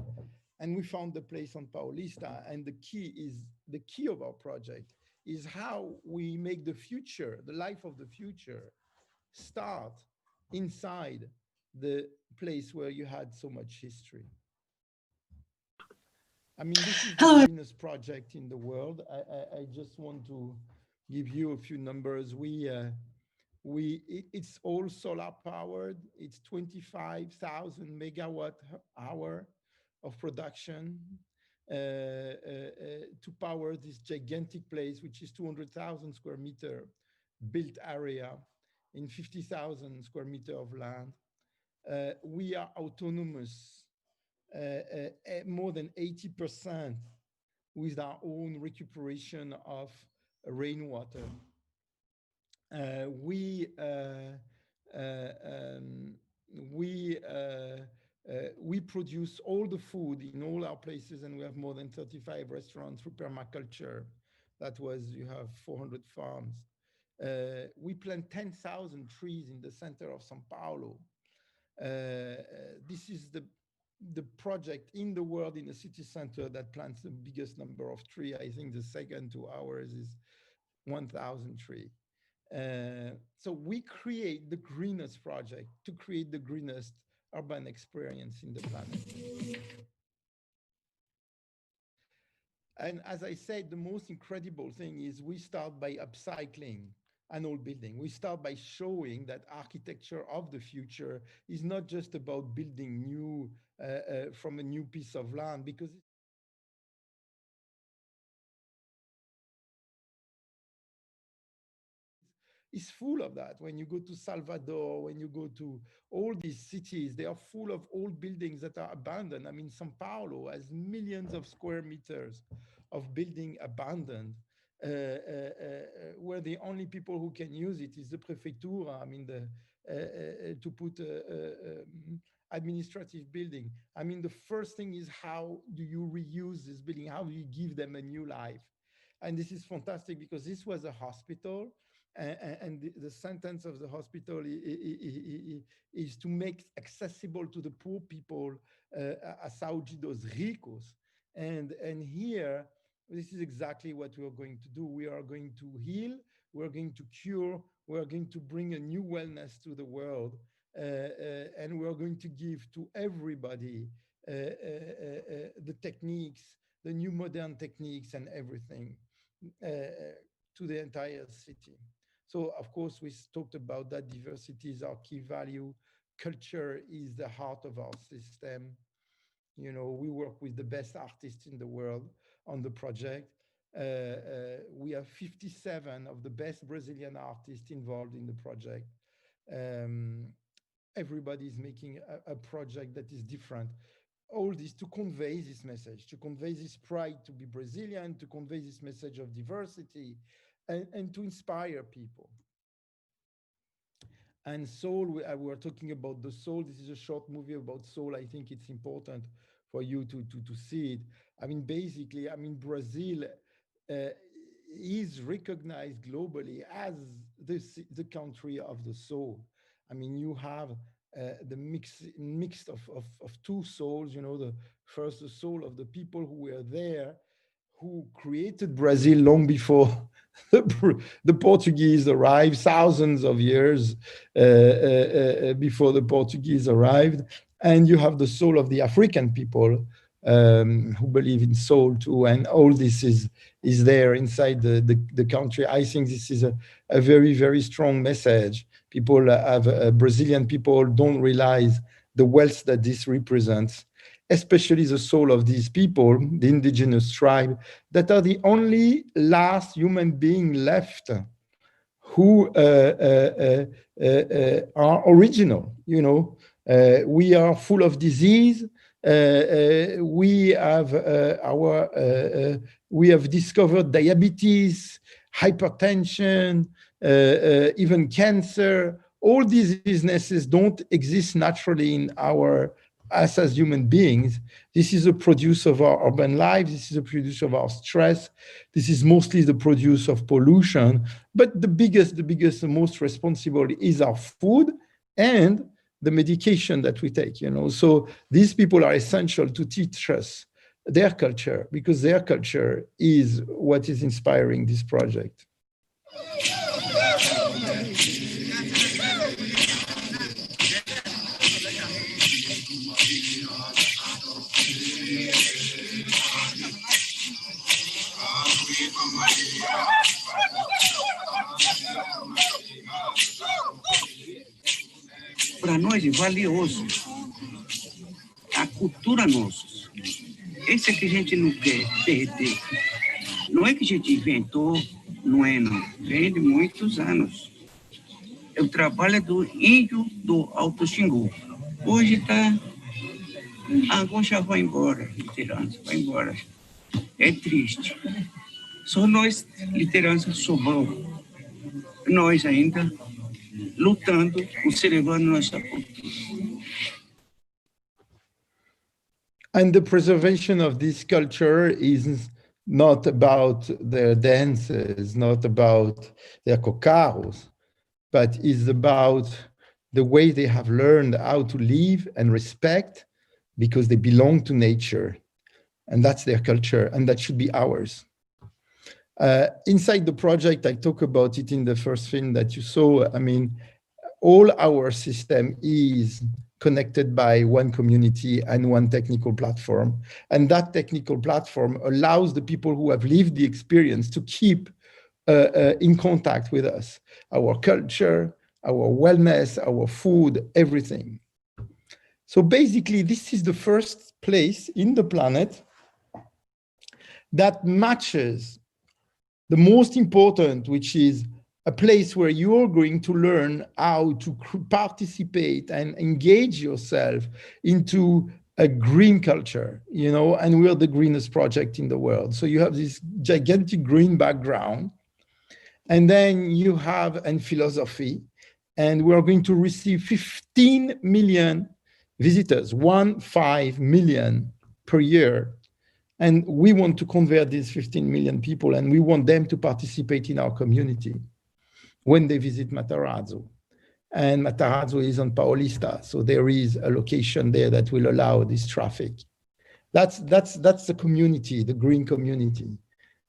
S22: And we found the place on Paulista, and the key of our project is how we make the future, the life of the future, start inside the place where you had so much history. I mean, this is the greenest project in the world. I just want to give you a few numbers. It's all solar powered. It's 25,000 megawatt hour of production to power this gigantic place, which is 200,000 square meter built area in 50,000 square meter of land. We are autonomous, more than 80% with our own recuperation of rainwater. we produce all the food in all our places, and we have more than 35 restaurants through permaculture. That was, you have 400 farms. We plant 10,000 trees in the center of São Paulo. This is the project in the world in the city center that plants the biggest number of trees. I think the second to ours is 1,000 trees. So we create the greenest project to create the greenest urban experience in the planet. And as I said, the most incredible thing is we start by upcycling an old building. We start by showing that architecture of the future is not just about building new from a new piece of land, because it's full of that. When you go to Salvador, when you go to all these cities, they are full of old buildings that are abandoned. I mean, São Paulo has millions of square meters of building abandoned, where the only people who can use it is the prefeitura. I mean, to put administrative building. I mean, the first thing is, how do you reuse this building? How do you give them a new life? And this is fantastic, because this was a hospital, and the sentence of the hospital is to make accessible to the poor people a saúde dos ricos. And here, this is exactly what we are going to do. We are going to heal, we're going to cure, we're going to bring a new wellness to the world, and we're going to give to everybody the techniques, the new modern techniques and everything to the entire city. So, of course, we talked about that diversity is our key value. Culture is the heart of our system. You know, we work with the best artists in the world on the project. We have 57 of the best Brazilian artists involved in the project. Everybody is making a project that is different. All this to convey this message, to convey this pride to be Brazilian, to convey this message of diversity, and to inspire people. And soul, we were talking about the soul. This is a short movie about soul. I think it's important for you to see it. I mean, basically, I mean, Brazil is recognized globally as the country of the soul. I mean, you have the mix of two souls, you know, the soul of the people who were there, who created Brazil long before the Portuguese arrived, thousands of years before the Portuguese arrived. And you have the soul of the African people who believe in soul too. And all this is there inside the country. I think this is a very, very strong message. People Brazilian people don't realize the wealth that this represents, especially the soul of these people, the indigenous tribe, that are the only last human being left who are original. You know, we are full of disease. We have we have discovered diabetes, hypertension, even cancer. All these illnesses don't exist naturally in us as human beings. This is a produce of our urban life. This is a produce of our stress. This is mostly the produce of pollution. But the biggest, the most responsible is our food and the medication that we take, you know. So these people are essential to teach us their culture, because their culture is what is inspiring this project.
S13: Para nós é valioso a cultura nossa. Esse é que a gente não quer perder. Não é que a gente inventou, não é, não. Vem de muitos anos. O trabalho do índio do Alto Xingu. Hoje está... Agora já vai embora, liderança, vai embora. É triste. Só nós, liderança, sobrou. nós ainda lutando, conservando nossa cultura.
S22: And the preservation of this culture is not about their dances, not about their cocaros, but is about the way they have learned how to live and respect because they belong to nature. And that's their culture, and that should be ours. Inside the project, I talk about it in the first film that you saw. I mean, all our system is connected by one community and one technical platform. And that technical platform allows the people who have lived the experience to keep in contact with us, our culture, our wellness, our food, everything. So basically, this is the first place in the planet that matches the most important, which is a place where you're going to learn how to participate and engage yourself into a green culture, you know, and we're the greenest project in the world. So you have this gigantic green background, and then you have and philosophy, and we're going to receive 15 million visitors, 15 million per year. And we want to convert these 15 million people, and we want them to participate in our community when they visit Matarazzo. And Matarazzo is on Paulista, so there is a location there that will allow this traffic. That's the community, the green community.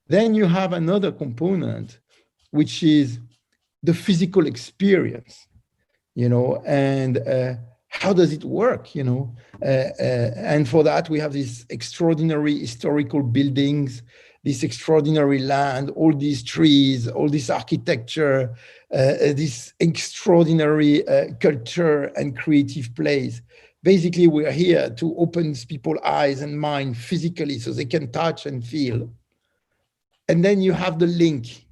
S22: Then you have another component, which is the physical experience, you know, and how does it work, you know? And for that, we have these extraordinary historical buildings, this extraordinary land, all these trees, all this architecture, this extraordinary culture and creative place. Basically, we are here to open people's eyes and mind physically so they can touch and feel. And then you have the link.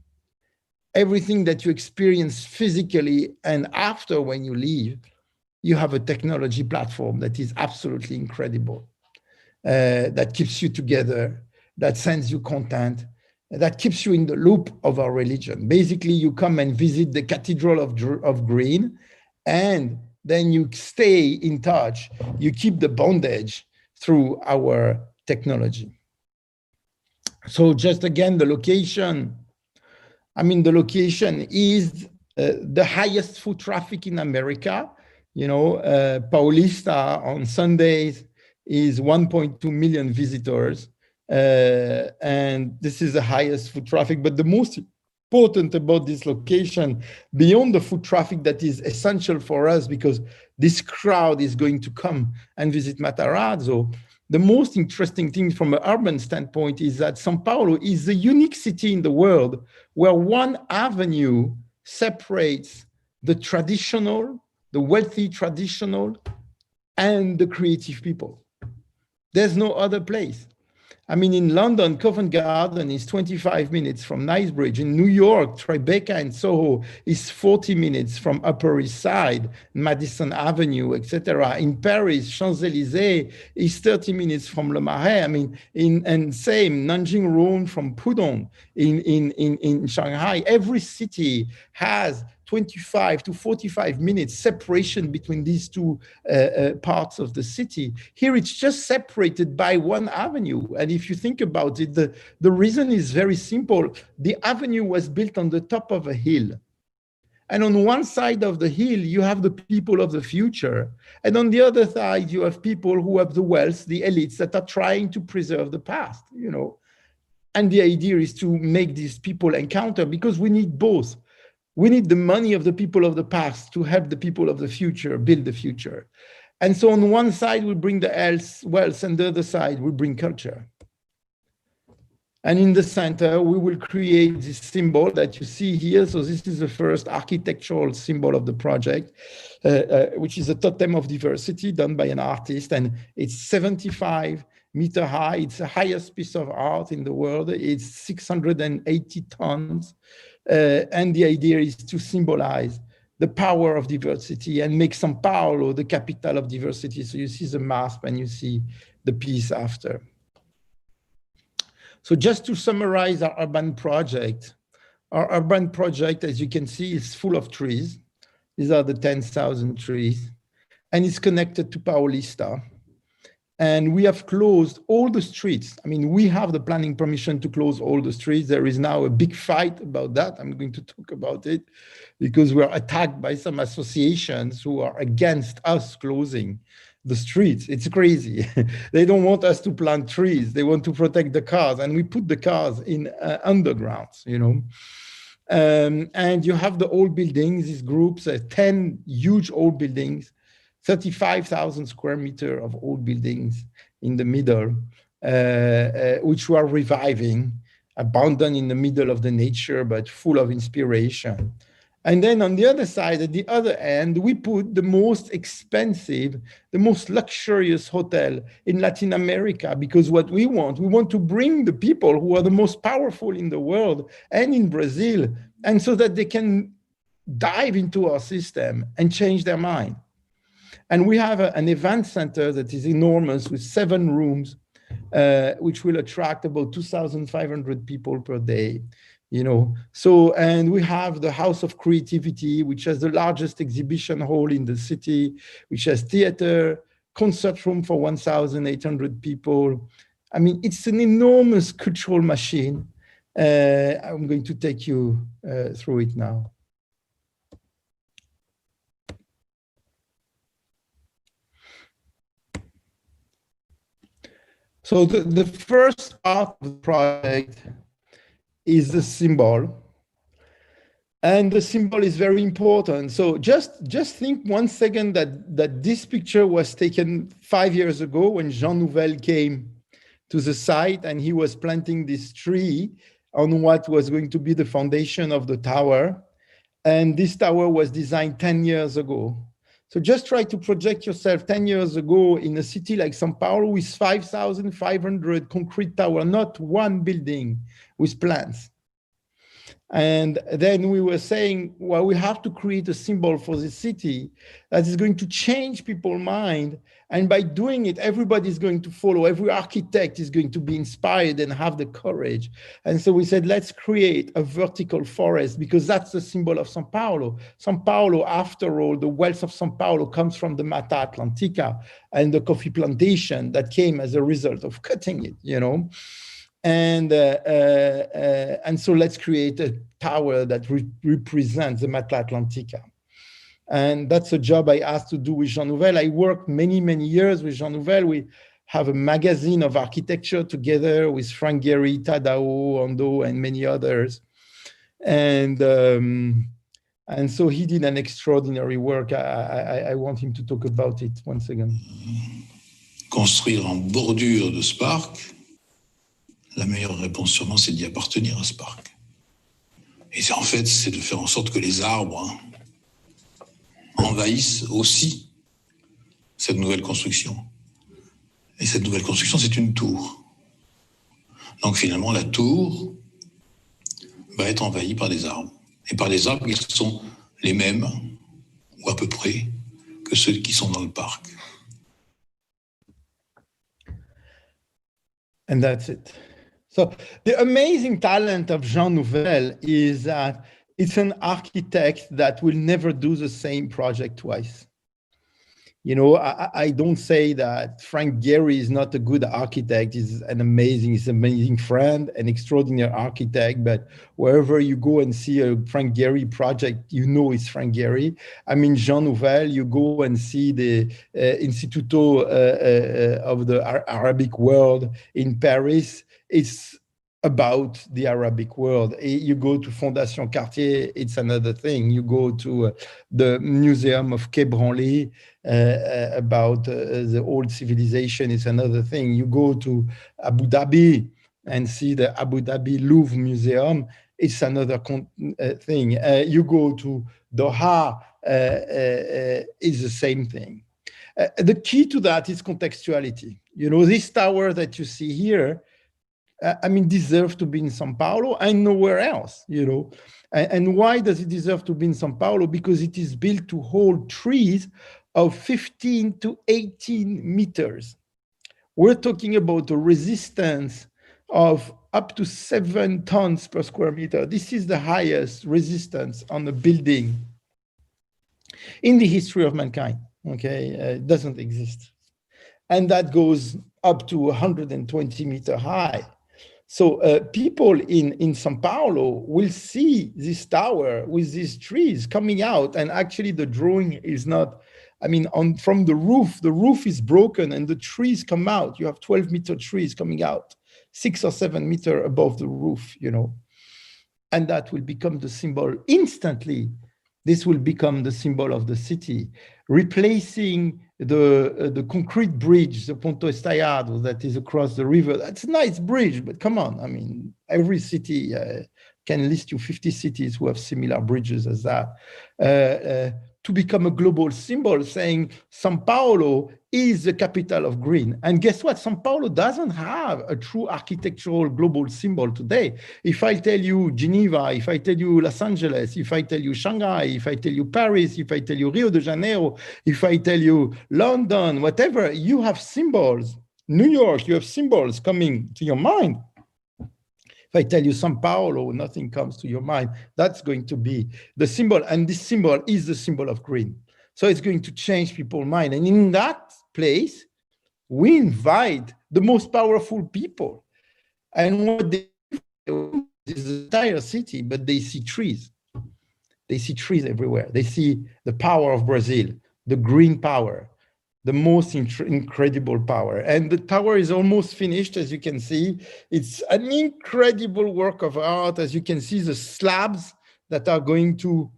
S22: Everything that you experience physically and after when you leave, you have a technology platform that is absolutely incredible, that keeps you together, that sends you content, that keeps you in the loop of our religion. Basically, you come and visit the Cathedral of Green, and then you stay in touch. You keep the bondage through our technology. So just again, the location, I mean, the location is the highest foot traffic in America. You know, Paulista on Sundays is 1.2 million visitors. And this is the highest foot traffic. But the most important about this location, beyond the foot traffic that is essential for us because this crowd is going to come and visit Matarazzo, the most interesting thing from an urban standpoint is that São Paulo is the unique city in the world where one avenue separates the traditional, the wealthy traditional, and the creative people. There's no other place. I mean, in London, Covent Garden is 25 minutes from Knightsbridge. In New York, Tribeca and Soho is 40 minutes from Upper East Side, Madison Avenue, etc. In Paris, Champs-Élysées is 30 minutes from Le Marais. I mean, and same, Nanjing Road from Pudong in Shanghai. Every city has 25 to 45 minutes separation between these two parts of the city. Here it's just separated by one avenue. And if you think about it, the reason is very simple. The avenue was built on the top of a hill. And on one side of the hill, you have the people of the future. And on the other side, you have people who have the wealth, the elites that are trying to preserve the past, you know. And the idea is to make these people encounter, because we need both. We need the money of the people of the past to help the people of the future build the future. And so on one side, we bring the wealth, and the other side, we bring culture. And in the center, we will create this symbol that you see here. So this is the first architectural symbol of the project, which is a totem of diversity done by an artist. And it's 75 meters high. It's the highest piece of art in the world. It's 680 tons. And the idea is to symbolize the power of diversity and make São Paulo the capital of diversity. So you see the map and you see the piece after. So just to summarize our urban project, Our urban project, as you can see, is full of trees. These are the 10,000 trees. And it's connected to Paulista. And we have closed all the streets. I mean, we have the planning permission to close all the streets. There is now a big fight about that. I'm going to talk about it because we're attacked by some associations who are against us closing the streets. It's crazy. They don't want us to plant trees. They want to protect the cars. And we put the cars in undergrounds, you know. And you have the old buildings, these groups, 10 huge old buildings, 35,000 square meters of old buildings in the middle, which we are reviving, abandoned in the middle of the nature, but full of inspiration. And then on the other side, at the other end, we put the most expensive, the most luxurious hotel in Latin America, because what we want to bring the people who are the most powerful in the world and in Brazil, and so that they can dive into our system and change their mind. And we have an event center that is enormous with 7 rooms, which will attract about 2,500 people per day. You know, so, and we have the House of Creativity, which has the largest exhibition hall in the city, which has theater, concert room for 1,800 people. I mean, it's an enormous cultural machine. I'm going to take you through it now. So the first part of the project is the symbol. And the symbol is very important. So just think 1 second that this picture was taken 5 years ago when Jean Nouvel came to the site and he was planting this tree on what was going to be the foundation of the tower. And this tower was designed 10 years ago. So just try to project yourself 10 years ago in a city like São Paulo with 5,500 concrete tower, not one building with plants. And then we were saying, well, we have to create a symbol for the city that is going to change people's mind. And by doing it, everybody's going to follow. Every architect is going to be inspired and have the courage. And so we said, let's create a vertical forest because that's the symbol of São Paulo. São Paulo, after all, the wealth of São Paulo comes from the Mata Atlântica and the coffee plantation that came as a result of cutting it, you know. And so let's create a tower that represents the Mata Atlântica. And that's a job I asked to do with Jean Nouvel. I worked many, many years with Jean Nouvel. We have a magazine of architecture together with Frank Gehry, Tadao, Ando, and many others. And so he did an extraordinary work. I want him to talk about it once again.
S8: Construire en bordure de ce parc, la meilleure réponse sûrement, c'est d'y appartenir à ce parc. Et c'est en fait, c'est de faire en sorte que les arbres envahissent aussi cette nouvelle construction. Et cette nouvelle construction, c'est une tour. Donc finalement, la tour va être envahie par des arbres. Et par des arbres qui sont les mêmes, ou à peu près, que ceux qui sont dans le parc.
S22: And that's it. So the amazing talent of Jean Nouvel is that it's an architect that will never do the same project twice. You know, I don't say that Frank Gehry is not a good architect. He's an amazing friend, an extraordinary architect. But wherever you go and see a Frank Gehry project, you know it's Frank Gehry. I mean, Jean Nouvel, you go and see the Instituto of the Arabic world in Paris. It's about the Arabic world. You go to Fondation Cartier, it's another thing. You go to the Museum of Quai Branly, about the old civilization, it's another thing. You go to Abu Dhabi and see the Abu Dhabi Louvre Museum, it's another thing. You go to Doha, it's the same thing. The key to that is contextuality. You know, this tower that you see here, I mean, deserves to be in São Paulo and nowhere else, you know. And why does it deserve to be in São Paulo? Because it is built to hold trees of 15 to 18 meters. We're talking about a resistance of up to 7 tons per square meter. This is the highest resistance on a building in the history of mankind. Okay, it doesn't exist. And that goes up to 120 meter high. So people in Sao Paulo will see this tower with these trees coming out. And actually the drawing is not, I mean, from the roof is broken and the trees come out. You have 12-meter trees coming out, 6 or 7 meters above the roof, you know. And that will become the symbol instantly. This will become the symbol of the city, replacing the concrete bridge, the Ponto Estaiado that is across the river. That's a nice bridge, but come on. I mean, every city can list you 50 cities who have similar bridges as that. To become a global symbol saying Sao Paulo is the capital of green. And guess what? Sao Paulo doesn't have a true architectural global symbol today. If I tell you Geneva, if I tell you Los Angeles, if I tell you Shanghai, if I tell you Paris, if I tell you Rio de Janeiro, if I tell you London, whatever, you have symbols. New York, you have symbols coming to your mind. If I tell you Sao Paulo, nothing comes to your mind. That's going to be the symbol. And this symbol is the symbol of green. So it's going to change people's mind. And in that place, we invite the most powerful people. And what they do is the entire city, but they see trees. They see trees everywhere. They see the power of Brazil, the green power, the most incredible power. And the tower is almost finished, as you can see. It's an incredible work of art. As you can see, the slabs that are going to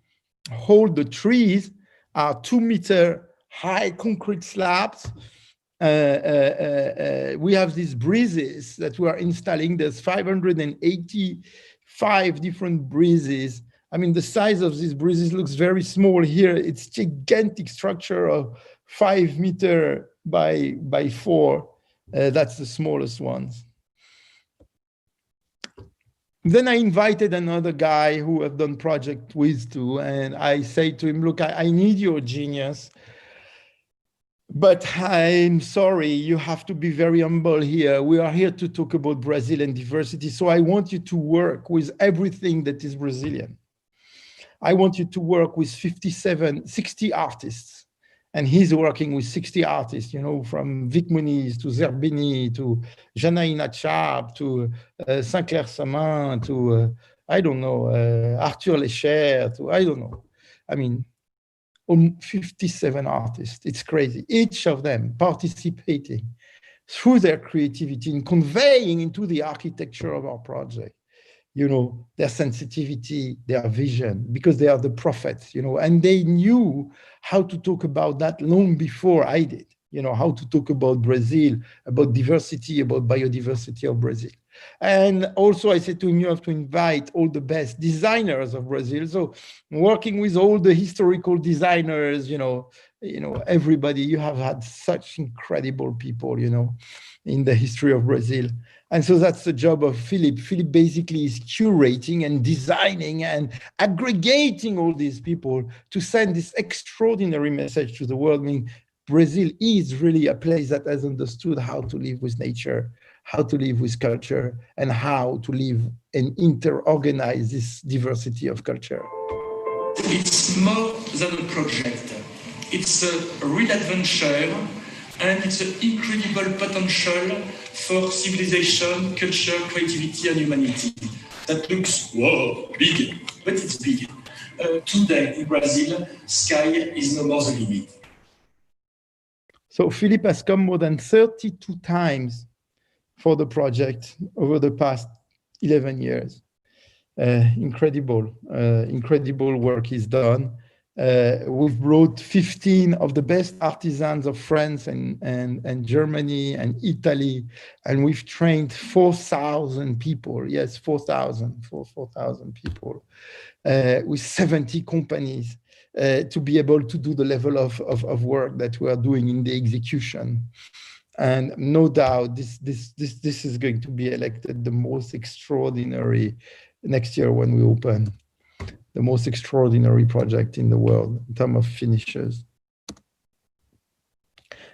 S22: hold the trees are 2-meter high concrete slabs. We have these breezes that we are installing. There's 585 different breezes. I mean, the size of these breezes looks very small here. It's gigantic structure of 5 meter by 4. That's the smallest ones. Then I invited another guy who I've done project with too. And I say to him, look, I need your genius, but I'm sorry, you have to be very humble here. We are here to talk about Brazil and diversity. So I want you to work with everything that is Brazilian. I want you to work with 60 artists. And he's working with 60 artists, you know, from Vic Muniz to Zerbini to Janaína Chap to Sinclair Samin to, I don't know, Arthur Lecher to, I don't know. I mean, 57 artists. It's crazy. Each of them participating through their creativity in conveying into the architecture of our project, you know, their sensitivity, their vision, because they are the prophets, you know, and they knew how to talk about that long before I did, you know, how to talk about Brazil, about diversity, about biodiversity of Brazil. And also I said to him, you have to invite all the best designers of Brazil. So working with all the historical designers, you know, everybody, you have had such incredible people, you know, in the history of Brazil. And so that's the job of Philip. Philip basically is curating and designing and aggregating all these people to send this extraordinary message to the world. I mean, Brazil is really a place that has understood how to live with nature, how to live with culture, and how to live and inter-organize this diversity of culture.
S15: It's more than a project. It's a real adventure, and it's an incredible potential for civilization, culture, creativity, and humanity. That looks, whoa, big, but it's big. Today in Brazil, sky is no more the limit.
S22: So Philip has come more than 32 times for the project over the past 11 years. Incredible work is done. We've brought 15 of the best artisans of France and Germany and Italy, and we've trained 4,000 people. Yes, 4,000 people with 70 companies to be able to do the level of work that we are doing in the execution. And no doubt this is going to be elected the most extraordinary next year when we open, the most extraordinary project in the world in terms of finishes.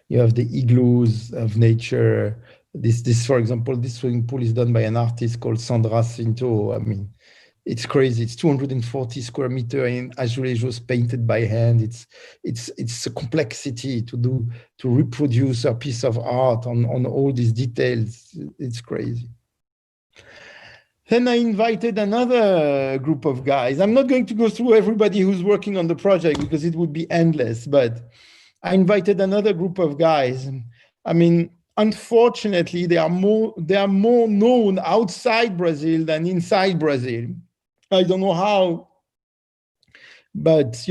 S22: You have the igloos of nature, This, for example, this swimming pool is done by an artist called Sandra Cinto. I mean, it's crazy. It's 240 square meter in azulejos painted by hand. It's a complexity to reproduce a piece of art on all these details. It's crazy. Then I invited another group of guys. I'm not going to go through everybody who's working on the project because it would be endless, but I invited another group of guys. I mean, unfortunately, they are more known outside Brazil than inside Brazil. I don't know how, but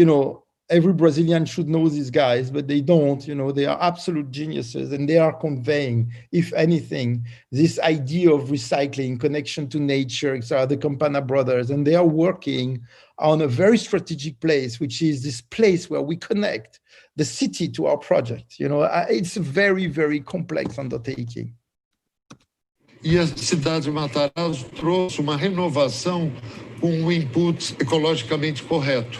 S22: every Brazilian should know these guys, but they don't. They are absolute geniuses, and they are conveying, if anything, this idea of recycling, connection to nature, etc. The Campana brothers, and they are working on a very strategic place, which is this place where we connect the city to our project. It's a very, very complex undertaking.
S14: E a cidade de Matarazzo trouxe uma renovação com input ecologicamente correto.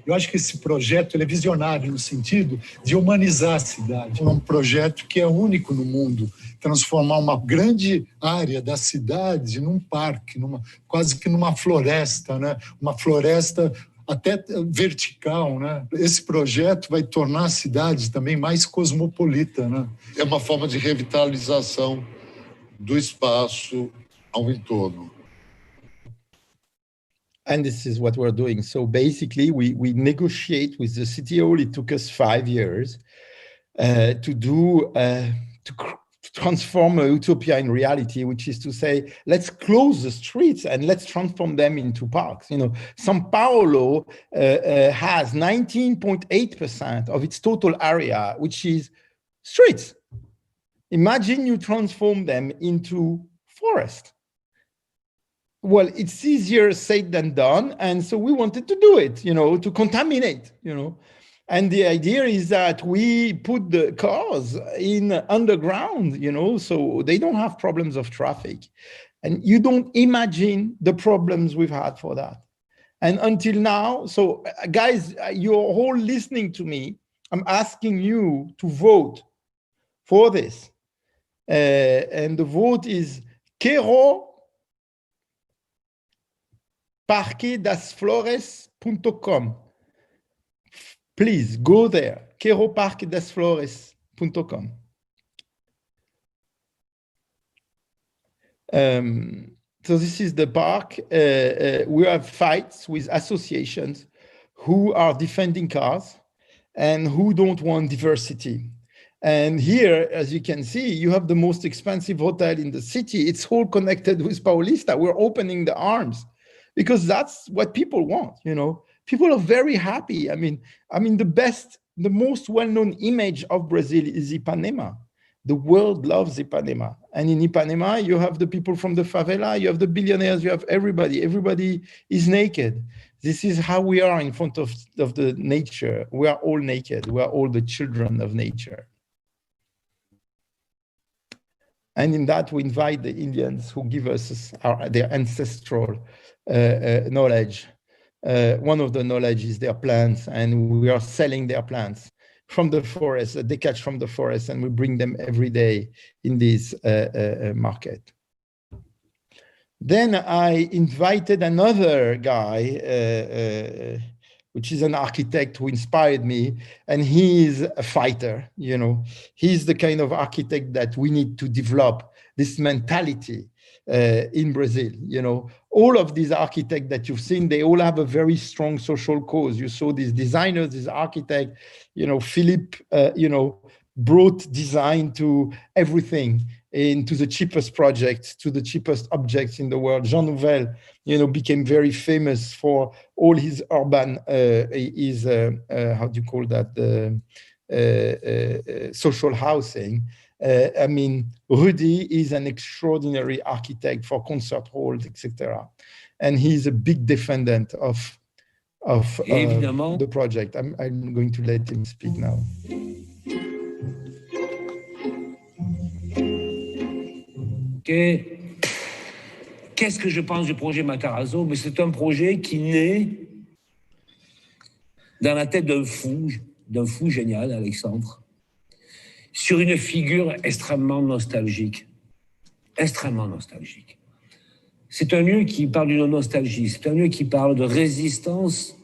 S16: Eu acho que esse projeto ele é visionário no sentido de humanizar a cidade. É um projeto que é único no mundo, transformar uma grande área da cidade num parque, quase que numa floresta, né? Uma floresta até vertical, né? Esse projeto vai tornar a cidade também mais cosmopolita, né?
S14: É uma forma de revitalização do espaço ao entorno.
S22: And this is what we're doing. So basically, we negotiate with the city hall. It took us 5 years to transform a utopia in reality, which is to say, let's close the streets and let's transform them into parks. São Paulo has 19.8% of its total area, which is streets. Imagine you transform them into forest. Well, it's easier said than done. And so we wanted to do it, to contaminate, And the idea is that we put the cars in underground, so they don't have problems of traffic. And you don't imagine the problems we've had for that. And until now, so guys, you're all listening to me. I'm asking you to vote for this. And the vote is queroparquedasflores.com. Please go there, queroparquedasflores.com. So this is the park. We have fights with associations who are defending cars and who don't want diversity. And here, as you can see, you have the most expensive hotel in the city. It's all connected with Paulista. We're opening the arms because that's what people want, People are very happy. I mean, the most well-known image of Brazil is Ipanema. The world loves Ipanema. And in Ipanema, you have the people from the favela, you have the billionaires, you have everybody. Everybody is naked. This is how we are in front of the nature. We are all naked. We are all the children of nature. And in that, we invite the Indians who give us their ancestral knowledge. One of the knowledge is their plants, and we are selling their plants from the forest, they catch from the forest, and we bring them every day in this market. Then I invited another guy, which is an architect who inspired me, and he is a fighter, He's the kind of architect that we need to develop, this mentality in Brazil, All of these architects that you've seen, they all have a very strong social cause. You saw these designers, these architects, Philippe, brought design to everything, into the cheapest projects, to the cheapest objects in the world. Jean Nouvel, became very famous for all his urban, how do you call that, social housing. Rudy is an extraordinary architect for concert halls, etc. And he's a big defendant of the project. I'm going to let him speak now.
S23: Qu'est-ce que je pense du projet Matarazzo? Mais c'est un projet qui naît dans la tête d'un fou génial, Alexandre, sur une figure extrêmement nostalgique. extrêmement nostalgique. C'est un lieu qui parle d'une nostalgie, c'est un lieu qui parle de résistance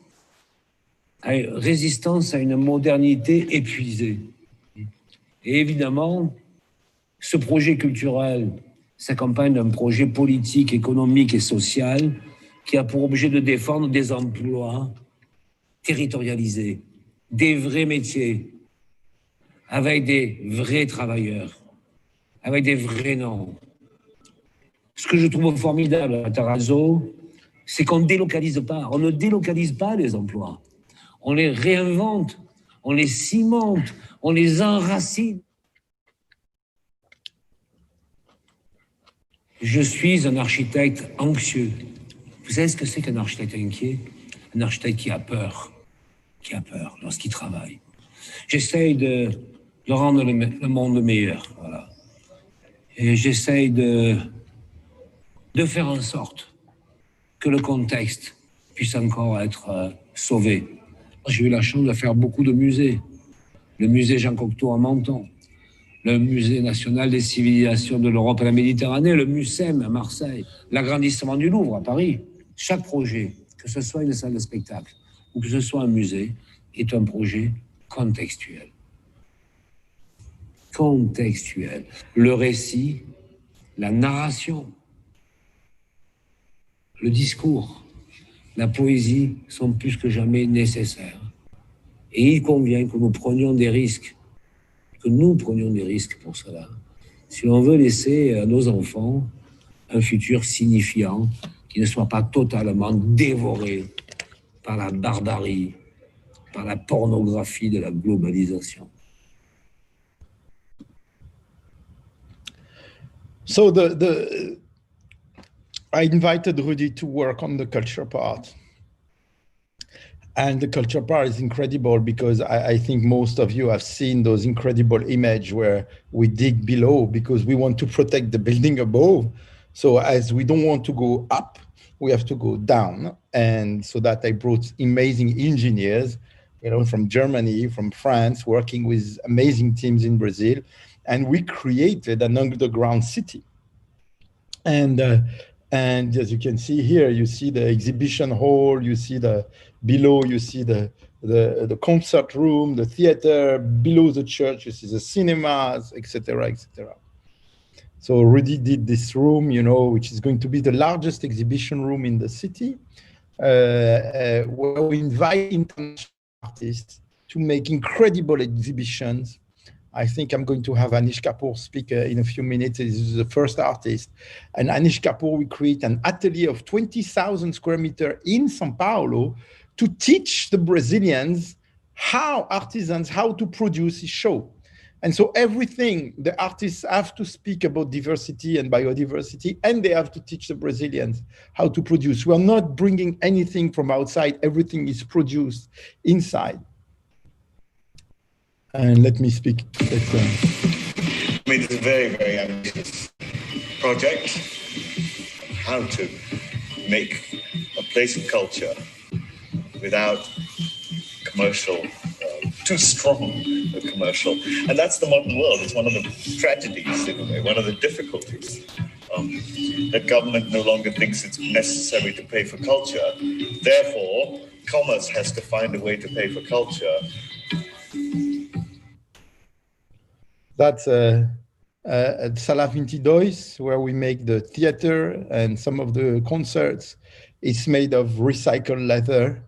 S23: à une modernité épuisée. Et évidemment, ce projet culturel s'accompagne d'un projet politique, économique et social qui a pour objet de défendre des emplois territorialisés, des vrais métiers, avec des vrais travailleurs, avec des vrais noms. Ce que je trouve formidable à Tarazzo, c'est qu'on ne délocalise pas. On ne délocalise pas les emplois. On les réinvente, on les cimente, on les enracine. Je suis un architecte anxieux. Vous savez ce que c'est qu'un architecte inquiet? Un architecte qui a peur lorsqu'il travaille. J'essaye de rendre le monde meilleur, voilà. Et j'essaye de faire en sorte que le contexte puisse encore être sauvé. J'ai eu la chance de faire beaucoup de musées. Le musée Jean Cocteau à Menton, le musée national des civilisations de l'Europe et la Méditerranée, le MUSEM à Marseille, l'agrandissement du Louvre à Paris. Chaque projet, que ce soit une salle de spectacle ou que ce soit un musée, est un projet contextuel. Contextuel. Le récit, la narration, le discours, la poésie sont plus que jamais nécessaires. Et il convient que nous prenions des risques, pour cela, si l'on veut laisser à nos enfants un futur signifiant qui ne soit pas totalement dévoré par la barbarie, par la pornographie de la globalisation.
S9: So I invited Rudy to work on the culture part. And the culture part is incredible because I think most of you have seen those incredible images where we dig below because we want to protect the building above. So as we don't want to go up, we have to go down. And so that I brought amazing engineers, from Germany, from France, working with amazing teams in Brazil. And we created an underground city. And as you can see here, you see the exhibition hall, you see below, you see the concert room, the theater, below the church, you see the cinemas, etc., etc. So Rudy did this room, which is going to be the largest exhibition room in the city, where we invite international artists to make incredible exhibitions. I think I'm going to have Anish Kapoor speak in a few minutes. This is the first artist. And Anish Kapoor will create an atelier of 20,000 square meters in São Paulo to teach the Brazilians artisans how to produce a show. And so everything, the artists have to speak about diversity and biodiversity, and they have to teach the Brazilians how to produce. We are not bringing anything from outside. Everything is produced inside. And let me speak. It's
S10: a very, very ambitious project. How to make a place of culture without commercial, too strong a commercial. And that's the modern world. It's one of the tragedies, in a way, one of the difficulties. That government no longer thinks it's necessary to pay for culture. Therefore, commerce has to find a way to pay for culture.
S9: That's at Sala 22, where we make the theater and some of the concerts. It's made of recycled leather.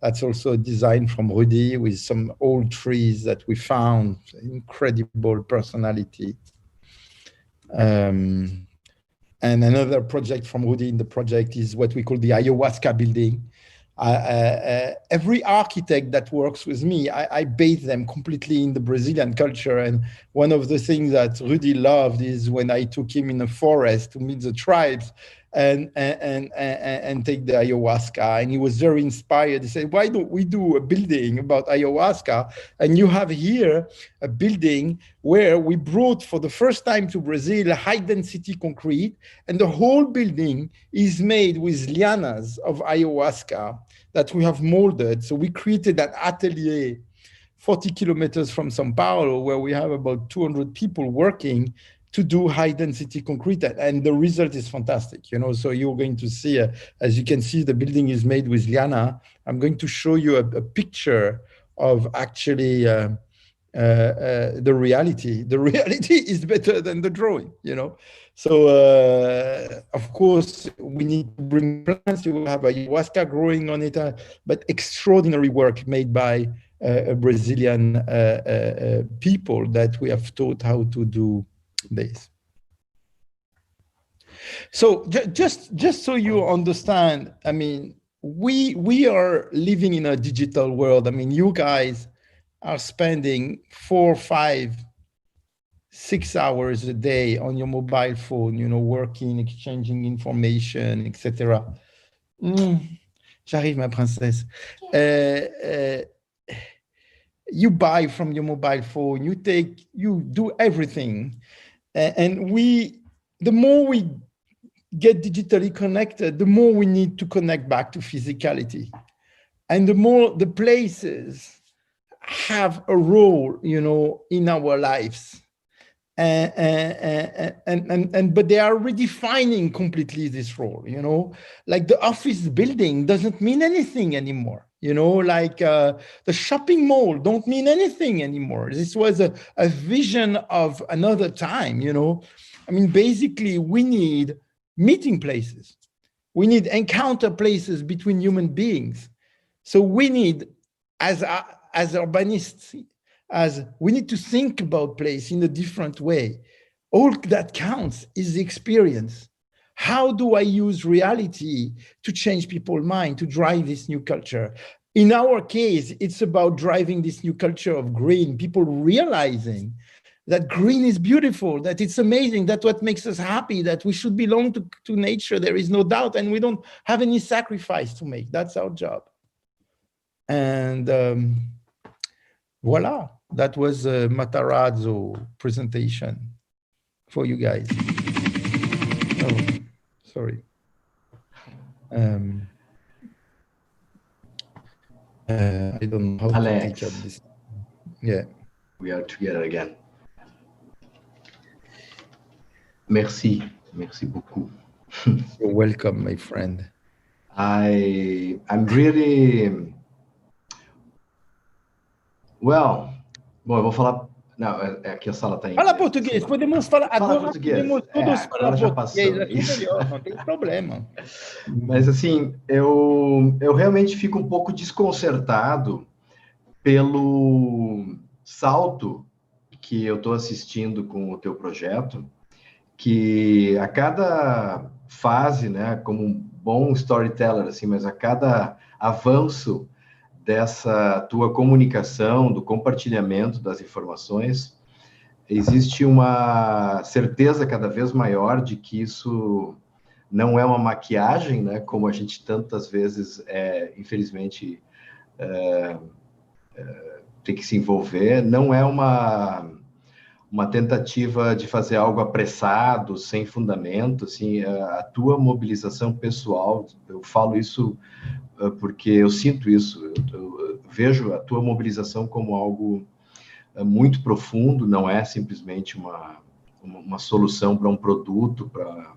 S9: That's also a design from Rudy with some old trees that we found, incredible personality. And another project from Rudy in the project is what we call the ayahuasca building. Every architect that works with me, I bathe them completely in the Brazilian culture. And one of the things that Rudy loved is when I took him in a forest to meet the tribes and take the ayahuasca. And he was very inspired. He said, why don't we do a building about ayahuasca? And you have here a building where we brought for the first time to Brazil high density concrete. And the whole building is made with lianas of ayahuasca that we have molded. So we created an atelier 40 kilometers from São Paulo, where we have about 200 people working to do high density concrete, and the result is fantastic, you know. So you're going to see, as you can see, the building is made with Liana. I'm going to show you a picture of actually the reality. The reality is better than the drawing, you know. So of course we need to bring plants. You will have ayahuasca growing on it, but extraordinary work made by Brazilian people that we have taught how to do this. So just so you understand, I mean, we are living in a digital world. I mean, you guys are spending 4, 5, 6 hours a day on your mobile phone, you know, working, exchanging information, etc. J'arrive, ma princesse. You buy from your mobile phone, you do everything. And the more we get digitally connected, the more we need to connect back to physicality. And the more the places have a role, you know, in our lives. But they are redefining completely this role, you know, like the office building doesn't mean anything anymore, you know, like the shopping mall don't mean anything anymore. This was a vision of another time, you know. I mean, basically we need meeting places. We need encounter places between human beings. So we need, as urbanists, we need to think about place in a different way. All that counts is the experience. How do I use reality to change people's mind, to drive this new culture? In our case, it's about driving this new culture of green, people realizing that green is beautiful, that it's amazing, that's what makes us happy, that we should belong to nature, there is no doubt, and we don't have any sacrifice to make. That's our job. And voila, that was a Matarazzo presentation for you guys. Oh, sorry. I don't know how
S1: Alex,
S9: to teach up this. Yeah.
S1: We are together again. Merci beaucoup.
S9: You're welcome, my friend.
S1: I'm really well. Bom, eu vou falar. Não, aqui a Sala está em.
S9: Fala português, podemos falar agora.
S1: Português.
S9: Podemos todos falar
S1: já
S9: português,
S1: passou,
S9: aqui melhor, não tem problema.
S1: Mas assim, eu realmente fico um pouco desconcertado pelo salto que eu estou assistindo com o teu projeto, que a cada fase, né, como um bom storyteller, assim, mas a cada avanço dessa tua comunicação, do compartilhamento das informações, existe uma certeza cada vez maior de que isso não é uma maquiagem, né, como a gente tantas vezes, infelizmente, tem que se envolver, não é uma tentativa de fazer algo apressado, sem fundamento, assim, a tua mobilização pessoal, eu falo isso porque eu sinto isso, eu vejo a tua mobilização como algo muito profundo, não é simplesmente uma solução para um produto,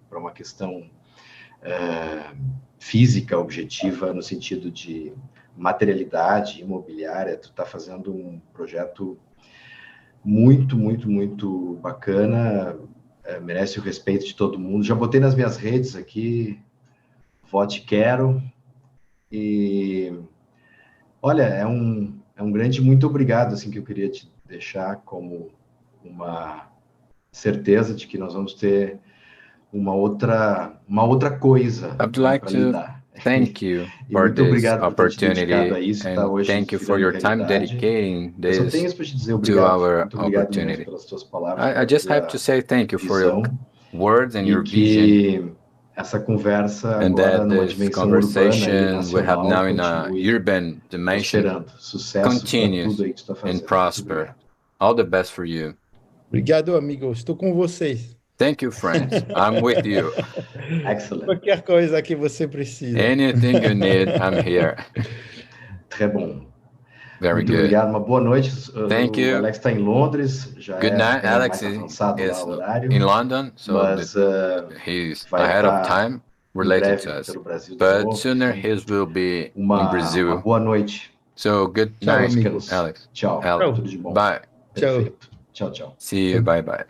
S1: para uma questão física, objetiva, no sentido de materialidade imobiliária. Tu está fazendo um projeto muito, muito, muito bacana, merece o respeito de todo mundo. Já botei nas minhas redes aqui, vote quero, e olha, é um grande muito obrigado, assim, que eu queria te deixar como uma certeza de que nós vamos ter uma outra coisa
S3: I'd like to thank you for this opportunity, and thank you for your time dedicating this to our opportunity. I just have to say thank you for your words and your vision, and that this conversation we have now in a urban dimension continues and prosper. All the best for you.
S9: Obrigado, amigo. Estou com vocês.
S3: Thank you, friends. I'm with you.
S1: Excellent.
S9: Qualquer coisa que você precisa.
S3: Anything you need, I'm here.
S1: Très bon.
S3: Very
S1: Muito
S3: good.
S1: obrigado, uma boa noite.
S3: Thank
S1: O
S3: you.
S1: Alex está em Londres, já
S3: Good night. Alex
S1: mais avançado lá
S3: is
S1: o horário,
S3: in London, so
S1: mas
S3: he's
S1: vai
S3: ahead of
S1: estar
S3: time
S1: em
S3: related
S1: breve
S3: to us.
S1: pelo Brasil de
S3: But
S1: novo.
S3: sooner he will be in Brazil.
S1: Boa noite.
S3: So good
S9: Tchau,
S3: night,
S9: amigo.
S3: Alex.
S1: Tchau.
S3: Alex.
S1: Tudo de bom.
S3: Bye.
S9: Tchau.
S1: Perfeito. Tchau, tchau.
S3: See you. Bye bye.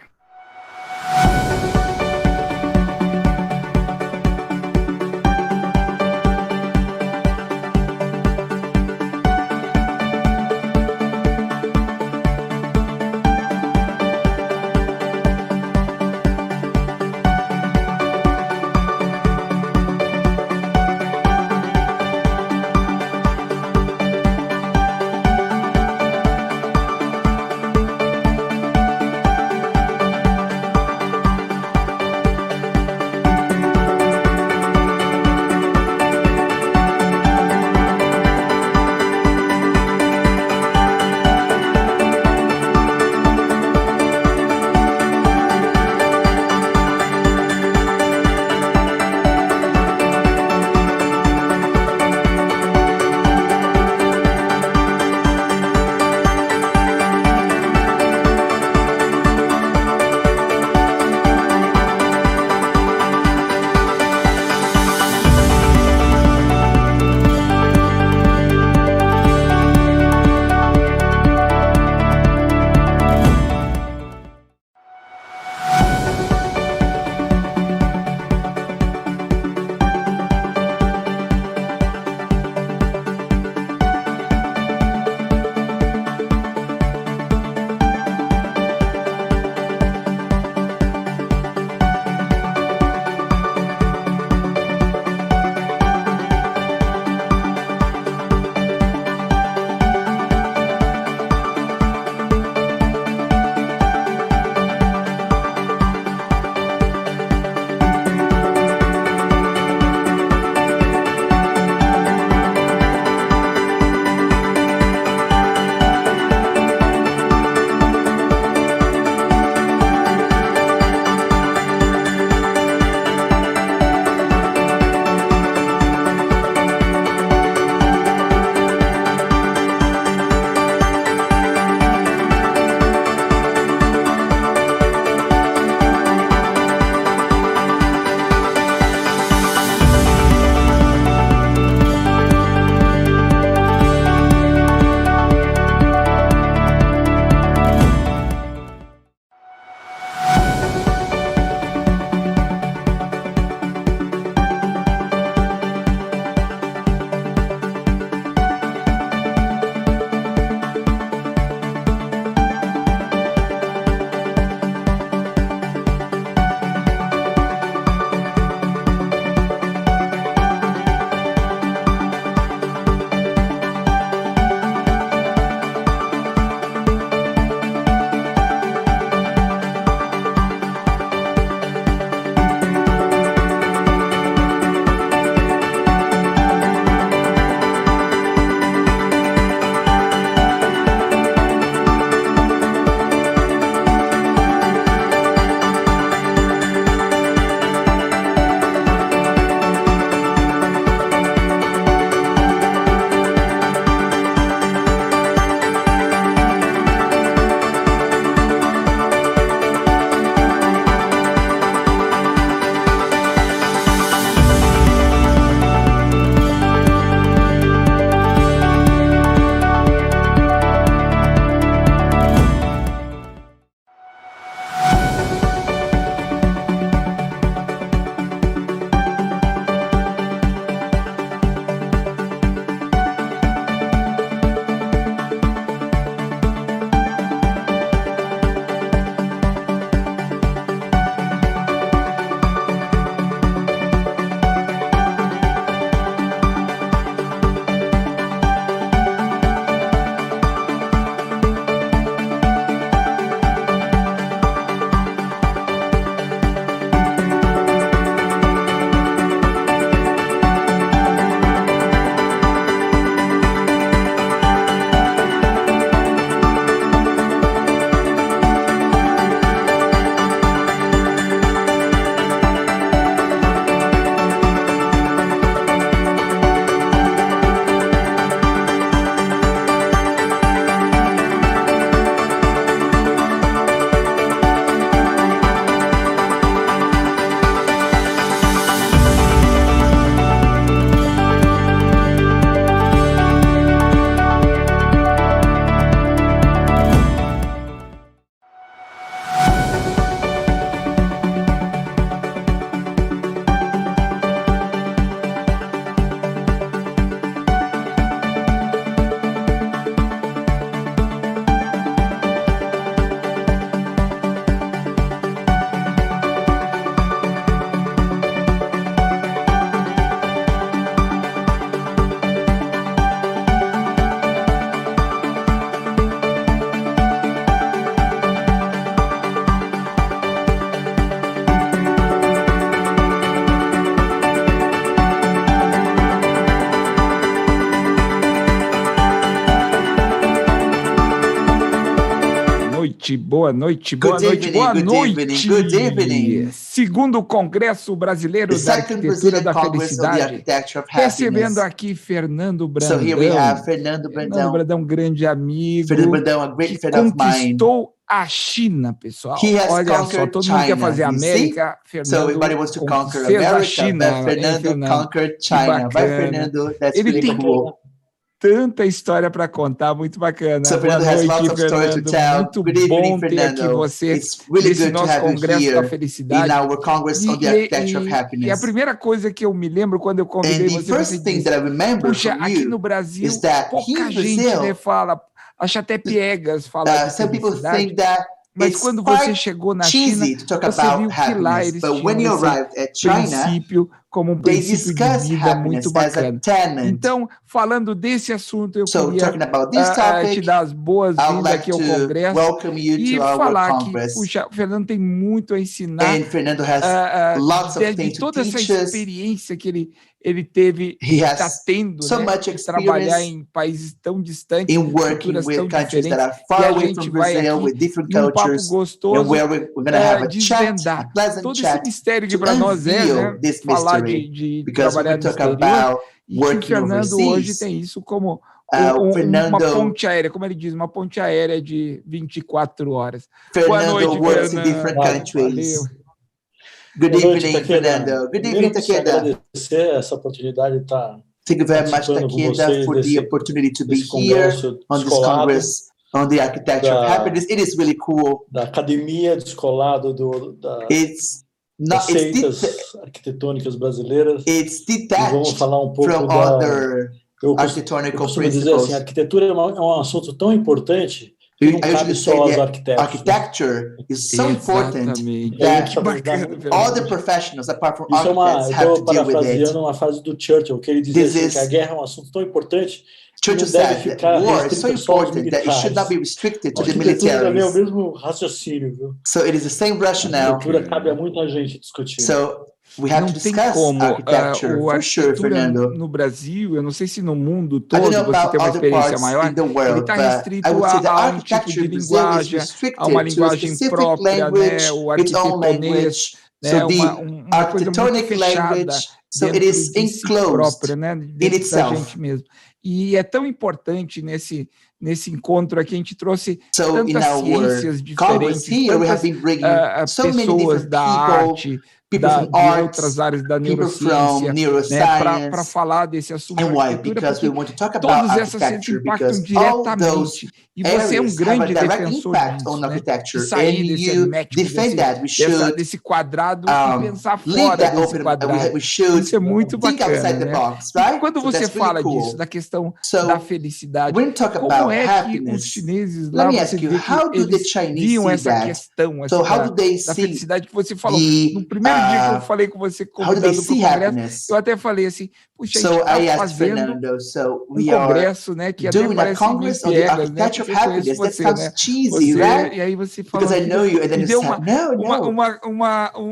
S17: noite, boa noite, boa noite, boa noite.
S4: Good evening.
S17: Segundo Congresso Brasileiro da Arquitetura da Felicidade. Recebendo aqui Fernando Brandão.
S4: So here we have Fernando Brandão,
S17: um grande amigo.
S4: Fernando Brandão, a great friend of mine.
S17: Conquistou a China, pessoal.
S4: Olha só,
S17: todo mundo quer fazer América. Fernando
S4: so everybody wants to conquer
S17: fez
S4: America,
S17: a China.
S4: but Fernando conquered China. Vai, Fernando, that's
S17: Ele
S4: really
S17: tem
S4: cool.
S17: Tanta história para contar, muito bacana.
S4: So
S17: Boa
S4: Fernando has
S17: noite,
S4: lots of stories to tell.
S17: Muito
S4: Good evening,
S17: bom ter aqui
S4: Fernando.
S17: você
S4: It's really
S17: nesse
S4: good to
S17: nosso
S4: have you
S17: Congresso da
S4: here
S17: Felicidade.
S4: in our Congress on the Architecture of Happiness.
S17: E a primeira coisa que eu me lembro quando eu convidei
S4: And the
S17: você,
S4: first thing that I remember
S17: puxa,
S4: from
S17: aqui
S4: you
S17: no Brasil,
S4: is that
S17: pouca
S4: in
S17: gente
S4: Brazil,
S17: fala, acha até piegas falar de
S4: some people
S17: felicidade.
S4: think that
S17: Mas
S4: it's
S17: quando você
S4: quite
S17: chegou na China,
S4: cheesy to talk
S17: você
S4: about
S17: viu que lá
S4: happiness.
S17: eles
S4: But when you
S17: tinham
S4: arrived at
S17: esse
S4: China,
S17: princípio como
S4: they
S17: princípio de
S4: discuss
S17: vida
S4: happiness
S17: muito
S4: as a
S17: bacana.
S4: tenet.
S17: Então, falando desse assunto, eu
S4: So,
S17: queria
S4: talking about this topic,
S17: te dar as
S4: I would
S17: boas-vindas
S4: like
S17: aqui ao
S4: to
S17: Congresso
S4: welcome you
S17: e
S4: to our
S17: falar que,
S4: Congress.
S17: puxa, o Fernando tem muito a ensinar
S4: And Fernando has lots of
S17: de
S4: things to
S17: toda essa
S4: teach us.
S17: experiência que ele teve,
S4: He
S17: está
S4: has
S17: tendo,
S4: so
S17: né,
S4: much
S17: de trabalhar
S4: experience
S17: em países tão distantes,
S4: in working
S17: culturas tão
S4: with countries that
S17: diferentes,
S4: are
S17: e
S4: far
S17: a
S4: away
S17: gente
S4: from
S17: vai
S4: Brazil,
S17: aqui
S4: with different
S17: num papo
S4: cultures, and
S17: gostoso
S4: where we're going to have a chat, a
S17: desvendar
S4: pleasant
S17: todo esse
S4: chat,
S17: mistério que
S4: to
S17: para nós é,
S4: unveil
S17: né,
S4: this
S17: falar
S4: mystery,
S17: de
S4: because
S17: trabalhar
S4: we
S17: no
S4: talk
S17: exterior,
S4: about
S17: e que o
S4: working
S17: Fernando hoje
S4: overseas.
S17: tem isso como uma
S4: Fernando,
S17: ponte aérea, como ele diz, uma ponte aérea de 24 horas.
S4: Fernando
S17: Boa noite,
S4: works
S17: Fernando.
S4: in different countries.
S17: Valeu.
S4: Good
S12: Boa noite,
S4: evening,
S12: Takeda.
S4: Fernando. Good
S12: Primeiro,
S4: evening,
S12: preciso
S4: Takeda.
S12: agradecer essa oportunidade de estar
S4: Thank you very much,
S12: participando com
S4: Takeda,
S12: vocês
S4: for the
S12: desse,
S4: opportunity to be
S12: desse
S4: here
S12: congresso
S4: on this
S12: descolado
S4: Congress on the Architecture of Happiness. It is really cool.
S12: da academia descolado
S4: It's
S12: das seitas arquitetônicas brasileiras.
S4: It's
S12: E vamos
S4: detached
S12: falar um pouco
S4: from
S12: da...
S4: other
S12: Eu
S4: architectonical
S12: costumo dizer
S4: principles.
S12: assim, a arquitetura é um assunto tão importante que não cabe só aos arquitetos.
S4: Architecture is so important
S17: that
S4: all the professionals, apart from
S12: Isso
S4: architects, have to deal with it.
S12: Parafraseando uma frase do Churchill, que ele dizia assim, que a guerra é um assunto tão importante que não deve ficar restrito só aos militares.
S4: That it should not be restricted to the
S12: arquitetura também é o
S4: militaries.
S12: mesmo raciocínio, viu?
S4: So it is the same rationale.
S12: A arquitetura cabe a muita gente discutir.
S4: So we have to discuss architecture, for sure, Fernando.
S17: No Brasil, eu não sei se no mundo todo você tem uma experiência maior, ele está restrito a um tipo de linguagem, a uma linguagem própria, né, o arquitetonês, né, uma coisa muito fechada dentro de si próprio, né, dentro da gente mesmo. E é tão importante nesse encontro aqui, a gente trouxe tantas ciências diferentes, tantas pessoas da arte, de outras áreas da neurociência, né, para falar desse assunto da arquitetura, porque todas essas ciências impactam diretamente. E você é um grande defensor disso, né, de sair desse hermético, desse quadrado e pensar fora desse quadrado. Isso é muito bacana, né? E quando você fala disso, da questão da felicidade, como é que os chineses lá, você vê que eles viam essa questão da felicidade que você falou? No primeiro dia que eu falei com você convidando para o Congresso, eu até falei assim, puxa, a gente está fazendo um congresso, né, que até parece meio piegas, né? Eu conheço você, né? E aí você falou, me deu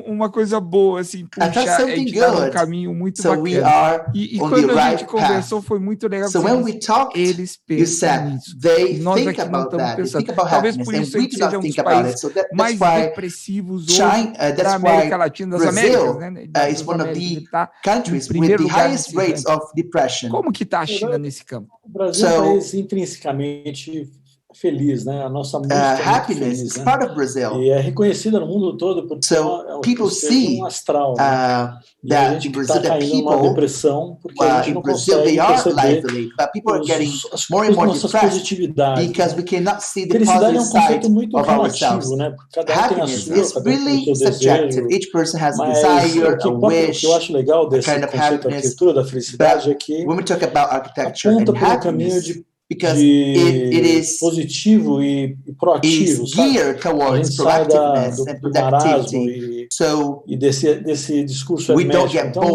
S17: uma coisa boa, assim, puxa, a gente está num caminho muito bacana. E quando a gente conversou, foi muito legal, porque eles pensam nisso. E nós aqui não estamos pensando. Talvez por isso a gente seja um dos países mais depressivos hoje da América Latina, das Américas, né?
S4: Is one of the countries with the highest rates of depression.
S17: Como que está a China nesse campo?
S12: O Brasil é um país intrinsecamente feliz, né? A nossa música
S4: happiness
S12: feliz,
S4: is part of Brazil.
S12: E é reconhecida no mundo todo porque
S4: people see
S12: astral, né? E a gente está caindo numa depressão porque a gente não consegue perceber nossas positividades.
S4: Because we cannot see the
S12: felicidade é um
S4: positive
S12: conceito
S4: side
S12: muito
S4: of
S12: relativo, né? Cada um tem a sua,
S4: is
S12: cada um tem
S4: really
S12: o seu
S4: subjective.
S12: desejo.
S4: Each person has a
S12: Mas
S4: desire,
S12: o que eu acho legal desse conceito da arquitetura da felicidade é que aponta para um caminho de positivo e proativo, sabe? A gente sai do marasmo e desse discurso hermético. Então,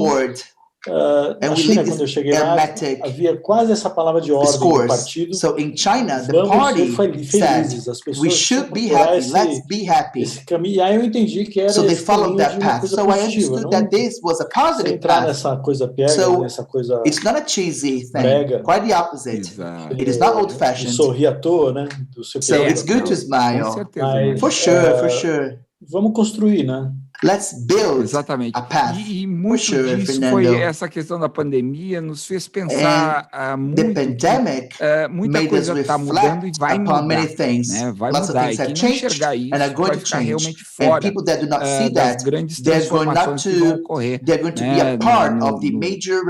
S12: Na China, quando eu cheguei lá, havia quase essa palavra de ordem do partido.
S4: So in China, the
S12: Vamos
S4: party
S12: ser felizes. As pessoas
S4: we should be happy. Let's be happy.
S12: Esse caminho. E aí eu entendi que era
S4: So they
S12: esse
S4: followed
S12: caminho
S4: that
S12: de uma
S4: path.
S12: coisa
S4: So I
S12: positiva.
S4: understood
S12: Não
S4: that this was a positive
S12: entrar
S4: path.
S12: nessa coisa pega,
S4: So
S12: nessa coisa
S4: it's not a cheesy thing.
S12: brega.
S4: Quite the opposite. It is not old-fashioned.
S12: Sorrir à toa, né? Do seu
S4: So it's good to smile.
S12: Mas,
S4: For sure.
S12: Vamos construir, né?
S4: Let's build
S17: Exatamente.
S4: a path.
S17: E muito disso foi essa questão da pandemia, nos fez pensar muito muita coisa está mudando e vai mudar, né? Vai mudar. E quem não enxergar isso vai ficar realmente fora das grandes transformações que vão ocorrer, né?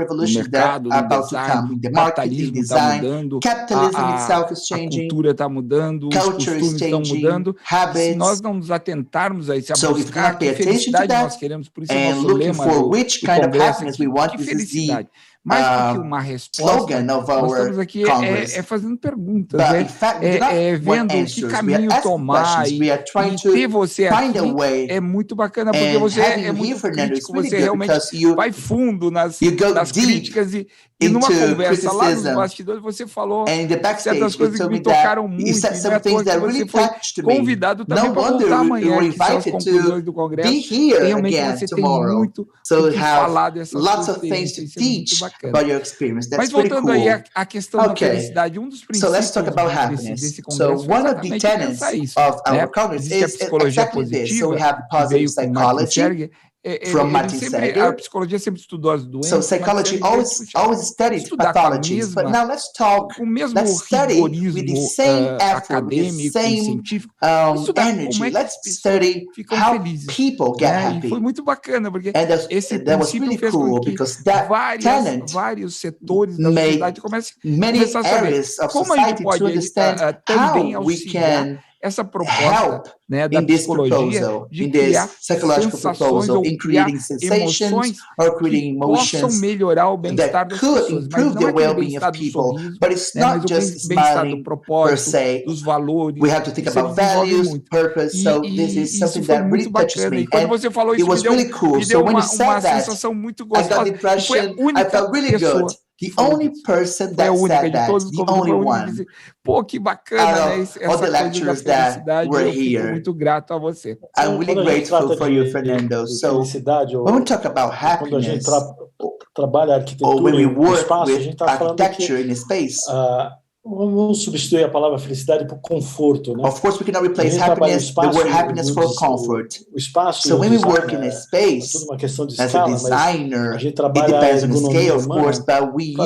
S17: No mercado, no capitalismo está mudando, a cultura está mudando, os costumes estão mudando. Se nós não nos atentarmos a isso, a buscar que felicidade nós queremos, por isso é o nosso lema do Congresso aqui, que felicidade. Mais do que uma resposta, nós estamos aqui fazendo perguntas, vendo que caminho tomar e ter você aqui é muito bacana, porque você é muito crítico, você realmente vai fundo nas críticas e numa conversa lá nos bastidores você falou certas coisas que me tocaram muito, e não é à toa que você foi convidado também para voltar amanhã, que são as conclusões do Congresso, e realmente você tem muito o que falar dessas coisas, isso é muito bacana. Mas voltando aí à questão da felicidade, dos princípios desse congresso é exatamente pensar isso, né? Existe a psicologia positiva, que veio com Martin Seligman. A psicologia sempre estudou as doenças.
S4: So psychology always studied pathologies, but now let's study with the same effort, with the same energy. Let's study how people get happy.
S17: E foi muito bacana, porque esse princípio fez com que vários setores da sociedade começam a saber como a gente pode também auxiliar essa proposta, né, da psicologia de criar sensações ou criar emoções que possam melhorar o bem-estar das pessoas, mas não é aquele bem-estar do sorriso, né, mas o bem-estar do propósito, dos valores.
S4: We have to think about values, purpose. So this is something that really touches me.
S17: E quando você falou isso, me deu uma sensação muito gostosa. Foi a única pessoa.
S4: The only person that said that, the only one.
S17: Pô, que bacana, né? Essa coisa da felicidade. Eu fico muito grato a você.
S4: I'm really grateful for you, Fernando. So, when we talk about happiness,
S12: trabalha a arquitetura no espaço, a gente está falando
S4: que
S12: vamos substituir a palavra felicidade por conforto, né?
S4: Of course, we cannot replace happiness, the word happiness for comfort.
S12: O espaço,
S4: so when we work in a space,
S12: tudo uma questão de
S4: as
S12: escala,
S4: a designer,
S12: a gente
S4: it
S12: trabalha
S4: depends on the scale, of course, but we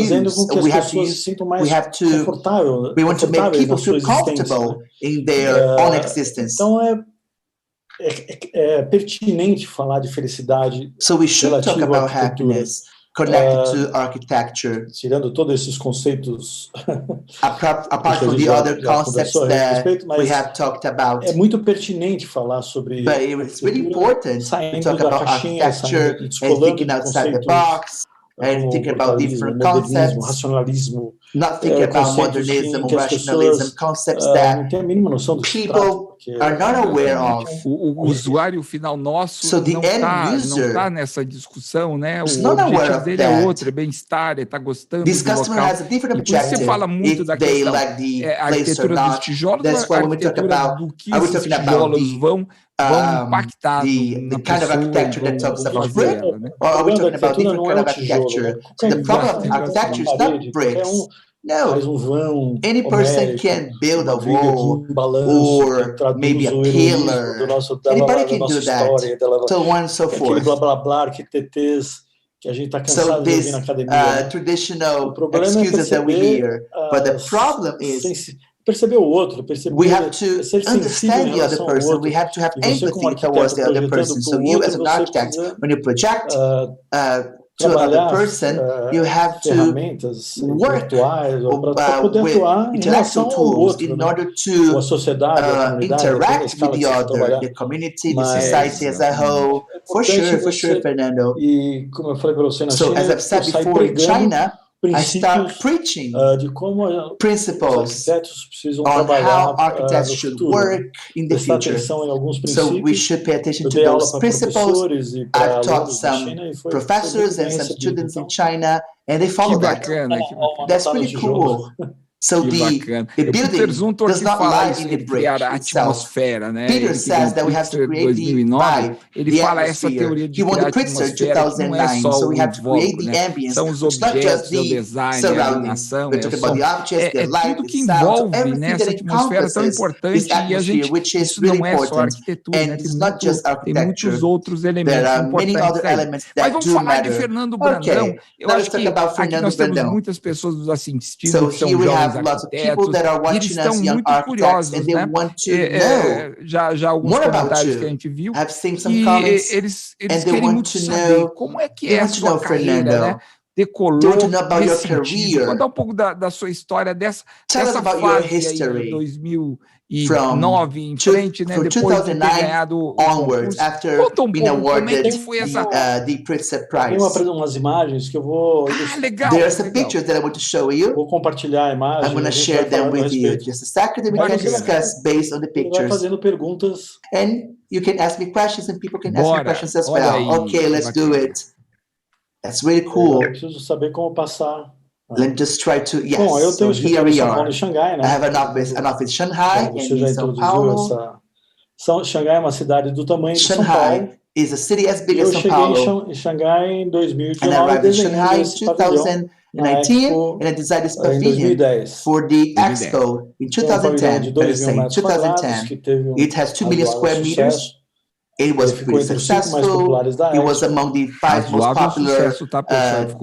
S4: have to make people feel comfortable in their own existence.
S12: Então é pertinente falar de felicidade.
S4: So we should talk about happiness connected to architecture.
S12: Tirando todos esses conceitos
S4: apart from the other concepts that we have talked about.
S12: É muito pertinente falar sobre
S4: but it's really important to talk about architecture and thinking outside the box and thinking about different concepts.
S12: Racionalismo,
S4: not thinking about modernism or rationalism, concepts that people are not aware of.
S17: O usuário final nosso não está nessa discussão, né? O objetivo dele é outro, é bem-estar, é estar gostando do local. E por isso você fala muito da questão a arquitetura dos tijolos, a arquitetura do que esses tijolos vão impactar
S4: the kind of architecture that talks about brick, or are we talking about different kind of architecture? So the problem of architecture is not bricks. No, any person can build a wall or maybe a pillar. Anybody can do that, so on and so forth.
S12: Que a gente está cansado de ouvir na academia.
S4: Traditional excuses that we hear, but the problem is
S12: perceber o outro,
S4: we have to understand the other person. We have to have empathy towards the other person. So you, as an architect, when you project to another person, you have to work with intellectual tools in order to interact with the other, the community, the society as a whole. For sure, Fernando.
S12: E como eu falei para você na
S4: China, as I've said before, in China, start preaching principles on how architects should work in the future. So we should pay attention to those principles. I've taught some professors and some students in China, and they follow that. That's pretty cool. So the building does not lie in the brick itself. Peter says that we have to create the vibe, the atmosphere. He won the Pritzker in 2009, so we have to create the ambience. It's not just the surroundings. We're talking about the objects, the light, the sound, everything that encompasses this atmosphere, which is really important. And it's not just architecture. There are many other elements that do matter. Okay, now let's talk about Fernando Brandão. So here we have lots of people that are watching us, young architects, and they want to know more about you. I've seen some comments, and they want to know, Fernando.
S17: Decolou nesse sentido. Contar pouco da sua história dessa fase aí de 2009 em frente, né? Depois de ter ganhado o concurso. Conta pouco como é que foi essa...
S12: Tem umas imagens que eu vou...
S17: legal.
S4: There's a picture that I want to show you.
S12: Vou compartilhar a imagem.
S4: I'm going to share them with you. Just a second, and we can discuss based on the pictures.
S12: Vai fazendo perguntas.
S4: And you can ask me questions, and people can ask me questions as well. Okay, let's do it. That's really cool.
S12: Eu preciso saber como passar.
S4: Let me just try to. Yes.
S12: Bom, eu tenho
S4: here we are.
S12: Em Xangai, né?
S4: I have an office in Shanghai and in São Paulo.
S12: Xangai é uma cidade do tamanho de São Paulo.
S4: Shanghai is a city as big as São Paulo.
S12: Eu cheguei em Xangai em 2019.
S4: And I arrived in Shanghai in 2019, and I designed this pavilion for the Expo in 2010. It has 2 million square meters. It was pretty successful. It was among the 5 most popular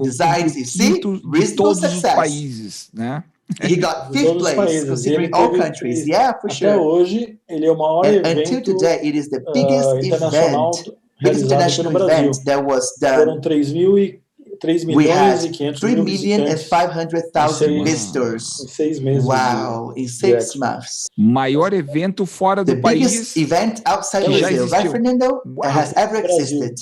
S4: designs. You see, reasonable success. He got 5th place, considering all countries. Yeah, for sure.
S12: Até hoje, ele é o maior evento
S4: until today, it is the biggest international event that was done.
S12: Foram
S4: 3,500,000 visitors.
S12: Em 6 meses.
S4: Wow, in 6 months.
S17: Maior evento fora do país.
S4: The biggest event outside Brazil, right, Fernando? That has ever existed.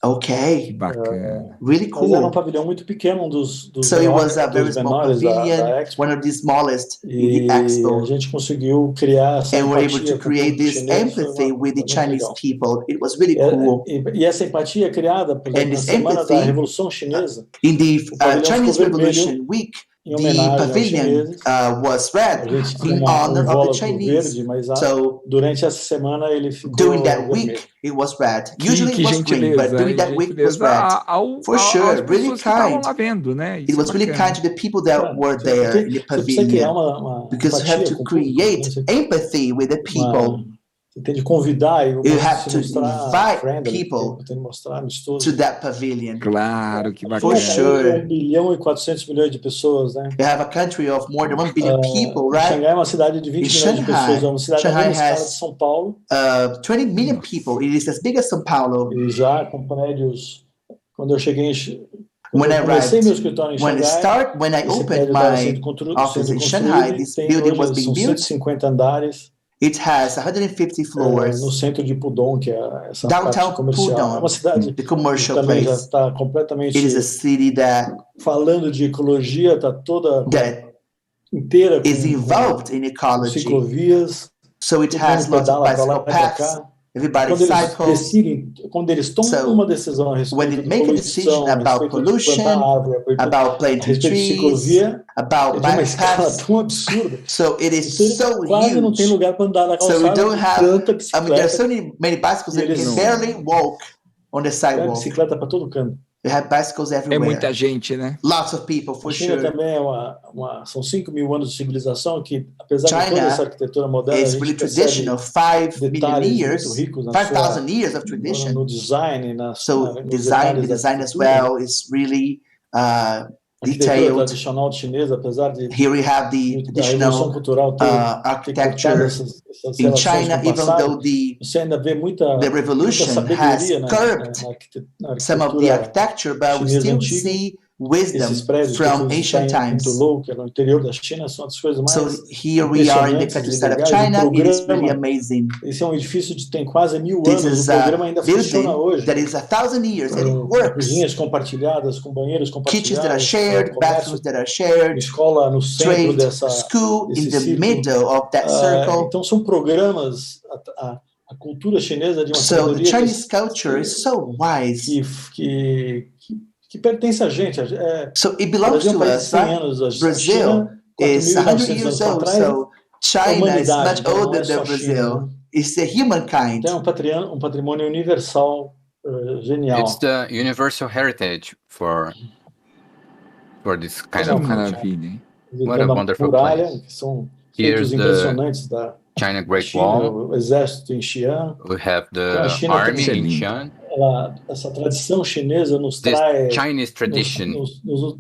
S4: Okay.
S17: Bacana.
S4: Really cool.
S12: Mas era pavilhão muito pequeno, dos
S4: so it was a very small pavilion, one of the smallest in the Expo.
S12: A gente conseguiu criar essa
S4: and we're able to create this empathy with the Chinese people. It was really cool.
S12: E essa empatia criada por exemplo, na semana da Revolução Chinesa.
S4: In the Chinese Revolution Week, the pavilion was red in honor of the Chinese. So
S12: durante essa semana ele ficou
S4: during that week it was red. Usually it was green, but during that week it was red. For sure, really kind. It was really kind to the people that were there in the pavilion, because you have to create empathy with the people.
S12: Você tem de convidar
S4: you have to invite people to that pavilion.
S17: Claro, que bacana.
S4: For sure.
S12: 1 bilhão e 400 milhões de pessoas, né?
S4: You have a country of more than 1 billion people, right?
S12: Xangai é uma cidade de 20 milhões de pessoas, é uma cidade da mesma escala de São Paulo.
S4: 20 million people. It is as big as São Paulo.
S12: E já com prédios. Quando eu cheguei
S4: when I
S12: comecei meu escritório em Xangai,
S4: when I opened my office in Shanghai, this building was being built.
S12: 150 andares.
S4: It has 150 floors.
S12: No centro de Pudong, que é essa
S4: downtown
S12: parte comercial.
S4: Pudong,
S12: é uma cidade
S4: the commercial
S12: também
S4: place.
S12: Já está completamente.
S4: It is a city that
S12: falando de ecologia, está toda inteira
S4: is involved in ecology.
S12: Ciclovias.
S4: So it has lots of bicycle paths. Everybody cycles.
S12: Quando eles tomam uma decisão a respeito
S4: when they make a decision about pollution, about planting trees, about bike paths,
S12: tão absurda.
S4: So it is so
S12: quase
S4: huge.
S12: Não tem lugar para andar na calçada.
S4: So we don't have.
S12: I
S4: mean, there are so many bicycles that you can barely walk on the sidewalk.
S12: Bicicleta para todo canto.
S4: You have bicycles everywhere.
S17: É muita gente, né?
S4: Lots of people, for
S12: China
S4: sure.
S12: também é são 5.000 anos de civilização que, apesar de toda essa arquitetura moderna,
S4: is really traditional. 5 million years, 5,000 years of tradition.
S12: No design,
S4: so the design as well is really detailed.
S12: Tradicional chinesa, apesar de
S4: here we have the traditional architecture in China, even though the revolution has curbed some of the architecture, but we still see wisdom from ancient times.
S12: Que é no interior da China, são as coisas mais
S4: So here we are in the countryside of China. It is really amazing.
S12: Esse é um edifício que tem quase 1000
S4: This
S12: anos.
S4: is
S12: O programa ainda funciona hoje.
S4: That is 1,000 years and it works.
S12: Cozinhas compartilhadas, com banheiros compartilhados.
S4: Kitchens that are shared, bathrooms that are shared.
S12: Escola no centro dessa
S4: school in the middle of that circle.
S12: Então são programas. A cultura chinesa de uma
S4: so the Chinese culture is so wise.
S12: Que pertence a gente.
S4: So it belongs to us. Brazil is 100 years old, so China is much older than Brazil. It's the humankind.
S12: Então é um patrimônio universal genial.
S3: It's the universal heritage for this kind of culture. What a wonderful place.
S12: Que são
S3: Here's
S12: impressionantes da
S3: China Great
S12: China,
S3: Wall.
S12: O exército em Xi'an.
S3: We have the army in Xi'an.
S12: Essa tradição chinesa nos traz
S3: Chinese tradition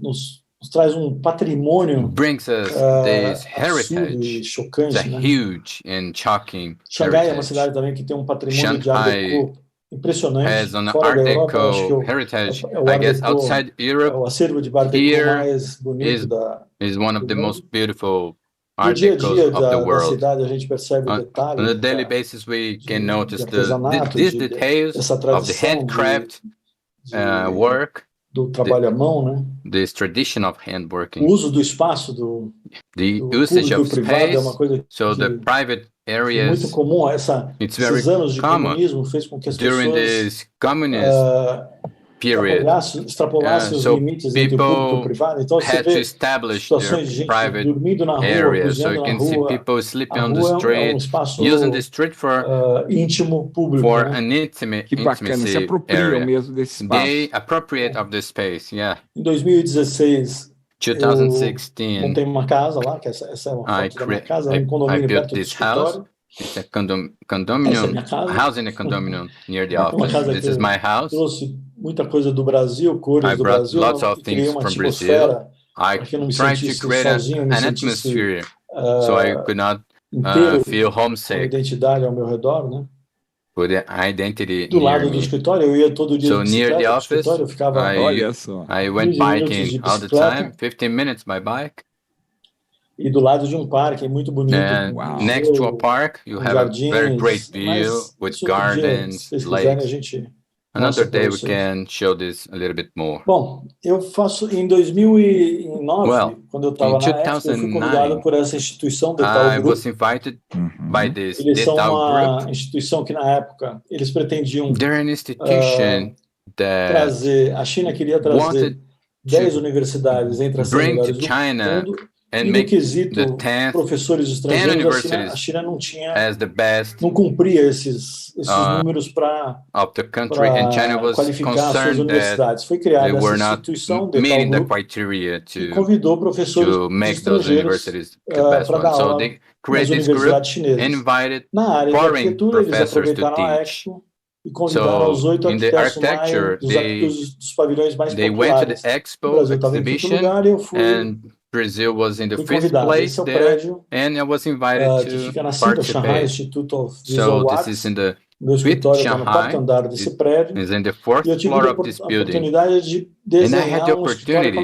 S12: nos traz patrimônio
S3: brings us this heritage.
S12: Chocante,
S3: it's a huge and shocking
S12: Xangai é uma cidade também que tem patrimônio de Art Deco impressionante.
S3: Has an Art Deco heritage. I guess outside Europe,
S12: o acervo de Art Deco mais bonito
S3: is one of the most beautiful Art Decos of the world.
S12: Cidade, a gente percebe
S3: on a daily basis, we can notice these details of the handcraft work,
S12: do trabalho à mão, né?
S3: This tradition of handworking.
S12: O uso do espaço
S3: the usage of space,
S12: é uma coisa
S3: so the private areas.
S12: Muito comum esses anos de comunismo fez com que as
S3: during
S12: pessoas
S3: this communist period,
S12: extrapolasse os limites entre o público e o privado. Então você vê situações de gente dormindo na rua,
S3: area, so you
S12: na
S3: can
S12: rua.
S3: see people sleeping on the street, using the street for
S12: íntimo público,
S3: for
S12: né?
S3: an intimate
S17: Que bacana, se apropriam mesmo desse espaço.
S3: They appropriate of the space, yeah.
S12: Em 2016,
S3: 2016,
S12: eu montei uma casa lá, que essa é uma foto da minha casa, um condomínio perto do escritório.
S3: It's a condominium, a house in a condominium near the office. This is my house.
S12: Trouxe muita coisa do Brasil, cores do Brasil.
S3: Lots of things from Brazil. I tried to create an atmosphere so I could not feel homesick.
S12: Identidade ao meu redor, né?
S3: With the identity
S12: do lado do escritório, eu ia todo dia
S3: so
S12: de
S3: near the office,
S12: escritório, eu ficava
S3: I went biking all the time, 15 minutes by bike.
S12: E do lado de parque muito bonito.
S3: Wow. Next to a park, you have
S12: jardins,
S3: a very great view with gardens, lakes. Another day we can show this a little bit more.
S12: Bom, eu faço em 2009, quando eu estava na Expo, eu fui convidado por essa instituição
S3: I was invited by this
S12: Eles são uma instituição que na época eles pretendiam trazer, a China queria trazer 10 universidades entre as melhores do mundo. E no quesito professores estrangeiros, a China não tinha, não cumpria esses números para qualificar suas universidades. Foi criada essa instituição de tal grupo e convidou professores estrangeiros para dar aula nas universidades chinesas. Na área de arquitetura, eles aproveitaram a Expo e convidaram os 8 arquitetos dos pavilhões mais populares. O Brasil estava em quinto lugar e eu fui.
S3: Brazil was in the fifth place there, and I was invited to participate. So this is in the fifth Shanghai. It's in the fourth floor of this building. And I had the opportunity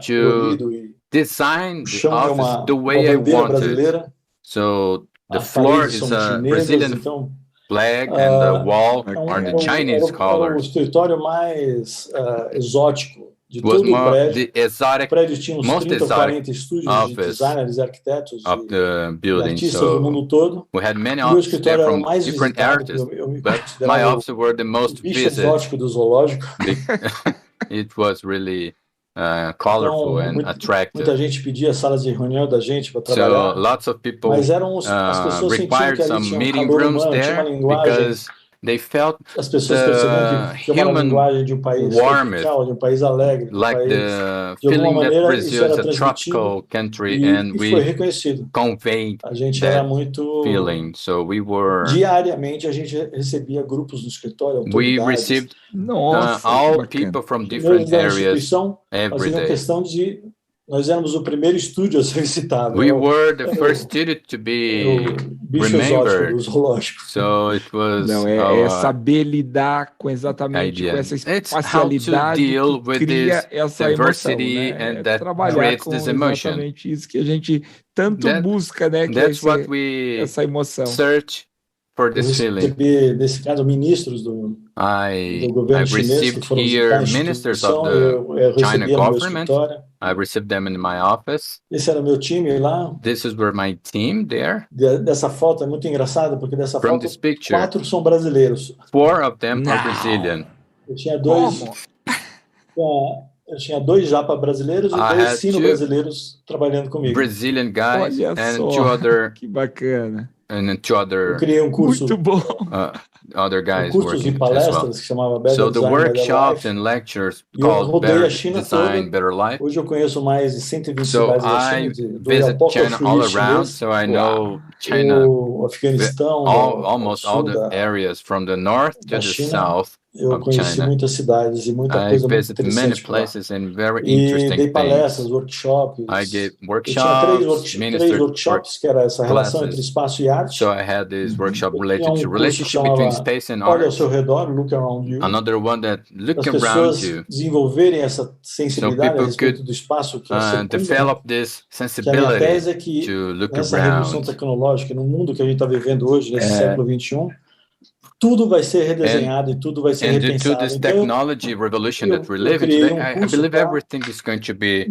S3: to design the office the way I wanted. So the floor is a Brazilian flag, and the wall are the Chinese colors.
S12: O escritório mais exótico de todo o prédio. O prédio tinha uns 30 ou 40 estúdios de designers e arquitetos e artistas do mundo todo.
S3: We had many
S12: o meu escritório era o mais
S3: different
S12: visitado,
S3: artists,
S12: eu me
S3: but my offices were the most
S12: bicho
S3: visited.
S12: exótico do zoológico.
S3: It was really colorful and attractive.
S12: Muita gente pedia salas de reunião da gente para trabalhar.
S3: So lots of people
S12: Mas eram as pessoas sentiam
S3: required
S12: que ali
S3: some
S12: tinha
S3: meeting
S12: calor
S3: rooms
S12: humano, tinha uma
S3: there
S12: linguagem.
S3: because they felt
S12: As pessoas percebiam que tinha uma
S3: human
S12: linguagem de país
S3: warmth,
S12: tropical, de país alegre, de
S3: like
S12: país.
S3: the
S12: De alguma
S3: feeling that
S12: maneira,
S3: Brazil
S12: isso era
S3: is a tropical country, and
S12: e foi
S3: we
S12: reconhecido.
S3: conveyed
S12: A gente era
S3: that
S12: muito
S3: feeling. So we were.
S12: diariamente a gente recebia grupos no escritório,
S3: We
S12: autoridades.
S3: received
S17: Nossa,
S3: all
S17: que bacana.
S3: people from
S12: Eles
S3: different
S12: da
S3: areas
S12: instituição
S3: every
S12: faziam
S3: day.
S12: questão de Nós éramos o primeiro estúdio a ser visitado.
S3: We were the first studio to be
S12: bicho exótico
S3: remembered.
S12: do zoológico.
S3: So it was
S17: Não, é saber lidar com exatamente com essa espacialidade que cria essa emoção, né? É trabalhar com exatamente isso que a gente tanto busca, né? Que é essa emoção.
S3: Search for this feeling.
S12: Recebi, nesse caso, ministros do governo chinês que foram visitar a instituição, eu recebi no meu escritório.
S3: I received them in my office.
S12: Esse era meu time lá.
S3: This is where my team there.
S12: Dessa foto é muito engraçado porque dessa foto 4 são brasileiros.
S3: 4 of them are Brazilian.
S12: Eu tinha 2. Eu tinha 2 japa brasileiros e 2 sino-brasileiros trabalhando comigo.
S3: Brazilian guys.
S17: Olha
S3: and
S17: só,
S3: 2 other.
S17: Que bacana.
S3: And 2 other.
S12: Eu criei curso.
S17: Muito bom.
S3: Other guys
S12: cursos
S3: working
S12: e palestras
S3: as well.
S12: Que chamava Better
S3: So the
S12: Design,
S3: workshops and lectures called Better Design, Better Life.
S12: Hoje eu conheço mais de 120
S3: So
S12: cidades da
S3: I
S12: China,
S3: visit China all around, so I know China,
S12: o Afeganistão,
S3: almost all the areas from the north to the south.
S12: Eu conheci muitas cidades e muita coisa muito interessante por lá.
S3: E
S12: dei palestras, workshops.
S3: I gave
S12: Eu tinha 3 workshops que era essa relação
S3: classes.
S12: entre espaço e arte.
S3: So I had this workship related to
S12: curso
S3: relationship between space and
S12: Olha ao
S3: art.
S12: seu redor, look around you.
S3: Another one that look
S12: As
S3: around
S12: pessoas
S3: you.
S12: desenvolverem essa sensibilidade a
S3: people
S12: respeito
S3: could,
S12: do espaço que é
S3: develop this
S12: que a minha tese é
S3: sensibility
S12: que
S3: to look
S12: nessa revolução
S3: around.
S12: tecnológica, no mundo que a gente está vivendo hoje, nesse século XXI, tudo vai ser redesenhado e tudo vai ser
S3: And due to
S12: repensado.
S3: this
S12: Então,
S3: technology revolution that we're living
S12: criei
S3: today, I
S12: curso
S3: believe
S12: pra
S3: everything is going to be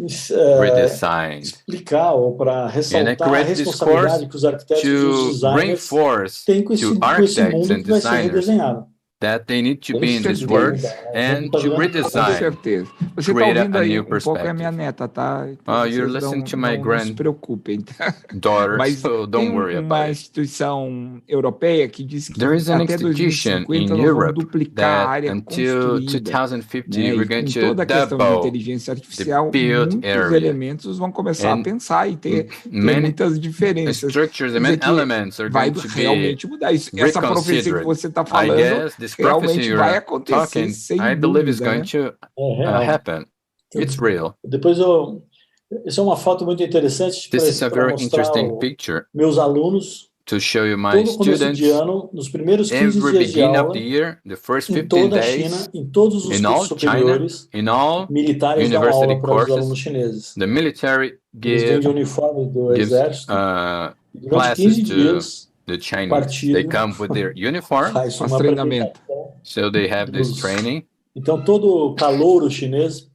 S3: redesigned.
S12: explicar ou para
S3: And I
S12: ressaltar a
S3: create this
S12: responsabilidade
S3: course
S12: que os arquitetos e os
S3: to
S12: designers
S3: reinforce
S12: têm com esse
S3: to
S12: mundo
S3: architects and
S12: que vai ser
S3: designers
S12: redesenhado.
S3: that they need to
S12: Com
S3: be in this
S12: certeza,
S3: work and
S12: tá
S3: to
S12: vendo?
S17: Com
S3: redesign,
S17: certeza. Você está
S3: create
S17: ouvindo
S3: a
S17: aí
S3: new
S17: um pouco a minha
S3: perspective.
S17: neta, tá? Então,
S3: Oh, you're
S17: vocês
S3: listening to my
S17: não se preocupem, tá?
S3: granddaughter,
S17: Mas
S3: so
S17: tem
S3: don't worry
S17: uma
S3: about it.
S17: instituição europeia que diz que
S3: There is an
S17: até
S3: institution
S17: 2050
S3: in
S17: nós vamos
S3: Europe
S17: duplicar a
S3: that
S17: área
S3: until
S17: construída,
S3: 2050
S17: né?
S3: we're
S17: E
S3: going
S17: com
S3: to
S17: toda a questão de
S3: double
S17: inteligência
S3: the
S17: artificial,
S3: built
S17: muitos
S3: area.
S17: elementos vão começar a
S3: And
S17: pensar e ter
S3: many
S17: muitas diferenças.
S3: structures
S17: Quer
S3: and
S17: dizer
S3: many
S17: que
S3: elements are
S17: vai
S3: going to be
S17: realmente mudar isso. Essa profecia que
S3: reconsidered.
S17: você está
S3: I
S17: falando
S3: guess this prophecy
S17: realmente vai
S3: you're
S17: acontecer,
S3: talking,
S17: sem
S3: I believe is
S17: dúvida,
S3: going
S17: né?
S3: to
S12: É real.
S3: happen. It's real.
S12: Depois essa é uma foto muito interessante
S3: This is a
S12: para
S3: very
S12: mostrar
S3: interesting picture
S12: meus alunos
S3: to show you my
S12: todo começo de
S3: students.
S12: ano, nos primeiros 15
S3: Every
S12: dias de
S3: beginning of
S12: aula,
S3: the year, the first
S12: em
S3: 15
S12: toda a
S3: days,
S12: China, em todos os
S3: in all
S12: cursos
S3: China,
S12: superiores,
S3: in all
S12: militares dão
S3: university
S12: aula para os alunos
S3: courses,
S12: chineses.
S3: the military
S12: Eles vêm de
S3: gives
S12: uniforme do exército. Durante
S3: classes
S12: 15
S3: to
S12: dias,
S3: the Chinese.
S12: partido
S3: They come with their uniform,
S12: faz uma
S17: treinamento.
S12: apresentação
S3: so they have this
S12: dos...
S3: training.
S12: Então, todo calouro chinês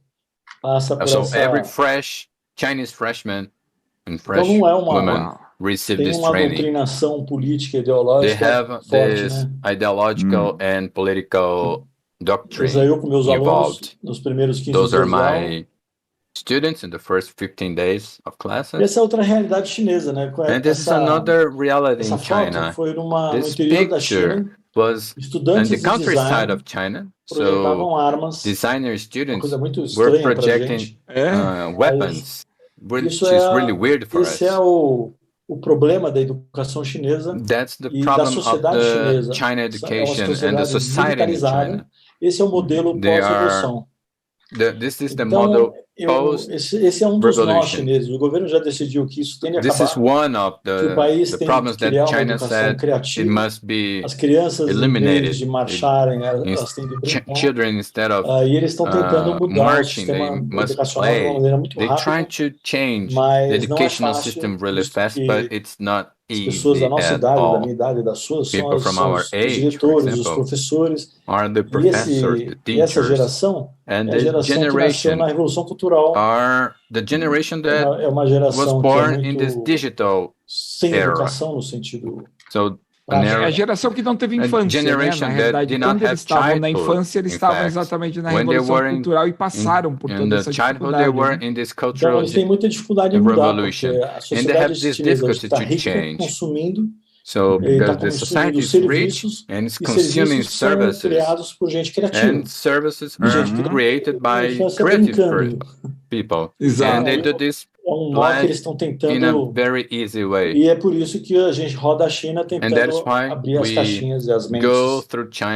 S12: passa por
S3: So
S12: essa...
S3: every fresh Chinese freshman and
S12: Então,
S3: fresh
S12: não é
S3: woman receive
S12: tem
S3: this
S12: uma
S3: training.
S12: doutrinação política e
S3: They
S12: ideológica
S3: have
S12: forte,
S3: this
S12: né?
S3: ideological and political
S12: Pois aí eu com meus alunos,
S3: involved.
S12: nos primeiros 15
S3: Those are
S12: dias de aula,
S3: my students in the first 15 days of classes.
S12: essa é outra realidade chinesa, né?
S3: And this is another reality in
S12: Essa foto
S3: China.
S12: foi no
S3: This
S12: interior da China,
S3: picture was in
S12: estudantes
S3: the
S12: de
S3: countryside
S12: design
S3: of China.
S12: projetavam
S3: So
S12: armas,
S3: designer
S12: uma
S3: students
S12: coisa muito
S3: were
S12: estranha pra
S3: projecting
S12: gente.
S3: weapons, which
S12: Isso
S3: is really weird for
S12: esse
S3: us.
S12: é o problema da educação chinesa
S3: That's the
S12: e da
S3: problem of
S12: sociedade
S3: the
S12: chinesa.
S3: China
S12: É uma
S3: education and the
S12: sociedade
S3: society in
S12: militarizada.
S3: China.
S12: Esse é o modelo
S3: They are
S12: pós-revolução.
S3: This is the
S12: Então,
S3: model post
S12: esse é um dos nós
S3: revolution.
S12: chineses. O governo já decidiu que isso tem de
S3: This is
S12: acabar,
S3: one of
S12: que o país
S3: the
S12: tem
S3: problems
S12: que
S3: that
S12: criar uma
S3: China
S12: educação
S3: said it
S12: criativa.
S3: must be
S12: As crianças, em vez
S3: eliminated.
S12: de marcharem, elas têm de brincar.
S3: Children, instead of
S12: E eles estão tentando mudar o
S3: marching,
S12: sistema
S3: they must
S12: educacional de uma
S3: play.
S12: maneira muito
S3: They're
S12: rápida.
S3: trying to change the
S12: Mas não é
S3: educational
S12: fácil,
S3: system really
S12: visto
S3: fast,
S12: que
S3: but it's not
S12: as pessoas
S3: easy
S12: da nossa
S3: at
S12: idade, da
S3: all.
S12: minha idade, das suas,
S3: People from
S12: são
S3: our
S12: os
S3: age, for
S12: diretores, os
S3: example,
S12: professores.
S3: are the
S12: E,
S3: professors, the
S12: e essa
S3: teachers,
S12: geração
S3: and
S12: é a
S3: the
S12: geração que nasceu
S3: generation
S12: na Revolução Cultural.
S3: are the generation that
S12: É uma
S3: was
S12: geração que é
S3: born in this
S12: muito
S3: digital
S12: sem
S3: era.
S12: educação no sentido
S3: So
S17: É a geração que não teve infância, né? Na realidade, quando eles estavam na infância, eles estavam exatamente na Revolução Cultural e passaram por toda essa dificuldade.
S12: Então, eles têm muita dificuldade em mudar, porque a sociedade chinesa está rica, consumindo,
S3: So
S12: está
S3: because the
S12: consumindo
S3: society is rich
S12: serviços,
S3: and it's
S12: e
S3: consuming
S12: serviços são
S3: services,
S12: criados por gente criativa.
S3: and services are created by
S12: Infância
S3: creative
S12: brincando.
S3: people,
S17: Exato.
S3: and they do this
S12: nó que eles estão tentando. E é por isso que a gente roda a China tentando abrir as caixinhas e as mentes. Porque é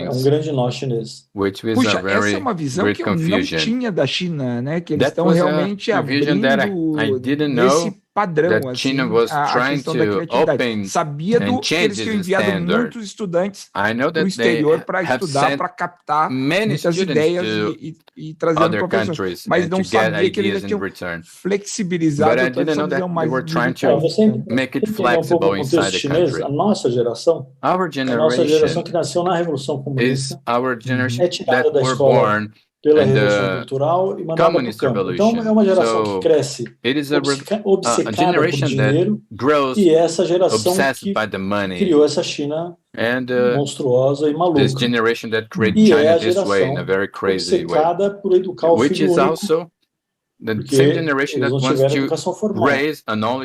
S12: um grande nó chinês.
S17: Puxa, essa é uma visão que eu não tinha da China, né? Que eles estão realmente abrindo nesse padrão, assim, a questão da criatividade. Sabia que eles tinham enviado muitos estudantes para o exterior para estudar, para captar muitas ideias e trazendo professores, mas não sabia que eles já tinham flexibilizado toda essa visão mais militar.
S12: Você entender um pouco o contexto chinês, a nossa geração que nasceu na Revolução Comunista, é tirada da escola pela Revolução Cultural e mandada para o campo. Então, é uma geração que cresce obcecada por dinheiro, e é essa geração que criou essa China monstruosa e maluca. E é a geração obcecada por educar o filho único, porque eles não tiveram educação formal. Então,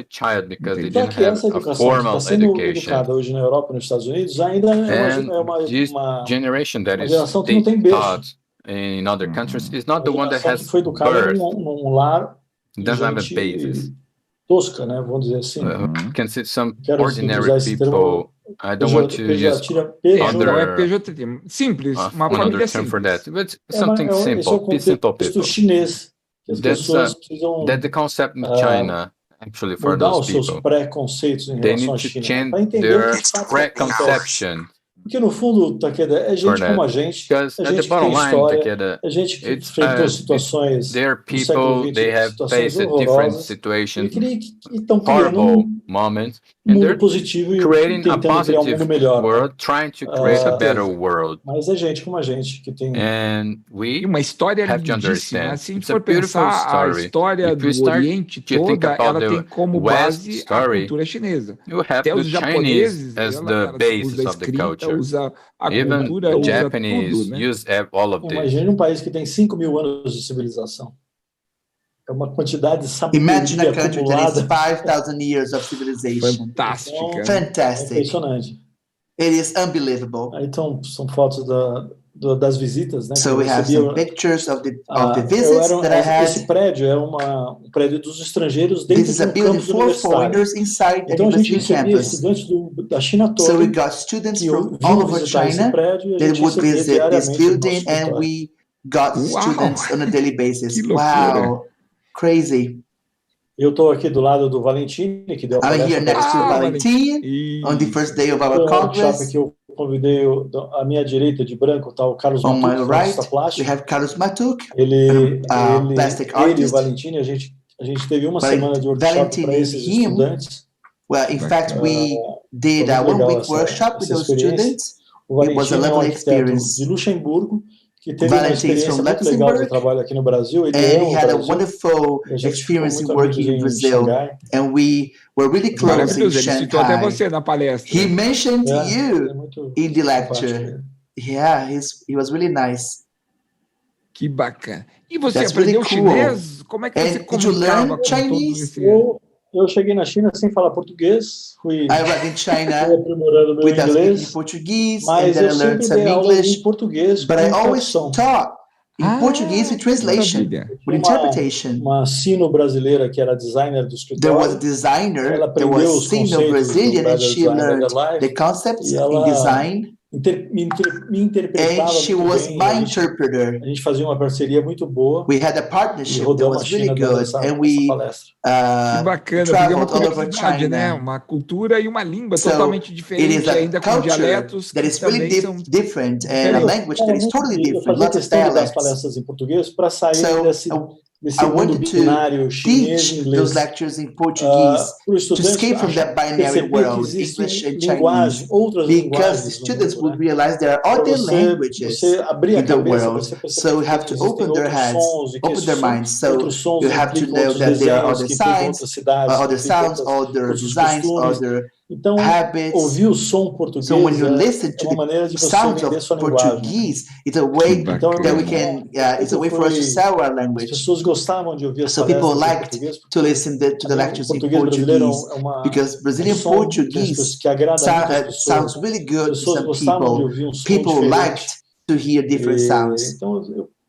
S12: que essa educação que está sendo educada hoje na Europa e nos Estados Unidos ainda é uma geração que não tem berço.
S3: In other countries is not the one that has
S12: foi educada num lar
S3: doesn't have a basis.
S12: Tosca, né? Vamos dizer assim.
S3: Can see some ordinary people. I don't want to use
S17: other simples, uma família simples.
S3: For that, but something simple. Be simple people.
S12: Chinês.
S3: That's the concept in China. Actually, for those people,
S12: seus preconceitos em
S3: they
S12: relação
S3: need
S12: à China,
S3: to change
S12: para entender
S3: their preconception.
S12: Porque no fundo, Takeda, é gente como a gente que tem história, é gente que enfrentou situações no século XX, situações horrorosas, e estão criando um mundo positivo e tentando criar um mundo melhor. Mas é gente como a gente que tem...
S17: E uma história lindíssima. Se a gente for pensar a história do Oriente toda, ela tem como base a cultura chinesa. Até os japoneses, usa a escrita, usa a cultura, usa tudo, né?
S12: Imagine um país que tem 5.000 anos de civilização. É uma quantidade de sabedoria
S4: Imagine a country that is 5,000 years of civilization.
S17: Fantástica.
S12: Então,
S4: Fantastic.
S12: É impressionante.
S4: It is unbelievable.
S12: Então, são fotos das visitas, né?
S4: So we have some pictures of the visits that I had.
S12: Esse prédio é um prédio dos estrangeiros dentro
S4: This is a
S12: do
S4: building
S12: campus
S4: for foreigners inside the
S12: então a gente
S4: university
S12: recebia
S4: campus.
S12: estudantes da China toda.
S4: So we got students from all over China that would visit this building, and we got students on a daily basis. Wow, crazy.
S12: Eu estou aqui do lado do Valentim, que deu a palestra.
S4: I'm here next to Valentim on the first day of our congress.
S12: Que eu convidei à minha direita de branco está o Carlos
S4: On
S12: Matuk,
S4: my right, we have Carlos Matuk, plastic
S12: ele e
S4: artist.
S12: o Valentim, a gente teve uma semana de workshop para esses estudantes.
S4: Well, in fact, we did a one-week workshop with those students. It was a lovely experience.
S12: De Luxemburgo, que teve uma experiência muito legal de trabalho aqui no Brasil.
S4: And he had a wonderful experience in working in Brazil. And we were really close in Shanghai.
S17: Até você na palestra.
S4: He mentioned you in the lecture. Yeah, he was really nice.
S17: Que bacana. E você aprendeu chinês? Como é que você comunicava com
S4: Chinese?
S12: Eu cheguei na China sem falar português,
S4: I arrived in China
S12: aprimorando meu inglês,
S4: Portuguese,
S12: mas
S4: and then
S12: eu
S4: I learned
S12: sempre
S4: some
S12: dei aula
S4: English.
S12: em português
S4: But I always taught in Portuguese with translation, with interpretation.
S12: Uma sino-brasileira que era designer do escritório.
S4: There was a designer, there was a senior Brazilian, and she learned the concepts in design.
S12: Me interpretava
S4: and she was
S12: bem.
S4: my interpreter.
S12: A gente fazia uma parceria muito boa.
S4: We had a partnership that was really good, and we
S17: que bacana,
S4: traveled all over China.
S17: Né? Uma cultura e uma língua totalmente diferente, ainda com dialetos
S4: that is really different, and a language that is totally different. Lots of dialects.
S12: Palestras em português para sair desse mundo binário chinês e inglês.
S4: Those lectures in Portuguese to escape from that binary world, English and Chinese, because the students would realize there are other languages in the world. So you have to open their heads, open their minds. So you have to know that there are other signs, other sounds, other designs, other habits.
S12: Ouvir o som português.
S4: So when you listen to the sounds of Portuguese, it's a way that we can. It's a way for us to sell our language. So people like to listen to the lectures in Portuguese because Brazilian Portuguese sounds really good to some people. People liked to hear different sounds.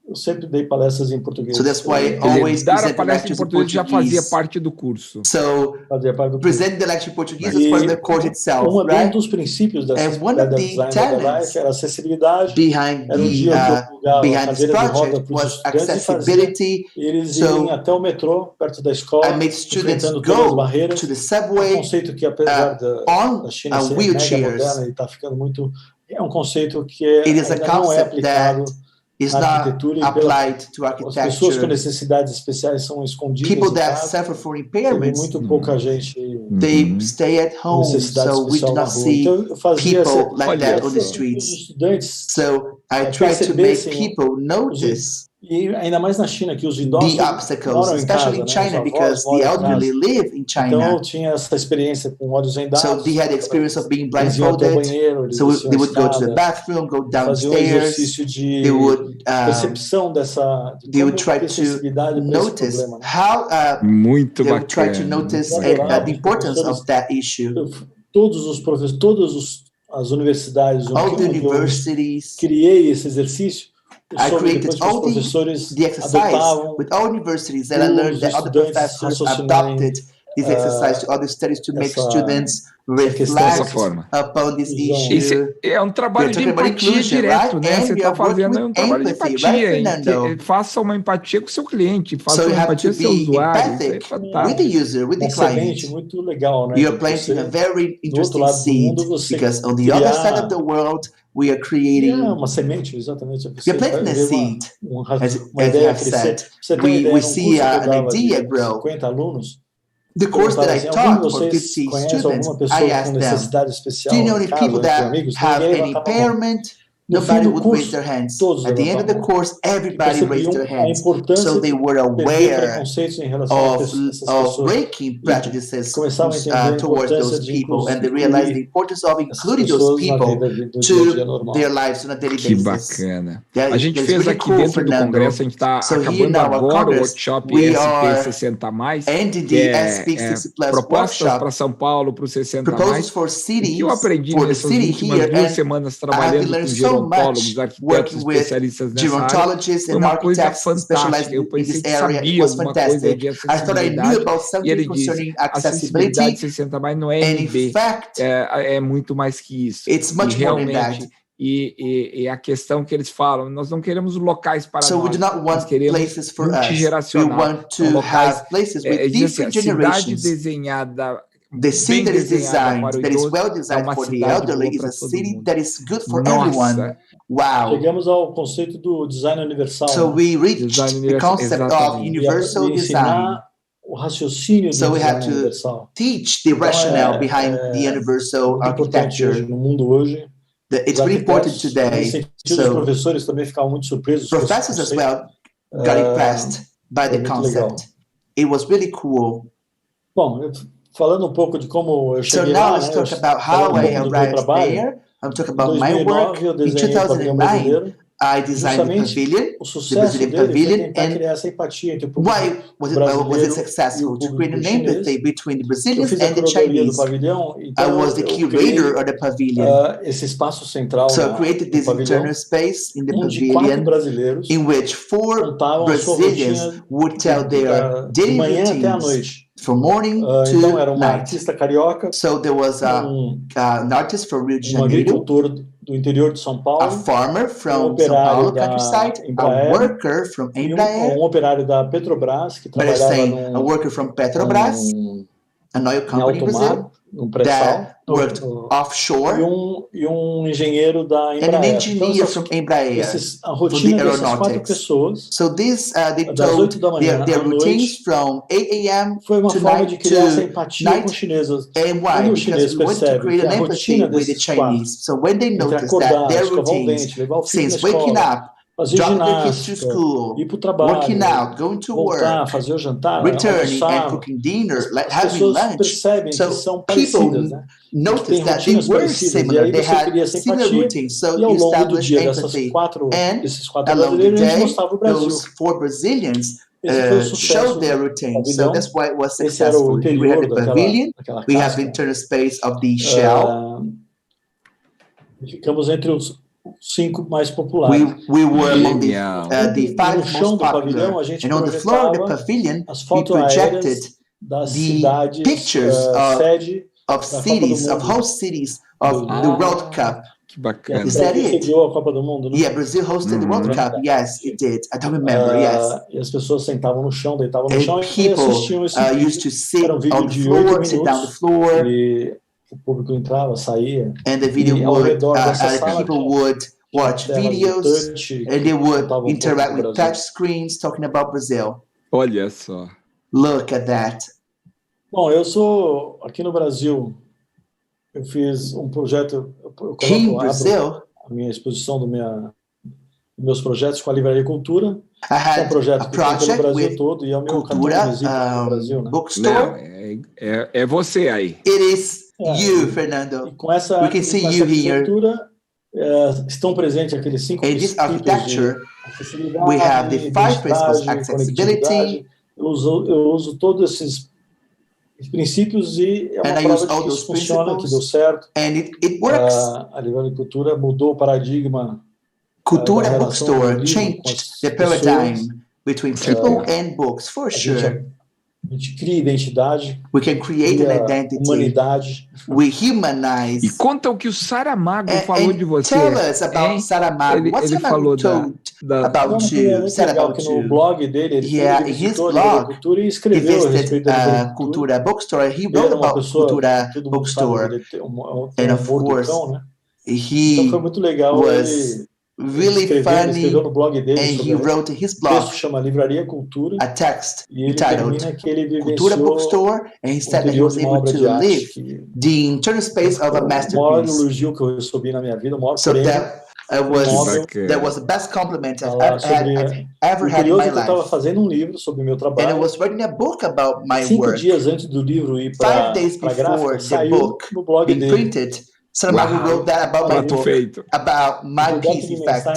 S12: Eu sempre dei palestras em português.
S4: So that's why I always
S17: Dar a
S4: present the
S17: palestra em
S4: lectures in
S17: português já fazia
S4: Portuguese.
S17: parte do curso.
S4: So
S12: Fazia parte do curso.
S4: present the lecture in Portuguese as part of the course itself,
S12: Um
S4: right?
S12: dos princípios da
S4: And one of the
S12: design
S4: talents
S12: era a acessibilidade.
S4: behind
S12: Era um dia que eu alugava a
S4: behind this
S12: cadeira de roda
S4: project
S12: para os
S4: was
S12: estudantes e fazia
S4: accessibility.
S12: eles
S4: So
S12: irem até o metrô, perto da escola,
S4: I made students
S12: enfrentando todas as
S4: go
S12: barreiras.
S4: to the
S12: Um
S4: subway
S12: conceito que, apesar da China ser mega
S4: wheelchairs.
S12: moderna e está ficando muito... É um conceito que
S4: It is a
S12: ainda não é
S4: concept
S12: aplicado
S4: that is
S12: na
S4: not
S12: arquitetura e
S4: applied to
S12: as pessoas com
S4: architecture.
S12: necessidades especiais são escondidas
S4: People
S12: em
S4: that
S12: casa.
S4: suffer from
S12: Tem
S4: impairments,
S12: muito pouca gente
S4: they stay at
S12: com
S4: home,
S12: necessidade
S4: so we do
S12: especial na
S4: not
S12: rua.
S4: see
S12: Então eu fazia
S4: people like that on the
S12: os
S4: streets.
S12: estudantes
S4: So I try to make people notice
S12: e ainda mais na China, que os idosos
S4: the obstacles,
S12: moram em casa,
S4: especially in
S12: né?
S4: China,
S12: Os
S4: because
S12: avós
S4: the
S12: moram em
S4: elderly
S12: casa.
S4: live in
S12: Então
S4: China.
S12: eu tinha essa experiência com olhos
S4: So
S12: vendados.
S4: they had the experience of being
S12: Eles iam até o
S4: blindfolded.
S12: banheiro, eles
S4: So
S12: desciam
S4: they
S12: a
S4: would go to the
S12: escada,
S4: bathroom, go
S12: faziam um
S4: downstairs.
S12: exercício de
S4: They would
S12: percepção de
S4: they would
S12: como
S4: try
S12: acessibilidade
S4: to
S12: para esse
S4: notice
S12: problema. Né?
S4: how
S17: Muito
S4: they would try to
S17: bacana.
S4: notice
S12: Eu adorava
S4: the
S12: os
S4: importance
S12: professores,
S4: of that issue.
S12: todos os professores, as universidades
S4: All the
S12: onde eu
S4: universities,
S12: criei esse exercício, eu
S4: I
S12: soube
S4: created
S12: depois que os
S4: all
S12: professores
S4: the exercise
S12: adotavam
S4: with all universities that I learned
S12: os
S4: that other
S12: estudantes
S4: professors
S12: raciocinarem
S4: adopted this exercise to other studies to make students reflect
S17: dessa forma.
S4: upon this
S17: Esse
S4: issue.
S17: é um trabalho
S4: We're
S17: de
S4: talking about
S17: empatia
S4: inclusion,
S17: direto,
S4: right?
S17: né?
S4: And
S17: Você
S4: we
S17: está
S4: are working
S17: fazendo
S4: with
S17: um trabalho de
S4: empathy,
S17: empatia,
S4: right,
S17: hein?
S4: Fernando?
S17: Faça uma empatia com o seu cliente, faça
S4: So you
S17: uma
S4: have
S17: empatia
S4: to
S17: com o seu
S4: be
S17: usuário. Isso é
S4: empathic with
S17: fantástico.
S4: the user, with the
S12: uma semente
S4: client.
S12: muito legal, né?
S4: You're
S12: Que
S4: planting a
S12: você,
S4: very
S12: do outro
S4: interesting
S12: lado do
S4: seed
S12: mundo, você
S4: because on the other side of the world, we are creating.
S12: uma semente, exatamente. Você
S4: We're planting a
S12: vê
S4: seed,
S12: uma
S4: as you
S12: ideia
S4: have
S12: crescer.
S4: said.
S12: Você tem uma ideia,
S4: We
S12: num
S4: see
S12: curso que eu
S4: an
S12: dava
S4: idea
S12: de
S4: grow.
S12: 50 alunos,
S4: The course that I
S12: assim, algum de
S4: taught for
S12: vocês
S4: 50
S12: conhece
S4: students,
S12: alguma
S4: I
S12: pessoa com
S4: asked them,
S12: necessidade
S4: do
S12: especial
S4: you know
S12: em
S4: any
S12: casa,
S4: people
S12: entre
S4: that
S12: amigos?
S4: have
S12: Ninguém
S4: any
S12: levantava a mão.
S4: impairment?
S12: No fim
S4: Nobody
S12: do
S4: would
S12: curso,
S4: raise their hands.
S12: todos
S4: At the end of the
S12: levantavam a mão.
S4: course,
S12: E
S4: everybody raised their
S12: percebiam a
S4: hands.
S12: importância
S4: So they were
S12: de perder
S4: aware
S12: preconceitos em relação às
S4: of
S12: pessoas.
S4: breaking prejudices
S12: Começavam a entender a
S4: towards
S12: importância
S4: those
S12: de
S4: people, and they realized the importance of including those people to their lives on a daily
S17: Que
S4: basis.
S17: bacana.
S4: That
S17: A gente
S4: is
S17: fez
S4: really
S17: aqui
S4: cool,
S17: dentro do
S4: Fernando.
S17: Congresso, a gente está
S4: So here
S17: acabando
S4: now, our
S17: agora o
S4: Congress,
S17: workshop
S4: we
S17: SP
S4: are
S17: 60+,
S4: ending
S17: que
S4: the
S17: é
S4: SP 60 Plus
S17: propostas
S4: workshop,
S17: para São Paulo para o 60+,
S4: proposals for
S17: o que
S4: cities,
S17: eu aprendi
S4: for the
S17: nessas
S4: city
S17: últimas
S4: here,
S17: 2
S4: and
S17: semanas
S4: I have been
S17: trabalhando com
S4: learning so
S17: gerontólogos,
S4: much
S17: arquitetos
S4: working with
S17: especialistas nessa área,
S4: gerontologists
S17: foi
S4: and
S17: uma coisa
S4: architects specialized
S17: fantástica. Eu
S4: in
S17: pensei
S4: this
S17: que
S4: area. It
S17: sabia
S4: was
S17: alguma coisa
S4: fantastic.
S17: de
S4: I thought I knew
S17: acessibilidade,
S4: about
S17: e
S4: something
S17: ele
S4: concerning
S17: disse, acessibilidade
S4: accessibility,
S17: 60+, não é
S4: and in
S17: MB,
S4: fact,
S17: é muito mais que isso.
S4: it's
S17: E
S4: much more than
S17: realmente,
S4: that.
S17: e a questão que eles falam, nós não queremos locais para
S4: So we do
S17: nós,
S4: not
S17: nós
S4: want
S17: queremos
S4: places for us. We
S17: multigeracional.
S4: want
S17: São
S4: to
S17: locais,
S4: have places with
S17: diz assim, a
S4: different
S17: cidade
S4: generations.
S17: desenhada,
S4: The city
S17: bem
S4: that is
S17: desenhada
S4: designed,
S17: para o
S4: that is
S17: idoso,
S4: well
S17: é
S4: designed
S17: uma
S4: for the
S17: cidade
S4: elderly,
S17: boa
S4: is
S17: para
S4: a
S17: todo
S4: city
S17: mundo.
S4: that is good for
S17: Nossa!
S4: everyone. Wow.
S12: Chegamos ao conceito do design universal.
S4: So
S12: né?
S4: we reached the concept of universal
S12: E
S4: design.
S12: ensinar o raciocínio do
S4: So we have
S12: design
S4: to
S12: universal.
S4: teach the
S12: Então,
S4: rationale behind the universal
S12: muito importante hoje,
S4: architecture.
S12: no mundo hoje.
S4: It's really important today.
S12: Nesse sentido, os
S4: So
S12: professores também ficavam muito surpresos.
S4: professors as well got impressed by the concept. It was really cool.
S12: Bom, falando um pouco de como eu cheguei
S4: now
S12: lá,
S4: let's
S12: né?
S4: talk about how I arrived there. I'm talking about my work. In 2009, I designed the pavilion, the Brazilian pavilion, and why was it successful? To create an empathy between the Brazilians and the Chinese. I was the curator of the pavilion. So I created this internal space in the pavilion in which 4 Brazilians would tell their daily routines from morning to night. So there was an artist from Rio de Janeiro,
S12: do interior de São Paulo,
S4: a farmer from São Paulo countryside, a worker from Embraer,
S12: operário da Petrobras que trabalhava
S4: a worker from Petrobras, an oil company in Brazil, that worked offshore,
S12: e engenheiro da Embraer.
S4: And an engineer from Embraer,
S12: a rotina dessas 4 pessoas.
S4: So this, they told their routines from 8 a.m.
S12: Foi uma
S4: to
S12: forma
S4: 9
S12: de criar essa
S4: to
S12: empatia
S4: night.
S12: com os chineses.
S4: And why? Because we want to create an empathy with the Chinese. So when they notice that their routines, since waking up, drop their kids to school, working out, going to work, returning and cooking dinner, having lunch. So people noticed that they were similar. They had similar routines. So you establish empathy. And along the day, those 4 Brazilians showed their routine. So that's why it was successful. We had the pavilion, we have the internal space of the shell.
S12: Ficamos entre 5 mais populares.
S4: We were among the
S12: No
S4: 5
S12: chão
S4: most
S12: do pavilhão,
S4: popular.
S12: a gente
S4: And on the floor of the
S12: projetava
S4: pavilion,
S12: as
S4: we
S12: fotos
S4: projected
S12: aéreas das
S4: the
S12: cidades
S4: pictures
S12: sede
S4: of
S12: da Copa do
S4: cities, of
S12: Mundo.
S4: host cities of the World Cup.
S17: Que bacana.
S4: Is that it?
S12: Sediou a Copa do Mundo, né?
S4: Yeah, Brazil hosted the World Cup. Yes, it did. I don't remember. Yes.
S12: E as pessoas sentavam no chão, deitavam no
S4: And
S12: chão e
S4: people
S12: assistiam esse vídeo.
S4: used to sit
S12: Era um vídeo
S4: on the
S12: de 8
S4: floor, sit down the
S12: minutos.
S4: floor,
S12: E o público entrava, saía.
S4: and the video
S12: E ao
S4: would,
S12: redor dessa sala
S4: people would watch
S12: telas de
S4: videos,
S12: touch
S4: and they would
S12: contavam um
S4: interact
S12: pouco do
S4: with
S12: Brasil.
S4: touch screens talking about Brazil.
S17: Olha só.
S4: Look at that.
S12: Bom, eu sou aqui no Brasil. Eu fiz um projeto. Eu
S4: In
S12: abro
S4: Brazil,
S12: a minha exposição dos meus projetos com a Livraria Cultura.
S4: I
S12: Que é um
S4: had
S12: projeto
S4: a
S12: que tem pelo
S4: project
S12: Brasil
S4: with
S12: todo e é o meu cartão de
S4: Cultura
S12: visita aqui no Brasil, né?
S4: bookstore.
S17: Não, é você aí.
S4: It is you, Fernando.
S12: E com essa,
S4: We can see you here.
S12: arquitetura estão presentes aqueles 5
S4: In this
S12: princípios
S4: architecture,
S12: de acessibilidade,
S4: we have the 5 principles:
S12: identidade,
S4: accessibility.
S12: conectividade. Eu uso todos esses princípios e é uma
S4: And I
S12: prova
S4: use
S12: de
S4: all
S12: que
S4: those
S12: isso funciona, que deu
S4: principles,
S12: certo.
S4: and it works.
S12: A Livraria Cultura mudou o paradigma
S4: Cultura
S12: da relação do
S4: bookstore
S12: livro com
S4: changed
S12: as
S4: the
S12: pessoas.
S4: paradigm between people and books, for
S12: A
S4: sure.
S12: gente cria identidade,
S4: We can create an
S12: cria
S4: identity.
S12: humanidade.
S4: We humanize.
S17: E conta o que o Saramago falou de você.
S4: Tell us about Saramago. What's
S17: Ele
S4: Saramago
S17: falou
S4: told
S17: da
S4: about
S12: É
S4: you?
S12: muito
S4: Said
S12: legal
S4: about
S12: que no
S4: you.
S12: blog dele, ele
S4: Yeah, in his
S12: visitou a Livraria
S4: blog,
S12: Cultura e
S4: he
S12: escreveu a
S4: visited
S12: respeito da Livraria Cultura.
S4: Cultura Bookstore. He
S12: Ele
S4: wrote
S12: era uma
S4: about
S12: pessoa,
S4: Cultura
S12: todo mundo sabe que
S4: Bookstore.
S12: ele tem
S4: And
S12: um
S4: of
S12: humor do
S4: course,
S12: cão, né? Então foi
S4: he
S12: muito legal
S4: was really
S12: ele
S4: funny,
S12: escreveu no blog dele
S4: and he
S12: sobre
S4: wrote his
S12: o
S4: blog
S12: texto chama Livraria Cultura
S4: a text
S12: e ele
S4: entitled
S12: termina que ele
S4: Cultura
S12: vivenciou
S4: Bookstore, and he
S12: o
S4: said that he
S12: interior
S4: was
S12: de uma
S4: able
S12: obra
S4: to
S12: de arte
S4: live
S12: que
S4: the internal space of a
S12: o maior
S4: masterpiece.
S12: elogio que eu recebi na minha vida, o maior
S4: So
S12: prêmio
S4: that was the best compliment I've ever
S12: o
S4: had in
S12: curioso
S4: my
S12: é que eu estava
S4: life.
S12: fazendo um livro sobre o meu
S4: And I
S12: trabalho.
S4: was writing a book about my
S12: 5
S4: work.
S12: dias antes do livro ir
S4: 5
S12: para
S4: days
S12: a
S4: before
S12: gráfica,
S4: the
S12: saiu
S4: book
S12: no blog
S4: being
S12: dele.
S4: printed, Saramago wrote that about my book, about my piece, in fact.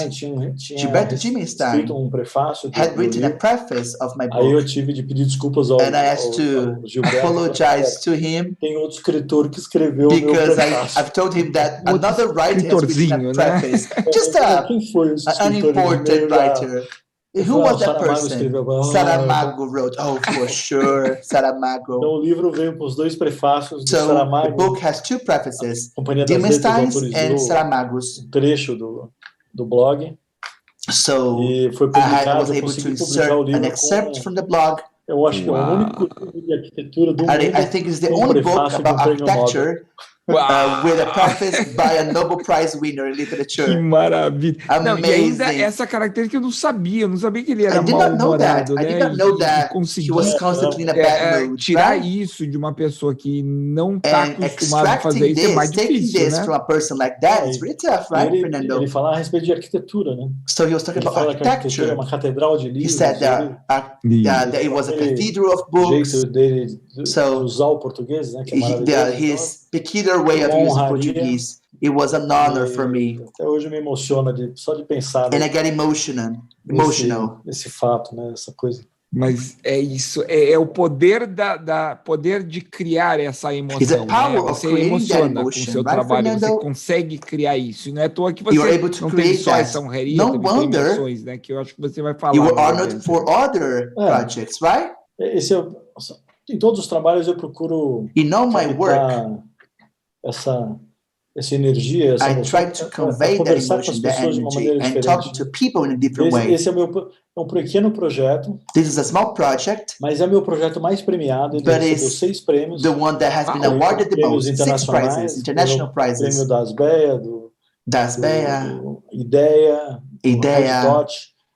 S4: Gilberto Dimenstein
S12: escrito um prefácio do
S4: had written a
S12: livro.
S4: preface of my
S12: Aí eu
S4: book,
S12: tive de pedir desculpas ao
S4: and I asked to
S12: ao Gilberto.
S4: apologize to him
S12: Tem outro escritor que escreveu o meu
S4: because
S12: prefácio.
S4: I've told him that another writer has written a preface, just
S12: Quem foi esse
S4: an
S12: escritor?
S4: unimportant writer. Who was that
S12: Saramago
S4: person?
S12: escreveu.
S4: Saramago wrote. Oh, for sure, Saramago.
S12: Então o livro veio com os 2 prefácios de
S4: So the
S12: Saramago.
S4: book has 2 prefaces,
S12: A Companhia das Letras
S4: Dimenstein's
S12: autorizou
S4: and Saramago's.
S12: um trecho do blog.
S4: So
S12: E foi
S4: I
S12: publicado,
S4: was
S12: eu
S4: able to
S12: consegui
S4: insert
S12: publicar o
S4: an
S12: livro
S4: excerpt
S12: com,
S4: from the blog.
S12: eu acho que é o único livro de arquitetura do mundo.
S4: I think it's the
S12: com
S4: only book
S12: prefácio de
S4: about
S12: prêmio Nobel.
S4: architecture with a preface by a Nobel Prize winner in
S17: Que
S4: literature.
S17: maravilha. Não, e ainda
S4: Amazing.
S17: essa característica eu não sabia que ele era
S4: I did not know that.
S17: mal-humorado,
S4: I did
S17: né?
S4: not know that he
S17: conseguir
S4: was constantly in a bad mood,
S17: tirar
S4: right?
S17: isso de uma pessoa que não está
S4: And
S17: acostumada a fazer
S4: extracting
S17: isso é mais
S4: this, taking
S17: difícil,
S4: this
S17: né?
S4: from a person like that is really tough, right, Fernando?
S12: Ele fala a respeito de arquitetura, né?
S4: So he was talking
S12: Ele
S4: about
S12: fala que a arquitetura é
S4: architecture.
S12: uma catedral de
S4: He
S12: livros.
S4: said that it was a cathedral of books.
S12: Jeito dele de
S4: So
S12: usar o português, né? Que é maravilhoso.
S4: his peculiar way of using Portuguese. It was an honor for me.
S12: Até hoje me emociona só de pensar.
S4: And I get emotional.
S12: Esse fato, né? Essa coisa.
S17: Mas é isso, é o poder poder de criar essa emoção, né? Você emociona com o seu trabalho, Fernando? Você consegue criar isso. E não é à toa que você não teve só essa honraria, teve premiações, né? Que eu acho que você vai falar.
S4: You were honored for other projects, right?
S12: Em todos os trabalhos eu procuro essa energia, essa emoção,
S4: I try to convey that emotion, that energy, and talk to people in a different way.
S12: Esse é um pequeno projeto.
S4: This is a small project,
S12: mas é meu projeto mais premiado. Ele recebeu 6 prêmios.
S4: The one that has been awarded the most, 6 prizes, international prizes.
S12: Prêmio da Asbeia, do Ideia,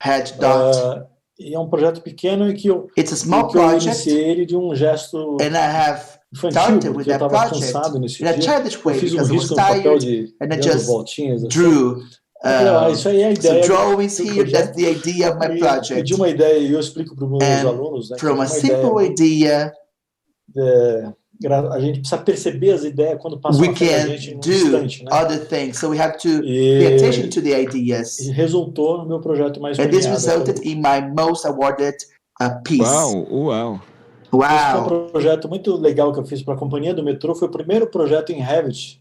S12: Red Dot. E é um projeto pequeno em que eu iniciei ele de um gesto infantil, porque eu estava cansado nesse dia. Eu fiz um risco no papel de voltinhas. Isso aí é a ideia.
S4: So drawings here, that's the idea of my project.
S12: E de uma ideia, e eu explico para os meus alunos, né,
S4: from a simple idea,
S12: a gente precisa perceber as ideias quando passam a gente no instante, né?
S4: Other things, so we have to pay attention to the ideas.
S12: E resultou no meu projeto mais
S4: premiado. And this resulted in my most awarded piece.
S17: Uau!
S12: Esse foi um projeto muito legal que eu fiz para a Companhia do Metrô. Foi o primeiro projeto em Revit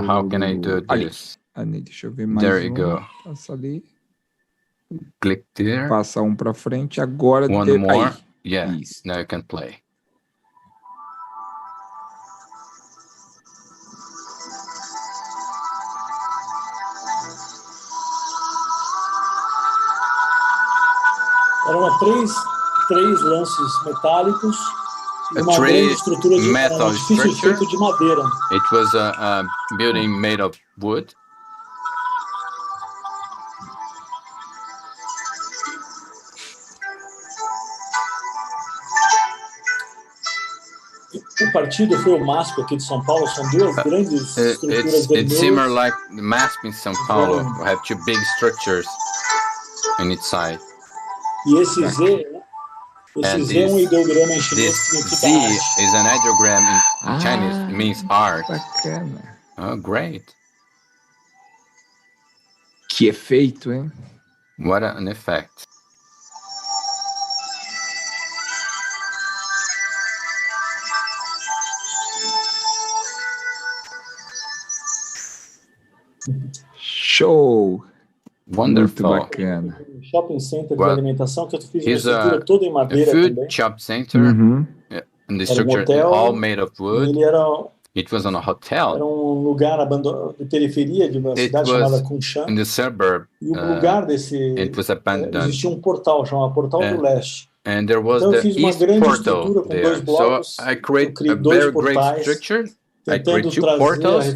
S3: how can I do
S17: Allez,
S3: this?
S17: Deixa eu ver mais
S3: There you go.
S17: Passa ali.
S3: Click there.
S17: Passa para frente. Agora...
S3: One more.
S17: Aí.
S3: Yeah,
S17: Isso.
S3: now you can play.
S12: Eram três lances metálicos e uma grande estrutura de um edifício feito de madeira.
S3: It was a building made of wood.
S12: O partido foi o MASP aqui de São Paulo, são duas grandes estruturas vermelhas.
S3: It's similar like the MASP in São Paulo. We have two big structures in its side.
S12: E esse Z é um ideograma em chinês que
S3: significa arte. Z is an ideogram in Chinese. It means art.
S17: Bacana.
S3: Oh, great.
S17: Que efeito, hein?
S3: What an effect.
S17: Show!
S3: Wonderful.
S17: Muito bacana.
S12: Shopping center de alimentação que eu fiz uma estrutura toda em madeira
S3: food
S12: também.
S3: Shop center, and the structure all made of wood.
S12: Ele era,
S3: it was on a hotel.
S12: Era lugar de periferia de uma cidade chamada Kunshan.
S3: In the suburb.
S12: E o lugar desse
S3: it was abandoned.
S12: Existia chamado Portal do Leste.
S3: And there was
S12: então,
S3: the East Portal there. Blocos, so I created a very great structure. I created two portals,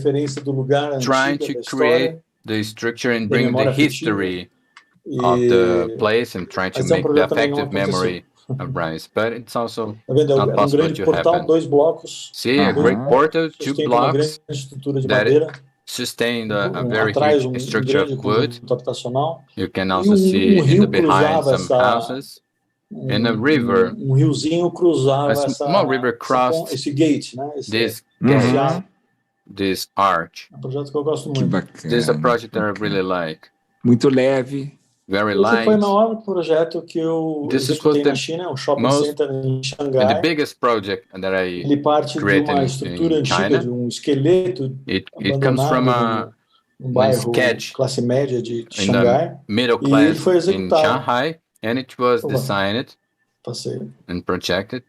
S3: trying to create the structure and bring the history of the place and trying to make the effective memory arise. But it's also not possible to happen. See, a great portal, two blocks that sustain a very huge structure of wood. You can also see in the behind some houses. And a river, a small river crossed this gate, this arch. This is a project that I really like.
S17: Muito leve.
S3: Very light.
S12: Foi o maior projeto que eu executei na China, um shopping center em Xangai.
S3: The biggest project that I
S12: Ele parte de uma estrutura antiga, de um esqueleto abandonado num bairro classe média de Xangai.
S3: Middle class e ele foi executado. In Shanghai. And it was designed and projected.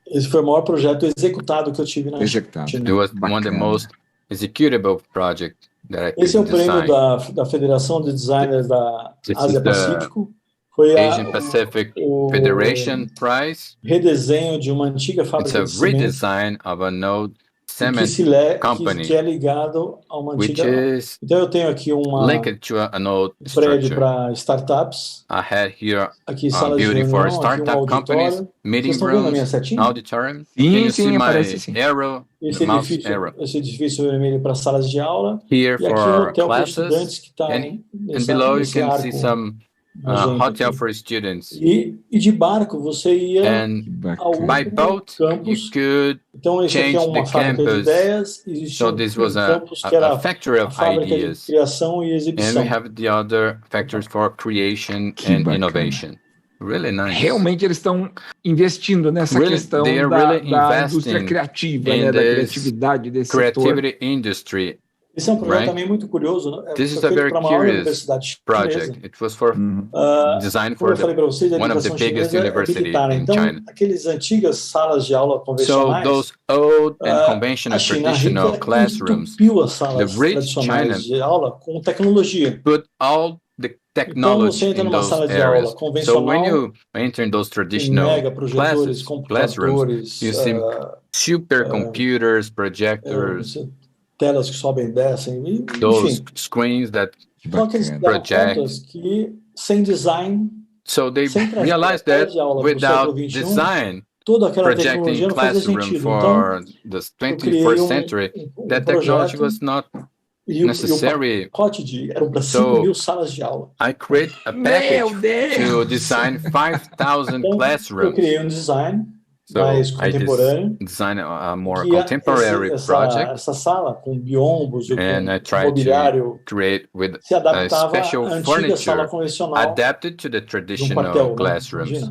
S12: Esse foi o maior projeto executado que eu tive na China.
S3: It was one of the most executable projects that I could
S12: Esse é o prêmio da Federação de Designers da Ásia Pacífico. Foi
S3: Asian Pacific Federation Prize.
S12: Redesenho de uma antiga fábrica de cimento.
S3: It's a redesign of an old cement company,
S12: que é ligado a uma antiga. Então eu tenho aqui prédio para startups.
S3: I had here
S12: aqui sala de reunião,
S3: for startup companies, meeting rooms, auditorium.
S17: Sim, aparece sim.
S12: Esse edifício vermelho para salas de aula.
S3: Here
S12: e aqui
S3: for
S12: um hotel
S3: classes,
S12: para estudantes que está
S3: and below you can see some hotel for students.
S12: E de barco você ia
S3: by boat
S12: campus.
S3: You could
S12: então esse aqui é uma fábrica de ideias.
S3: So this was a factory of ideas.
S12: De criação e exibição.
S3: And we have the other factories for creation and innovation. Really nice.
S17: Realmente eles estão investindo nessa questão da indústria criativa, né, da criatividade desse
S3: creativity industry.
S12: Esse é um projeto também muito curioso, né?
S3: This is a very curious project. It was for designed for one of the biggest universities in China.
S12: Aquelas antigas salas de aula convencionais.
S3: So those old and conventional traditional classrooms, the rich China
S12: de aula com tecnologia.
S3: Put all the technology in those areas. So when you enter in those traditional classrooms, you see supercomputers, projectors.
S12: Telas que sobem e descem,
S3: those screens that project.
S12: Que sem design,
S3: so they realized that without design, projecting classroom for the 21st century, that technology was not necessary.
S12: So
S3: I create a package to design 5,000 classrooms.
S12: Eu criei design.
S3: So I design a more contemporary project,
S12: essa sala com biombos
S3: and I tried to create with a special furniture adapted to the traditional classrooms.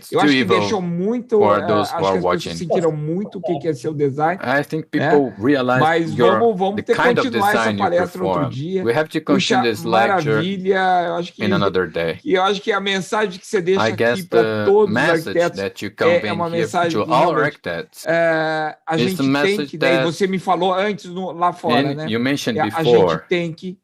S3: it's
S17: Eu
S3: too
S17: acho que
S3: evil
S17: deixou muito,
S3: for those who
S17: acho que
S3: are
S17: as pessoas
S3: watching.
S17: sentiram muito o que é ser o design,
S3: I think
S17: né?
S3: people realize
S17: Mas vamos
S3: the
S17: ter que
S3: kind of
S17: continuar essa
S3: design you
S17: palestra outro
S3: perform.
S17: dia.
S3: We have to
S17: Puxa,
S3: continue this lecture
S17: maravilha, eu acho
S3: in another day.
S17: que a mensagem que você
S3: I
S17: deixa aqui
S3: guess
S17: para
S3: the
S17: todos os
S3: message
S17: arquitetos
S3: that you convey
S17: uma
S3: here to
S17: mensagem
S3: all
S17: realmente
S3: architects
S17: a
S3: is the
S17: gente tem
S3: message
S17: que, né, e
S3: that,
S17: você me falou antes lá fora,
S3: and
S17: né?
S3: you mentioned
S17: A gente
S3: before,
S17: tem que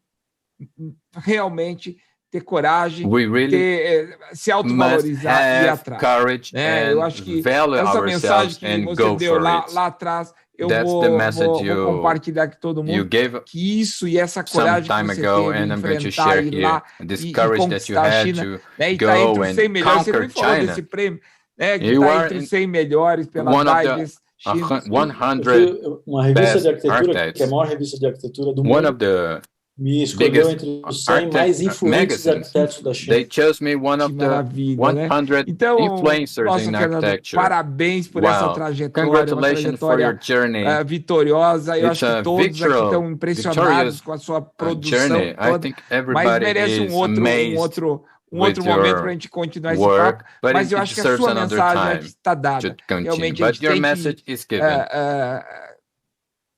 S17: realmente ter coragem,
S3: we really
S17: se
S3: must
S17: autovalorizar e ir
S3: have
S17: atrás.
S3: courage
S17: Né? Eu
S3: and
S17: acho que
S3: value
S17: essa mensagem
S3: ourselves
S17: que
S3: and
S17: você
S3: go
S17: deu
S3: for
S17: lá
S3: it.
S17: atrás, eu
S3: That's the message
S17: vou compartilhar com todo
S3: you
S17: mundo,
S3: gave
S17: que isso e essa
S3: some
S17: coragem que
S3: time
S17: você
S3: ago,
S17: teve
S3: and
S17: de
S3: I'm going to
S17: enfrentar,
S3: share
S17: ir
S3: here
S17: lá
S3: this
S17: e
S3: courage that you
S17: conquistar a
S3: had
S17: China,
S3: to
S17: né? E está entre
S3: go
S17: os
S3: and
S17: 100 melhores. Você
S3: conquer
S17: nem falou
S3: China.
S17: desse prêmio, né? Que
S3: You
S17: está
S3: are
S17: entre os 100 melhores pela
S3: one of the
S17: Digest China.
S3: 100
S12: Uma revista de
S3: best
S12: arquitetura, que é a
S3: architects.
S12: maior revista de arquitetura do
S3: One
S12: mundo,
S3: of the
S12: me escolheu
S3: biggest
S12: entre os 100 mais influentes
S3: magazines.
S12: arquitetos da China.
S3: They chose me one
S17: Que
S3: of the
S17: maravilha, né?
S3: 100
S17: Então,
S3: influencers
S17: nossa,
S3: in
S17: Fernando,
S3: architecture.
S17: parabéns por essa
S3: Wow.
S17: trajetória, uma
S3: Congratulations for your
S17: trajetória
S3: journey.
S17: vitoriosa. Eu
S3: It's
S17: acho que
S3: a
S17: todos aqui estão impressionados
S3: victorious
S17: com a sua produção
S3: journey. I
S17: toda,
S3: think
S17: mas
S3: everybody
S17: merece
S3: is amazed
S17: outro
S3: with
S17: momento para a
S3: your
S17: gente continuar esse
S3: work,
S17: papo.
S3: but
S17: Mas eu
S3: it
S17: acho que a
S3: deserves
S17: sua
S3: another
S17: mensagem
S3: time
S17: está
S3: to
S17: dada.
S3: continue.
S17: Realmente a
S3: But
S17: gente
S3: your
S17: tem
S3: message
S17: que
S3: is given.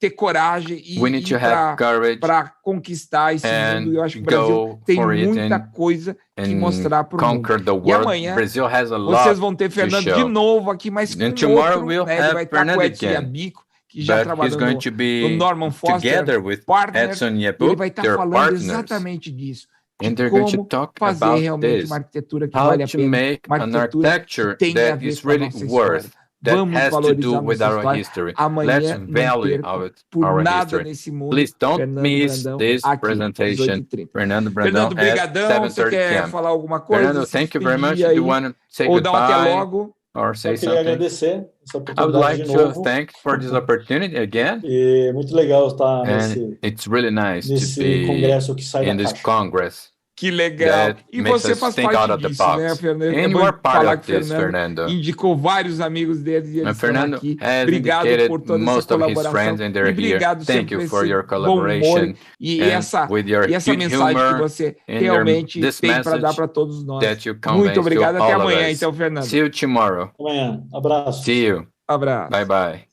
S17: ter coragem e
S3: We need to
S17: ir
S3: have courage
S17: para conquistar esse mundo. E eu acho que o Brasil
S3: go
S17: tem
S3: for it
S17: muita coisa que mostrar para o mundo.
S3: conquer the
S17: E
S3: world.
S17: amanhã
S3: Brazil has a
S17: vocês
S3: lot
S17: vão ter
S3: to
S17: Fernando de
S3: show.
S17: novo aqui, mas
S3: And
S17: com
S3: tomorrow
S17: outro,
S3: we'll
S17: né? Ele
S3: have
S17: vai estar com o
S3: Fernando
S17: Edson
S3: again.
S17: Yabico, que já
S3: But
S17: trabalhou
S3: he's going to
S17: no
S3: be
S17: Norman Foster
S3: together with
S17: Partners.
S3: Edson
S17: Ele
S3: Yabuk,
S17: vai estar
S3: their
S17: falando
S3: partners.
S17: exatamente disso.
S3: And
S17: De
S3: they're going to
S17: como
S3: talk
S17: fazer
S3: about
S17: realmente
S3: this.
S17: uma arquitetura que
S3: How
S17: vale a
S3: to
S17: pena,
S3: make
S17: uma
S3: an
S17: arquitetura
S3: architecture
S17: que tem a
S3: that
S17: ver
S3: is
S17: com a
S3: really
S17: nossa
S3: worth,
S17: história.
S3: that
S17: Vamos
S3: has to
S17: valorizar
S3: do with
S17: nossa
S3: our
S17: história.
S3: history.
S17: Amanhã
S3: Let's
S17: não
S3: value
S17: percam por
S3: our
S17: nada
S3: history.
S17: nesse mundo.
S3: Please don't
S17: Fernando
S3: miss
S17: Brandão,
S3: this
S17: aqui,
S3: presentation.
S17: 18h30.
S3: Fernando Brandão
S17: Fernando,
S3: at
S17: brigadão. Você
S3: 7:30
S17: quer
S3: p.m.
S17: falar alguma coisa?
S3: Fernando,
S17: Se
S3: thank you very much.
S17: despedir
S3: Do you
S17: aí,
S3: want to say
S17: ou dar um até
S3: goodbye
S17: logo?
S3: or say
S12: Eu queria
S3: something?
S12: agradecer essa
S3: I would
S12: oportunidade
S3: like
S12: de
S3: to
S12: novo.
S3: thank for this opportunity again.
S12: E muito legal estar
S3: And it's really nice to
S12: nesse
S3: be
S12: congresso que sai
S3: in
S12: da
S3: this
S12: caixa.
S3: Congress.
S17: Que legal.
S3: That
S17: E
S3: makes
S17: você
S3: us
S17: faz
S3: think out
S17: parte
S3: of the
S17: disso, né,
S3: box.
S17: Fernando?
S3: And
S17: É
S3: you
S17: bom
S3: are part
S17: falar
S3: of
S17: que o
S3: this,
S17: Fernando
S3: Fernando.
S17: indicou vários amigos dele e eles
S3: And
S17: estão
S3: Fernando
S17: aqui.
S3: has
S17: Obrigado
S3: indicated
S17: por toda essa
S3: most of his
S17: colaboração.
S3: friends and
S17: E
S3: they're here.
S17: obrigado
S3: Thank
S17: sempre
S3: you
S17: por
S3: for
S17: esse
S3: your
S17: bom humor
S3: collaboration
S17: e
S3: and
S17: essa
S3: with your
S17: essa
S3: good
S17: mensagem que
S3: humor
S17: você
S3: and
S17: realmente
S3: this
S17: tem para dar
S3: message
S17: para todos nós.
S3: that you
S17: Muito
S3: convey to
S17: obrigado. Até
S3: all of
S17: amanhã,
S3: us.
S17: então, Fernando.
S3: See you tomorrow.
S12: Amanhã. Abraço.
S3: See you.
S17: Abraço.
S3: Bye bye.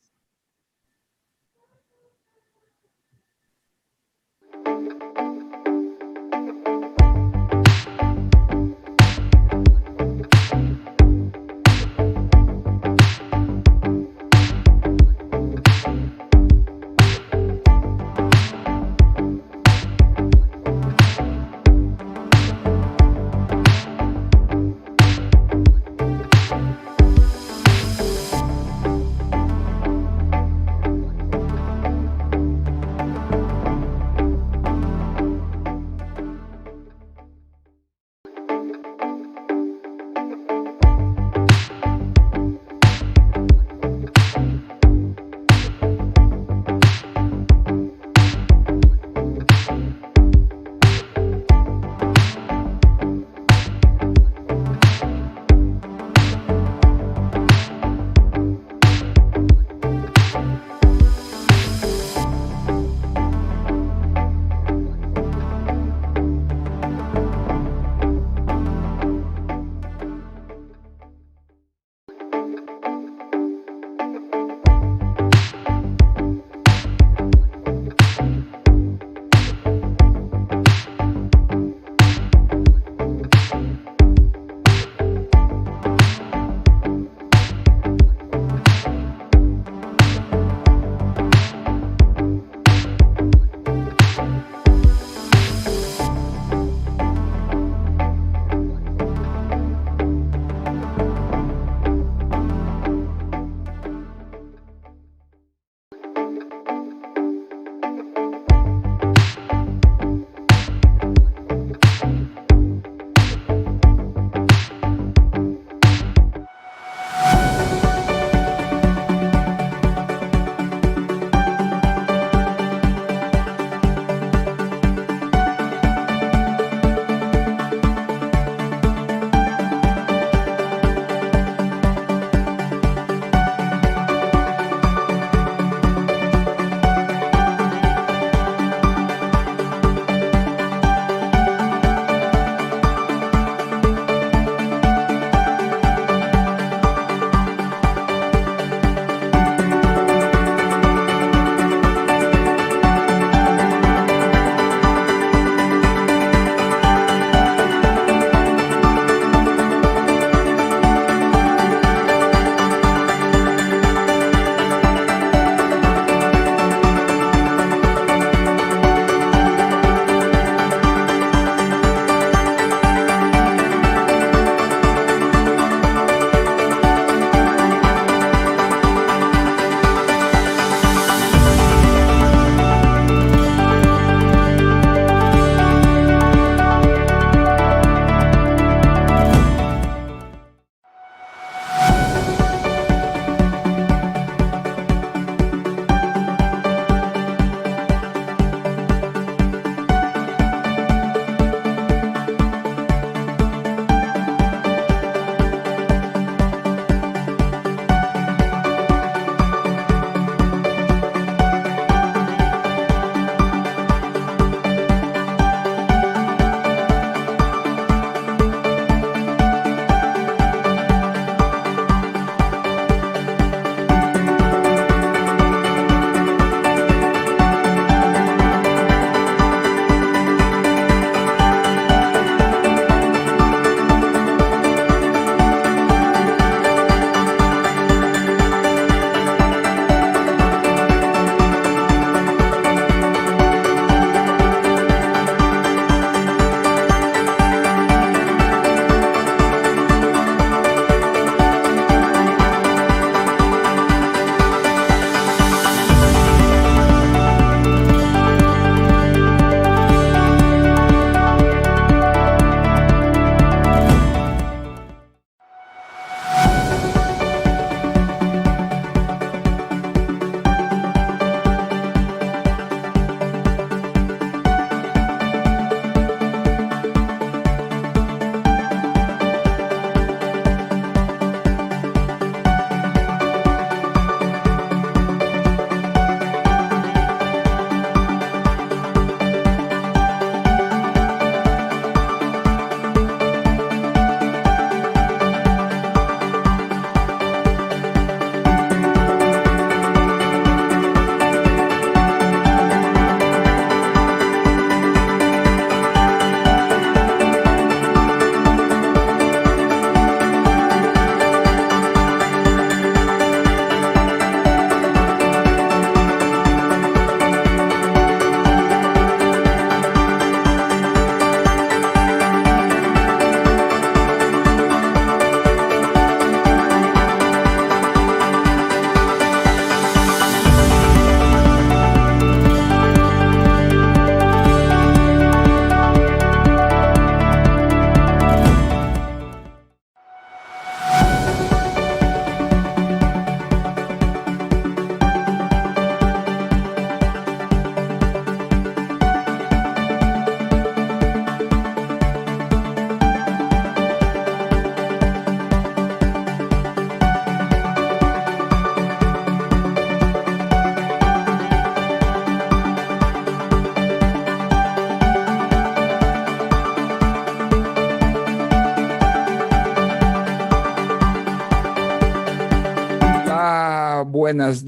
S17: buenas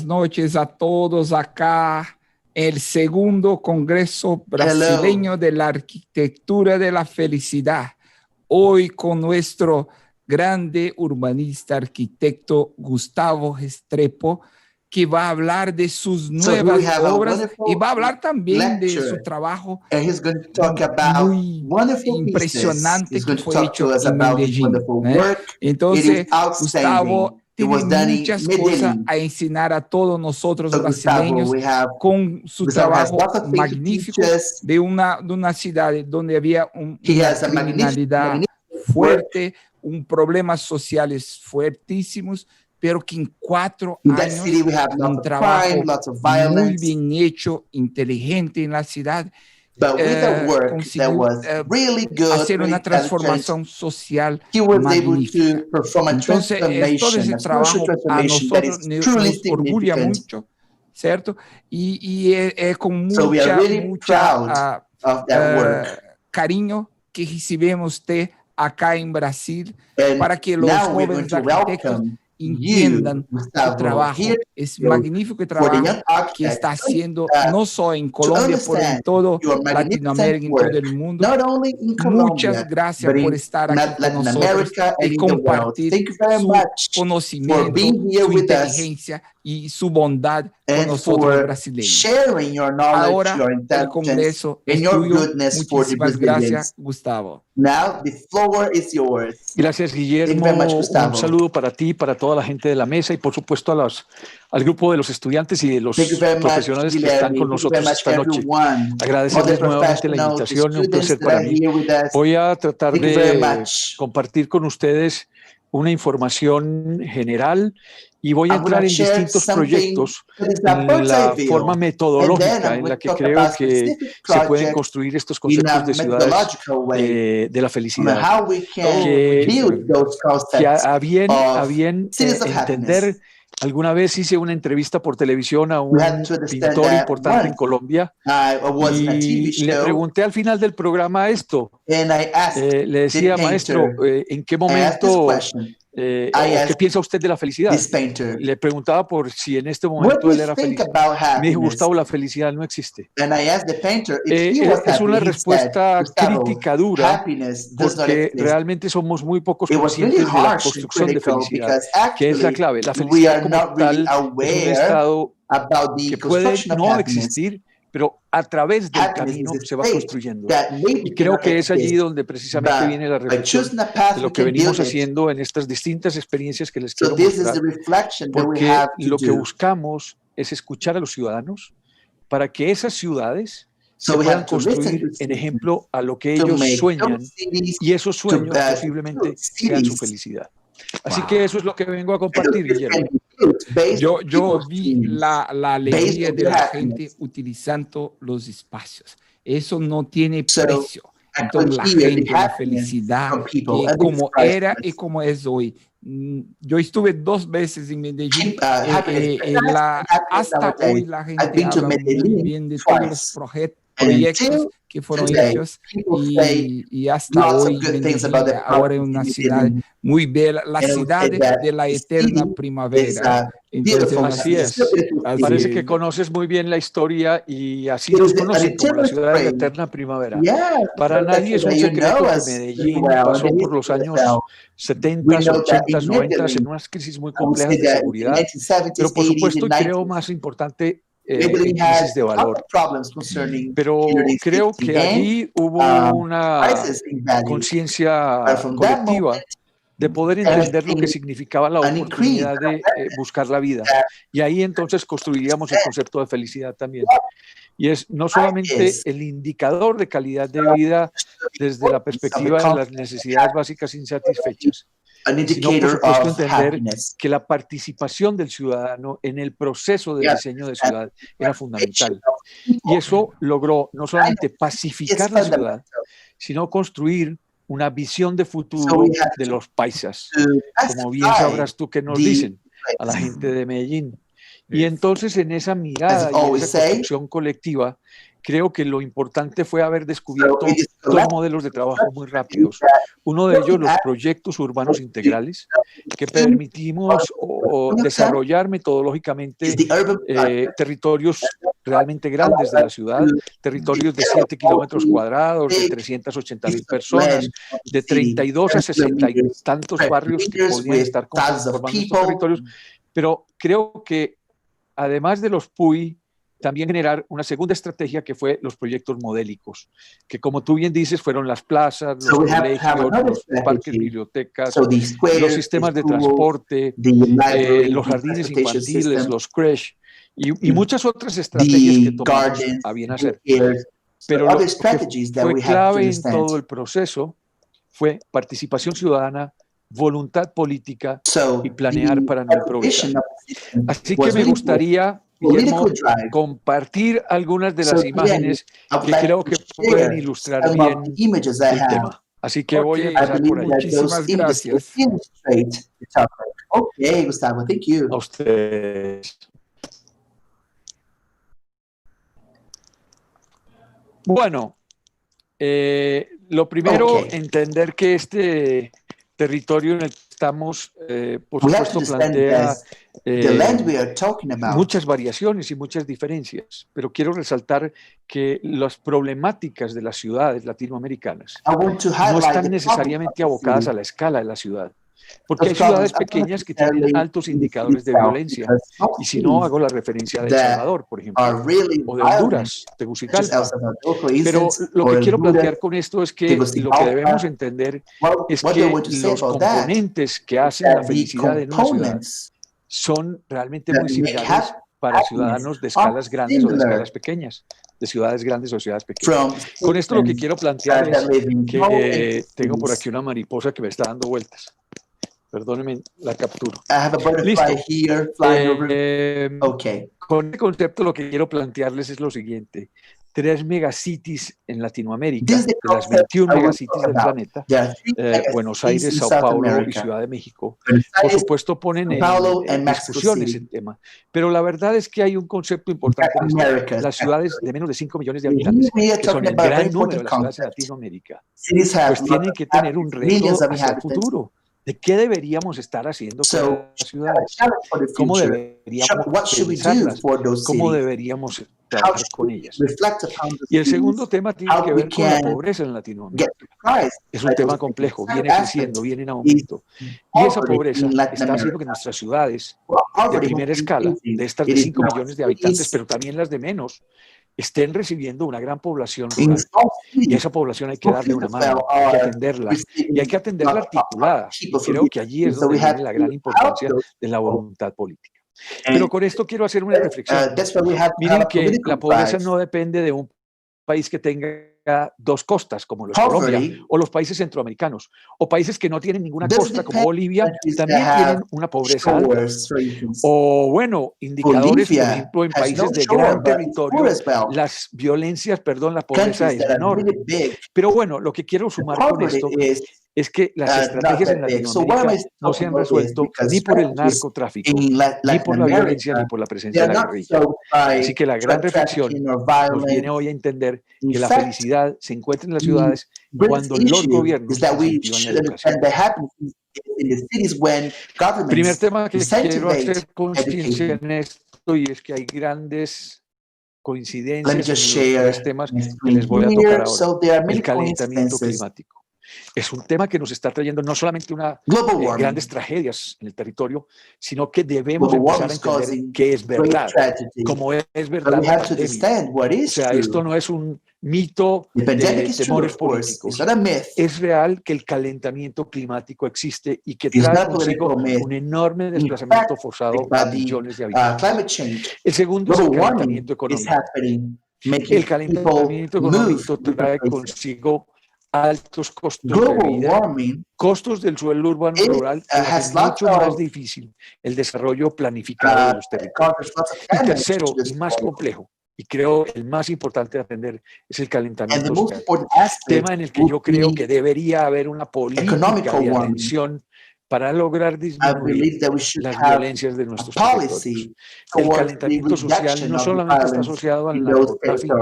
S17: noches a todos acá. El segundo Congreso Brasileño de la Arquitectura de la Felicidad. Hoy con nuestro grande urbanista, arquitecto Gustavo Restrepo, que va a hablar de sus nuevas obras y va a hablar también de su trabajo muy impresionante que fue hecho en Medellín. Entonces, Gustavo tiene muchas cosas a enseñar a todos nosotros brasileños con su trabajo magnífico de una ciudad donde había una criminalidad fuerte, problemas sociales fuertísimos, pero que en 4 años, un trabajo muy bien hecho, inteligente en la ciudad, consiguió hacer una transformación social magnífica. Entonces, todo ese trabajo a nosotros nos orgullo mucho, ¿cierto? Y es con mucha cariño que recibimos usted acá en Brasil para que los jóvenes arquitectos entiendan su trabajo. Es magnífico el trabajo que está haciendo no solo en Colombia, pero en todo Latinoamérica, en todo el mundo. Muchas gracias por estar aquí con nosotros y compartir su conocimiento, su inteligencia y su bondad con nosotros brasileños. Ahora el Congreso es tuyo. Muchísimas gracias, Gustavo.
S18: Now the floor is yours.
S19: Gracias, Guillermo. Un saludo para ti, para toda la gente de la mesa y, por supuesto, al grupo de los estudiantes y de los profesionales que están con nosotros esta noche. Agradecerles nuevamente la invitación, un placer para mí. Voy a tratar de compartir con ustedes una información general y voy a entrar en distintos proyectos en la forma metodológica en la que creo que se pueden construir estos conceptos de ciudades de la felicidad. Que a bien entender, alguna vez hice una entrevista por televisión a un pintor importante en Colombia y le pregunté al final del programa esto. Le decía, maestro, ¿en qué momento... ¿qué piensa usted de la felicidad? Le preguntaba por si en este momento él era feliz. Me dijo, Gustavo, la felicidad no existe. Es una respuesta crítica dura porque realmente somos muy pocos conscientes de la construcción de felicidad, que es la clave. La felicidad como tal es un estado que puede no existir, pero a través del camino se va construyendo. Y creo que es allí donde precisamente viene la reflexión de lo que venimos haciendo en estas distintas experiencias que les quiero mostrar, porque lo que buscamos es escuchar a los ciudadanos para que esas ciudades se puedan construir en ejemplo a lo que ellos sueñan y esos sueños posiblemente sean su felicidad. Así que eso es lo que vengo a compartir, Guillermo.
S17: Yo vi la alegría de la gente utilizando los espacios. Eso no tiene precio. Entonces la gente, la felicidad, como era y como es hoy. Yo estuve 2 veces en Medellín. Hasta hoy la gente habla muy bien de todos los proyectos que fueron hechos y hasta hoy Medellín ahora es una ciudad muy bella, la ciudad de la eterna primavera.
S19: Entonces, así es. Parece que conoces muy bien la historia y así nos conocen como la ciudad de la eterna primavera. Para nadie es un secreto que Medellín pasó por los años 70, 80, 90 en unas crisis muy complejas de seguridad, pero por supuesto, y creo más importante, crisis de valor. Pero creo que allí hubo una conciencia colectiva de poder entender lo que significaba la oportunidad de buscar la vida. Y ahí entonces construiríamos el concepto de felicidad también. Y es no solamente el indicador de calidad de vida desde la perspectiva de las necesidades básicas insatisfechas, sino por supuesto entender que la participación del ciudadano en el proceso de diseño de ciudad era fundamental. Y eso logró no solamente pacificar la ciudad, sino construir una visión de futuro de los paisas, como bien sabrás tú que nos dicen a la gente de Medellín. Y entonces en esa mirada y en esa construcción colectiva, creo que lo importante fue haber descubierto dos modelos de trabajo muy rápidos. Uno de ellos, los proyectos urbanos integrales, que permitimos desarrollar metodológicamente territorios realmente grandes de la ciudad, territorios de 7 kilómetros cuadrados, de 380.000 personas, de 32 a 60 y tantos barrios que podían estar conformando estos territorios. Pero creo que además de los PUI, también generar una segunda estrategia que fue los proyectos modélicos, que como tú bien dices, fueron las plazas, los colegios, los parques, bibliotecas, los sistemas de transporte, los jardines infantiles, los creches y muchas otras estrategias que tomamos a bien hacer. Pero lo que fue clave en todo el proceso fue participación ciudadana, voluntad política y planear para no improvisar. Así que me gustaría, Guillermo, compartir algunas de las imágenes que creo que pueden ilustrar bien el tema. Así que voy a empezar por ahí.
S17: Muchísimas gracias.
S4: Okay, Gustavo, thank you.
S19: A ustedes. Bueno, lo primero, entender que este territorio en el que estamos, por supuesto, plantea muchas variaciones y muchas diferencias, pero quiero resaltar que las problemáticas de las ciudades latinoamericanas no están necesariamente abocadas a la escala de la ciudad, porque hay ciudades pequeñas que tienen altos indicadores de violencia, y si no, hago la referencia de El Salvador, por ejemplo, o de Honduras, Tegucigalpa. Pero lo que quiero plantear con esto es que lo que debemos entender es que los componentes que hacen la felicidad de una ciudad son realmente muy similares para ciudadanos de escalas grandes o de escalas pequeñas, de ciudades grandes o ciudades pequeñas. Con esto lo que quiero plantear es que tengo por aquí una mariposa que me está dando vueltas. Perdónenme, la capturo. Listo. Con este concepto lo que quiero plantearles es lo siguiente. 3 megacities en Latinoamérica, de las 21 megacities del planeta, Buenos Aires, Sao Paulo y Ciudad de México, por supuesto ponen en discusión ese tema. Pero la verdad es que hay un concepto importante en esto. Las ciudades de menos de 5 millones de habitantes, que son el gran número de las ciudades en Latinoamérica, pues tienen que tener un reto hacia el futuro. ¿De qué deberíamos estar haciendo con las ciudades? ¿Cómo deberíamos utilizarlas? ¿Cómo deberíamos trabajar con ellas? Y el segundo tema tiene que ver con la pobreza en Latinoamérica. Es un tema complejo, viene creciendo, viene en aumento. Y esa pobreza está haciendo que nuestras ciudades de primera escala, de estas de 5 millones de habitantes, pero también las de menos, estén recibiendo una gran población rural. Y a esa población hay que darle una mano, hay que atenderla, y hay que atenderla articulada. Y creo que allí es donde viene la gran importancia de la voluntad política. Pero con esto quiero hacer una reflexión. Miren que la pobreza no depende de un país que tenga 2 costas, como los Colombia, o los países centroamericanos, o países que no tienen ninguna costa, como Bolivia, también tienen una pobreza alta. O bueno, indicadores, por ejemplo, en países de gran territorio, las violencias, la pobreza es menor. Pero bueno, lo que quiero sumar con esto es que las estrategias en Latinoamérica no se han resuelto ni por el narcotráfico, ni por la violencia, ni por la presencia de la guerrilla. Así que la gran reflexión nos viene hoy a entender que la felicidad se encuentra en las ciudades cuando los gobiernos incentivan la educación. Primer tema que quiero hacer conciencia en esto, y es que hay grandes coincidencias en los 3 temas que les voy a tocar ahora. El calentamiento climático. Es un tema que nos está trayendo no solamente grandes tragedias en el territorio, sino que debemos empezar a entender qué es verdad, cómo es verdad la pandemia. O sea, esto no es un mito de temores políticos. Es real que el calentamiento climático existe y que trae consigo un enorme desplazamiento forzado a millones de habitantes. El segundo es el calentamiento económico. El calentamiento económico trae consigo altos costos de vida, costos del suelo urbano rural, que hacen mucho más difícil el desarrollo planificado de los territorios. Y tercero, y más complejo, y creo el más importante de atender, es el calentamiento social. Tema en el que yo creo que debería haber una política de atención para lograr disminuir las violencias de nuestros territorios. El calentamiento social no solamente está asociado al narcotráfico,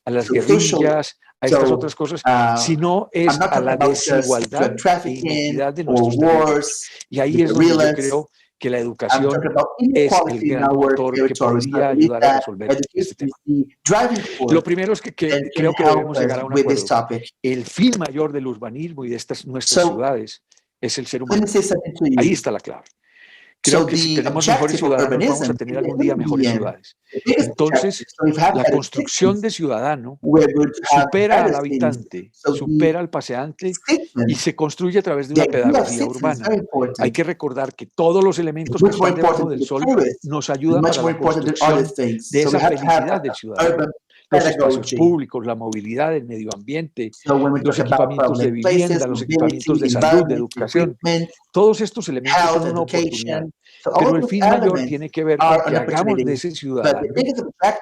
S19: a las guerrillas, a estas otras cosas, sino es a la desigualdad e inequidad de nuestros territorios. Y ahí es donde yo creo que la educación es el gran motor que podría ayudar a resolver este tema. Lo primero es que creo que debemos llegar a un acuerdo. El fin mayor del urbanismo y de nuestras ciudades es el ser humano. Ahí está la clave. Creo que si tenemos mejores ciudadanos, vamos a tener algún día mejores ciudades. Entonces, la construcción de ciudadano supera al habitante, supera al paseante y se construye a través de una pedagogía urbana. Hay que recordar que todos los elementos que están debajo del sol nos ayudan para la construcción de esa felicidad del ciudadano. Los espacios públicos, la movilidad, el medio ambiente, los equipamientos de vivienda, los equipamientos de salud, de educación. Todos estos elementos son una oportunidad, pero el fin mayor tiene que ver con que hagamos de ese ciudadano,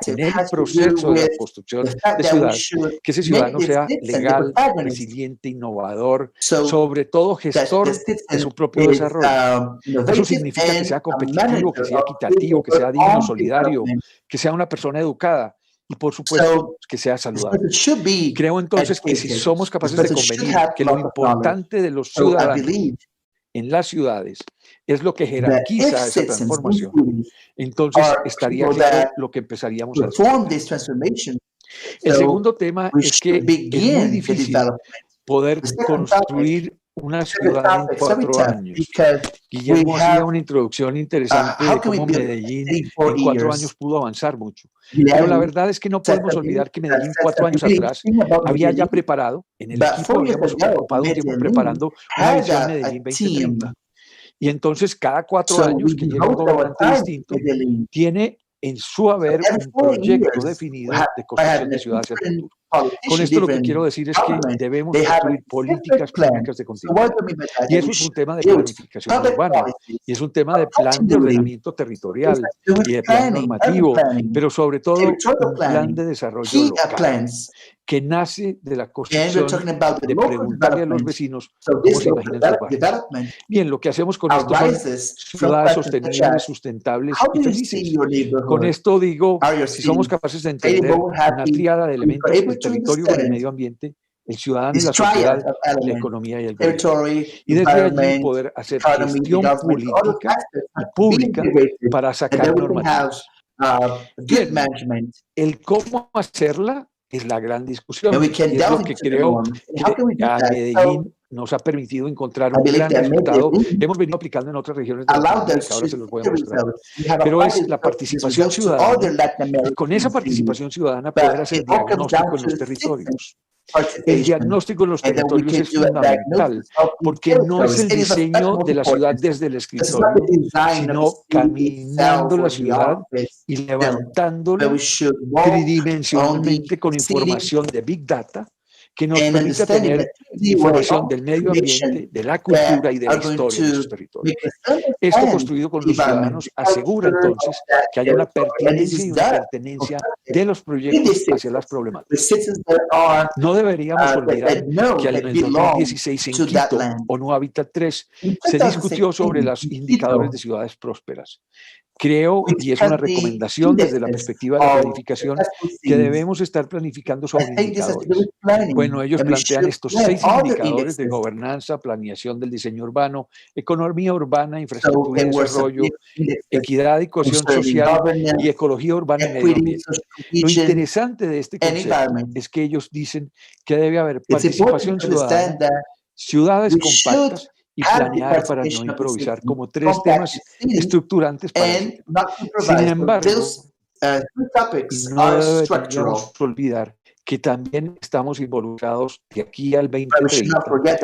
S19: en el proceso de la construcción de ciudad, que ese ciudadano sea legal, resiliente, innovador, sobre todo gestor de su propio desarrollo. Eso significa que sea competitivo, que sea equitativo, que sea digno, solidario, que sea una persona educada. Y por supuesto que sea saludable. Creo entonces que si somos capaces de convenir que lo importante de los ciudadanos en las ciudades es lo que jerarquiza esa transformación, entonces estaría claro lo que empezaríamos a hacer. El segundo tema es que es muy difícil poder construir una ciudad en 4 años. Guillermo hacía una introducción interesante de cómo Medellín en 4 años pudo avanzar mucho. Pero la verdad es que no podemos olvidar que Medellín 4 años atrás había ya preparado, en el equipo habíamos ocupado un tiempo preparando una visión Medellín 2030. Y entonces cada 4 años que llega un gobernante distinto, tiene en su haber un proyecto definido de construcción de ciudades hacia el futuro. Con esto lo que quiero decir es que debemos construir políticas públicas de continuidad. Y eso es un tema de planificación urbana, y es un tema de plan de ordenamiento territorial y de plan normativo, pero sobre todo un plan de desarrollo local que nace de la construcción de preguntarle a los vecinos cómo se imaginan su barrio. Bien, lo que hacemos con esto son ciudades sostenibles, sustentables y felices. Con esto digo, si somos capaces de entender una tríada de elementos, el territorio con el medio ambiente, el ciudadano y la sociedad, la economía y el gobierno. Y desde allí poder hacer gestión política y pública para sacar normativas. Bien, el cómo hacerla es la gran discusión, y es lo que creo que a Medellín nos ha permitido encontrar un gran resultado. Hemos venido aplicando en otras regiones de Latinoamérica, ahora se los voy a mostrar. Pero es la participación ciudadana, y con esa participación ciudadana poder hacer diagnóstico en los territorios. El diagnóstico en los territorios es fundamental, porque no es el diseño de la ciudad desde el escritorio, sino caminando la ciudad y levantándola tridimensionalmente con información de Big Data, que nos permita tener información del medio ambiente, de la cultura y de la historia de esos territorios. Esto construido con los ciudadanos asegura entonces que haya una pertinencia y una pertenencia de los proyectos hacia las problemáticas. No deberíamos olvidar que en el 2016 en Quito, ONU Habitat 3, se discutió sobre los indicadores de ciudades prósperas. Creo, y es una recomendación desde la perspectiva de la planificación, que debemos estar planificando sobre indicadores. Bueno, ellos plantean estos 6 indicadores de gobernanza, planeación del diseño urbano, economía urbana, infraestructura y desarrollo, equidad y cohesión social y ecología urbana y medio ambiente. Lo interesante de este concepto es que ellos dicen que debe haber participación ciudadana, ciudades compactas y planear para no improvisar como 3 temas estructurantes para este tema. Sin embargo, no deberíamos olvidar que también estamos involucrados de aquí al 2030 con el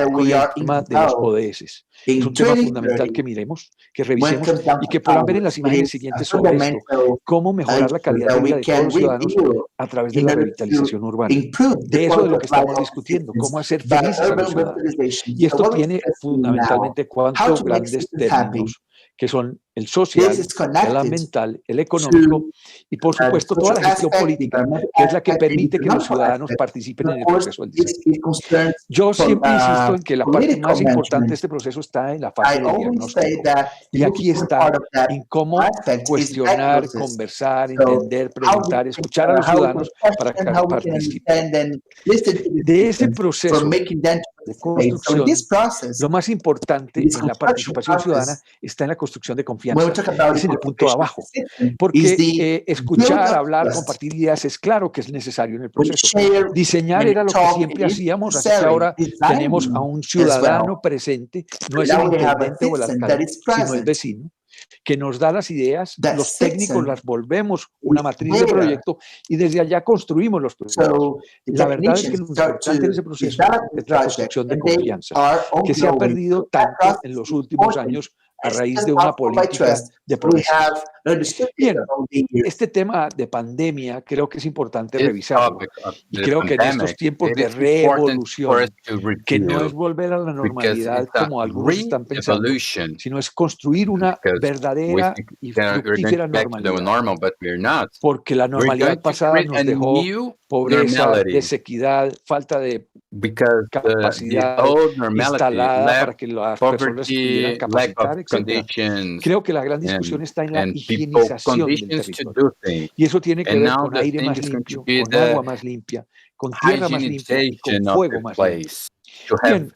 S19: tema de los ODS. Es un tema fundamental que miremos, que revisemos y que puedan ver en las imágenes siguientes sobre esto, cómo mejorar la calidad de vida de todos los ciudadanos a través de la revitalización urbana. De eso es de lo que estamos discutiendo, cómo hacer felices a los ciudadanos. Y esto tiene fundamentalmente 4 grandes términos que son el social, el ambiental, el económico y, por supuesto, toda la gestión política, que es la que permite que los ciudadanos participen en el proceso del diseño. Yo siempre insisto en que la parte más importante de este proceso está en la fase de diagnóstico. Y aquí está en cómo cuestionar, conversar, entender, preguntar, escuchar a los ciudadanos para que participen. De ese proceso de construcción, lo más importante en la participación ciudadana está en la construcción de confianza. Es en el punto de abajo. Porque escuchar, hablar, compartir ideas es claro que es necesario en el proceso. Diseñar era lo que siempre hacíamos, así que ahora tenemos a un ciudadano presente, no es el intendente o el alcalde, sino el vecino, que nos da las ideas, los técnicos las volvemos una matriz de proyecto y desde allá construimos los proyectos. La verdad es que lo importante en ese proceso es la construcción de confianza, que se ha perdido tanto en los últimos años a raíz de una política de promesas. Bien, este tema de pandemia creo que es importante revisarlo. Y creo que en estos tiempos de revolución, que no es volver a la normalidad como algunos están pensando, sino es construir una verdadera y fructífera normalidad. Porque la normalidad pasada nos dejó pobreza, desequidad, falta de capacidad instalada para que las personas pudieran capacitar, etc. Creo que la gran discusión está en la higienización del territorio. Y eso tiene que ver con aire más limpio, con agua más limpia, con tierra más limpia y con fuego más limpio. Bien,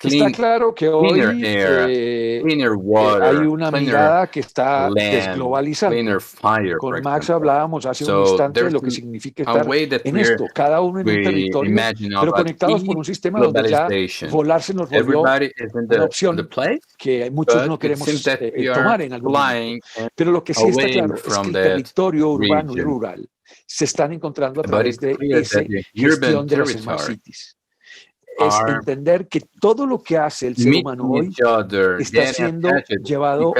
S19: está claro que hoy hay una mirada que está desglobalizando. Con Max hablábamos hace un instante de lo que significa estar en esto, cada uno en un territorio, pero conectados por un sistema donde ya volar se nos volvió una opción que muchos no queremos tomar en algún momento. Pero lo que sí está claro es que el territorio urbano y rural se están encontrando a través de esa gestión de las smart cities. Es entender que todo lo que hace el ser humano hoy está siendo llevado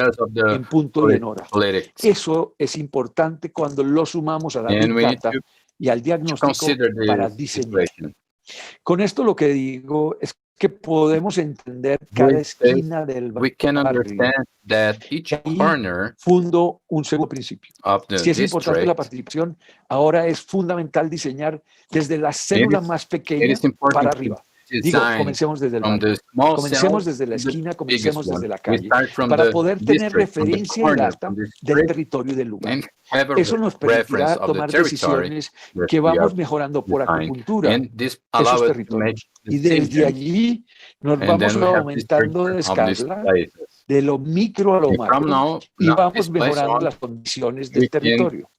S19: en punto y en hora. Eso es importante cuando lo sumamos a la Big Data y al diagnóstico para diseñar. Con esto lo que digo es que podemos entender cada esquina del barrio. Fundo un segundo principio. Si es importante la participación, ahora es fundamental diseñar desde la célula más pequeña para arriba. Digo, comencemos desde el barrio, comencemos desde la esquina, comencemos desde la calle, para poder tener referencia y data del territorio y del lugar. Eso nos permitirá tomar decisiones que vamos mejorando por acupuntura esos territorios. Y desde allí nos vamos aumentando de escala, de lo micro a lo macro, y vamos mejorando las condiciones del territorio.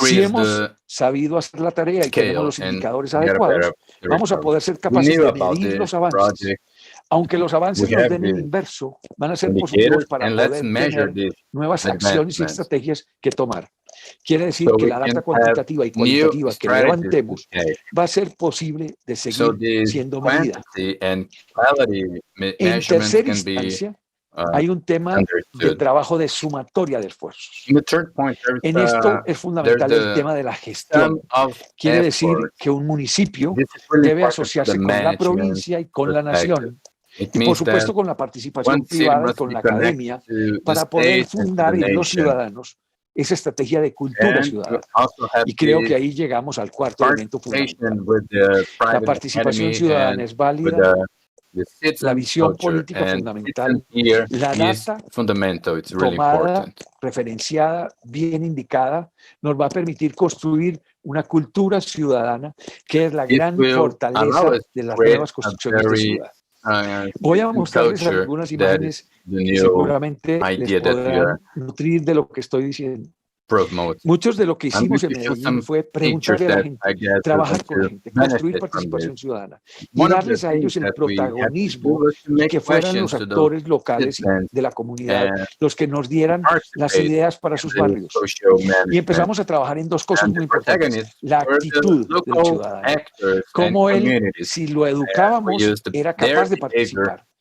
S19: Si hemos sabido hacer la tarea y tenemos los indicadores adecuados, vamos a poder ser capaces de medir los avances. Aunque los avances nos den el inverso, van a ser positivos para poder tener nuevas acciones y estrategias que tomar. Quiere decir que la data cuantitativa y cualitativa que levantemos va a ser posible de seguir siendo medida. En tercera instancia, hay un tema de trabajo de sumatoria de esfuerzos. En esto es fundamental el tema de la gestión. Quiere decir que un municipio debe asociarse con la provincia y con la nación. Y por supuesto con la participación privada y con la academia para poder fundar en los ciudadanos esa estrategia de cultura ciudadana. Y creo que ahí llegamos al cuarto elemento fundamental. La participación ciudadana es válida. La visión política fundamental, la data tomada, referenciada, bien indicada, nos va a permitir construir una cultura ciudadana que es la gran fortaleza de las nuevas construcciones de ciudad. Voy a mostrarles algunas imágenes que seguramente les podrán nutrir de lo que estoy diciendo. Muchos de lo que hicimos en Medellín fue preguntarle a la gente, trabajar con la gente, construir participación ciudadana y darles a ellos el protagonismo y que fueran los actores locales de la comunidad los que nos dieran las ideas para sus barrios. Y empezamos a trabajar en dos cosas muy importantes. La actitud del ciudadano, cómo él, si lo educábamos, era capaz de participar.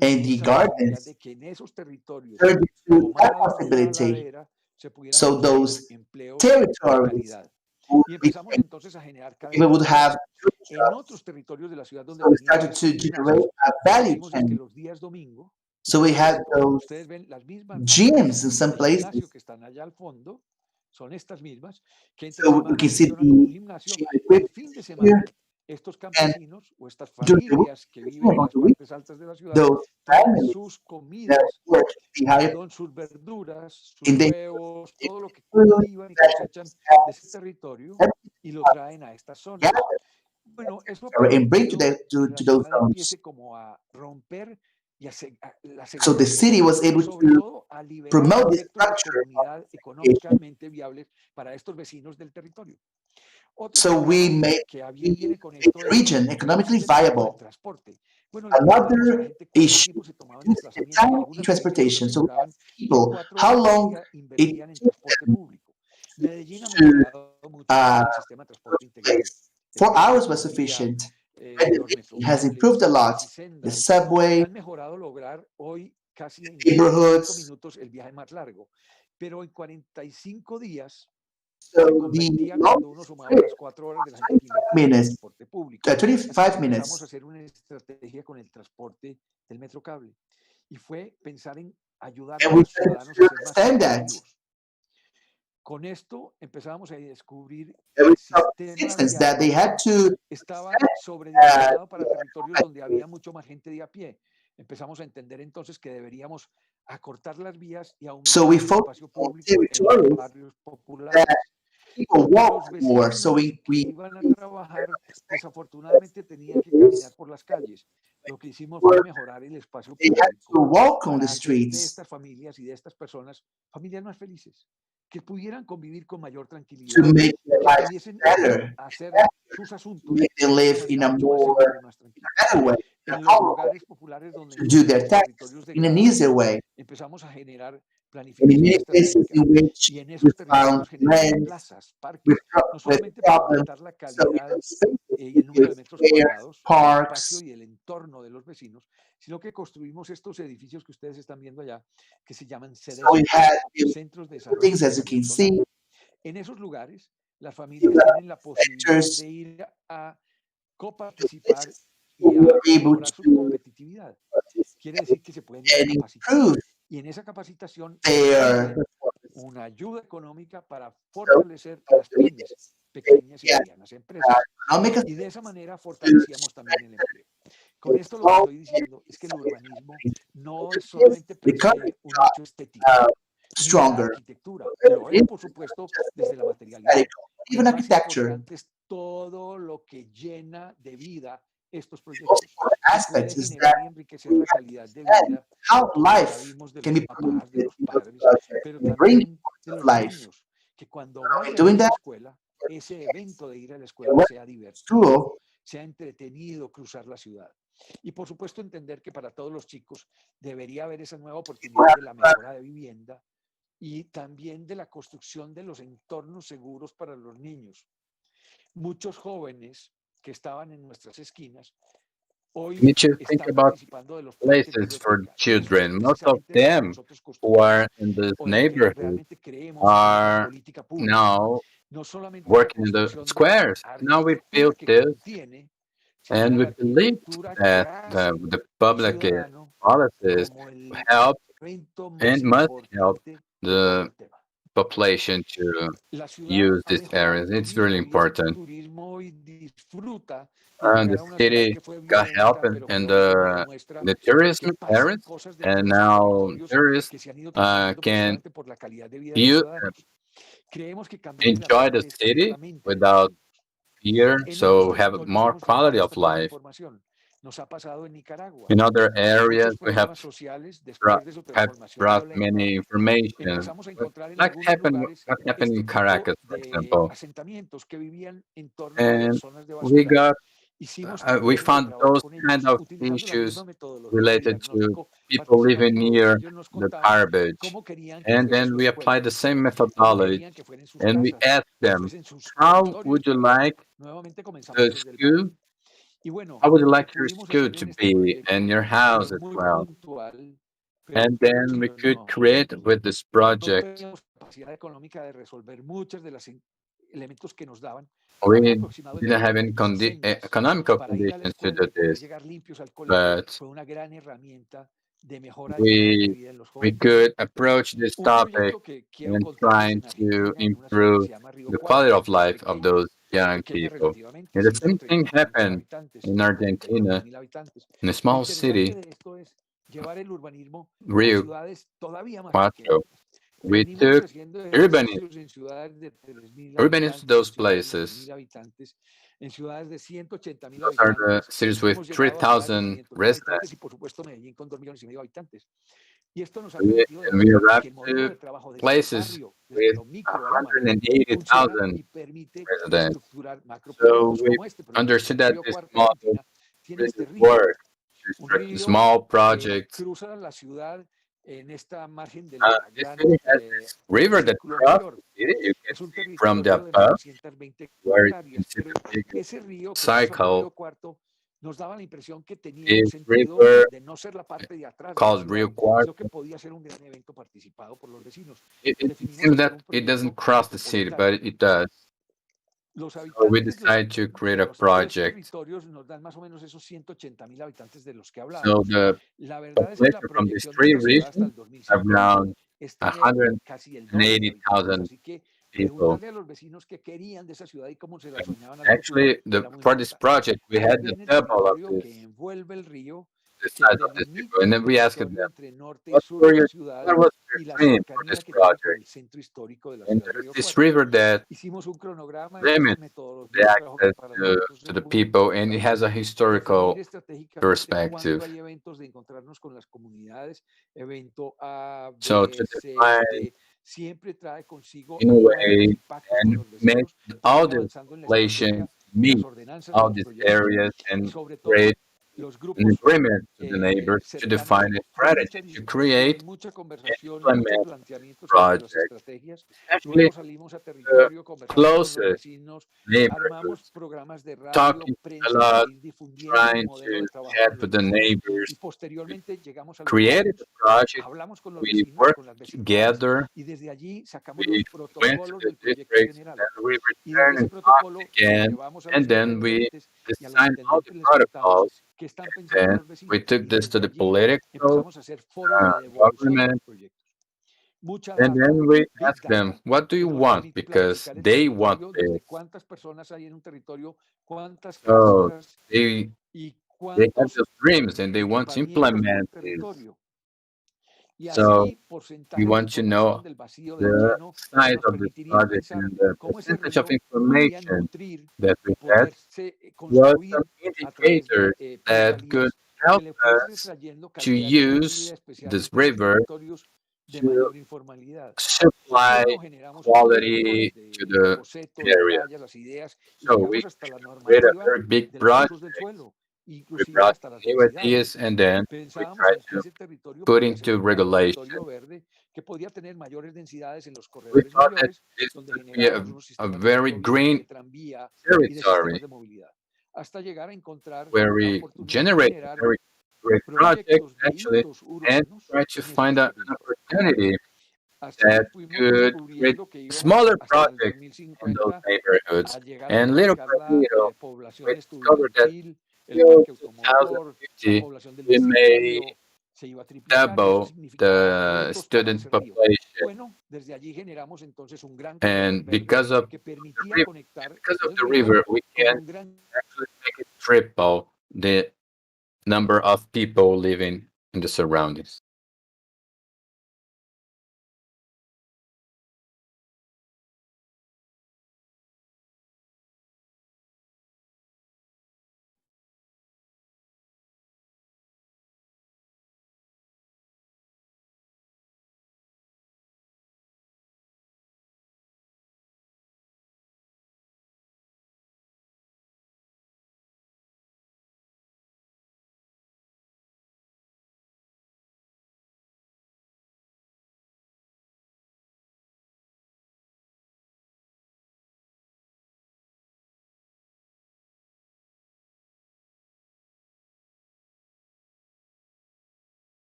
S19: and the gardens turned into that possibility. So those territories we would have jobs. So we started to generate a value chain. So we had those gyms in some places. son estas mismas, que entre
S18: So we
S19: semana
S18: can see
S19: funcionan como un
S18: the
S19: gimnasio,
S18: gym
S19: y el
S18: equipment
S19: fin de
S18: here,
S19: semana estos
S18: and
S19: campesinos o estas
S18: during the week,
S19: familias que viven en
S18: on
S19: las
S18: the week,
S19: partes altas de la ciudad
S18: those
S19: traen
S18: families
S19: sus
S18: that
S19: comidas,
S18: work the higher
S19: perdón, sus verduras, sus
S18: in the
S19: huevos, todo lo que
S18: food,
S19: cultivan y cosechan de ese territorio y lo traen a estas zonas.
S18: gather
S19: Bueno, eso ha
S18: and bring to,
S19: permitido que la
S18: to those
S19: ciudad
S18: zones.
S19: empiece como a romper y la
S18: So the
S19: segregación,
S18: city was
S19: pero
S18: able
S19: sobre
S18: to
S19: todo a liberar
S18: promote this
S19: proyectos de
S18: structure of
S19: comunidad
S18: education.
S19: económicamente viables para estos vecinos del territorio. Otro
S18: So we
S19: programa
S18: made
S19: que
S18: the
S19: viene con esto es
S18: region economically
S19: simplemente el
S18: viable.
S19: transporte. Bueno, le preguntamos a la
S18: Another
S19: gente cuánto
S18: issue
S19: tiempo se tomaba el
S18: is the
S19: desplazamiento y
S18: time in
S19: algunas mediciones nos
S18: transportation. So we
S19: aseguraban
S18: asked
S19: que
S18: people
S19: 4
S18: how
S19: horas al
S18: long
S19: día
S18: it
S19: invertían en
S18: took
S19: transporte
S18: them
S19: público. Medellín ha
S18: to
S19: mejorado mucho
S18: uh,
S19: el sistema de transporte integral.
S18: place.
S19: El
S18: 4 hours was
S19: Tranvía,
S18: sufficient.
S19: los
S18: It has improved
S19: metrocables,
S18: a
S19: las
S18: lot. The
S19: taxisendas,
S18: subway,
S19: han mejorado lograr hoy casi en 45
S18: neighborhoods.
S19: minutos el viaje más largo. Pero en 45 días
S18: So
S19: se
S18: the
S19: convertía
S18: long
S19: cuando uno sumaba
S18: trip
S19: las 4 horas de la
S18: was
S19: gente que
S18: 25
S19: invertía en
S18: minutes,
S19: transporte público. Así que
S18: 25
S19: empezamos a
S18: minutes.
S19: hacer una estrategia con el transporte del metrocable y fue pensar en ayudarle
S18: And
S19: a
S18: we
S19: los
S18: started
S19: ciudadanos
S18: to
S19: a ser más
S18: understand that.
S19: productivos. Con esto empezamos a descubrir que
S18: And we
S19: el
S18: saw
S19: sistema
S18: instance that they
S19: viario
S18: had to
S19: estaba
S18: set
S19: sobredimensionado para territorios donde había mucho más gente de a pie. Empezamos a entender entonces que deberíamos acortar las vías y
S18: so
S19: aumentar
S18: we
S19: el
S18: focused
S19: espacio
S18: on
S19: público en los
S18: territories
S19: barrios populares.
S18: that people
S19: Los
S18: walk more. So
S19: vecinos que
S18: we
S19: iban a trabajar desafortunadamente tenían que caminar por las calles. Lo que hicimos fue mejorar el espacio
S18: they had to
S19: público
S18: walk on the
S19: para hacer de
S18: streets.
S19: estas familias y de estas personas familias más felices, que pudieran convivir con mayor
S18: To
S19: tranquilidad,
S18: make their
S19: que
S18: lives
S19: pudiesen
S18: better,
S19: hacer sus
S18: to
S19: asuntos
S18: make them
S19: de una
S18: live in
S19: manera
S18: a
S19: mucho más
S18: more
S19: segura y más tranquila.
S18: better way, in a
S19: En los
S18: calmer way,
S19: lugares populares donde
S18: to do their
S19: encontramos
S18: tasks
S19: territorios
S18: in an
S19: degradados,
S18: easier way.
S19: empezamos a generar
S18: And in
S19: planificación
S18: many places
S19: estratégica
S18: in which
S19: y en
S18: we
S19: esos
S18: found
S19: territorios generamos
S18: lands
S19: plazas,
S18: with,
S19: parques, no
S18: with
S19: solamente para
S18: problems,
S19: aumentar la
S18: so in
S19: calidad
S18: those spaces
S19: y
S18: we
S19: el número
S18: built
S19: de metros
S18: squares,
S19: cuadrados, el espacio
S18: parks.
S19: y el entorno de los vecinos, sino que construimos estos edificios que ustedes están viendo allá, que se llaman
S18: So we
S19: CDCs,
S18: had built
S19: Centros de Desarrollo
S18: buildings, as you can
S19: Integracional.
S18: see,
S19: En esos lugares, las
S18: in
S19: familias
S18: the
S19: tienen la posibilidad
S18: sectors
S19: de ir a
S18: to
S19: coparticipar
S18: places
S19: y
S18: who were
S19: a
S18: able
S19: mejorar su
S18: to
S19: competitividad. Quiere
S18: participate
S19: decir que se pueden ir a
S18: and
S19: capacitar.
S18: improve
S19: Y en esa capacitación
S18: their
S19: reciben una ayuda económica para
S18: so
S19: fortalecer las pymes, pequeñas y
S18: yeah,
S19: medianas empresas.
S18: economic
S19: Y de esa manera
S18: to
S19: fortalecíamos también el empleo. Con esto lo que
S18: small
S19: estoy diciendo es que el urbanismo no es
S18: to
S19: solamente
S18: the
S19: per
S18: country
S19: se un hecho estético,
S18: uh,
S19: ni de la
S18: stronger.
S19: arquitectura. Lo es, por supuesto, desde la materialidad.
S18: Even
S19: Lo más
S18: architecture,
S19: importante es todo lo que llena de vida estos
S18: the most
S19: proyectos,
S18: important
S19: que
S18: aspect
S19: puede
S18: is
S19: generar
S18: that
S19: y enriquecer la calidad de
S18: understand
S19: vida,
S18: how
S19: como ya
S18: life
S19: vimos, de
S18: can
S19: los
S18: be
S19: papás, de
S18: promoted
S19: los
S18: in those
S19: padres,
S18: projects
S19: pero
S18: and bring
S19: también de los
S18: life.
S19: niños, que cuando
S18: In
S19: vayan a
S18: doing
S19: ir a la
S18: that,
S19: escuela, ese evento de ir a la
S18: and
S19: escuela
S18: when
S19: sea divertido,
S18: school,
S19: sea entretenido cruzar la ciudad. Y por supuesto entender que para todos los chicos debería haber esa nueva oportunidad de la mejora de vivienda y también de la construcción de los entornos seguros para los niños. Muchos jóvenes que estaban en nuestras esquinas hoy
S3: You need to think
S19: están
S3: about
S19: participando de los parques
S3: places for
S19: biblioteca. Eso es
S3: children. Most of
S19: precisamente lo que
S3: them
S19: nosotros
S3: who are
S19: construimos
S3: in this
S19: o en lo que
S3: neighborhood
S19: realmente creemos que es una
S3: are
S19: política pública.
S3: now
S19: No solamente la
S3: working in the
S19: construcción de
S3: squares. Now we
S19: arquitectura
S3: built
S19: que
S3: this,
S19: contiene, sino
S3: and
S19: de la
S3: we believed
S19: arquitectura que
S3: that
S19: hace
S3: the
S19: al
S3: public
S19: ciudadano
S3: policies
S19: como el
S3: help
S19: evento
S3: and
S19: más
S3: must help
S19: importante de todo
S3: the
S19: el tema.
S3: population to
S19: La ciudad
S3: use
S19: ha
S3: these
S19: mejorado el
S3: areas. It's really
S19: turismo y ese
S3: important.
S19: turismo hoy disfruta de
S3: The
S19: llegar a una ciudad
S3: city
S19: que fue
S3: got help
S19: violenta, pero
S3: in
S19: que hoy es una muestra
S3: the
S19: que
S3: tourism
S19: pasan
S3: areas,
S19: cosas dentro
S3: and
S19: de sus
S3: now
S19: territorios
S3: tourists
S19: que se han ido transformando
S3: can
S19: precisamente por la calidad de vida de los
S3: use
S19: ciudadanos. Creemos que cambiar el
S3: enjoy the
S19: ambiente es cambiar la
S3: city
S19: mente de los
S3: without
S19: niños.
S3: fear,
S19: En otros
S3: so have
S19: territorios
S3: more
S19: hemos
S3: quality
S19: tenido
S3: of
S19: esta misma
S3: life.
S19: información. Nos ha pasado en Nicaragua.
S3: In other areas,
S19: Muchos
S3: we have
S19: problemas sociales después de su transformación
S3: brought
S19: violenta.
S3: many information.
S19: Empezamos a encontrar en
S3: Like
S19: algunos lugares
S3: what happened
S19: este
S3: in
S19: tipo
S3: Caracas, for
S19: de
S3: example.
S19: asentamientos que vivían en torno a las
S3: And
S19: zonas de
S3: we
S19: basural.
S3: got
S19: Hicimos
S3: we
S19: talleres de
S3: found
S19: trabajo
S3: those
S19: con
S3: kind
S19: ellos,
S3: of
S19: utilizando la misma
S3: issues
S19: metodología de
S3: related to
S19: diagnóstico
S3: people living
S19: participativo.
S3: near
S19: Ellos nos
S3: the
S19: contaban
S3: garbage.
S19: cómo querían que
S3: And
S19: fuese
S3: then
S19: su
S3: we
S19: escuela,
S3: applied the same
S19: cómo
S3: methodology,
S19: querían que fueran sus
S3: and we
S19: casas,
S3: asked
S19: que
S3: them,
S19: fuesen sus
S3: how
S19: territorios
S3: would
S19: de
S3: you
S19: vida.
S3: like
S19: Nuevamente comenzamos
S3: the
S19: desde el barrio.
S3: school?
S19: Y bueno,
S3: How would you
S19: lo que
S3: like your
S19: pudimos
S3: school
S19: hacer
S3: to
S19: en este
S3: be and
S19: proyecto
S3: your house
S19: fue
S3: as
S19: muy
S3: well?
S19: puntual, pero
S3: And then we could
S19: funcionó.
S3: create with this
S19: No
S3: project.
S19: teníamos capacidad económica de resolver muchos de los elementos que nos daban.
S3: We
S19: Habían aproximado el
S3: didn't have
S19: tiempo
S3: any
S19: de taxisendas
S3: economical
S19: para ir a la
S3: conditions to
S19: escuela
S3: do
S19: y poder
S3: this,
S19: llegar limpios al colegio.
S3: but
S19: Fue una gran herramienta
S3: we could approach this topic and trying to improve the quality of life of those young people. And the same thing happened in Argentina, in a small city, Rio Cuatro. We took urbanists to those places. Those are the cities with 3,000 residents. We arrived to places with 180,000 residents. So we understood that this model really worked to structure small projects. This city has this river that crosses the city. You can see from the pub where you can see the big cycle. This river called Rio Cuarto. It seems that it doesn't cross the city, but it does. So we decided to create a project. So the population from these three regions have around 180,000 people. Actually, for this project, we had the double of the size of these people, and then we asked them, what was your dream for this project? And there's this river that limits the access to the people, and it has a historical perspective. So to define in a way and make all the population meet all these areas and create an agreement to the neighbors to define a strategy to create and implement projects. Actually, the closest neighborhoods, talking a lot, trying to chat with the neighbors. We created the project, we worked together, we went to the districts, and we returned and talked again, and then we designed all the protocols, and then we took this to the political government, and then we asked them, what do you want? Because they want this. So they have those dreams and they want to implement this. So we want to know the size of this project and the percentage of information that we had was some indicators that could help us to use this river to supply quality to the area. So we created a very big project. We brought new ideas and then we tried to put into regulation. We thought that this could be a very green territory where we generate a very great project actually and try to find an opportunity that could create smaller projects in those neighborhoods. And little by little, we discovered that till 2050, we may double the student population. And because of the river, we can actually make it triple the number of people living in the surroundings.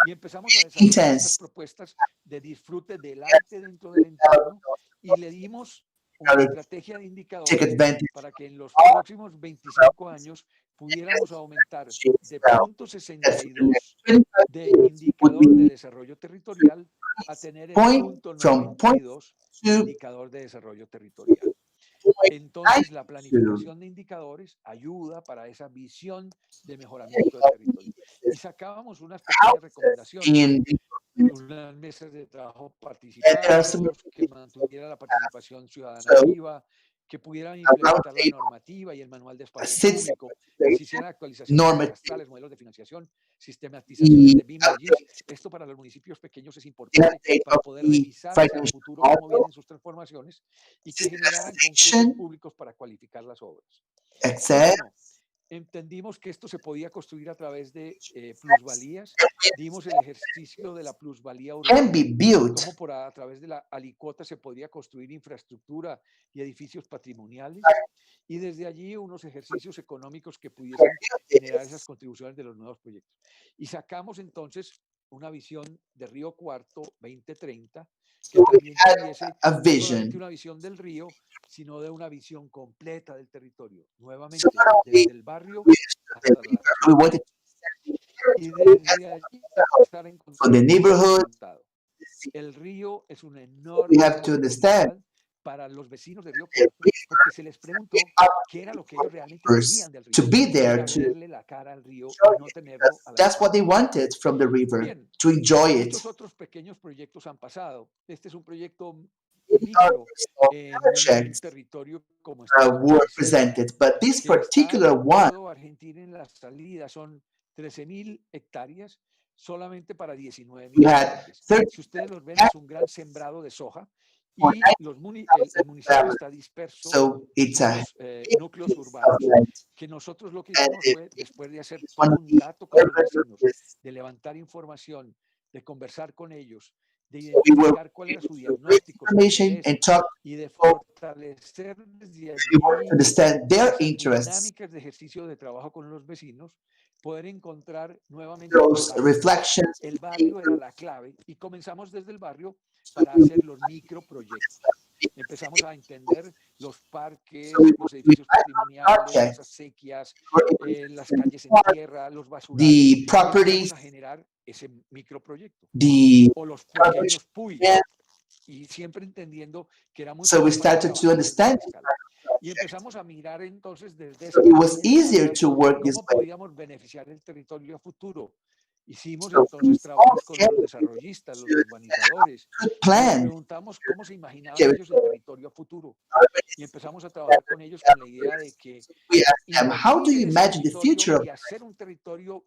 S18: y empezamos a desarrollar estas propuestas de disfrute del arte dentro del entorno y le dimos una estrategia de indicadores para que en los próximos 25 años pudiéramos aumentar de 0.62 de indicador de desarrollo territorial a tener el 0.92 de indicador de desarrollo territorial. Entonces, la planificación de indicadores ayuda para esa visión de mejoramiento del territorio. Y sacábamos unas pequeñas recomendaciones, unas mesas de trabajo participadas, que mantuviera la participación ciudadana viva, que pudieran implementar la normativa y el manual de espacio público, que se hicieran actualizaciones cadastrales, modelos de financiación, sistematizaciones de BIM, de GIS. Esto para los municipios pequeños es importante para poder revisar hacia el futuro cómo vienen sus transformaciones y que generaran concursos públicos para cualificar las obras. Bueno, entendimos que esto se podía construir a través de plusvalías. Dimos el ejercicio de la plusvalía urbana, cómo a través de la alicuota se podría construir infraestructura y edificios patrimoniales, y desde allí unos ejercicios económicos que pudiesen generar esas contribuciones de los nuevos proyectos. Y sacamos entonces una visión de Río Cuarto 2030, que también tuviese no solamente una visión del río, sino de una visión completa del territorio, nuevamente desde el barrio hasta la ciudad. Y desde allí estar en contacto. El río es una enorme oportunidad para los vecinos de Río Cuarto, porque se les preguntó qué era lo que ellos realmente querían del río, era verle la cara al río y no tenerlo a la
S4: That's what they wanted from the river,
S18: Bien,
S4: to enjoy it.
S18: muchos otros pequeños proyectos han pasado. Este es un proyecto micro en un territorio como
S4: were presented, but this particular one,
S18: Argentina en la salida son 13.000 hectáreas solamente para 19.000
S4: we had
S18: habitantes. Si ustedes los ven, es un gran sembrado de soja y el municipio está disperso
S4: so it's
S18: en
S4: a
S18: los núcleos urbanos, que nosotros lo que hicimos fue, después de hacer todo un dato con los vecinos, de levantar información, de conversar con ellos, de identificar cuál era su diagnóstico, su interés, y de fortalecer desde allí
S4: understand their
S18: esas
S4: interests,
S18: dinámicas de ejercicio de trabajo con los vecinos, poder encontrar nuevamente
S4: those reflections.
S18: el barrio era la clave y comenzamos desde el barrio para hacer los microproyectos. Empezamos a entender los parques, los edificios patrimoniales, las acequias, las calles en tierra, los basurales.
S4: The properties,
S18: a generar ese microproyecto.
S4: the
S18: O los pequeños PUI. Y siempre entendiendo que era muy
S4: so we started to understand.
S18: Y empezamos a mirar entonces desde
S4: So it was easier to work this
S18: cómo
S4: way.
S18: podíamos beneficiar el territorio futuro. Hicimos entonces trabajos con los desarrollistas, los urbanizadores. Les preguntamos cómo se imaginaban ellos el territorio futuro. Y empezamos a trabajar con ellos con la idea de que
S4: How do you imagine the future of
S18: y hacer un territorio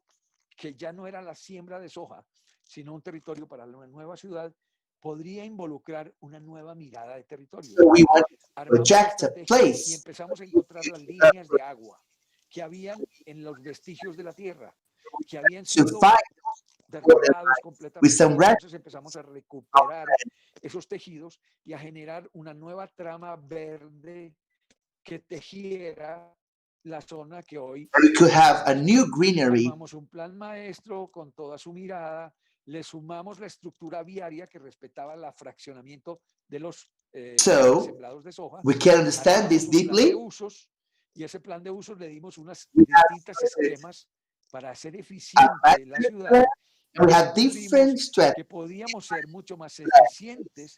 S18: que ya no era la siembra de soja, sino un territorio para una nueva ciudad, podría involucrar una nueva mirada de territorio.
S4: so we want to
S18: Armamos
S4: project a
S18: estrategias y
S4: place
S18: empezamos a encontrar las líneas de agua que habían en los vestigios de la tierra, que habían
S4: to
S18: sido
S4: find
S18: derramados completamente.
S4: with some red
S18: Entonces empezamos a recuperar esos tejidos y a generar una nueva trama verde que tejiera la zona que hoy
S4: we could have a new greenery.
S18: armamos un plan maestro con toda su mirada, le sumamos la estructura viaria que respetaba el fraccionamiento de los
S4: So
S18: sembrados de soja.
S4: we can understand
S18: Armamos
S4: this
S18: un plan de
S4: deeply.
S18: usos y ese plan de usos le dimos unas distintas esquemas para hacer eficiente la ciudad. Y
S4: We have
S18: descubrimos
S4: different strategies
S18: que podíamos ser mucho más eficientes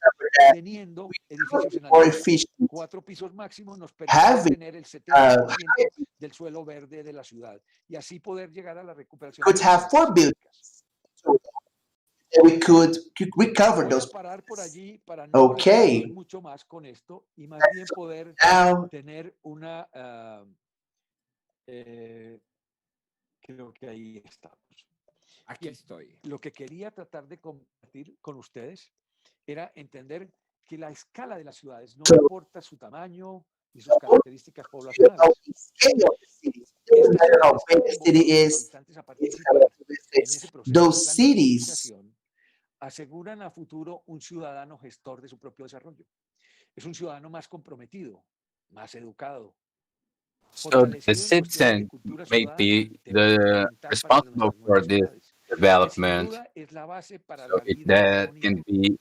S18: teniendo edificios en
S4: more
S18: altura.
S4: efficient.
S18: 4 pisos máximos nos permiten
S4: Having
S18: tener el 70% del suelo verde de la ciudad y así poder llegar a la recuperación
S4: could
S18: de
S4: have
S18: las
S4: 4 buildings. So we could recover
S18: Voy a
S4: those.
S18: parar por allí para no
S4: Okay.
S18: molestarlos mucho más con esto y más bien poder
S4: Now
S18: tener una creo que ahí estamos.
S17: Aquí estoy.
S18: Lo que quería tratar de compartir con ustedes era entender que la escala de las ciudades no importa su tamaño ni sus características poblacionales. Estas ciudades que han convocado a sus habitantes a participar en ese proceso
S4: those
S18: de
S4: cities
S18: planificación aseguran a futuro un ciudadano gestor de su propio desarrollo. Es un ciudadano más comprometido, más educado,
S3: So the citizen may be the responsible for this development, so that can be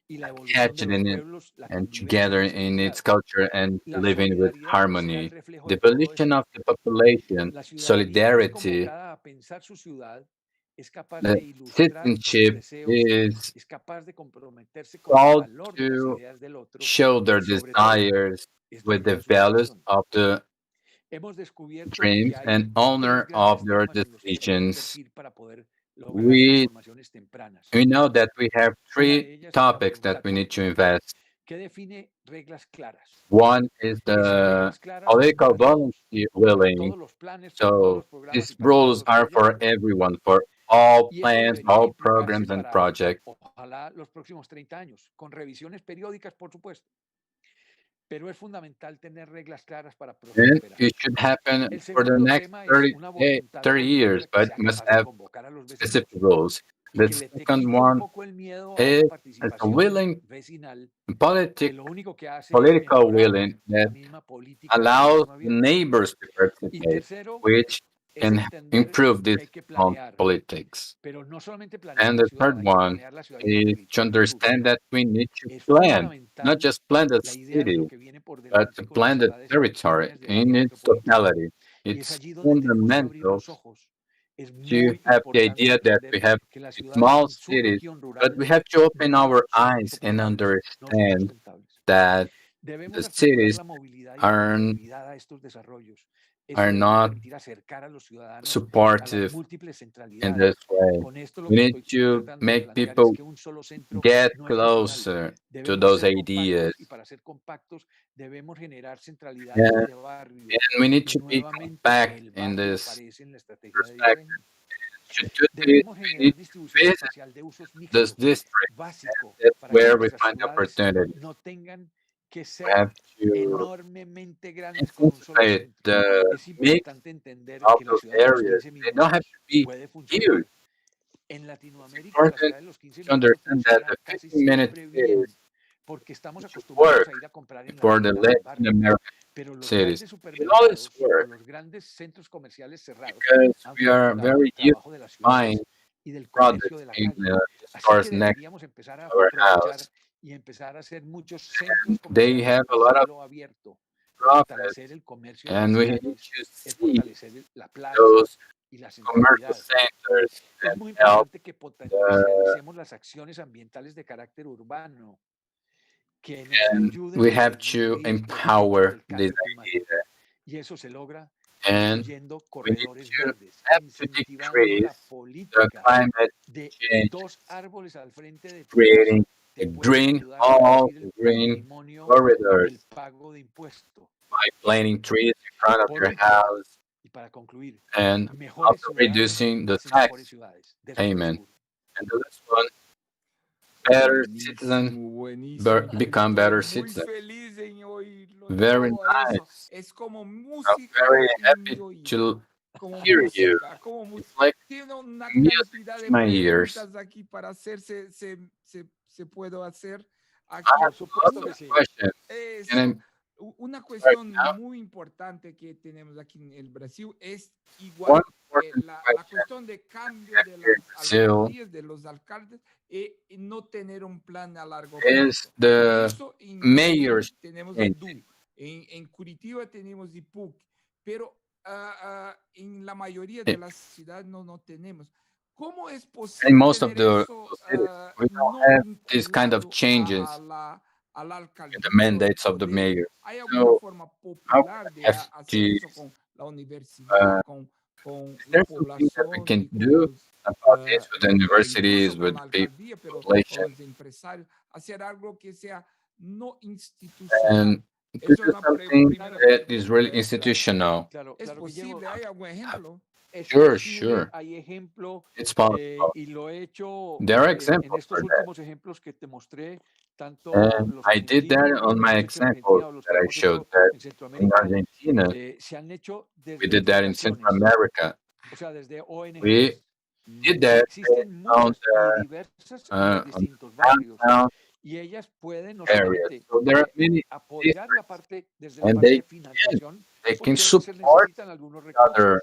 S3: attached in it and together in its culture and living with harmony. The evolution of the population, solidarity, the citizenship is called to show their desires with the values of the dreams and honor of their decisions. We know that we have three topics that we need to invest. One is the political volunteer willing. So these rules are for everyone, for all plans, all programs and projects. And it should happen for the next 30 years, but must have specific rules. The second one is a willing political willing that allows the neighbors to participate, which can improve this on politics. And the third one is to understand that we need to plan, not just plan the city, but to plan the territory in its totality. It's fundamental to have the idea that we have small cities, but we have to open our eyes and understand that the cities are not supportive in this way. We need to make people get closer to those ideas. And we need to be compact in this perspective. To do this, we need to visit this district. That's where we find the opportunity. We have to anticipate the mix of those areas. They don't have to be huge. It's important to understand that the 15-minute cities should work for the Latin American cities. It always works because we are very used to buying products in the stores next to our house. They have a lot of profits, and we need to see those commercial centers that help and we have to empower this idea. And we need to have to decrease the climate change, creating all the green corridors by planting trees in front of your house and also reducing the tax payment. And the last one, better citizen, become better citizen. Very nice. I'm very happy to hear you. It's like music to my ears. I have lots of questions.
S17: Una cuestión muy importante que tenemos aquí en el Brasil es igual la cuestión de cambio de las alcaldías, de los alcaldes, y no tener un plan a largo plazo.
S3: Eso en mayors
S17: tenemos Edu, en Curitiba tenemos IPUC, pero en la mayoría de las ciudades no tenemos. ¿Cómo es posible
S3: in most of
S17: tener
S3: the
S17: eso,
S3: cities, we don't have these kind of changes in the mandates of the mayor. So how have to, is there something that we can do about this with the universities, with the population? And to do something that is really institutional. Sure. It's possible. There are examples for that. And I did that on my example that I showed that in Argentina. We did that in Central America. We did that on the downtown areas. So there are many districts, and they can support other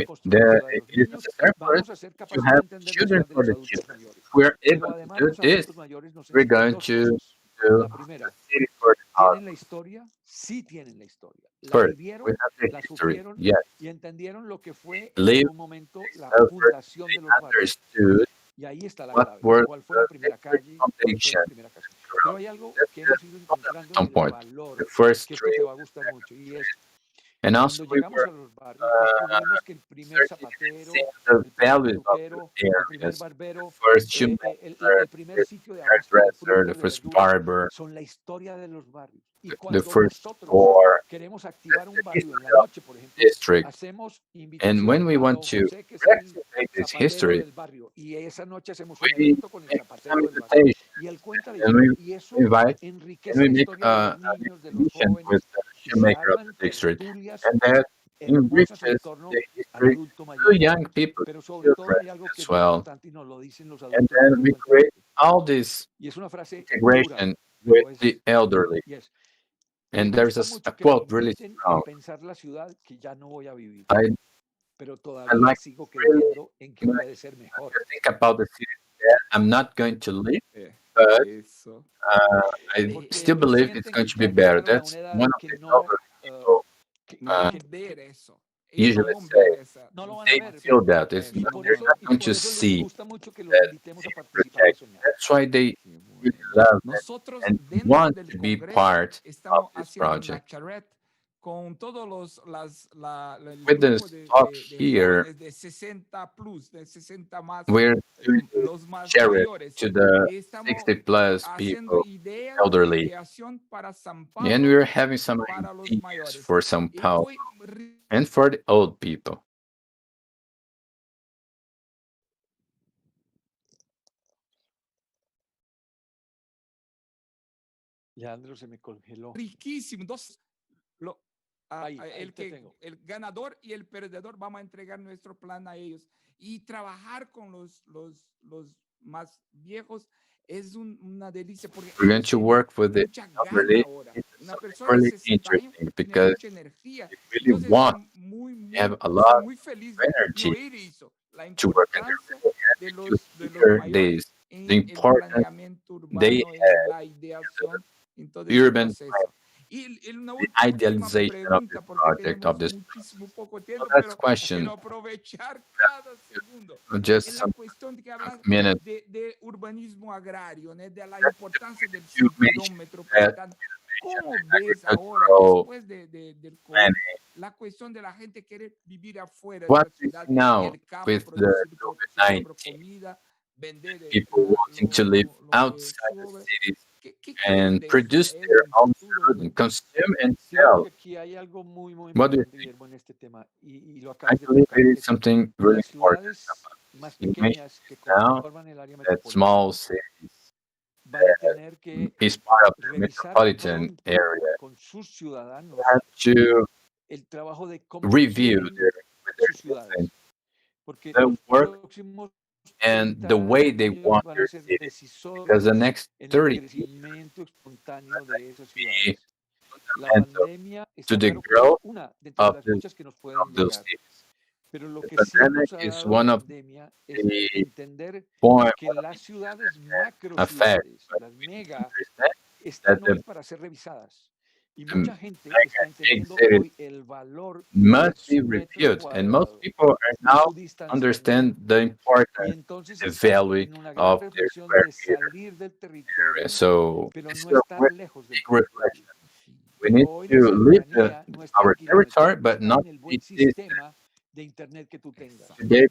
S3: it is necessary for us to have children for the children. If we are able to do this, we're going to do the city for the heart.
S19: ¿Tienen la historia? Sí tienen la historia. La
S3: First,
S19: vivieron,
S3: we have the
S19: la
S3: history,
S19: sufrieron
S3: yes.
S19: y entendieron lo que fue
S3: Live,
S19: en un momento la
S3: suffered,
S19: fundación
S3: they
S19: de los barrios.
S3: understood
S19: Y ahí está la
S3: what
S19: clave.
S3: were
S19: ¿Cuál fue la primera
S3: the
S19: calle? ¿Cuál fue
S3: foundation
S19: la primera casa? Pero hay algo que hemos ido encontrando en
S3: some
S19: el
S3: point.
S19: valor,
S3: The first
S19: que esto
S3: three,
S19: te va a gustar mucho, y es
S3: and also
S19: cuando
S3: we
S19: llegamos
S3: were
S19: a los
S3: seeing the values of the areas. The first shoemaker, the first hairdresser, the first barber, the first store, the history of the district. And when we want to reactivate this history, we make some invitation, and we invite, and we make an exhibition with the shoemaker of the district, and that enriches the history to young people, to children as well. And then we create all this integration with the elderly. And there's a quote really strong. I like really to think about the city that I'm not going to live, but I still believe it's going to be better. That's one of the elderly people usually say. They feel that they're not going to see that being protected. That's why they really love it and want to be part of this project.
S17: Con todos
S3: With this talk here, we're doing share it to the 60 plus people, elderly, and we're having some ideas for São Paulo and for the old people.
S19: Leandro se me congeló.
S17: Riquísimo. El ganador y el perdedor vamos a entregar nuestro plan a ellos y trabajar con los más viejos es una delicia porque
S3: we're going to work with the elderly. It's really interesting because they really want to have a lot of energy to work in their to hear this, the importance they have the urban plan, the idealization of this project, of this process. So that's question. Just some minutes.
S17: de urbanismo agrario, né, de la importancia del cinturón metropolitano. ¿Cómo ves ahora, después del COVID, la cuestión de la gente querer vivir afuera de la ciudad,
S3: now
S17: el campo,
S3: with the
S17: producir
S3: COVID-19,
S17: comida, vender
S3: people wanting to live outside the cities and produce their own food and consume and sell. What do you think? I believe it is something really important. You mentioned now that small cities that is part of the metropolitan area have to review their citizens, the work and the way they want their cities, because the next 30 years be fundamental to the growth of those cities. The pandemic is one of the point effect, but we need to understand that the big cities must be reviewed, and most people are now understand the importance, the value of their square meter. So it's a big reflection. We need to leave our territory, but not be distant. Today,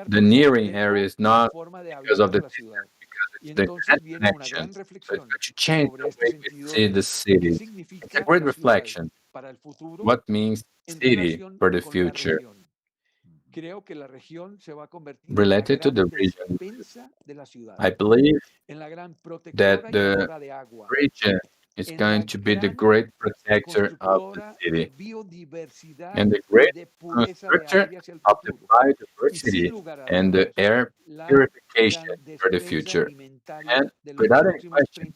S3: the nearing area is not because of the distance, because it's the internet connection. So it's going to change the way we see the cities. It's a great reflection. What means city for the future? Related to the region, I believe that the region is going to be the great protector of the city and the great constructor of the biodiversity and the air purification for the future. And without any questions,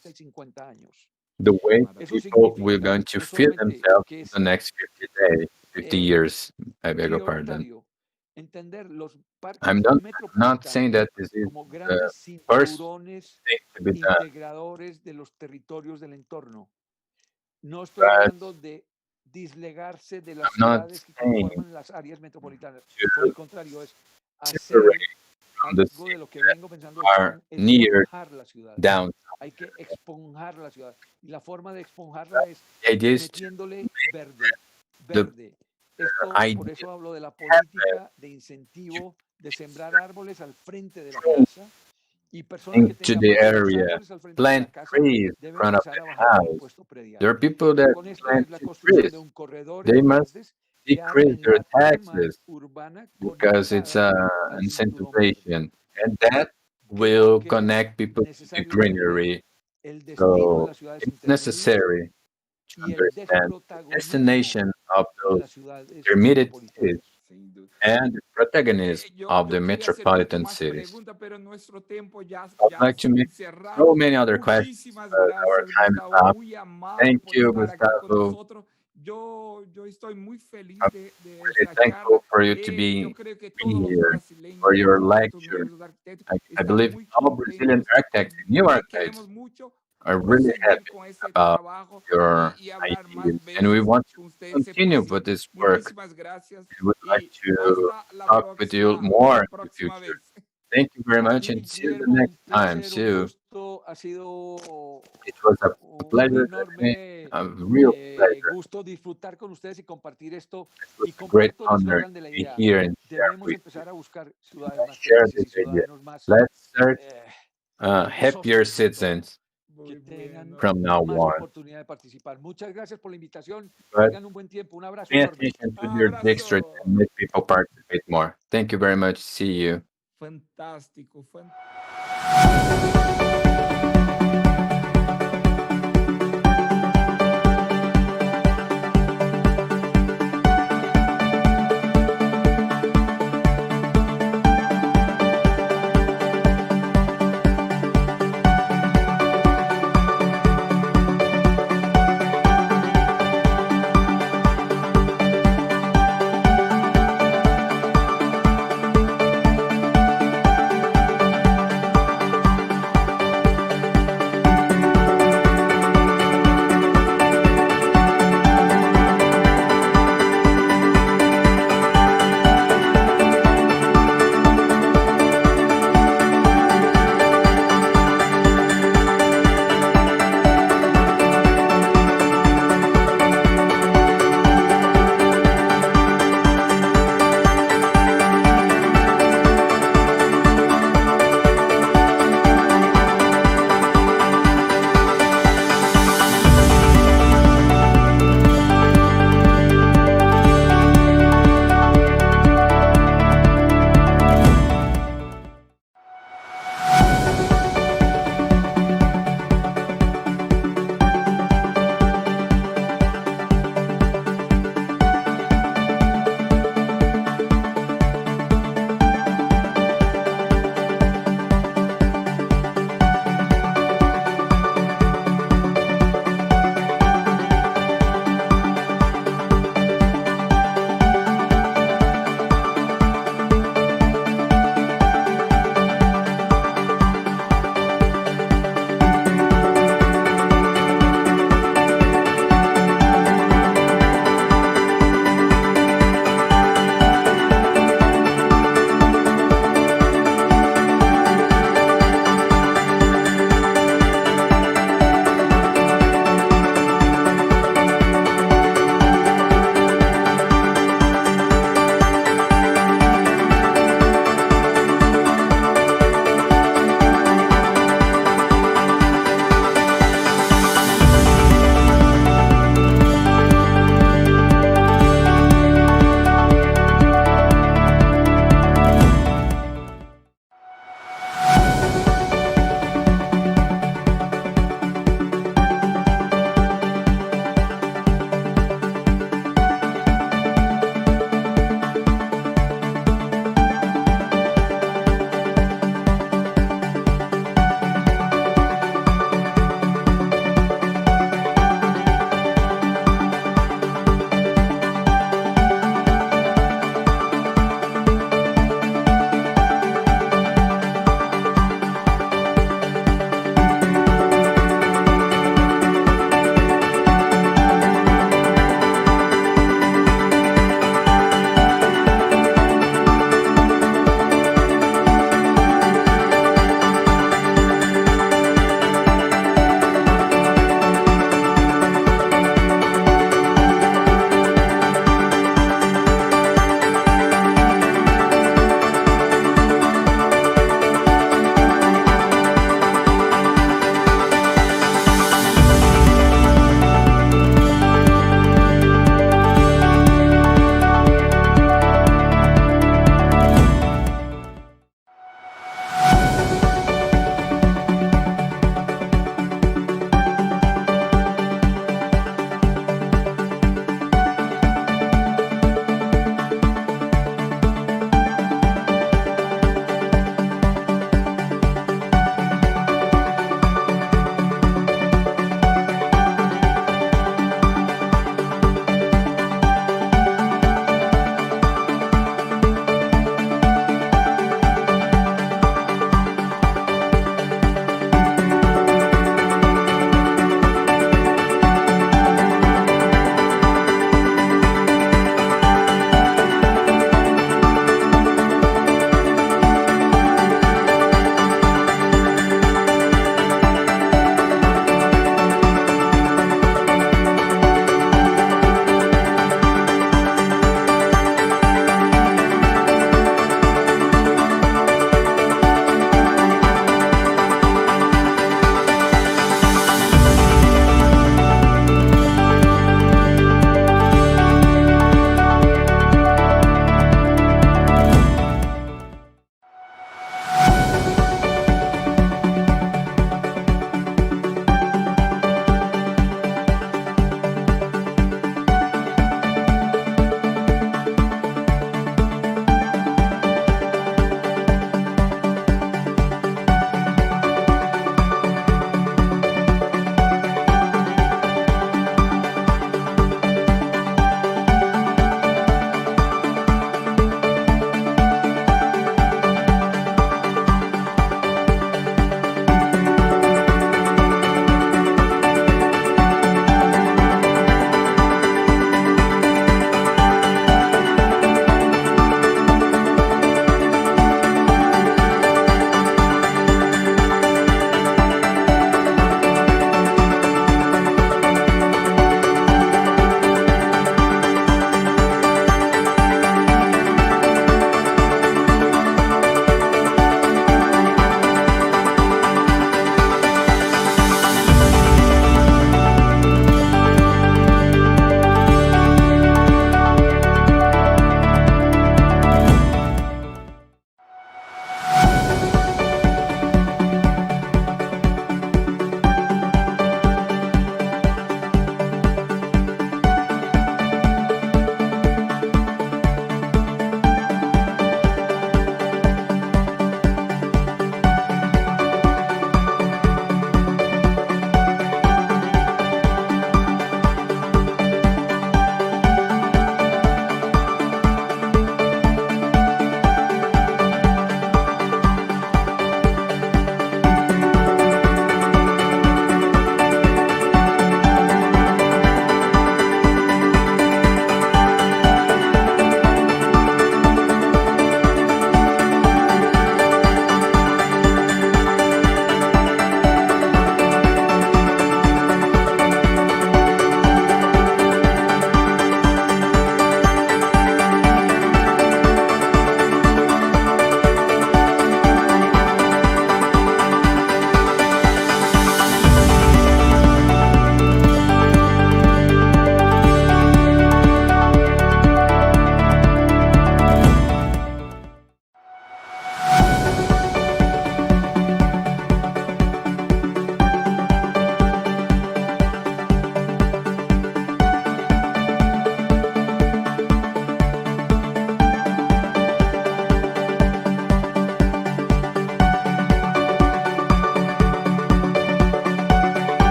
S3: the way people will going to feel themselves in the next 50 days, 50 years, I beg your pardon. I'm not saying that this is the first thing to be done. But I'm not saying to separate from the cities that are near downtown. The idea is to make the idea
S18: eso hablo de la política de incentivo de sembrar árboles al frente de la casa.
S3: into the area, plant trees in front of the house. There are people that plant trees. They must decrease their taxes because it's an incentivization, and that will connect people to the greenery. So it's necessary to understand the destination of those intermediate cities and the protagonism of the metropolitan cities. I'd like to make so many other questions, but our time is up. Thank you, Gustavo. I'm really thankful for you to be here for your lecture. I believe all Brazilian architects and new architects are really happy about your ideas, and we want to continue with this work. We would like to talk with you more in the future. Thank you very much, and see you the next time. See you. It was a pleasure, a real pleasure. It was a great honor to be here and share with you. Share this idea. Let's search happier citizens from now on. But pay attention to your district and make people participate more. Thank you very much. See you.
S17: Fantástico.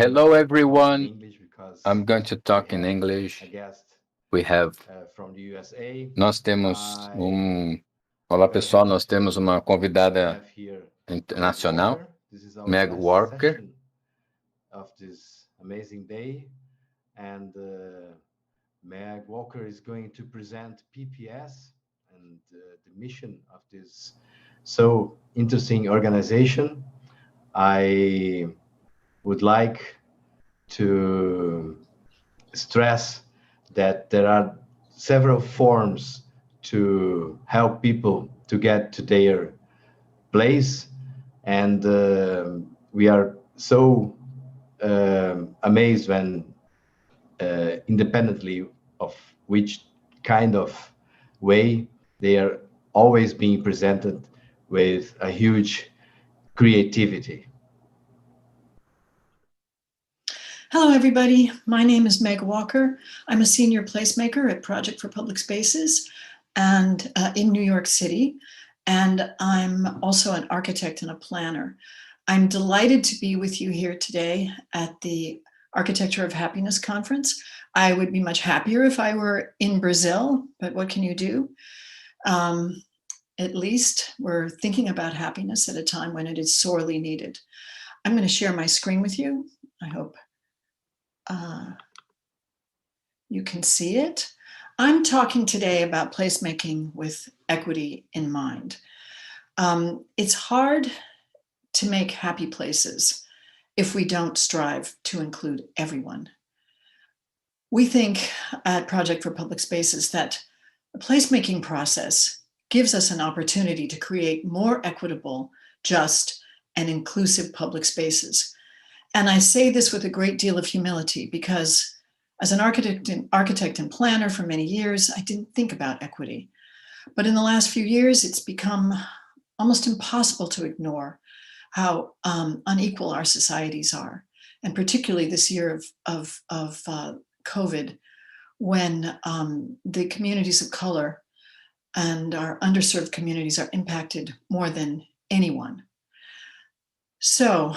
S3: Hello, everyone.
S1: English because
S3: I'm going to talk in English.
S1: a guest
S3: We have.
S1: from the USA.
S3: Nós temos Olá, pessoal. Nós temos uma convidada internacional,
S1: This is our
S3: Meg
S1: last
S3: Walker.
S1: session of this amazing day, and Meg Walker is going to present PPS and the mission of this so interesting organization. I would like to stress that there are several forms to help people to get to their place, and we are so amazed when independently of which kind of way, they are always being presented with a huge creativity.
S11: Hello, everybody. My name is Meg Walker. I'm a senior placemaker at Project for Public Spaces and in New York City. And I'm also an architect and a planner. I'm delighted to be with you here today at the Architecture of Happiness Conference. I would be much happier if I were in Brazil, but what can you do? At least we're thinking about happiness at a time when it is sorely needed. I'm going to share my screen with you. I hope you can see it. I'm talking today about placemaking with equity in mind. It's hard to make happy places if we don't strive to include everyone. We think at Project for Public Spaces that the placemaking process gives us an opportunity to create more equitable, just, and inclusive public spaces. And I say this with a great deal of humility because as an architect and planner for many years, I didn't think about equity. But in the last few years, it's become almost impossible to ignore how unequal our societies are. And particularly this year of COVID, when the communities of color and our underserved communities are impacted more than anyone. So,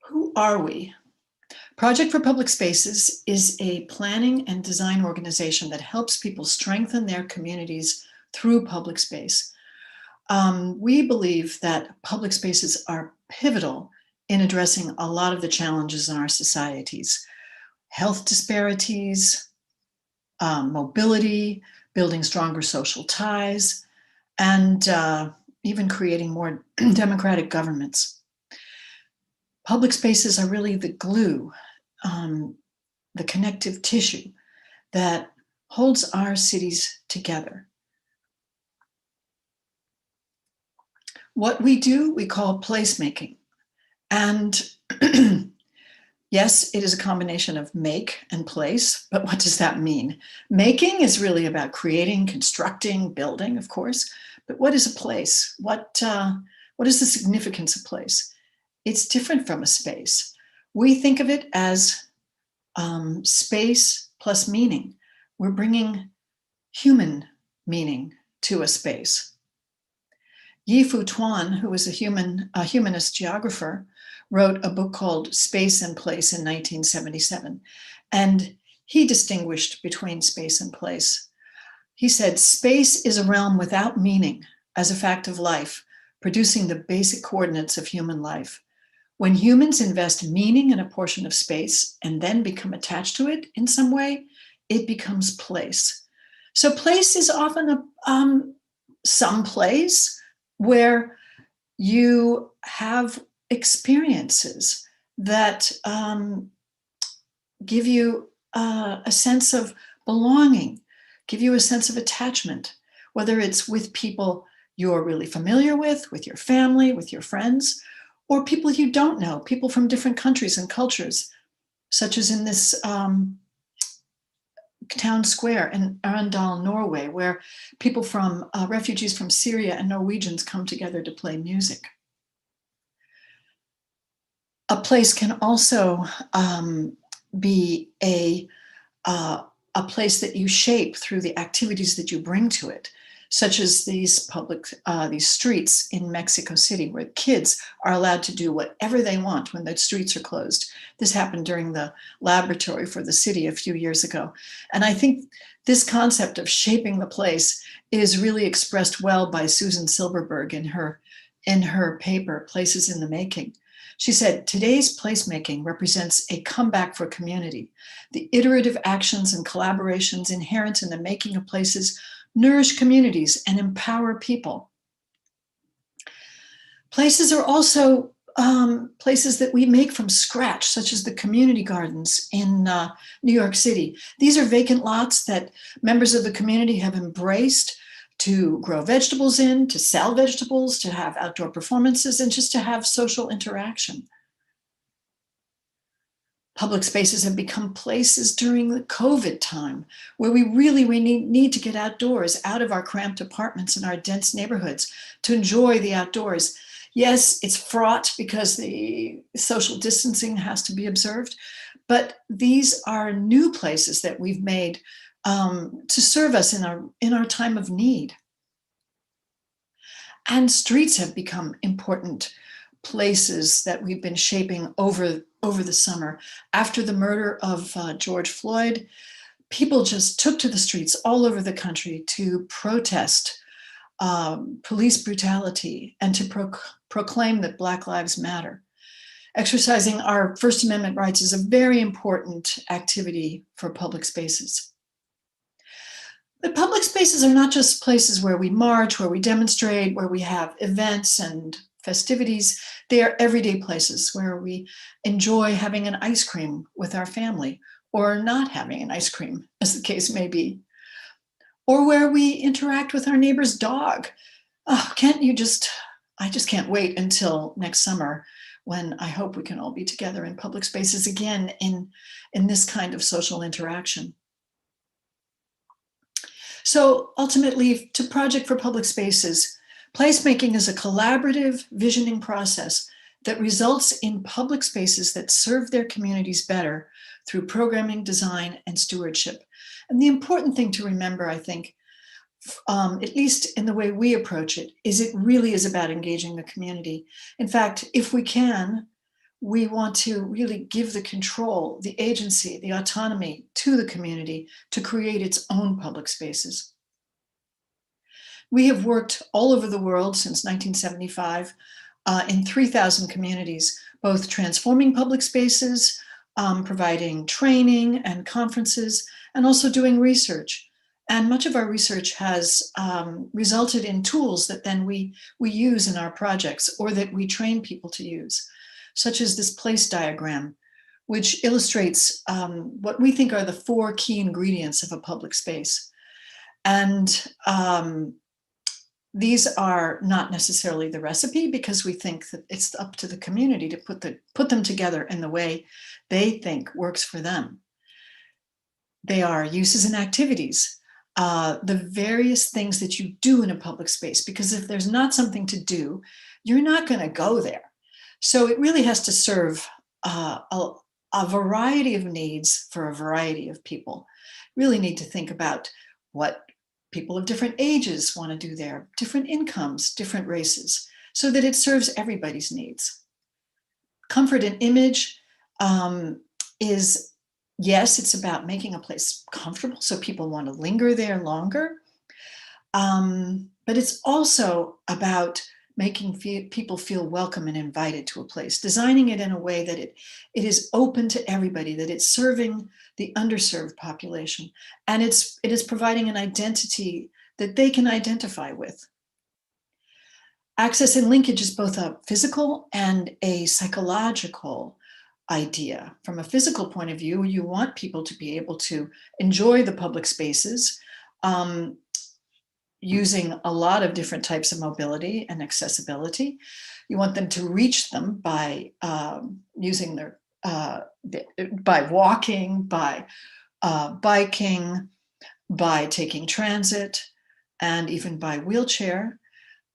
S11: who are we? Project for Public Spaces is a planning and design organization that helps people strengthen their communities through public space. We believe that public spaces are pivotal in addressing a lot of the challenges in our societies: health disparities, mobility, building stronger social ties, and even creating more democratic governments. Public spaces are really the glue, the connective tissue that holds our cities together. What we do, we call placemaking. And yes, it is a combination of make and place, but what does that mean? Making is really about creating, constructing, building, of course, but what is a place? What is the significance of place? It's different from a space. We think of it as space plus meaning. We're bringing human meaning to a space. Yi-Fu Tuan, who was a humanist geographer, wrote a book called Space and Place in 1977, and he distinguished between space and place. He said, space is a realm without meaning as a fact of life, producing the basic coordinates of human life. When humans invest meaning in a portion of space and then become attached to it in some way, it becomes place. So place is often some place where you have experiences that give you a sense of belonging, give you a sense of attachment, whether it's with people you're really familiar with your family, with your friends, or people you don't know, people from different countries and cultures, such as in this town square in Arendal, Norway, where people from refugees from Syria and Norwegians come together to play music. A place can also be a place that you shape through the activities that you bring to it. such as these streets in Mexico City, where kids are allowed to do whatever they want when the streets are closed. This happened during the laboratory for the city a few years ago. And I think this concept of shaping the place is really expressed well by Susan Silberberg in her paper, Places in the Making. She said, today's placemaking represents a comeback for community. The iterative actions and collaborations inherent in the making of places nourish communities and empower people. Places are also places that we make from scratch, such as the community gardens in New York City. These are vacant lots that members of the community have embraced to grow vegetables in, to sell vegetables, to have outdoor performances, and just to have social interaction. Public spaces have become places during the COVID time where we need to get outdoors, out of our cramped apartments and our dense neighborhoods to enjoy the outdoors. Yes, it's fraught because the social distancing has to be observed, but these are new places that we've made to serve us in our time of need. And streets have become important places that we've been shaping over the summer. After the murder of George Floyd, people just took to the streets all over the country to protest police brutality and to proclaim that Black Lives Matter. Exercising our First Amendment rights is a very important activity for public spaces. But public spaces are not just places where we march, where we demonstrate, where we have events and festivities. They are everyday places where we enjoy having an ice cream with our family, or not having an ice cream, as the case may be, or where we interact with our neighbor's dog. Oh, I just can't wait until next summer, when I hope we can all be together in public spaces again in this kind of social interaction. So ultimately, to Project for Public Spaces, placemaking is a collaborative visioning process that results in public spaces that serve their communities better through programming, design, and stewardship. And the important thing to remember, I think, at least in the way we approach it, is it really is about engaging the community. In fact, if we can, we want to really give the control, the agency, the autonomy to the community to create its own public spaces. We have worked all over the world since 1975 in 3,000 communities, both transforming public spaces, providing training and conferences, and also doing research. And much of our research has resulted in tools that then we use in our projects, or that we train people to use, such as this place diagram, which illustrates what we think are the 4 key ingredients of a public space. And these are not necessarily the recipe, because we think that it's up to the community to put them together in the way they think works for them. They are uses and activities, the various things that you do in a public space, because if there's not something to do, you're not going to go there. So it really has to serve a variety of needs for a variety of people. Really need to think about what people of different ages want to do there, different incomes, different races, so that it serves everybody's needs. Comfort and image is, yes, it's about making a place comfortable so people want to linger there longer, but it's also about making people feel welcome and invited to a place, designing it in a way that it is open to everybody, that it's serving the underserved population, and it is providing an identity that they can identify with. Access and linkage is both a physical and a psychological idea. From a physical point of view, you want people to be able to enjoy the public spaces, using a lot of different types of mobility and accessibility. You want them to reach them by using their, by walking, by biking, by taking transit, and even by wheelchair.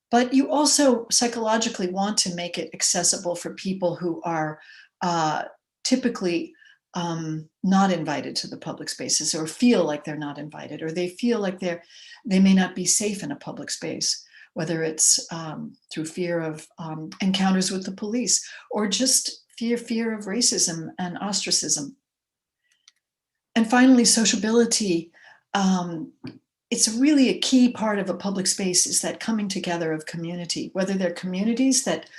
S11: But you also psychologically want to make it accessible for people who are typically not invited to the public spaces, or feel like they're not invited, or they feel like they may not be safe in a public space, whether it's through fear of encounters with the police, or just fear of racism and ostracism. And finally, sociability. It's really a key part of a public space, is that coming together of community, whether they're communities that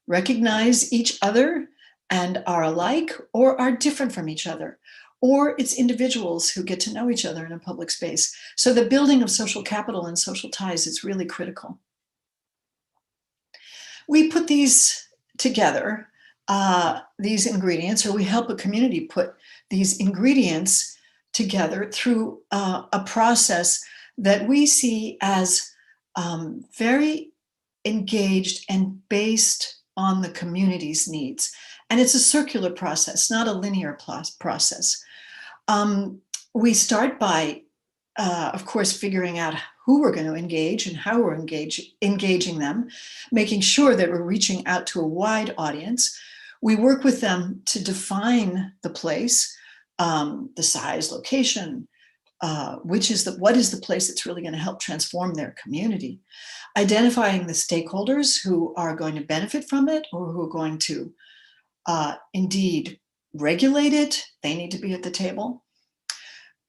S11: recognize each other and are alike or are different from each other, or it's individuals who get to know each other in a public space. So the building of social capital and social ties is really critical. We put these together, these ingredients, or we help a community put these ingredients together through a process that we see as very engaged and based on the community's needs. And it's a circular process, not a linear process. We start by, of course, figuring out who we're going to engage and how we're engaging them, making sure that we're reaching out to a wide audience. We work with them to define the place, the size, location, what is the place that's really going to help transform their community, identifying the stakeholders who are going to benefit from it or who are going to indeed regulate it. They need to be at the table.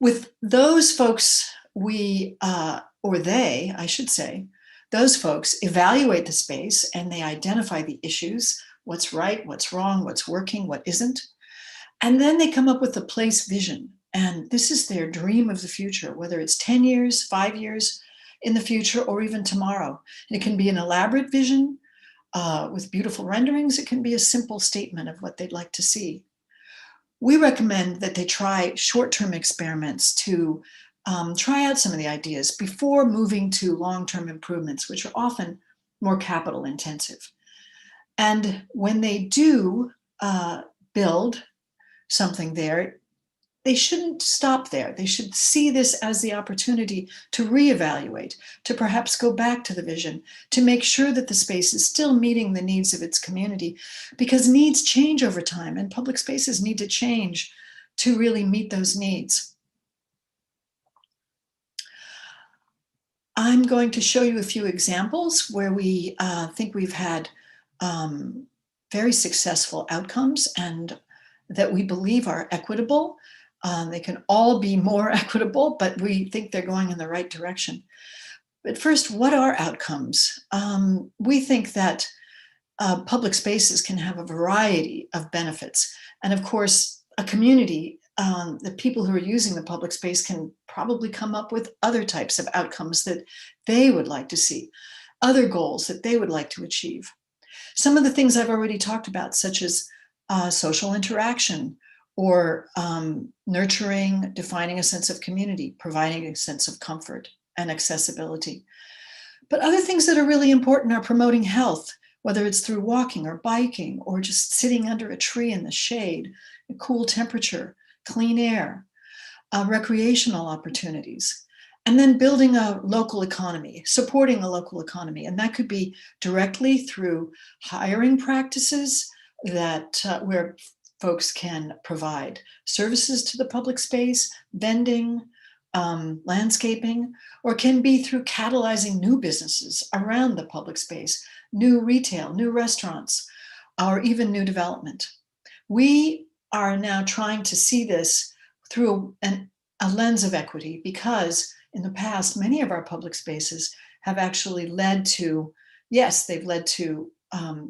S11: With those folks, I should say, those folks evaluate the space and they identify the issues, what's right, what's wrong, what's working, what isn't. And then they come up with a place vision. And this is their dream of the future, whether it's 10 years, 5 years in the future, or even tomorrow. And it can be an elaborate vision with beautiful renderings. It can be a simple statement of what they'd like to see. We recommend that they try short-term experiments to try out some of the ideas before moving to long-term improvements, which are often more capital intensive. And when they do build something there, they shouldn't stop there. They should see this as the opportunity to reevaluate, to perhaps go back to the vision, to make sure that the space is still meeting the needs of its community, because needs change over time and public spaces need to change to really meet those needs. I'm going to show you a few examples where we think we've had very successful outcomes and that we believe are equitable. They can all be more equitable, but we think they're going in the right direction. But first, what are outcomes? We think that public spaces can have a variety of benefits. And of course, a community, the people who are using the public space can probably come up with other types of outcomes that they would like to see, other goals that they would like to achieve. Some of the things I've already talked about, such as social interaction, or nurturing, defining a sense of community, providing a sense of comfort and accessibility. But other things that are really important are promoting health, whether it's through walking or biking, or just sitting under a tree in the shade, a cool temperature, clean air, recreational opportunities, and then building a local economy, supporting a local economy. And that could be directly through hiring practices that where folks can provide services to the public space, vending, landscaping, or can be through catalyzing new businesses around the public space, new retail, new restaurants, or even new development. We are now trying to see this through a lens of equity, because in the past, many of our public spaces have actually led to, yes, they've led to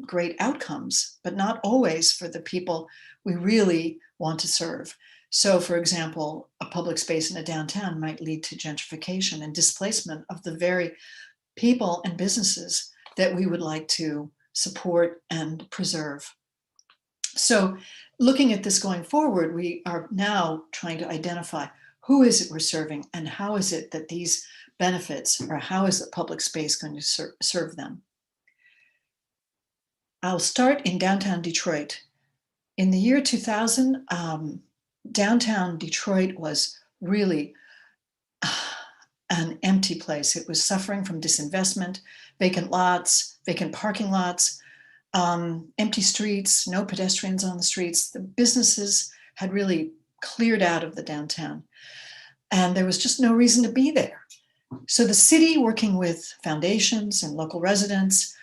S11: great outcomes, but not always for the people we really want to serve. So, for example, a public space in a downtown might lead to gentrification and displacement of the very people and businesses that we would like to support and preserve. So, looking at this going forward, we are now trying to identify who is it we're serving and how is it that these benefits, or how is the public space going to serve them. I'll start in downtown Detroit. In the year 2000, downtown Detroit was really an empty place. It was suffering from disinvestment, vacant lots, vacant parking lots, empty streets, no pedestrians on the streets. The businesses had really cleared out of the downtown, and there was just no reason to be there. So the city, working with foundations and local residents,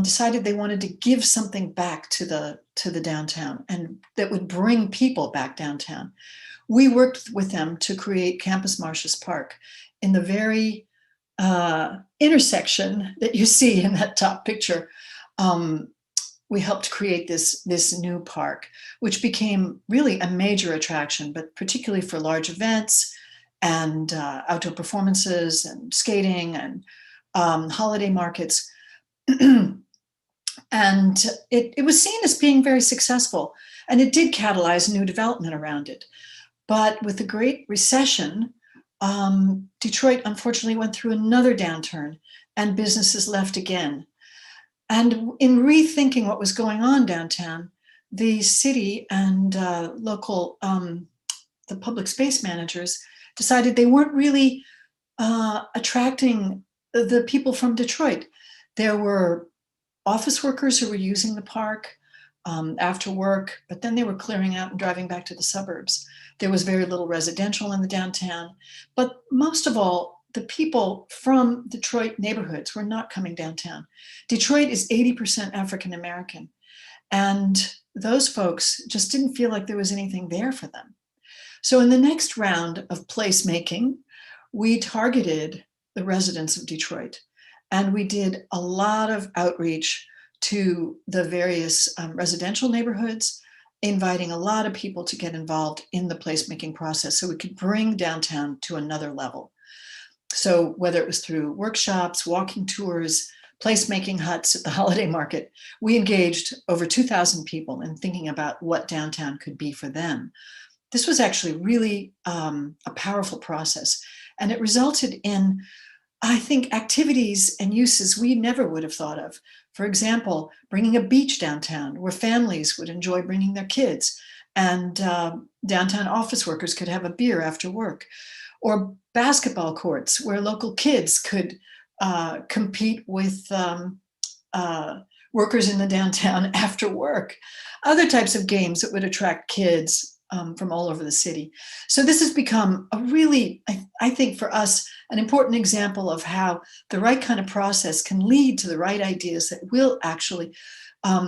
S11: decided they wanted to give something back to the downtown, and that would bring people back downtown. We worked with them to create Campus Martius Park in the very intersection that you see in that top picture. We helped create this new park, which became really a major attraction, but particularly for large events and outdoor performances and skating and holiday markets. And it was seen as being very successful, and it did catalyze new development around it. But with the Great Recession, Detroit unfortunately went through another downturn, and businesses left again. And in rethinking what was going on downtown, the city and local, the public space managers decided they weren't really attracting the people from Detroit. There were office workers who were using the park after work, but then they were clearing out and driving back to the suburbs. There was very little residential in the downtown, but most of all, the people from Detroit neighborhoods were not coming downtown. Detroit is 80% African American, and those folks just didn't feel like there was anything there for them. So in the next round of placemaking, we targeted the residents of Detroit, and we did a lot of outreach to the various residential neighborhoods, inviting a lot of people to get involved in the placemaking process so we could bring downtown to another level. So whether it was through workshops, walking tours, placemaking huts at the holiday market, we engaged over 2,000 people in thinking about what downtown could be for them. This was actually really a powerful process, and it resulted in, I think, activities and uses we never would have thought of. For example, bringing a beach downtown where families would enjoy bringing their kids, and downtown office workers could have a beer after work, or basketball courts where local kids could compete with workers in the downtown after work. Other types of games that would attract kids from all over the city. So this has become a really, I think for us, an important example of how the right kind of process can lead to the right ideas that will actually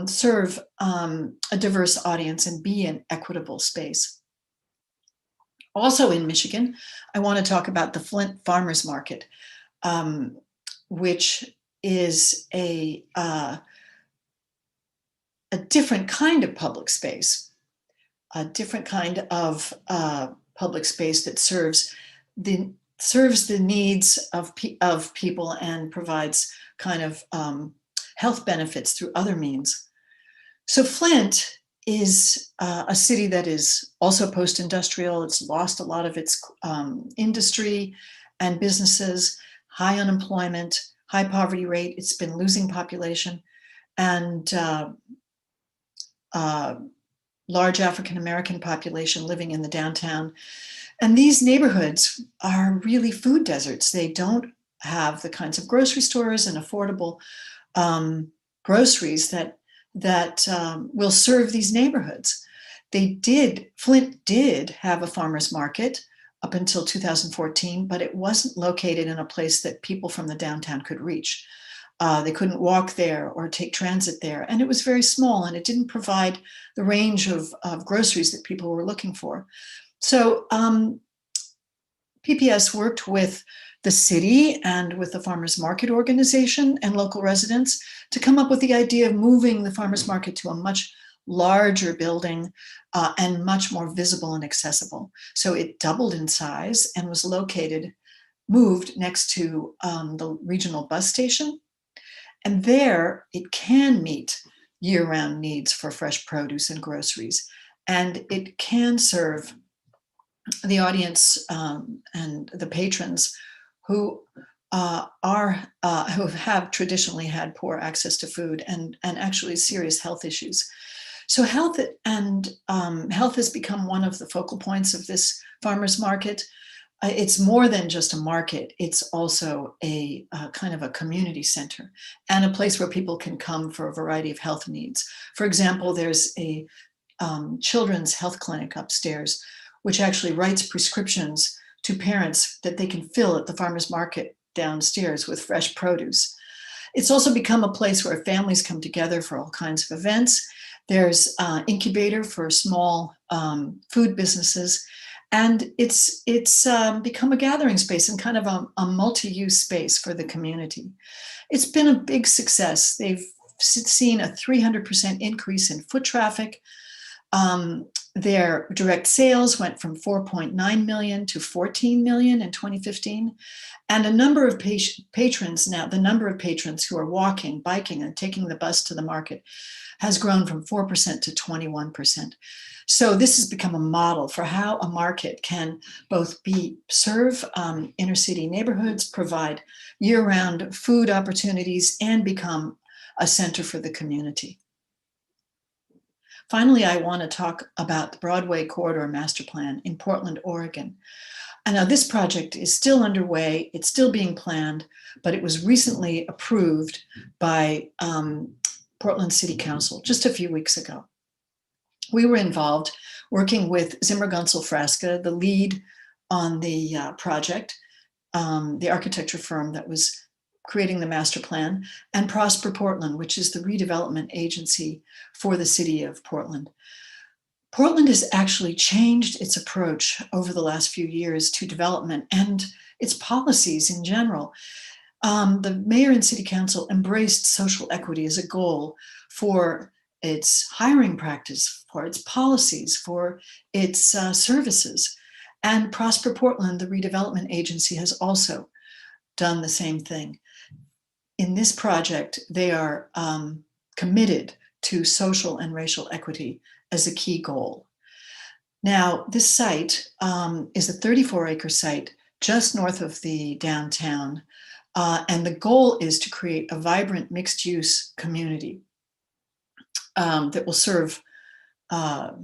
S11: serve a diverse audience and be an equitable space. Also in Michigan, I want to talk about the Flint Farmers Market, which is a different kind of public space, a different kind of public space that serves the needs of people and provides kind of health benefits through other means. So Flint is a city that is also post-industrial. It's lost a lot of its industry and businesses, high unemployment, high poverty rate. It's been losing population, and large African-American population living in the downtown. And these neighborhoods are really food deserts. They don't have the kinds of grocery stores and affordable groceries that will serve these neighborhoods. Flint did have a farmer's market up until 2014, but it wasn't located in a place that people from the downtown could reach. They couldn't walk there or take transit there, and it was very small, and it didn't provide the range of groceries that people were looking for. So PPS worked with the city and with the farmers market organization and local residents to come up with the idea of moving the farmers market to a much larger building and much more visible and accessible. So it doubled in size and was moved next to the regional bus station. And there it can meet year-round needs for fresh produce and groceries. And it can serve the audience and the patrons who have traditionally had poor access to food and actually serious health issues. So health has become one of the focal points of this farmers market. it's more than just a market. It's also a kind of a community center and a place where people can come for a variety of health needs. For example, there's a children's health clinic upstairs, which actually writes prescriptions to parents that they can fill at the farmer's market downstairs with fresh produce. It's also become a place where families come together for all kinds of events. There's an incubator for small food businesses. And it's become a gathering space and kind of a multi-use space for the community. It's been a big success. They've seen a 300% increase in foot traffic. Their direct sales went from 4.9 million to 14 million in 2015. And a number of patrons now, the number of patrons who are walking, biking, and taking the bus to the market has grown from 4% to 21%. So this has become a model for how a market can both serve inner city neighborhoods, provide year-round food opportunities, and become a center for the community. Finally, I want to talk about the Broadway Corridor Master Plan in Portland, Oregon. And now this project is still underway, it's still being planned, but it was recently approved by Portland City Council just a few weeks ago. We were involved working with Zimmer Gunsel Frasca, the lead on the project, the architecture firm that was creating the master plan, and Prosper Portland, which is the redevelopment agency for the city of Portland. Portland has actually changed its approach over the last few years to development and its policies in general. The mayor and city council embraced social equity as a goal for its hiring practice, for its policies, for its services. And Prosper Portland, the redevelopment agency, has also done the same thing. In this project, they are committed to social and racial equity as a key goal. Now, this site is a 34-acre site just north of the downtown, and the goal is to create a vibrant mixed-use community that will serve that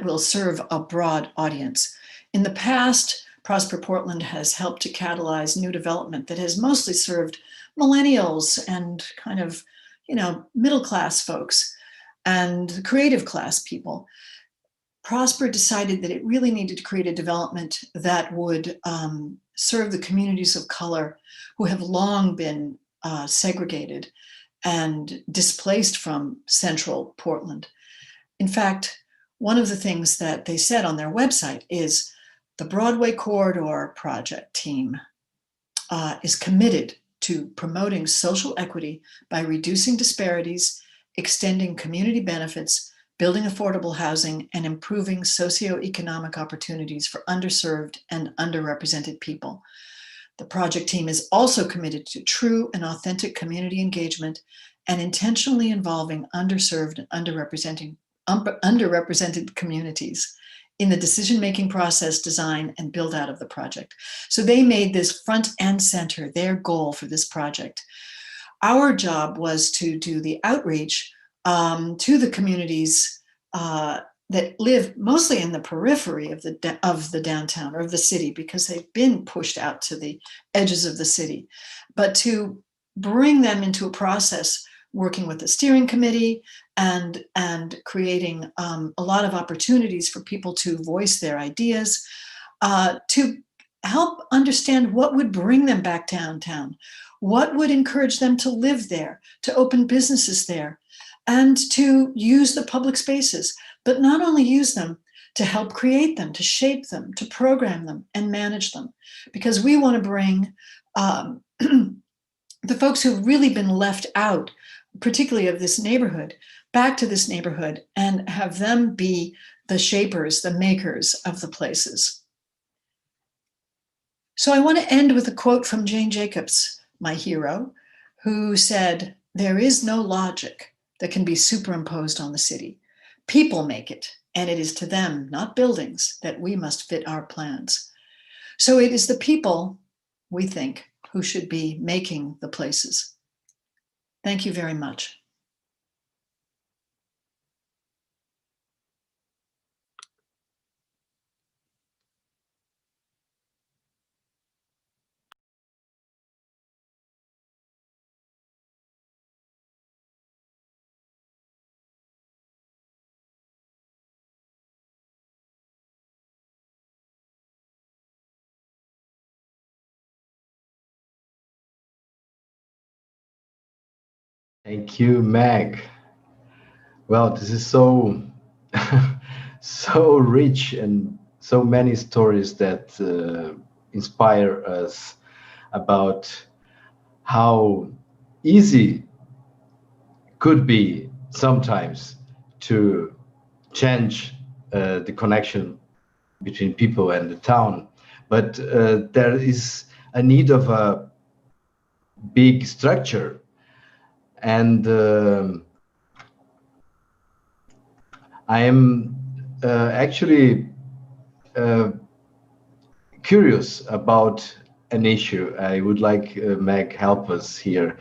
S11: will serve a broad audience. In the past, Prosper Portland has helped to catalyze new development that has mostly served millennials and kind of, middle-class folks and creative class people. Prosper decided that it really needed to create a development that would serve the communities of color who have long been segregated and displaced from central Portland. In fact, one of the things that they said on their website is the Broadway Corridor Project team is committed to promoting social equity by reducing disparities, extending community benefits, building affordable housing, and improving socioeconomic opportunities for underserved and underrepresented people. The project team is also committed to true and authentic community engagement and intentionally involving underserved and underrepresented communities in the decision-making process, design, and build out of the project. So they made this front and center their goal for this project. Our job was to do the outreach to the communities that live mostly in the periphery of the downtown or of the city, because they've been pushed out to the edges of the city, but to bring them into a process working with the steering committee and creating a lot of opportunities for people to voice their ideas, to help understand what would bring them back downtown, what would encourage them to live there, to open businesses there, and to use the public spaces, but not only use them, to help create them, to shape them, to program them and manage them. Because we want to bring the folks who've really been left out, particularly of this neighborhood, back to this neighborhood and have them be the shapers, the makers of the places. So I want to end with a quote from Jane Jacobs, my hero, who said, "There is no logic that can be superimposed on the city. People make it, and it is to them, not buildings, that we must fit our plans." So it is the people, we think, who should be making the places. Thank you very much.
S1: Thank you, Meg. Well, this is so so rich and so many stories that inspire us about how easy could be sometimes to change the connection between people and the town. But there is a need of a big structure. And I am actually curious about an issue. I would like Meg help us here.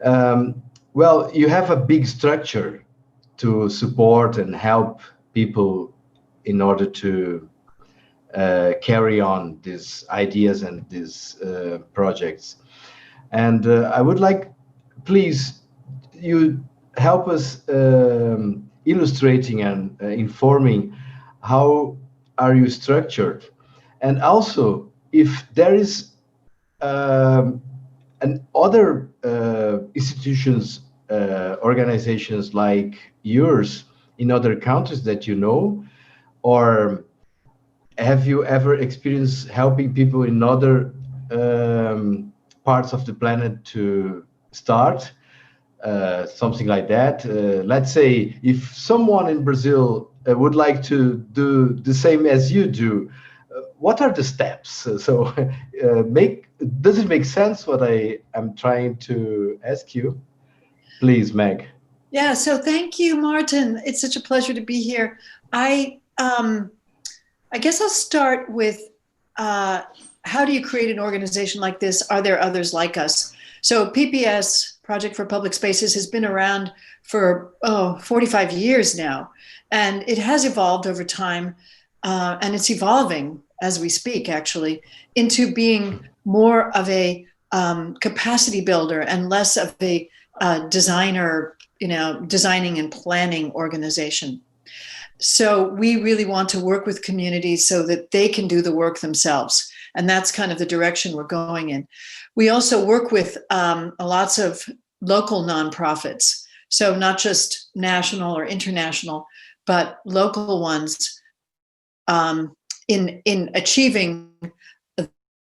S1: Well, you have a big structure to support and help people in order to carry on these ideas and these projects. And I would like, please, you help us illustrating and informing how are you structured, and also if there is and other institutions, organizations like yours in other countries that you know, or have you ever experienced helping people in other parts of the planet to start something like that? Let's say if someone in Brazil would like to do the same as you do, what are the steps? So does it make sense what I am trying to ask you? Please, Meg.
S11: Yeah, so thank you, Martin. It's such a pleasure to be here. I guess I'll start with how do you create an organization like this? Are there others like us? So PPS, Project for Public Spaces, has been around for 45 years now, and it has evolved over time, and it's evolving as we speak, actually, into being more of a capacity builder and less of a designer, designing and planning organization. So we really want to work with communities so that they can do the work themselves. And that's kind of the direction we're going in. We also work with lots of local nonprofits. So not just national or international, but local ones in achieving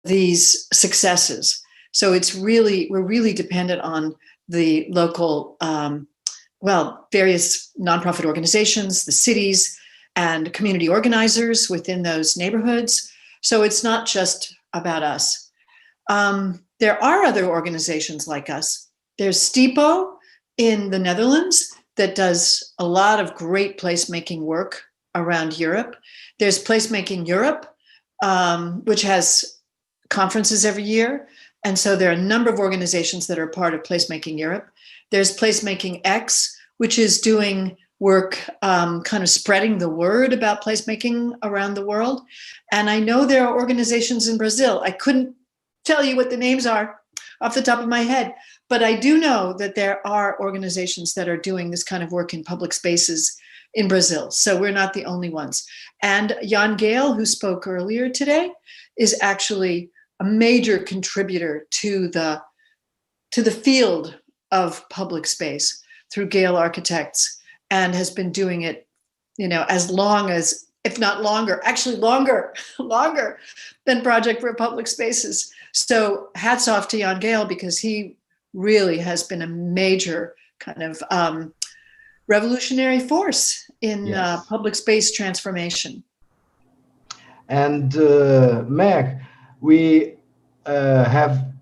S11: these successes. So we're really dependent on the local, various nonprofit organizations, the cities, and community organizers within those neighborhoods. So it's not just about us. There are other organizations like us. There's STIPO in the Netherlands that does a lot of great placemaking work around Europe. There's Placemaking Europe, which has conferences every year. And so there are a number of organizations that are part of Placemaking Europe. There's Placemaking X, which is doing work kind of spreading the word about placemaking around the world. And I know there are organizations in Brazil. I couldn't tell you what the names are off the top of my head, but I do know that there are organizations that are doing this kind of work in public spaces in Brazil. So we're not the only ones. And Jan Gale, who spoke earlier today, is actually a major contributor to the field of public space through Gale Architects, and has been doing it, as long as, if not longer, actually longer than Project for Public Spaces. So hats off to Jan Gale, because he really has been a major kind of revolutionary force in public space transformation.
S1: And Meg, we had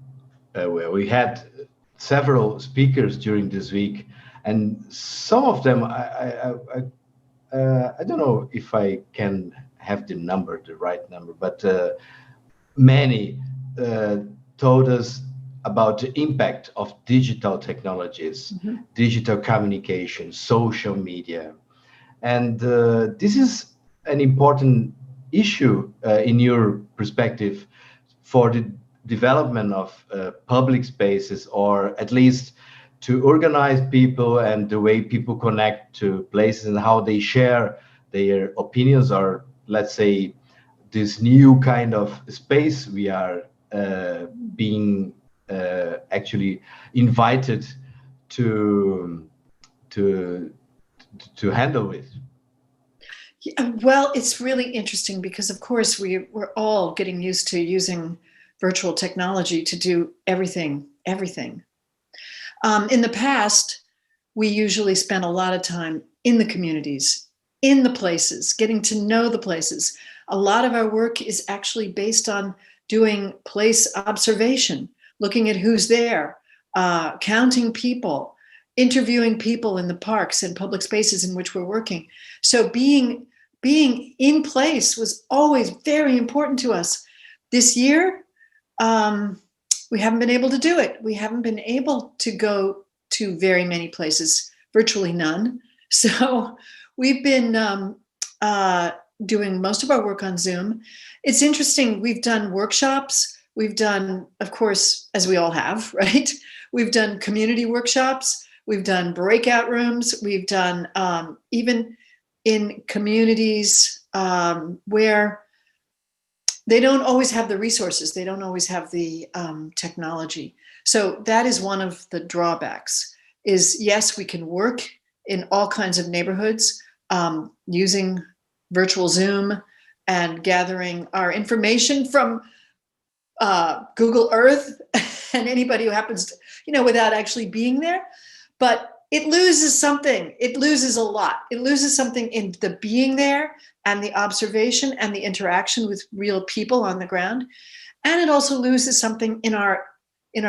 S1: several speakers during this week, and some of them, I don't know if I can have the right number, but many told us about the impact of digital technologies, digital communication, social media. And this is an important issue in your perspective for the development of public spaces, or at least to organize people and the way people connect to places and how they share their opinions, or let's say this new kind of space we are being actually invited to handle it?
S11: Yeah, well, it's really interesting because, of course, we're all getting used to using virtual technology to do everything. In the past, we usually spent a lot of time in the communities, in the places, getting to know the places. A lot of our work is actually based on doing place observation, looking at who's there, counting people, interviewing people in the parks and public spaces in which we're working. So being in place was always very important to us. This year, we haven't been able to do it. We haven't been able to go to very many places, virtually none. So we've been doing most of our work on Zoom. It's interesting, we've done workshops. We've done, of course, as we all have, right? We've done community workshops. We've done breakout rooms. We've done even in communities where they don't always have the resources. They don't always have the technology. So that is one of the drawbacks is, yes, we can work in all kinds of neighborhoods using virtual Zoom and gathering our information from Google Earth and anybody who happens to, without actually being there. But it loses something. It loses a lot. It loses something in the being there and the observation and the interaction with real people on the ground. And it also loses something in our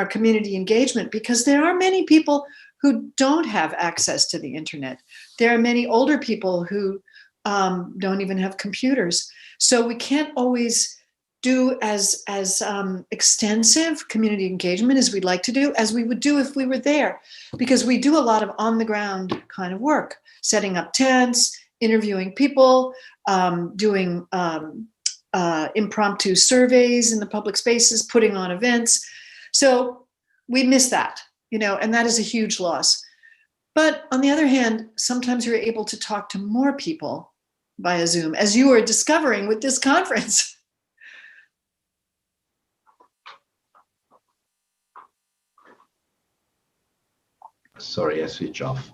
S11: community engagement, because there are many people who don't have access to the internet. There are many older people who don't even have computers. So we can't always do as extensive community engagement as we'd like to do, as we would do if we were there, because we do a lot of on the ground kind of work, setting up tents, interviewing people, doing impromptu surveys in the public spaces, putting on events. So we miss that, and that is a huge loss. But on the other hand, sometimes you're able to talk to more people via Zoom, as you are discovering with this conference.
S1: Sorry, I switch off.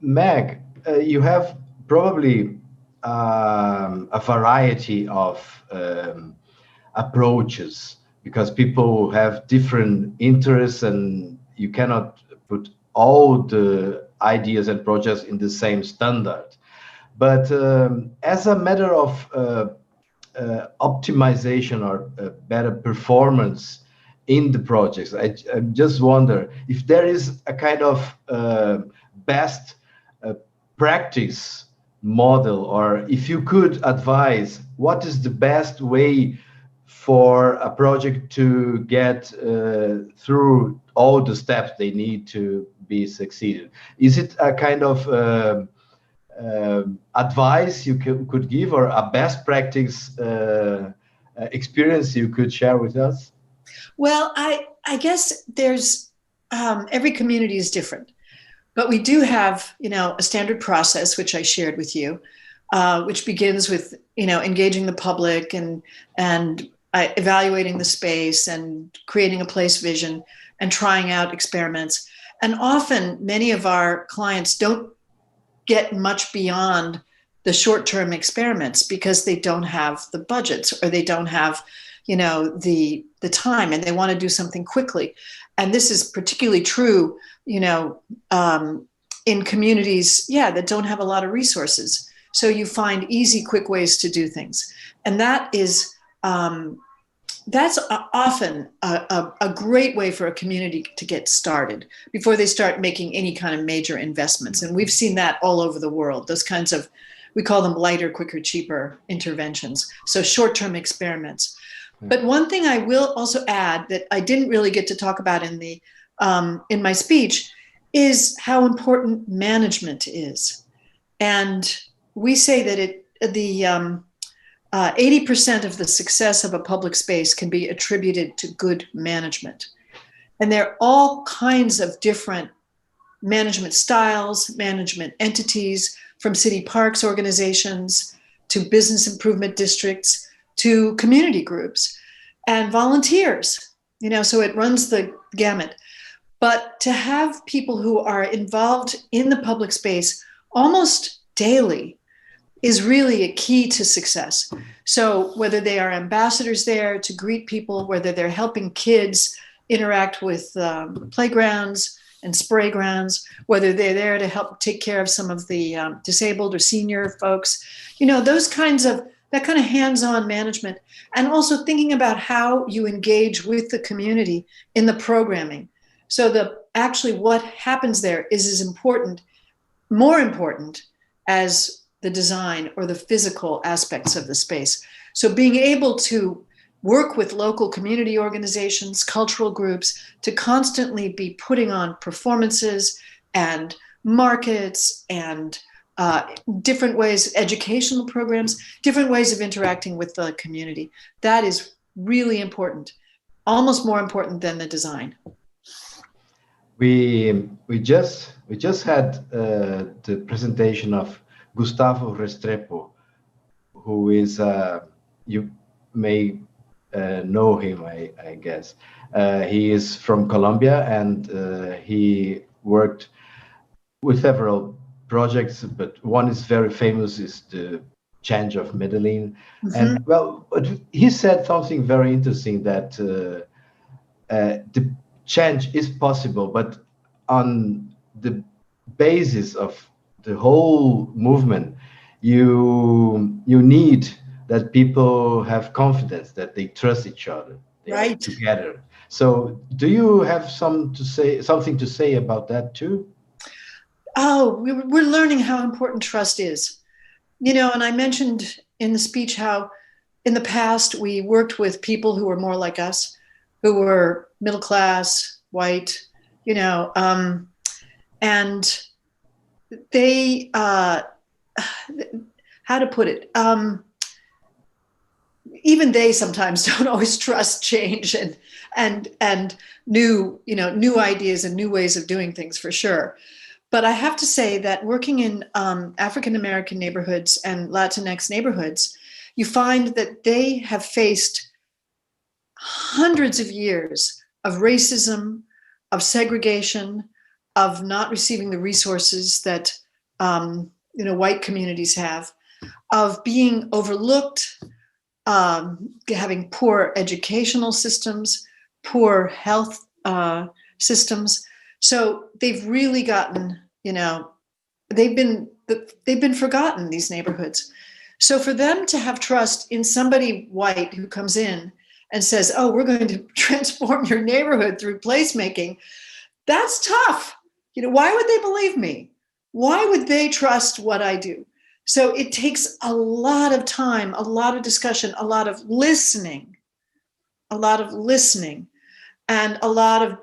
S1: Meg, you have probably a variety of approaches, because people have different interests and you cannot put all the ideas and projects in the same standard. But as a matter of optimization or better performance in the projects, I just wonder if there is a kind of best practice model, or if you could advise what is the best way for a project to get through all the steps they need to be succeeded. Is it a kind of advice you could give, or a best practice experience you could share with us?
S11: Well, I guess there's every community is different, but we do have a standard process which I shared with you, which begins with engaging the public and evaluating the space and creating a place vision and trying out experiments. And often many of our clients don't get much beyond the short-term experiments because they don't have the budgets, or they don't have the time, and they want to do something quickly. And this is particularly true in communities that don't have a lot of resources. So you find easy, quick ways to do things, and that is that's often a great way for a community to get started before they start making any kind of major investments. And we've seen that all over the world, those kinds of, we call them lighter, quicker, cheaper interventions. So short-term experiments. But one thing I will also add that I didn't really get to talk about in my speech is how important management is. And we say that 80% of the success of a public space can be attributed to good management. And there are all kinds of different management styles, management entities, from city parks organizations to business improvement districts to community groups and volunteers, so it runs the gamut. But to have people who are involved in the public space almost daily is really a key to success. So whether they are ambassadors there to greet people, whether they're helping kids interact with playgrounds and spray grounds, whether they're there to help take care of some of the disabled or senior folks, those kinds of, that kind of hands-on management, and also thinking about how you engage with the community in the programming. So actually what happens there is as important, more important as the design or the physical aspects of the space. So being able to work with local community organizations, cultural groups, to constantly be putting on performances and markets and different ways, educational programs, different ways of interacting with the community. That is really important, almost more important than the design.
S1: We just had the presentation of Gustavo Restrepo, who is you may know him, I guess. He is from Colombia, and he worked with several projects, but one is very famous, is the Change of Medellin. Mm-hmm. And well, but he said something very interesting, that the change is possible, but on the basis of the whole movement, you need that people have confidence, that they trust each other, they are together. So do you have something to say about that too?
S11: Oh, we're learning how important trust is. And I mentioned in the speech how in the past we worked with people who were more like us, who were middle class, white, and they, how to put it, even they sometimes don't always trust change and new ideas and new ways of doing things, for sure. But I have to say that working in African-American neighborhoods and Latinx neighborhoods, you find that they have faced hundreds of years of racism, of segregation, of not receiving the resources that white communities have, of being overlooked, having poor educational systems, poor health systems. So they've really gotten, they've been forgotten, these neighborhoods. So for them to have trust in somebody white who comes in and says, oh, we're going to transform your neighborhood through placemaking, that's tough. Why would they believe me? Why would they trust what I do? So it takes a lot of time, a lot of discussion, a lot of listening, and a lot of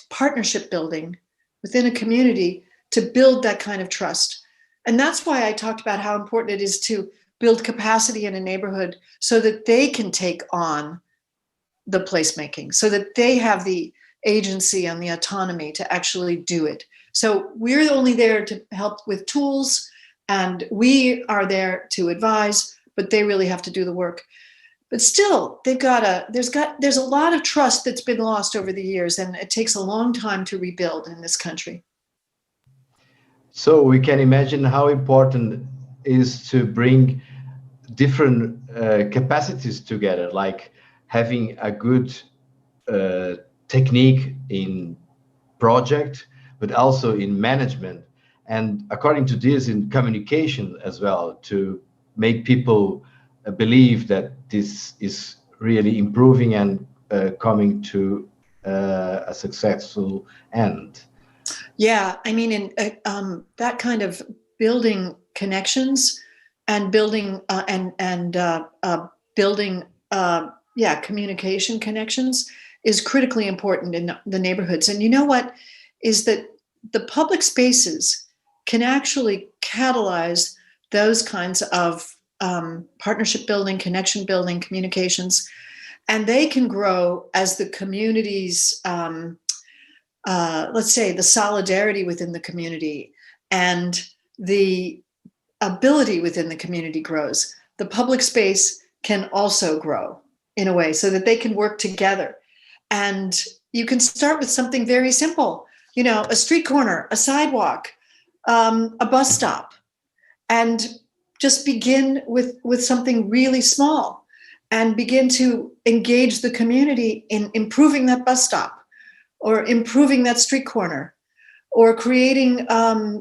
S11: partnership building within a community to build that kind of trust. And that's why I talked about how important it is to build capacity in a neighborhood so that they can take on the placemaking, so that they have the agency and the autonomy to actually do it. So we're only there to help with tools, and we are there to advise, but they really have to do the work. But still, there's a lot of trust that's been lost over the years, and it takes a long time to rebuild in this country.
S1: So we can imagine how important it is to bring different capacities together, like having a good technique in project, but also in management, and according to this, in communication as well, to make people believe that this is really improving and coming to a successful end.
S11: Yeah, I mean, in that kind of building connections and building communication connections is critically important in the neighborhoods. And you know what is that the public spaces can actually catalyze those kinds of partnership building, connection building, communications, and they can grow as the communities, let's say, the solidarity within the community and the ability within the community grows. The public space can also grow in a way so that they can work together. And you can start with something very simple, a street corner, a sidewalk, a bus stop, and just begin with something really small and begin to engage the community in improving that bus stop or improving that street corner or creating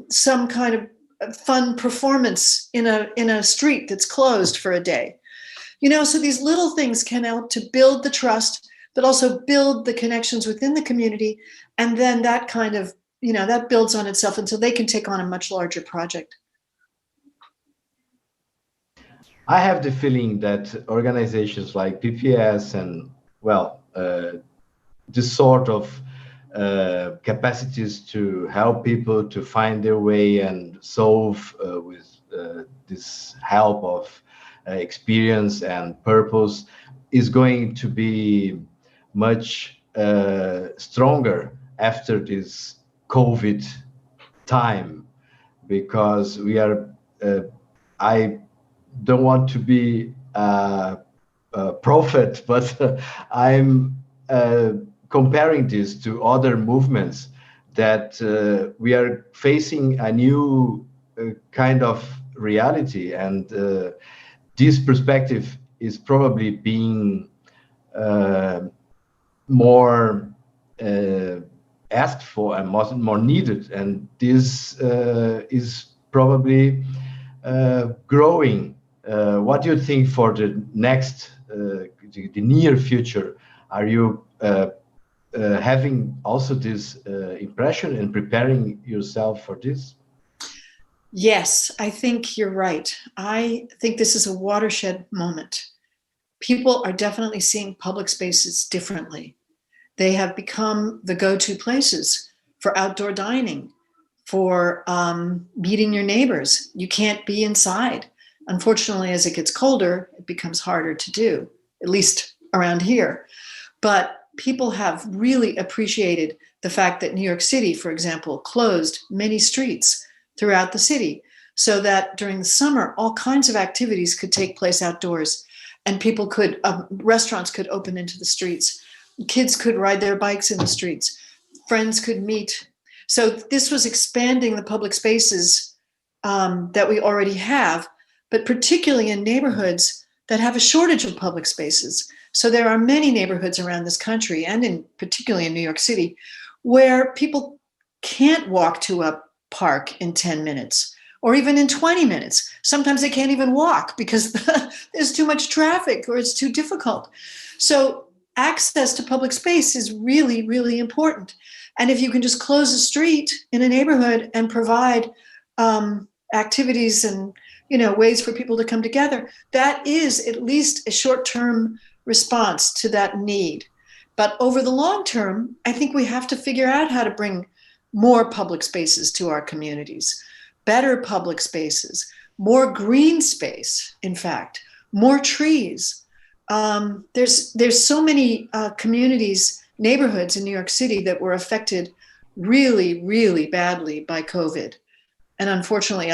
S11: some kind of fun performance in a street that's closed for a day. So these little things can help to build the trust, but also build the connections within the community. And then that kind of, that builds on itself until they can take on a much larger project.
S1: I have the feeling that organizations like PPS and, this sort of capacities to help people to find their way and solve with this help of experience and purpose is going to be much stronger after this COVID time, because we are, I don't want to be a prophet, but I'm comparing this to other movements that we are facing a new kind of reality, and this perspective is probably being more asked for and more needed, and this is probably growing. What do you think for the next, the near future? Are you having also this impression and preparing yourself for this?
S11: Yes, I think you're right. I think this is a watershed moment. People are definitely seeing public spaces differently. They have become the go-to places for outdoor dining, for meeting your neighbors. You can't be inside. Unfortunately, as it gets colder, it becomes harder to do, at least around here. But people have really appreciated the fact that New York City, for example, closed many streets throughout the city so that during the summer, all kinds of activities could take place outdoors, and people could, restaurants could open into the streets, kids could ride their bikes in the streets, friends could meet. So this was expanding the public spaces that we already have, but particularly in neighborhoods that have a shortage of public spaces. So there are many neighborhoods around this country, and particularly in New York City, where people can't walk to a park in 10 minutes or even in 20 minutes. Sometimes they can't even walk because there's too much traffic or it's too difficult. So access to public space is really, really important. And if you can just close a street in a neighborhood and provide activities and ways for people to come together, that is at least a short-term response to that need. But over the long term, I think we have to figure out how to bring more public spaces to our communities, better public spaces, more green space, in fact, more trees. There's so many communities, neighborhoods in New York City that were affected really, really badly by COVID. And unfortunately,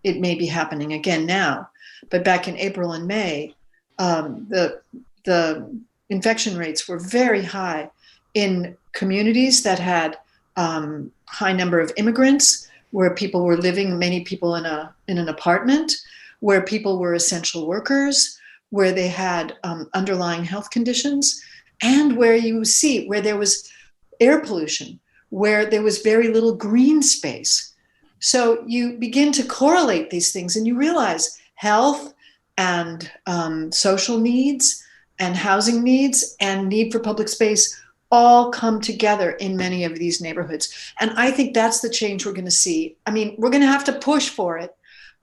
S11: it may be happening again now, but back in April and May, the infection rates were very high in communities that had high number of immigrants, where people were living, many people in an apartment, where people were essential workers, where they had underlying health conditions, and where there was air pollution, where there was very little green space. So you begin to correlate these things and you realize health and social needs and housing needs and need for public space all come together in many of these neighborhoods. And I think that's the change we're going to see. I mean, we're going to have to push for it,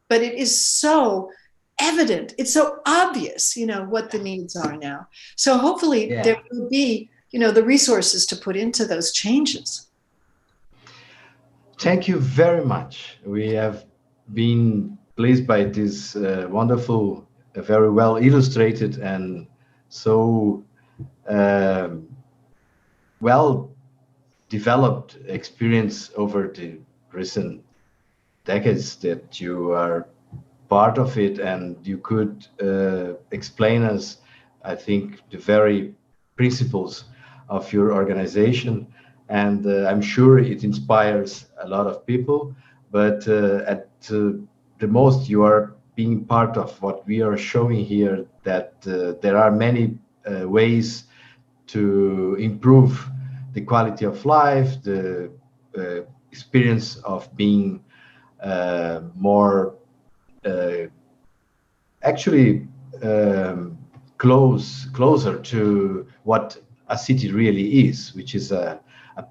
S11: but it is so evident. It's so obvious, what the needs are now. So hopefully there will be, the resources to put into those changes.
S1: Thank you very much. We have been pleased by this wonderful, very well illustrated and so well developed experience over the recent decades that you are part of it, and you could explain us, I think, the very principles of your organization, and I'm sure it inspires a lot of people. But at the most, you are being part of what we are showing here, that there are many ways to improve the quality of life, the experience of being more actually closer to what a city really is, which is a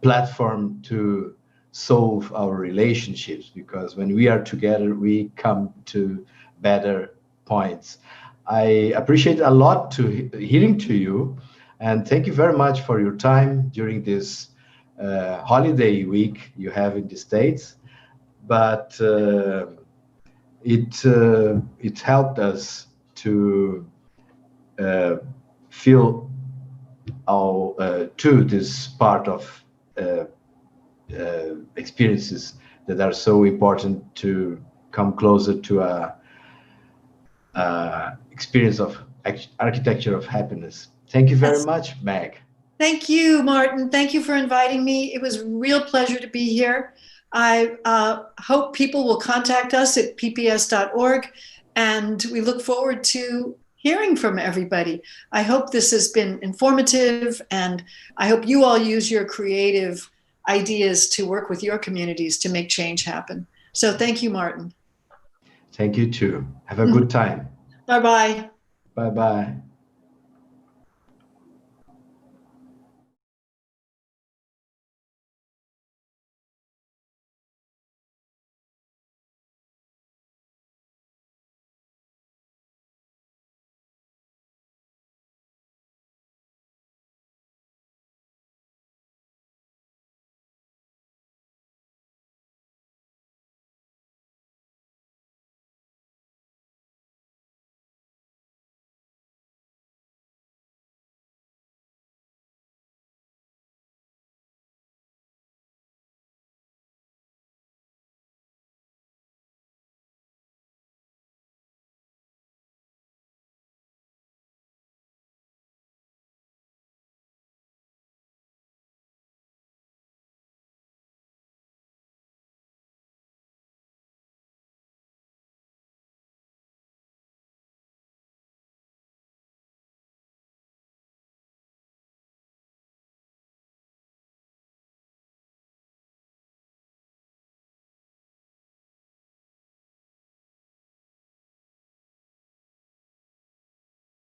S1: platform to solve our relationships, because when we are together, we come to better points. I appreciate a lot to hearing to you, and thank you very much for your time during this holiday week you have in the States. But it helped us to feel to this part of experiences that are so important to come closer to a experience of architecture of happiness. Thank you very much, Meg.
S11: Thank you, Martin. Thank you for inviting me. It was a real pleasure to be here. I hope people will contact us at pps.org, and we look forward to hearing from everybody. I hope this has been informative, and I hope you all use your creative ideas to work with your communities to make change happen. So thank you, Martin.
S1: Thank you too. Have a good time.
S11: Bye-bye.
S1: Bye-bye.